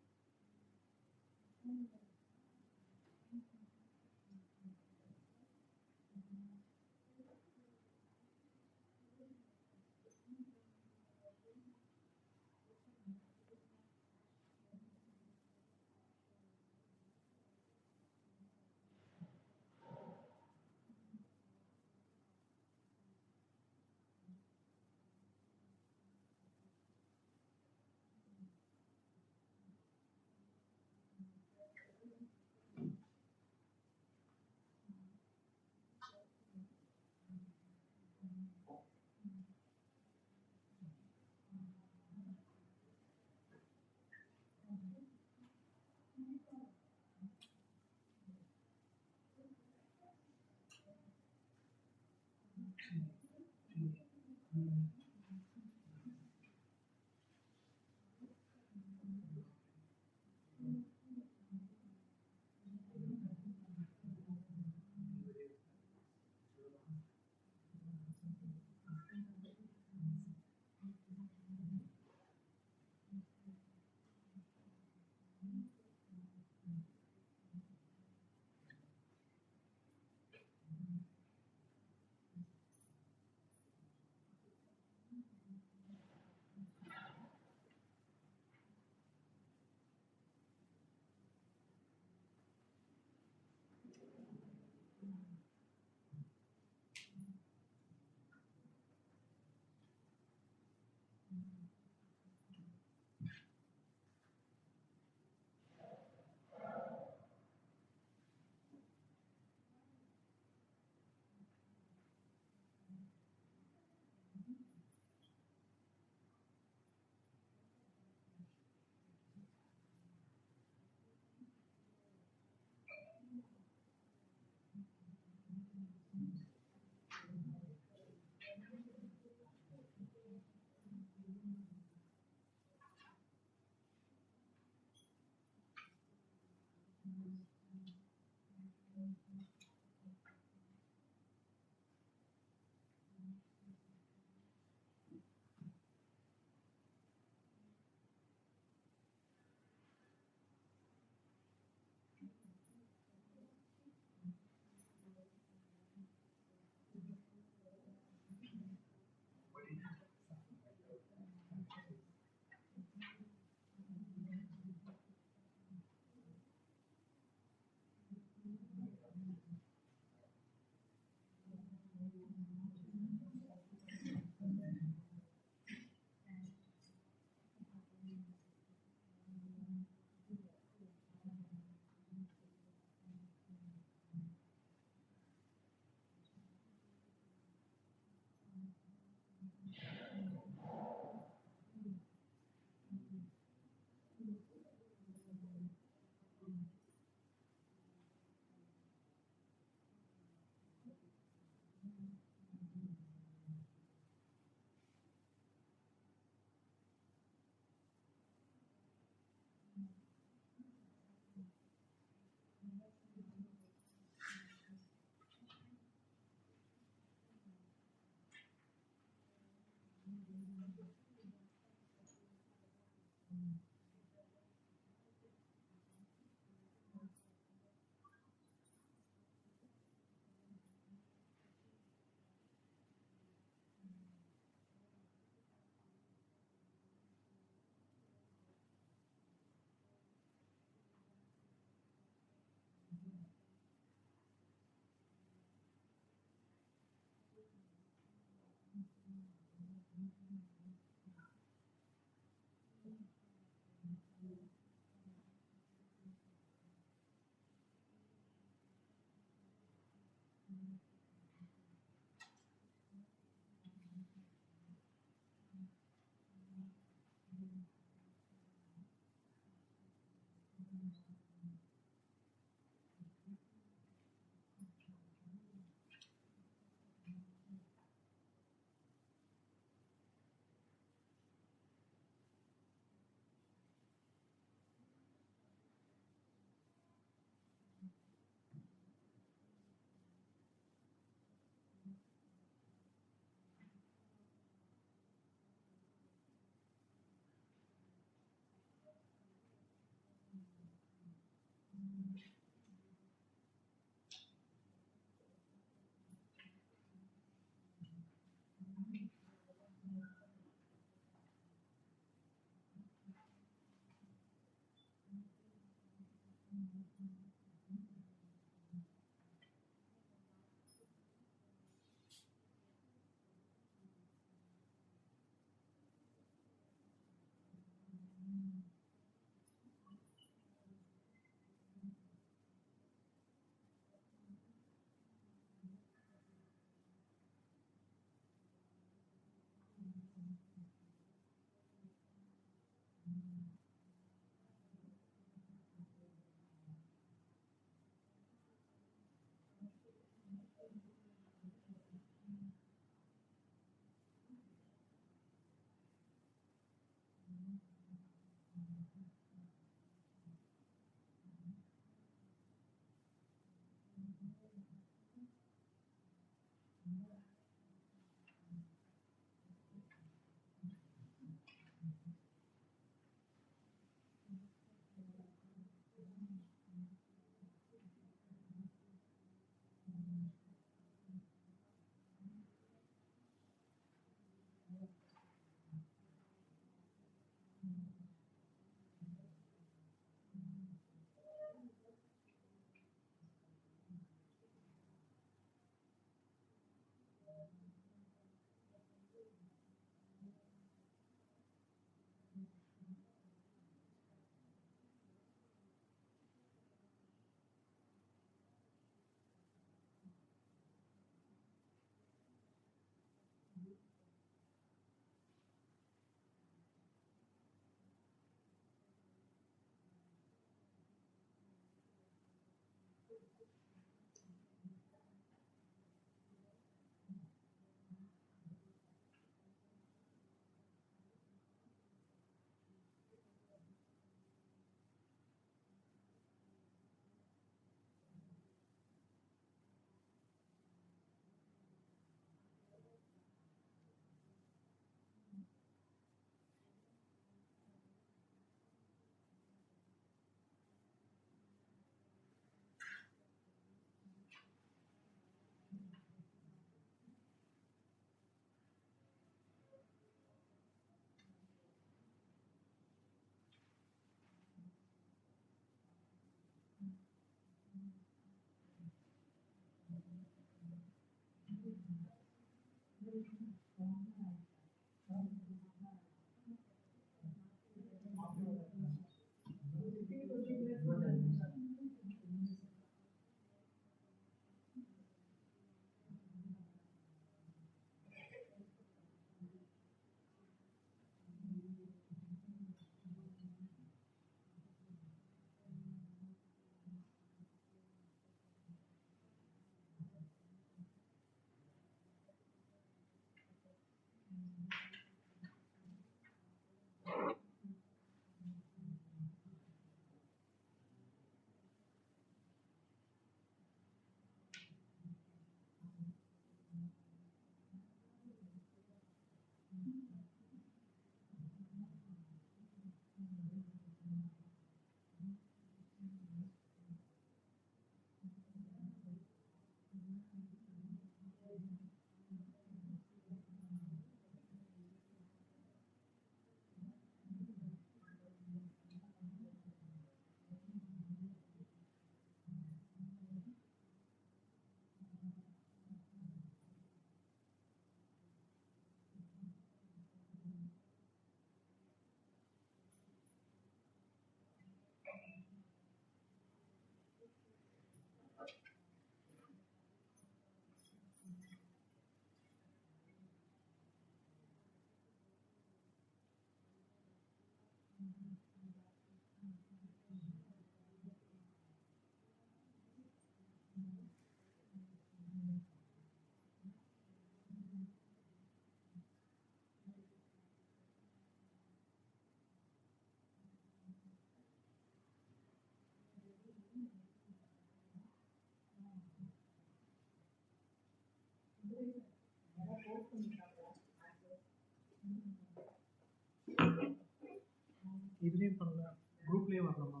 இதுலேயும் பண்ணலாம், குரூப்லேயே வரலாமா?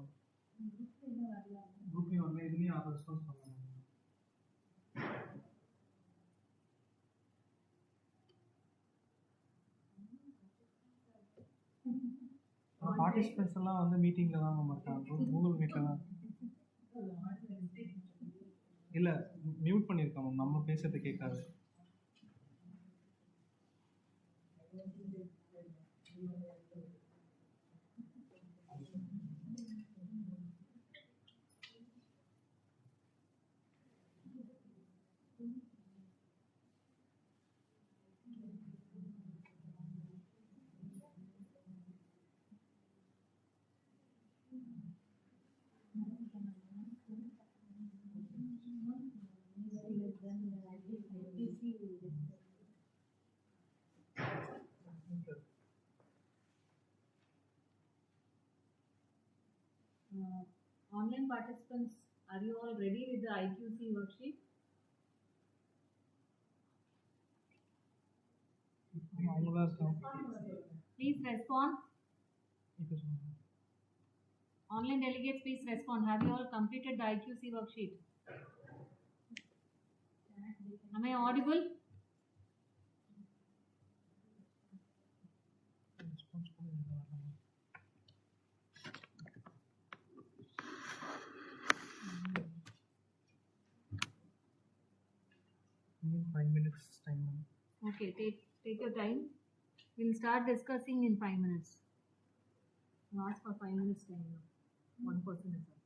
குரூப்லேயும் வரலாம், இதுலேயும் ஆறு response பண்ணலாம். Participants எல்லாம் வந்து மீட்டிங்கில் தான் நம்ம இருக்காங்க, கூகுள் மீட்டில் தான். இல்லை, மியூட் பண்ணியிருக்கோம் மேம், நம்ம பேசுறது கேட்காது. Online participants, are you all ready with the IQC worksheet? அவங்களா இருக்கோம். Please respond. Online delegates, please respond. Have you all completed the IQC worksheet? Am I audible? In 5 minutes time. Okay, take your time. We'll start discussing in 5 minutes. Ask for 5 minutes time now. One person is asked.